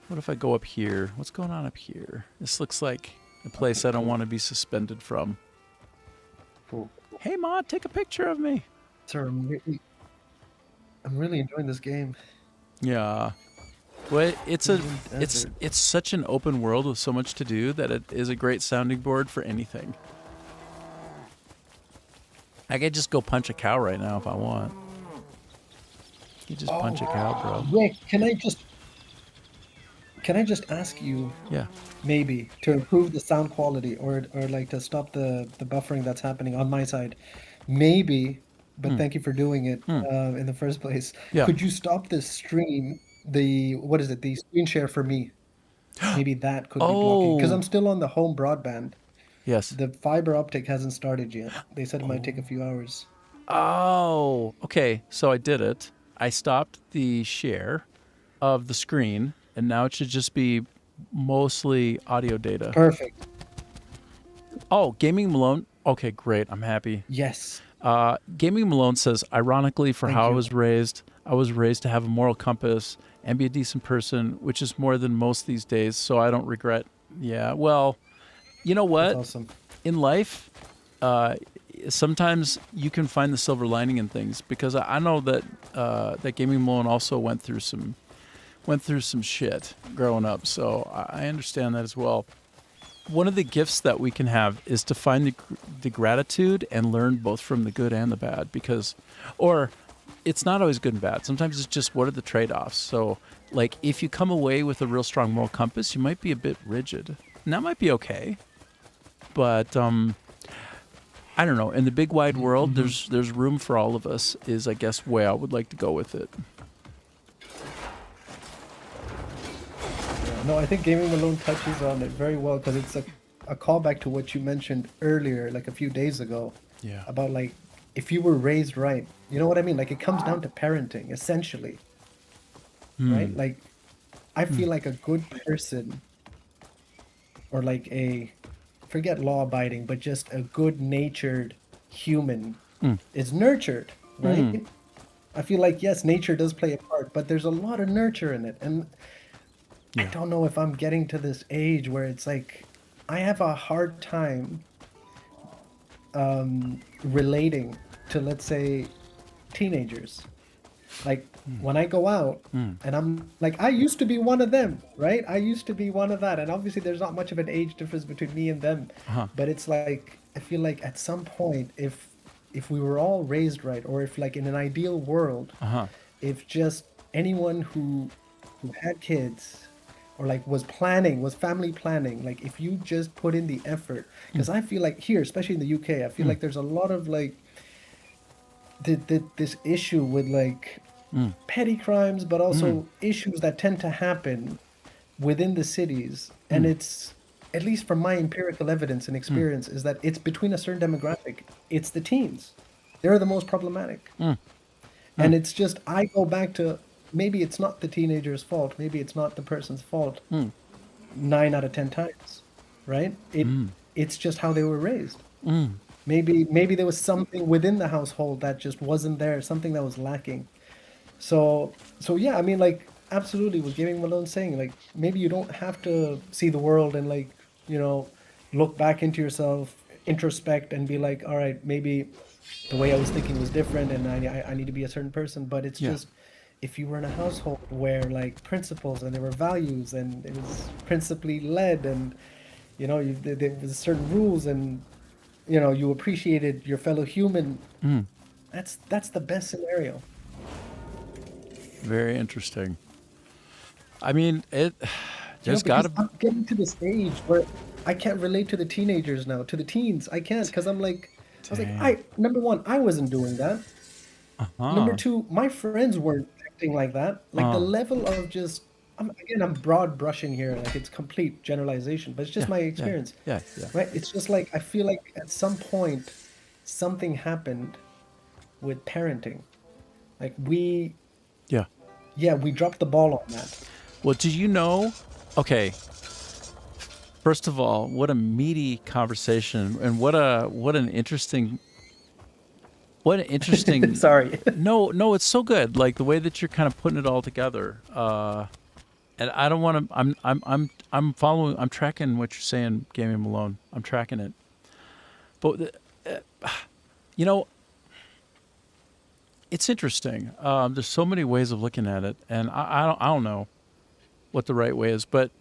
What if I go up here? What's going on up here? This looks like a place I don't want to be suspended from. Cool. Hey, Ma, take a picture of me. Sir, I'm really enjoying this game. Yeah. Well, it's such an open world with so much to do that it is a great sounding board for anything. I could just go punch a cow right now if I want. You just punch a cow, bro. Rick, can I just ask you? Yeah. Maybe to improve the sound quality, or like to stop the buffering that's happening on my side. Maybe, but thank you for doing it in the first place. Yeah. Could you stop this stream? The screen share for me? Maybe that could be blocking because I'm still on the home broadband. Yes. The fiber optic hasn't started yet. They said it might take a few hours. Oh, okay. So I did it. I stopped the share of the screen, and now it should just be mostly audio data. Perfect. Oh, Gaming Malone. Okay, great. I'm happy. Yes. Gaming Malone says, ironically, for how I was raised to have a moral compass and be a decent person, which is more than most these days, so I don't regret. Yeah, well, you know what? That's awesome. In life, sometimes you can find the silver lining in things, because I know that that Gaming Malone also went through some shit growing up, so I understand that as well. One of the gifts that we can have is to find the gratitude and learn both from the good and the bad, or it's not always good and bad. Sometimes it's just what are the trade-offs. So, like, if you come away with a real strong moral compass, you might be a bit rigid, and that might be okay. But I don't know. In the big wide world, there's room for all of us. Is, I guess, way I would like to go with it. No, I think Gaming Malone touches on it very well because it's a callback to what you mentioned earlier, like a few days ago. Yeah. About like if you were raised right, you know what I mean? Like it comes down to parenting, essentially. Right? Like I feel like a good person, or like forget law-abiding, but just a good-natured human is nurtured, right? I feel like yes, nature does play a part, but there's a lot of nurture in it, and I don't know if I'm getting to this age where it's like I have a hard time relating to, let's say, teenagers. Like when I go out and I'm like, I used to be one of them, right? I used to be one of that. And obviously there's not much of an age difference between me and them. But it's like, I feel like at some point, if we were all raised right, or if like in an ideal world, if just anyone who had kids, or like was family planning, like if you just put in the effort, because I feel like here, especially in the UK, I feel like there's a lot of like this issue with like petty crimes, but also issues that tend to happen within the cities. And it's, at least from my empirical evidence and experience, is that it's between a certain demographic. It's the teens. They're the most problematic. And it's just, I go back to, maybe it's not the teenager's fault. Maybe it's not the person's fault. 9 out of 10 times, right? It's just how they were raised. Maybe there was something within the household that just wasn't there, something that was lacking. So yeah, I mean, like, absolutely, what Gaming Malone's saying, like, maybe you don't have to see the world and, like, look back into yourself, introspect, and be like, all right, maybe the way I was thinking was different, and I need to be a certain person. But it's just, if you were in a household where, like, principles and there were values and it was principally led, and there was certain rules, and you appreciated your fellow human. That's the best scenario. Very interesting. I mean, there's Because got to. I'm getting to this age where I can't relate to the teenagers now, to the teens. I can't, because I'm like, I was like, number one, I wasn't doing that. Number two, my friends weren't acting like that. Like the level of just, I'm broad brushing here, like it's complete generalization, but it's just my experience. Yeah. Right? It's just like, I feel like at some point, something happened with parenting. Like we dropped the ball on that. Well, did you know? Okay. First of all, what a meaty conversation, and what an interesting. Sorry. No, it's so good. Like the way that you're kind of putting it all together. And I don't want to. I'm following. I'm tracking what you're saying, Gaming Malone. I'm tracking it. But it's interesting. There's so many ways of looking at it, and I don't know what the right way is, but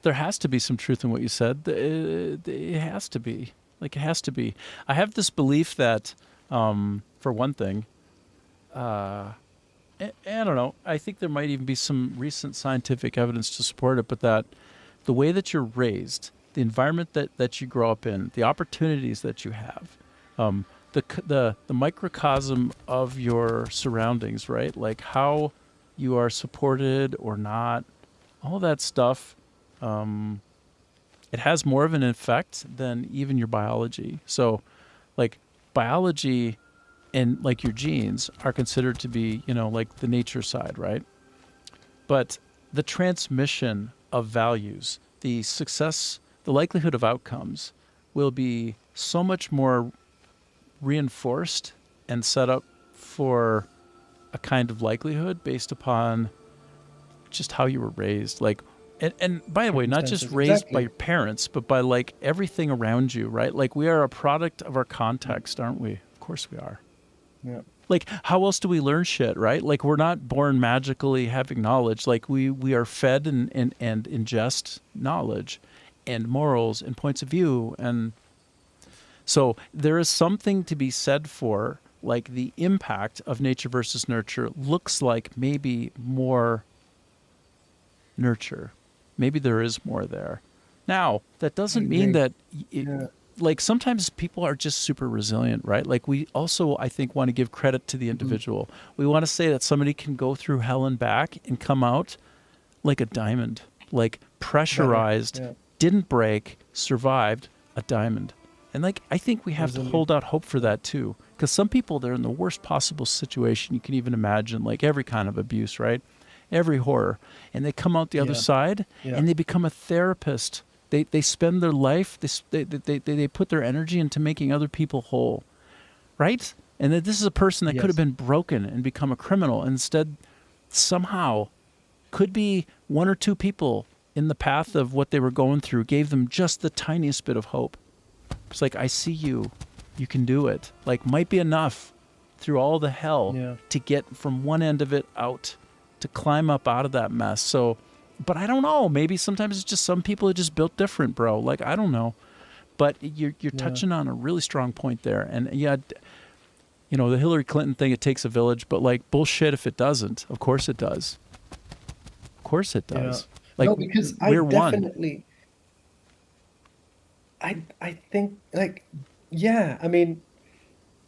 there has to be some truth in what you said. It has to be. Like, it has to be. I have this belief that, for one thing, I don't know, I think there might even be some recent scientific evidence to support it, but that the way that you're raised, the environment that you grow up in, the opportunities that you have, the microcosm of your surroundings, right? Like how you are supported or not, all that stuff, it has more of an effect than even your biology. So, like, biology and, like, your genes are considered to be, like the nature side, right? But the transmission of values, the success, the likelihood of outcomes will be so much more reinforced and set up for a kind of likelihood based upon just how you were raised. Like, and by the way, not just raised by your parents, but by, like, everything around you, right? Like, we are a product of our context, aren't we? Of course we are. Yeah. Like, how else do we learn shit, right? Like, we're not born magically having knowledge. Like, we are fed and ingest knowledge and morals and points of view. And so there is something to be said for, like, the impact of nature versus nurture looks like maybe more nurture. Maybe there is more there. Now, that doesn't mean that, like, sometimes people are just super resilient, right? Like, we also, I think, want to give credit to the individual. We want to say that somebody can go through hell and back and come out like a diamond, like pressurized, didn't break, survived, a diamond. And, like, I think we have to hold out hope for that too. Because some people, they're in the worst possible situation you can even imagine, like every kind of abuse, right? Every horror. And they come out the other side and they become a therapist. They spend their life, they put their energy into making other people whole, right? And that this is a person that could have been broken and become a criminal. And instead, somehow, could be one or two people in the path of what they were going through, gave them just the tiniest bit of hope. It's like, I see you. You can do it. Like, might be enough through all the hell to get from one end of it out, to climb up out of that mess. So, but I don't know. Maybe sometimes it's just some people are just built different, bro. Like, I don't know. But you're touching on a really strong point there. And the Hillary Clinton thing, it takes a village, but, like, bullshit if it doesn't. Of course it does. Of course it does. Yeah. Like, no, because we're I definitely, one. I think, like, I mean,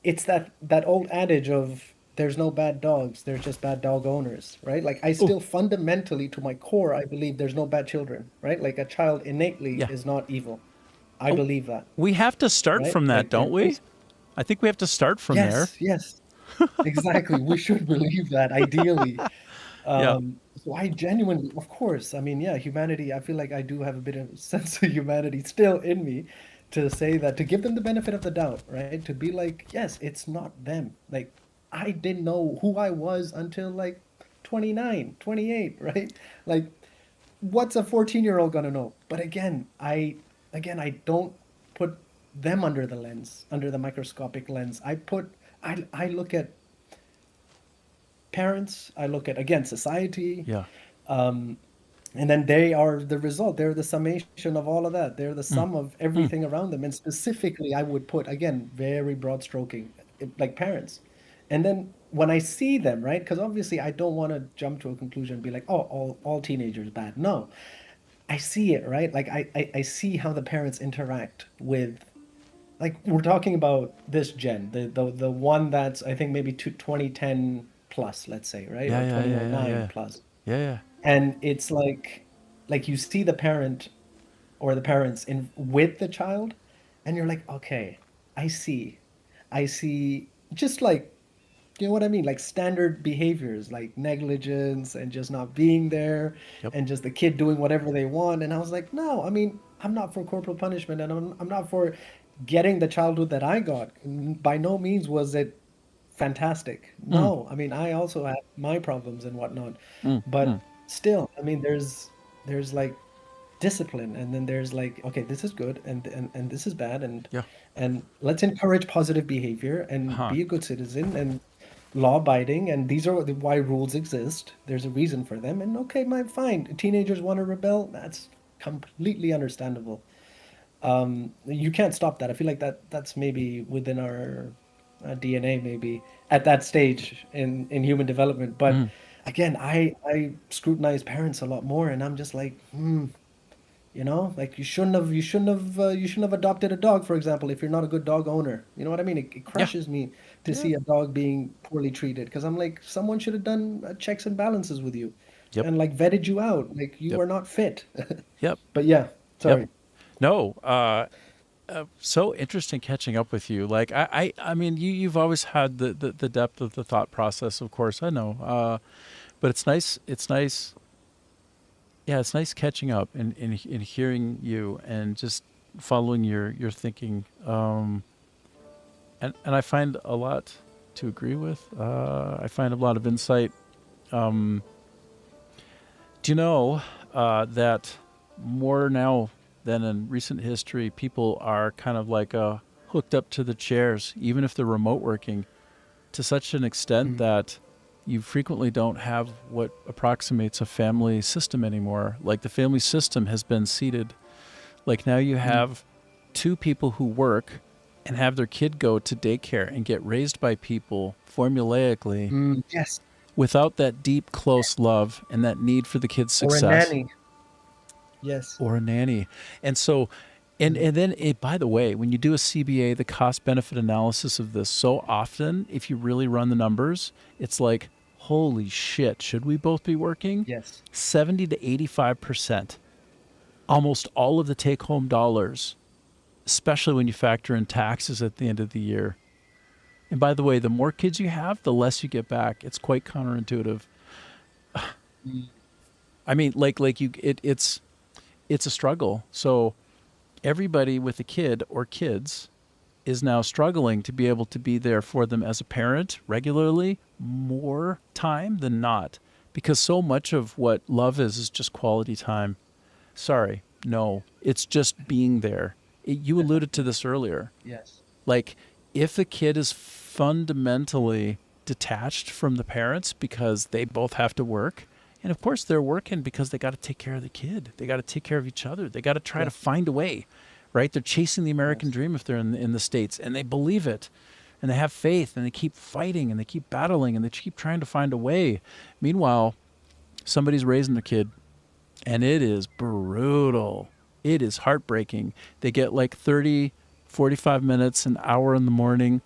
it's that old adage of there's no bad dogs, there's just bad dog owners, right? Like, I still fundamentally, to my core, I believe there's no bad children, right? Like, a child innately is not evil. I believe that. We have to start from that, don't we? I think we have to start from there. Yes, exactly. We should believe that, ideally. Yeah. So I genuinely, of course, I mean, yeah, humanity, I feel like I do have a bit of sense of humanity still in me to say that, to give them the benefit of the doubt, right? To be like, yes, it's not them. Like, I didn't know who I was until like 29, 28, right? Like, what's a 14-year-old gonna know? But again, I don't put them under the lens, under the microscopic lens. I look at parents, I look at, again, society, Yeah. um, and then they are the result. They're the summation of all of that. They're the sum of everything around them. And specifically, I would put, again, very broad stroking, like parents. And then when I see them, right? Because obviously I don't want to jump to a conclusion and be like, oh, all teenagers bad. No, I see it, right? Like I see how the parents interact with, like, we're talking about this gen, the one that's, I think, maybe 2010 plus, let's say, right? Yeah, Or yeah, yeah, yeah, 2009 yeah. plus. Yeah, yeah. And it's like you see the parent or the parents in with the child, and you're like, okay, I see, just like, you know what I mean, like standard behaviors like negligence and just not being there, Yep. and just the kid doing whatever they want. And I was like, no, I mean, I'm not for corporal punishment, and I'm not for getting the childhood that I got. By no means was it fantastic. Mm, No, I mean, I also had my problems and whatnot, mm, but mm. still, I mean, there's like discipline, and then there's like, okay, this is good, and this is bad, Yeah. and let's encourage positive behavior and Huh. be a good citizen and law abiding, and these are why rules exist. There's a reason for them, and okay, my fine. Teenagers want to rebel. That's completely understandable. You can't stop that. I feel like that's maybe within our DNA, maybe at that stage in human development. But Mm. again, I scrutinize parents a lot more, and I'm just like, like you shouldn't have adopted a dog, for example, if you're not a good dog owner. You know what I mean? It Yeah. crushes me to Yeah. see a dog being poorly treated, because I'm like, someone should have done checks and balances with you, Yep. and like vetted you out. Like, you Yep. are not fit. Yep. But yeah, Yep. sorry. No. So interesting catching up with you. Like I mean, you've always had the depth of the thought process. Of course, I know. But it's nice. It's nice. Yeah, it's nice catching up and hearing you and just following your thinking. And I find a lot to agree with. I find a lot of insight. Do you know that more now than in recent history, people are kind of like hooked up to the chairs, even if they're remote working, to such an extent that you frequently don't have what approximates a family system anymore. Like, the family system has been seated. Like, now you have two people who work and have their kid go to daycare and get raised by people formulaically Yes. without that deep, close love and that need for the kid's Or a success. nanny. Yes. Or a nanny. And so, and then, by the way, when you do a CBA, the cost benefit analysis of this, so often, if you really run the numbers, it's like, holy shit, should we both be working? Yes. 70 to 85%. Almost all of the take-home dollars, especially when you factor in taxes at the end of the year. And by the way, the more kids you have, the less you get back. It's quite counterintuitive. I mean, it's a struggle. So everybody with a kid or kids is now struggling to be able to be there for them as a parent regularly, more time than not, because so much of what love is just quality time. Sorry, no, it's just being there. You alluded to this earlier. Yes. Like, if a kid is fundamentally detached from the parents because they both have to work, and of course they're working because they got to take care of the kid. They got to take care of each other. They got to try to find a way, right? They're chasing the American dream if they're in the States, and they believe it, and they have faith, and they keep fighting, and they keep battling, and they keep trying to find a way. Meanwhile, somebody's raising their kid, and it is brutal. It is heartbreaking. They get like 30, 45 minutes, an hour in the morning,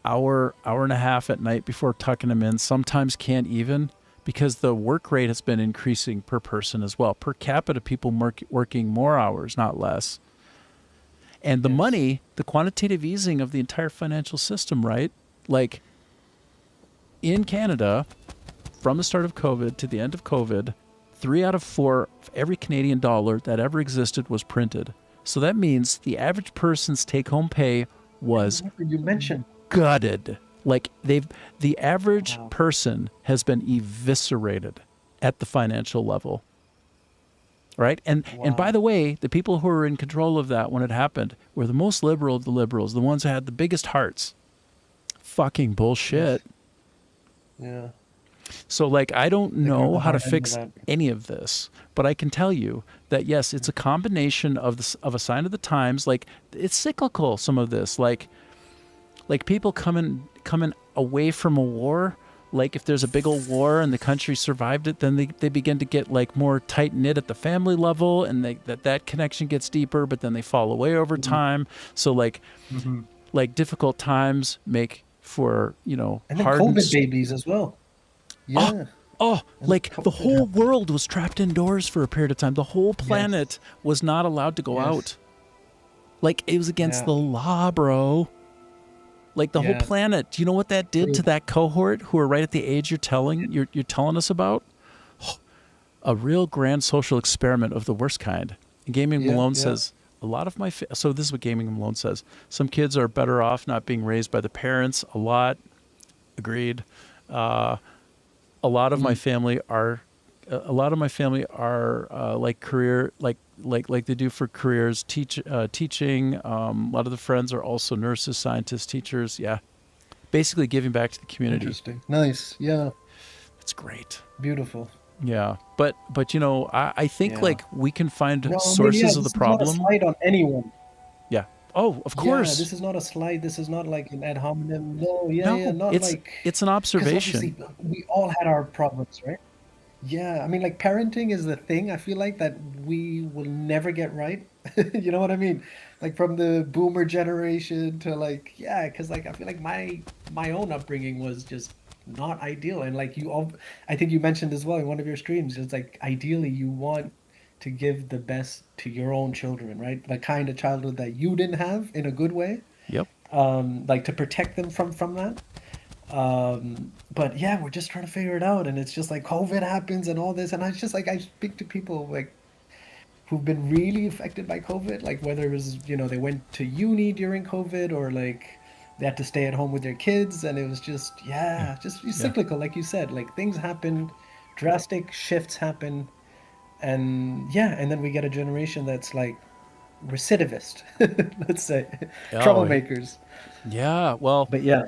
hour and a half at night before tucking them in. Sometimes can't even, because the work rate has been increasing per person as well. Per capita, people working more hours, not less. And the money, the quantitative easing of the entire financial system, right? Like, in Canada, from the start of COVID to the end of COVID, 3 out of 4 of every Canadian dollar that ever existed was printed. So that means the average person's take-home pay was You mentioned gutted. Like the average person has been eviscerated at the financial level. Right? And by the way, the people who were in control of that when it happened were the most liberal of the liberals, the ones who had the biggest hearts. Fucking bullshit. Yeah. So, like, I don't know how to hard end fix of that. any of this, but I can tell you that, yes, it's a combination of a sign of the times. Like, it's cyclical, some of this. Like people coming away from a war. Like, if there's a big old war and the country survived it, then they begin to get, like, more tight-knit at the family level, and that connection gets deeper, but then they fall away over time. So, like, difficult times make for, And then hardened COVID babies as well. Yeah. Like the whole world was trapped indoors for a period of time. The whole planet was not allowed to go out. Like, it was against the law, bro. Like, the whole planet. Do you know what that did to that cohort who are right at the age you're telling us about? A real grand social experiment of the worst kind. And Gaming Malone says, a lot of my so this is what Gaming Malone says. Some kids are better off not being raised by the parents. A lot. Agreed. A lot of my family are like career like they do for careers, teaching. A lot of the friends are also nurses, scientists, teachers. Yeah, basically giving back to the community. Interesting. Nice. Yeah. It's great. Beautiful. Yeah, but I think like we can find No, sources of the problem. This is not a slight on anyone. Yeah. Oh, of course. Yeah, this is not a slide. This is not like an ad hominem. No, not it's like. it's an 'cause observation. obviously we all had our problems, right? Yeah, I mean, like, parenting is the thing I feel like that we will never get right. You know what I mean? Like, from the boomer generation to, like, because, like, I feel like my own upbringing was just not ideal. And, like, I think you mentioned as well in one of your streams, it's like, ideally you want to give the best to your own children, right? The kind of childhood that you didn't have, in a good way. Yep. Like, to protect them from that. But yeah, we're just trying to figure it out, and it's just like COVID happens and all this, and I speak to people like who've been really affected by COVID, like whether it was, they went to uni during COVID, or like they had to stay at home with their kids, and it was just cyclical, like you said. Like, things happen, drastic shifts happen, and then we get a generation that's like recidivist, let's say, troublemakers. Yeah, well, but yeah.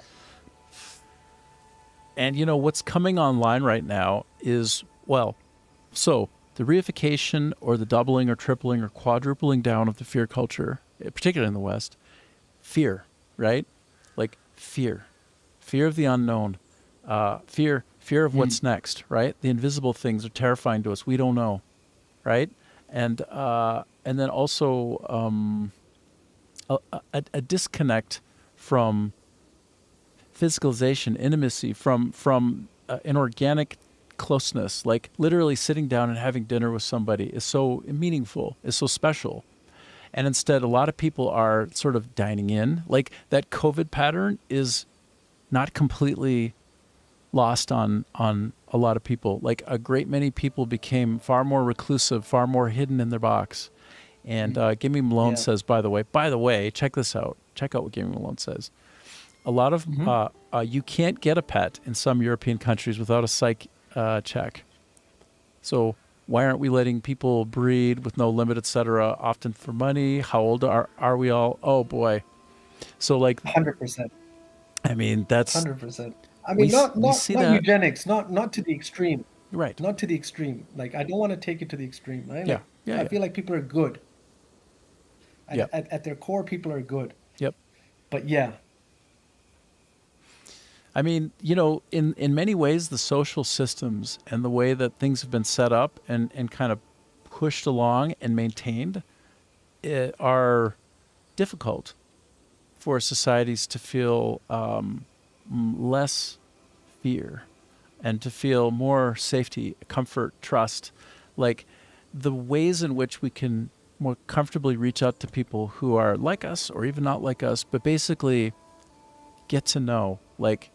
And what's coming online right now is, so the reification or the doubling or tripling or quadrupling down of the fear culture, particularly in the West. Fear, right? Like fear of the unknown, fear of what's next, right? The invisible things are terrifying to us. We don't know, right? And then also a disconnect from physicalization, intimacy, from an organic closeness. Like, literally sitting down and having dinner with somebody is so meaningful, is so special. And instead, a lot of people are sort of dining in. Like, that COVID pattern is not completely lost on a lot of people. Like, a great many people became far more reclusive, far more hidden in their box. And Gaming Malone says, by the way, check this out. Check out what Gaming Malone says. A lot of you can't get a pet in some European countries without a psych check. So why aren't we letting people breed with no limit, etc., often for money? How old are we all? Oh boy. So, like, 100%. I mean, that's 100%. I mean, not eugenics, not to the extreme. Right. Not to the extreme. Like, I don't want to take it to the extreme, right? Like, Yeah. I feel like people are good. Yep. At their core, people are good. Yep. But yeah. I mean, in many ways, the social systems and the way that things have been set up and kind of pushed along and maintained are difficult for societies to feel less fear and to feel more safety, comfort, trust. Like, the ways in which we can more comfortably reach out to people who are like us or even not like us, but basically get to know, like,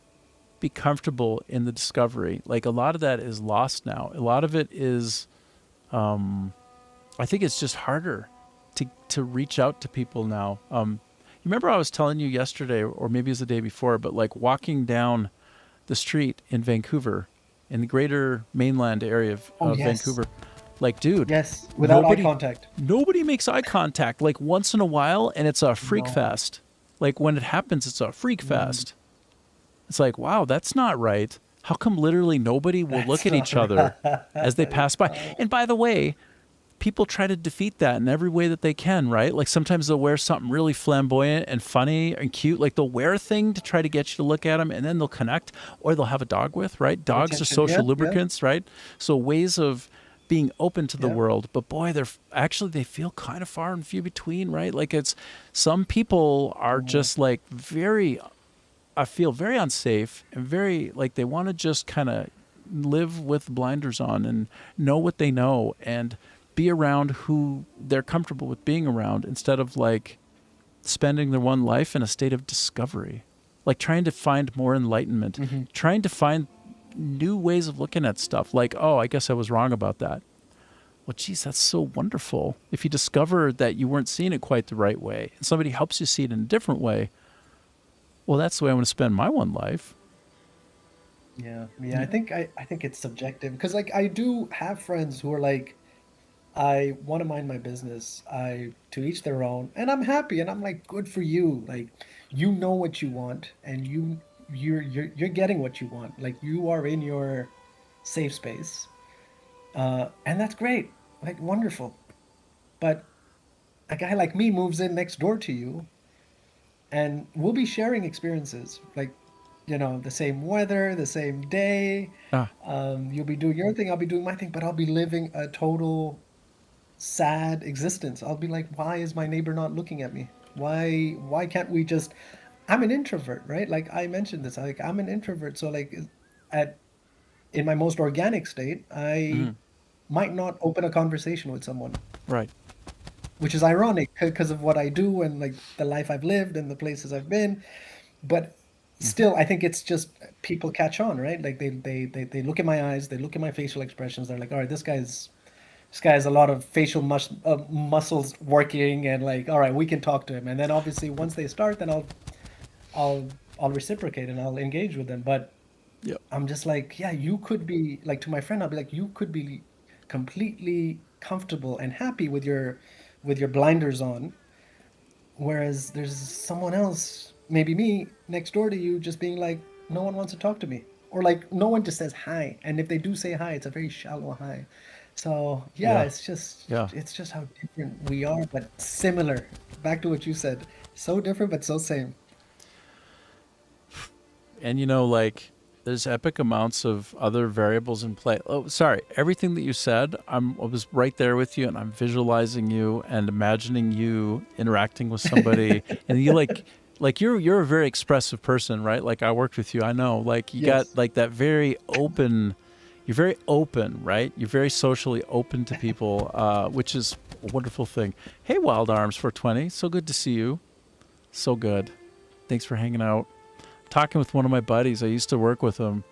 be comfortable in the discovery. Like a lot of that is lost now. A lot of it is, I think it's just harder to reach out to people now. You remember I was telling you yesterday, or maybe it was the day before, but like walking down the street in Vancouver, in the greater mainland area of Vancouver, like, dude, yes, without eye contact. Nobody makes eye contact. Like once in a while, and it's a freak fest. Like when it happens, it's a freak fest. It's like, wow, that's not right. How come literally nobody will look at each other as they pass by? And by the way, people try to defeat that in every way that they can, right? Like sometimes they'll wear something really flamboyant and funny and cute. Like they'll wear a thing to try to get you to look at them, and then they'll connect, or they'll have a dog with, right? Dogs are social lubricants, right? So ways of being open to the world. But boy, they feel kind of far and few between, right? Like it's, some people are just like I feel very unsafe and very like they want to just kind of live with blinders on and know what they know and be around who they're comfortable with being around, instead of like spending their one life in a state of discovery, like trying to find more enlightenment, trying to find new ways of looking at stuff. Like, oh, I guess I was wrong about that. Well, geez, that's so wonderful. If you discover that you weren't seeing it quite the right way and somebody helps you see it in a different way, well, that's the way I want to spend my one life. Yeah. I think it's subjective, because like I do have friends who are like, I want to mind my business. To each their own, and I'm happy, and I'm like, good for you. Like, you know what you want, and you're getting what you want. Like, you are in your safe space, and that's great. Like, wonderful. But a guy like me moves in next door to you, and we'll be sharing experiences, like, the same weather, the same day. You'll be doing your thing, I'll be doing my thing, but I'll be living a total sad existence. I'll be like, why is my neighbor not looking at me? Why can't we just... I'm an introvert, right? Like I mentioned this, like I'm an introvert. So like in my most organic state, I might not open a conversation with someone. Right. Which is ironic because of what I do and like the life I've lived and the places I've been. But still, I think it's just people catch on, right? Like they look at my eyes, they look at my facial expressions. They're like, all right, this guy has a lot of facial muscles working, and like, all right, we can talk to him. And then obviously once they start, then I'll reciprocate and I'll engage with them. But I'm just like, yeah, you could be like, to my friend, I'll be like, you could be completely comfortable and happy with your blinders on, whereas there's someone else, maybe me, next door to you, just being like, no one wants to talk to me, or like no one just says hi, and if they do say hi, it's a very shallow hi. So it's just how different we are, but similar. Back to what you said, so different but so same. And like there's epic amounts of other variables in play. Oh, sorry. Everything that you said, I was right there with you, and I'm visualizing you and imagining you interacting with somebody. And you like you're a very expressive person, right? Like I worked with you. I know. Like you got like that very open. You're very open, right? You're very socially open to people, which is a wonderful thing. Hey, Wild Arms 420. So good to see you. So good. Thanks for hanging out. Talking with one of my buddies. I used to work with him.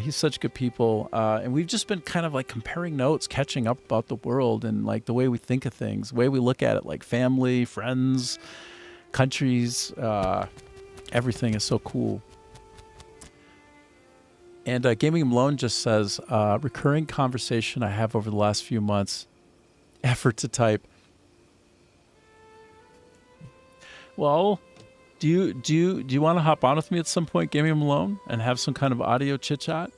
He's such good people. And we've just been kind of like comparing notes, catching up about the world and like the way we think of things, the way we look at it, like family, friends, countries. Everything is so cool. And Gaming Alone just says, recurring conversation I have over the last few months, effort to type. Well, do you want to hop on with me at some point, Gaming Alone, and have some kind of audio chit chat?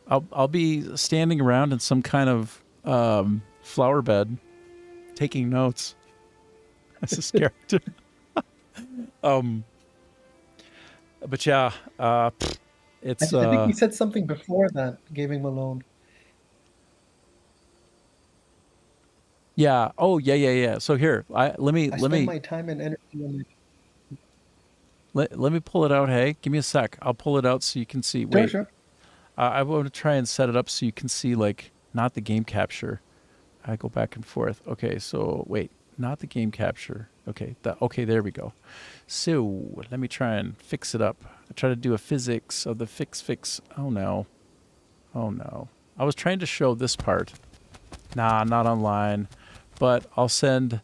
I'll be standing around in some kind of flower bed, taking notes. That's this character. But yeah, it's. I think he said something before that, Gaming Alone. Yeah. Oh, yeah. So here, let me spend my time and energy on it. Let me pull it out. Hey, give me a sec. I'll pull it out so you can see. Wait. Sure. I want to try and set it up so you can see, like, not the game capture. I go back and forth. Okay, so wait, not the game capture. Okay, okay, there we go. So let me try and fix it up. I try to do a physics of the fix. Oh no. I was trying to show this part. Nah, not online, but I'll send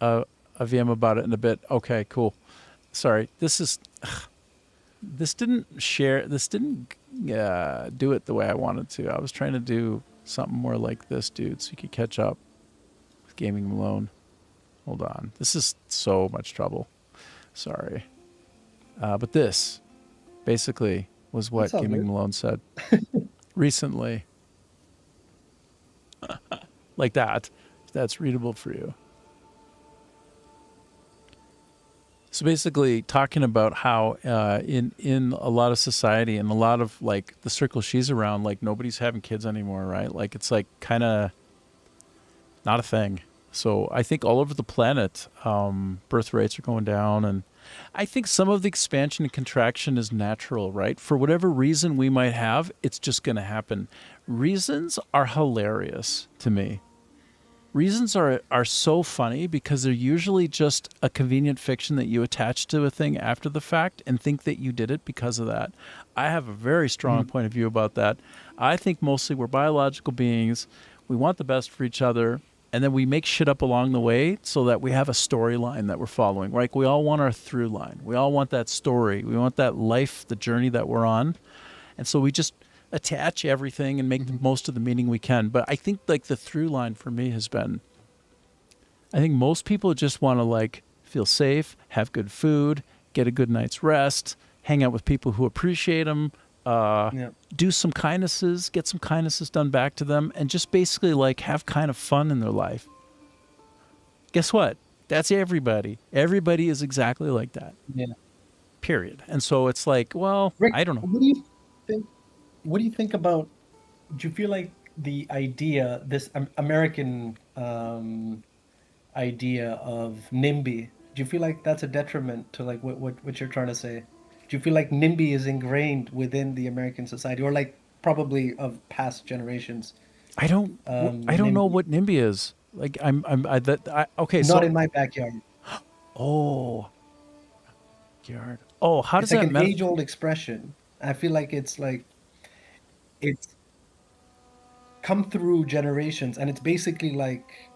a VM about it in a bit. Okay, cool. Sorry, this didn't do it the way I wanted to. I was trying to do something more like this, dude, so you could catch up with Gaming Malone. Hold on. This is so much trouble. Sorry. But this basically was what Gaming Malone said recently. Like that. If that's readable for you. So basically talking about how in a lot of society and a lot of like the circle she's around, like nobody's having kids anymore, right? Like it's like kind of not a thing. So I think all over the planet, birth rates are going down, and I think some of the expansion and contraction is natural, right? For whatever reason we might have, it's just going to happen. Reasons are hilarious to me. Reasons are so funny because they're usually just a convenient fiction that you attach to a thing after the fact and think that you did it because of that. I have a very strong point of view about that. I think mostly we're biological beings. We want the best for each other. And then we make shit up along the way so that we have a storyline that we're following. Right? We all want our through line. We all want that story. We want that life, the journey that we're on. And so we just attach everything and make the most of the meaning we can. But I think like the through line for me has been, I think most people just want to like feel safe, have good food, get a good night's rest, hang out with people who appreciate them, do some kindnesses, get some kindnesses done back to them, and just basically like have kind of fun in their life. Guess what? That's everybody. Everybody is exactly like that. Yeah. Period. And so it's like, well, Rick, I don't know. What do you think about? Do you feel like the idea, this American idea of NIMBY, do you feel like that's a detriment to like what you're trying to say? Do you feel like NIMBY is ingrained within the American society, or like probably of past generations? I don't know what NIMBY is. Like okay. Not in my backyard. Oh. Yard. Oh, how does it's like that? An age-old expression. I feel like it's come through generations, and it's basically like,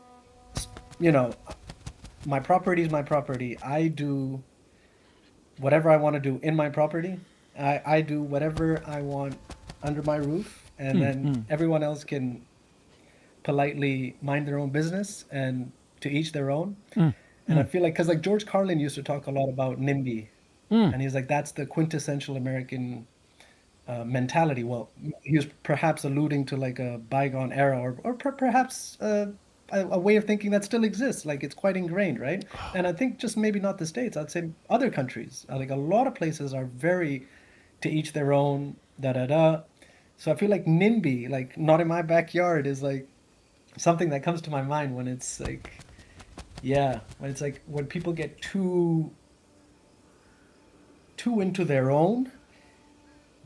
my property is my property. I do whatever I want to do in my property. I do whatever I want under my roof, and then everyone else can politely mind their own business, and to each their own. And I feel like, because like George Carlin used to talk a lot about NIMBY, and he's like, that's the quintessential American mentality. Well, he was perhaps alluding to like a bygone era, or perhaps a way of thinking that still exists. Like it's quite ingrained, right? And I think just maybe not the States, I'd say other countries, like a lot of places are very to each their own, So I feel like NIMBY, like not in my backyard, is like something that comes to my mind when it's like, when it's like when people get too into their own,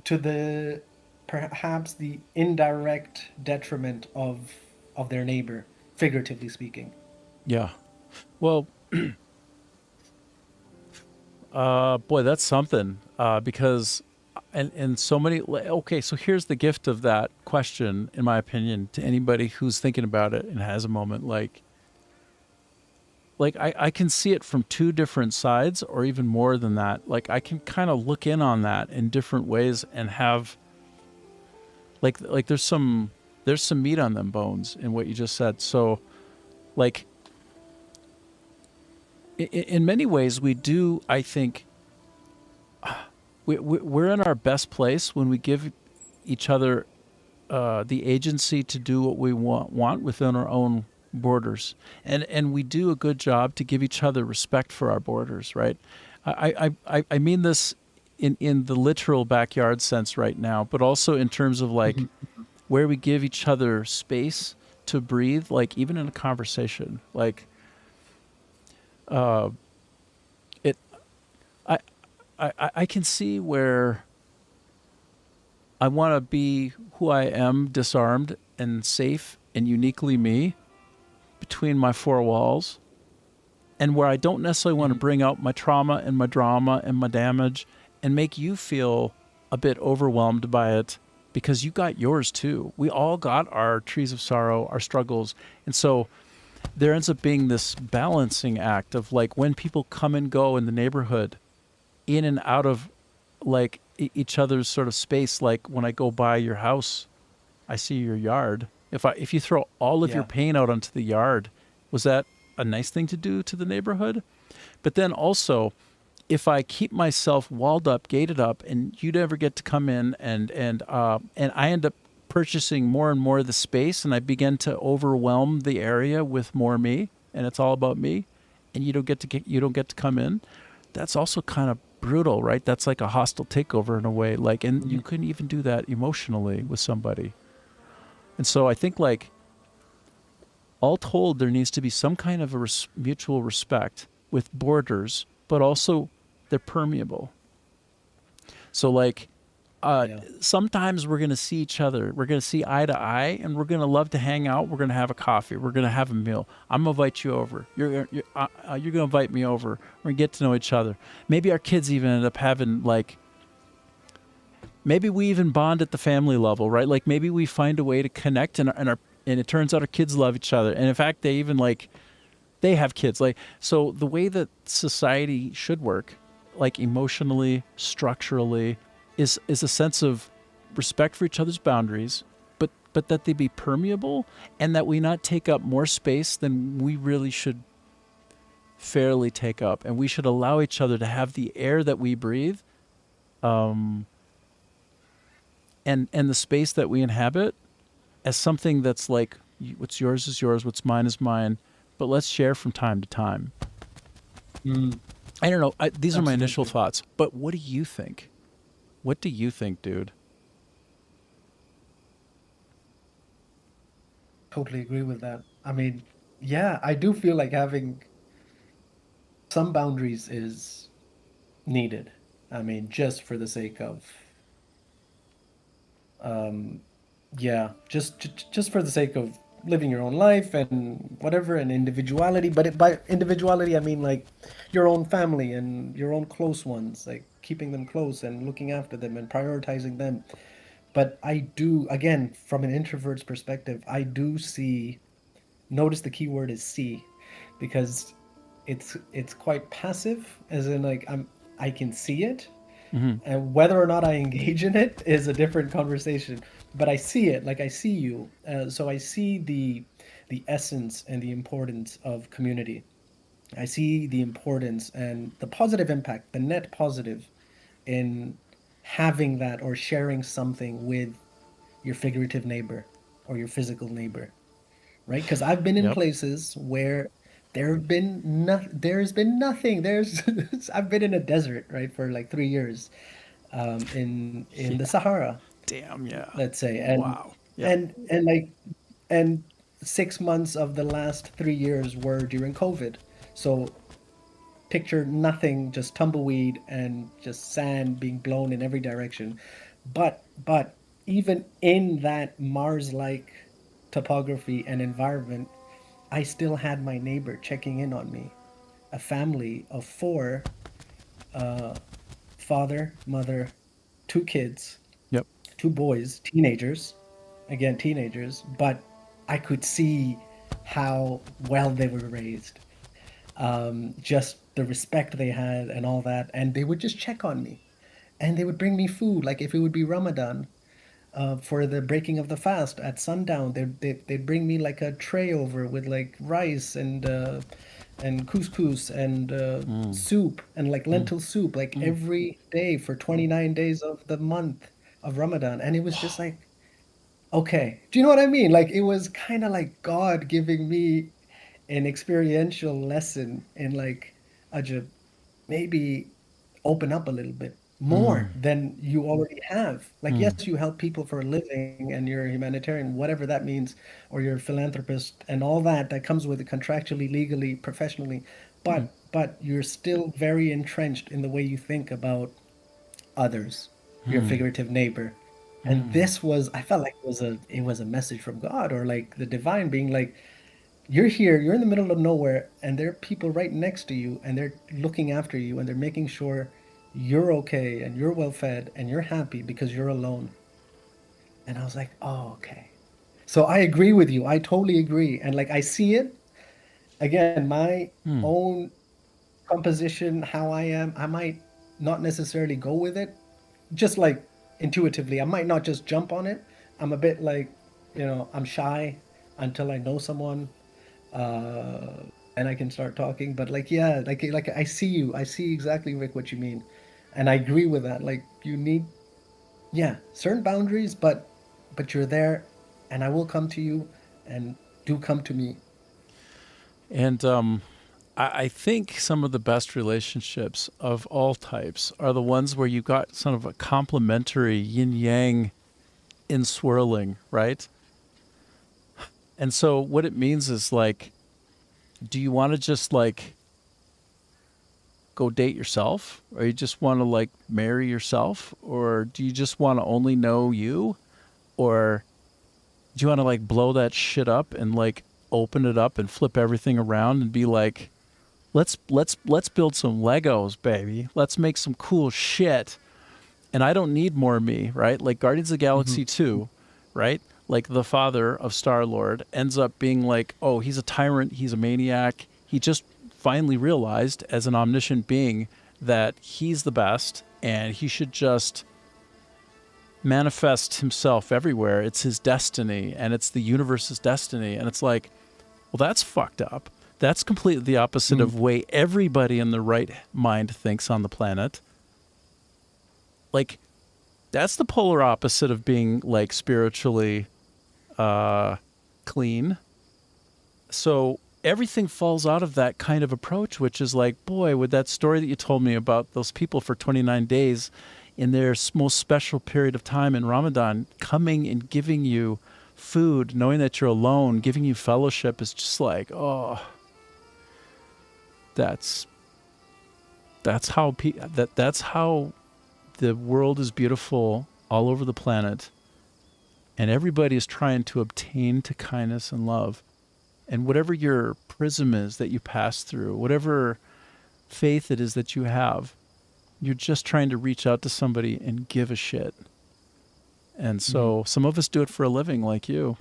to the perhaps the indirect detriment of their neighbor, figuratively speaking. Yeah. Well, boy, that's something, because and so many. Okay, so here's the gift of that question, in my opinion, to anybody who's thinking about it and has a moment. Like I can see it from two different sides, or even more than that. Like I can kind of look in on that in different ways and have like there's some meat on them bones in what you just said. So like in many ways we do, I think we're in our best place when we give each other the agency to do what we want within our own borders, and we do a good job to give each other respect for our borders, right? I mean this in the literal backyard sense right now, but also in terms of like where we give each other space to breathe, like even in a conversation, like I can see where I want to be who I am, disarmed and safe and uniquely me, between my four walls, and where I don't necessarily want to bring out my trauma and my drama and my damage and make you feel a bit overwhelmed by it, because you got yours too. We all got our trees of sorrow, our struggles. And so there ends up being this balancing act of like when people come and go in the neighborhood, in and out of like each other's sort of space. Like when I go by your house, I see your yard. If you throw all of your pain out onto the yard, was that a nice thing to do to the neighborhood? But then also, if I keep myself walled up, gated up, and you never get to come in, and I end up purchasing more and more of the space, and I begin to overwhelm the area with more me, and it's all about me, and you don't get to come in. That's also kind of brutal, right? That's like a hostile takeover in a way. Like, and you couldn't even do that emotionally with somebody. And so I think, like, all told, there needs to be some kind of a mutual respect with borders, but also they're permeable. So, like, sometimes we're going to see each other. We're going to see eye to eye, and we're going to love to hang out. We're going to have a coffee. We're going to have a meal. I'm going to invite you over. You're going to invite me over. We're going to get to know each other. Maybe our kids even end up having, like, maybe we even bond at the family level, right? Like, maybe we find a way to connect, and it turns out our kids love each other. And in fact, they even, like, they have kids. Like, so the way that society should work, like emotionally, structurally, is a sense of respect for each other's boundaries, but that they be permeable, and that we not take up more space than we really should fairly take up. And we should allow each other to have the air that we breathe, and the space that we inhabit as something that's like, what's yours is yours, what's mine is mine, but let's share from time to time. I don't know. These are my initial thoughts, but what do you think? What do you think, dude? Totally agree with that. I mean, yeah, I do feel like having some boundaries is needed. I mean, just for the sake of, just for the sake of living your own life and whatever, and individuality. But by individuality, I mean like your own family and your own close ones, like keeping them close and looking after them and prioritizing them. But I do, again, from an introvert's perspective, I do see, notice the key word is see, because it's quite passive, as in like I can see it, and whether or not I engage in it is a different conversation. But I see it, like I see you. So I see the essence and the importance of community. I see the importance and the positive impact, the net positive, in having that or sharing something with your figurative neighbor or your physical neighbor, right? Because I've been in places where there's been nothing. I've been in a desert, right, for like 3 years, in the Sahara. Damn, yeah. Let's say, and wow, and 6 months of the last 3 years were during COVID. So picture nothing, just tumbleweed and just sand being blown in every direction. But even in that Mars-like topography and environment, I still had my neighbor checking in on me. A family of 4, father, mother, 2 kids. Yep. 2 boys, teenagers, but I could see how well they were raised. Just the respect they had and all that. And they would just check on me. And they would bring me food, like if it would be Ramadan, for the breaking of the fast at sundown, they'd bring me like a tray over with like rice and couscous and soup and like lentil soup, like every day for 29 days of the month of Ramadan. And it was just like, okay, do you know what I mean? Like, it was kind of like God giving me an experiential lesson in like, Ajab, maybe open up a little bit more than you already have. Like, yes, you help people for a living and you're a humanitarian, whatever that means, or you're a philanthropist and all that comes with it contractually, legally, professionally. But you're still very entrenched in the way you think about others, your figurative neighbor. And this was, I felt like it was a message from God, or like the divine being like, You're here, you're in the middle of nowhere, and there are people right next to you, and they're looking after you, and they're making sure you're okay, and you're well fed, and you're happy because you're alone. And I was like, oh, okay. So I agree with you. I totally agree. And like I see it again, my own composition, how I am, I might not necessarily go with it, just like intuitively. I might not just jump on it. I'm a bit like, I'm shy until I know someone, and I can start talking. But like, yeah, like I see you. I see exactly, Rick, what you mean, and I agree with that. Like, you need, yeah, certain boundaries, but you're there, and I will come to you, and do come to me. And I think some of the best relationships of all types are the ones where you've got sort of a complementary yin yang in swirling, right? And so what it means is like, do you want to just like go date yourself, or you just want to like marry yourself, or do you just want to only know you, or do you want to like blow that shit up and like open it up and flip everything around and be like, let's build some Legos, baby. Let's make some cool shit. And I don't need more of me, right? Like Guardians of the Galaxy 2, right? Like the father of Star-Lord ends up being like, oh, he's a tyrant, he's a maniac. He just finally realized as an omniscient being that he's the best and he should just manifest himself everywhere. It's his destiny and it's the universe's destiny. And it's like, well, that's fucked up. That's completely the opposite of way everybody in the right mind thinks on the planet. Like, that's the polar opposite of being like spiritually clean. So everything falls out of that kind of approach, which is like, boy, with that story that you told me about those people for 29 days in their most special period of time in Ramadan, coming and giving you food, knowing that you're alone, giving you fellowship is just like, oh, that's how that's how the world is beautiful all over the planet, and everybody is trying to obtain to kindness and love. And whatever your prism is that you pass through, whatever faith it is that you have, you're just trying to reach out to somebody and give a shit. And so some of us do it for a living, like you,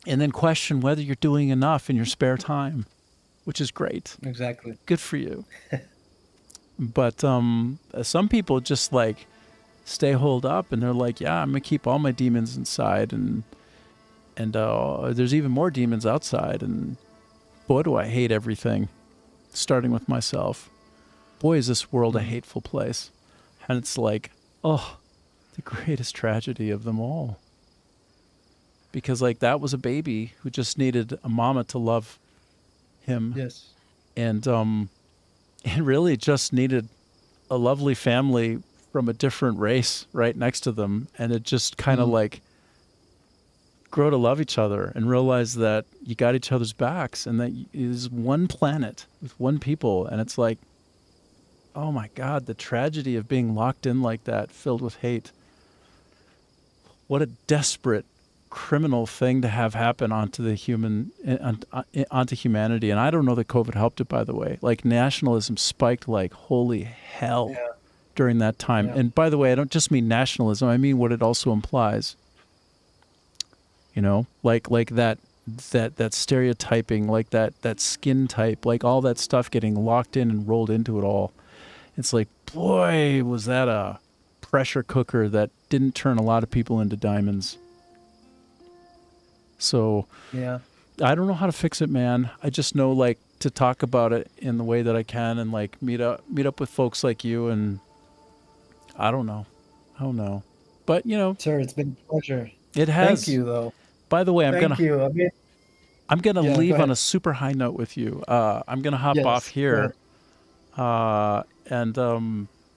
and then question whether you're doing enough in your spare time, which is great. Exactly. Good for you. But some people just like stay holed up, and they're like, yeah, I'm gonna keep all my demons inside, and there's even more demons outside, and boy, do I hate everything, starting with myself. Boy, is this world a hateful place. And it's like, oh, the greatest tragedy of them all. Because like that was a baby who just needed a mama to love him. Yes. And really just needed a lovely family from a different race right next to them. And it just kind of like grow to love each other and realize that you got each other's backs and that it is one planet with one people. And it's like, oh my God, the tragedy of being locked in like that, filled with hate. What a desperate criminal thing to have happen onto the onto humanity. And I don't know that COVID helped it, by the way. Like nationalism spiked like holy hell during that time. Yeah. And by the way, I don't just mean nationalism. I mean what it also implies. You know, like that stereotyping, like that skin type, like all that stuff getting locked in and rolled into it all. It's like, boy, was that a pressure cooker that didn't turn a lot of people into diamonds. So yeah, I don't know how to fix it, man. I just know like to talk about it in the way that I can and like meet up with folks like you, and I don't know. But you know, sir, it's been a pleasure. It has. Thank you, though. By the way, I'm Thank you. I'm gonna leave on a super high note with you. I'm gonna hop off here. And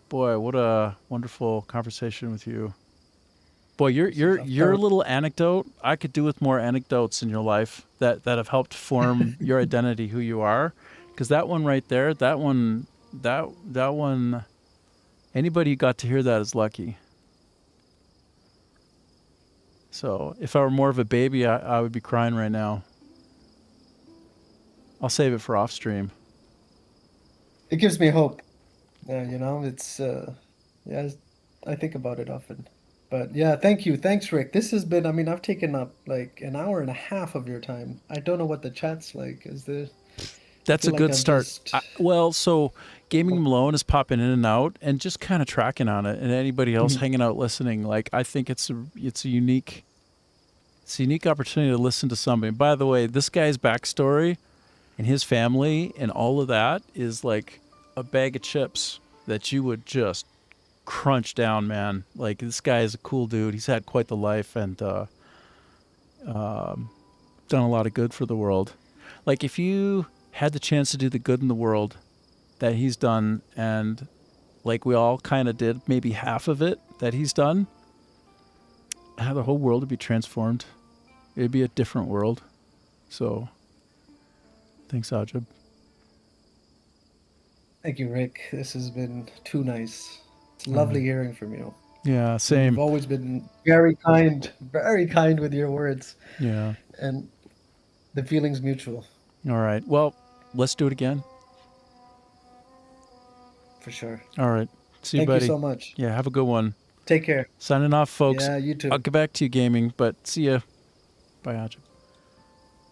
boy, what a wonderful conversation with you. Boy, your little anecdote, I could do with more anecdotes in your life that have helped form your identity, who you are. Because that one right there, that one, anybody who got to hear that is lucky. So if I were more of a baby, I would be crying right now. I'll save it for off stream. It gives me hope. You know, it's yeah, I think about it often. But yeah, thank you. Thanks, Rick. This has been, I mean, I've taken up like an hour and a half of your time. I don't know what the chat's like. Is there That's a like good I'm start. just- Well, so Gaming Malone is popping in and out and just kind of tracking on it, and anybody else Mhm. hanging out listening. Like, I think it's a unique opportunity to listen to somebody. And by the way, this guy's backstory and his family and all of that is like a bag of chips that you would just crunch down, man. Like, this guy is a cool dude. He's had quite the life and done a lot of good for the world. Like, if you had the chance to do the good in the world that he's done, and like we all kind of did maybe half of it that he's done, the whole world would be transformed. It'd be a different world. So thanks, Ajib. Thank you, Rick. This has been too nice. It's lovely hearing from you. Yeah, same. You've always been very kind with your words. Yeah. And the feeling's mutual. All right. Well, let's do it again. For sure. All right. See you, Thank buddy. you so much. Yeah, have a good one. Take care. Signing off, folks. Yeah, you too. I'll get back to you, gaming, but see ya. Bye, Ajib.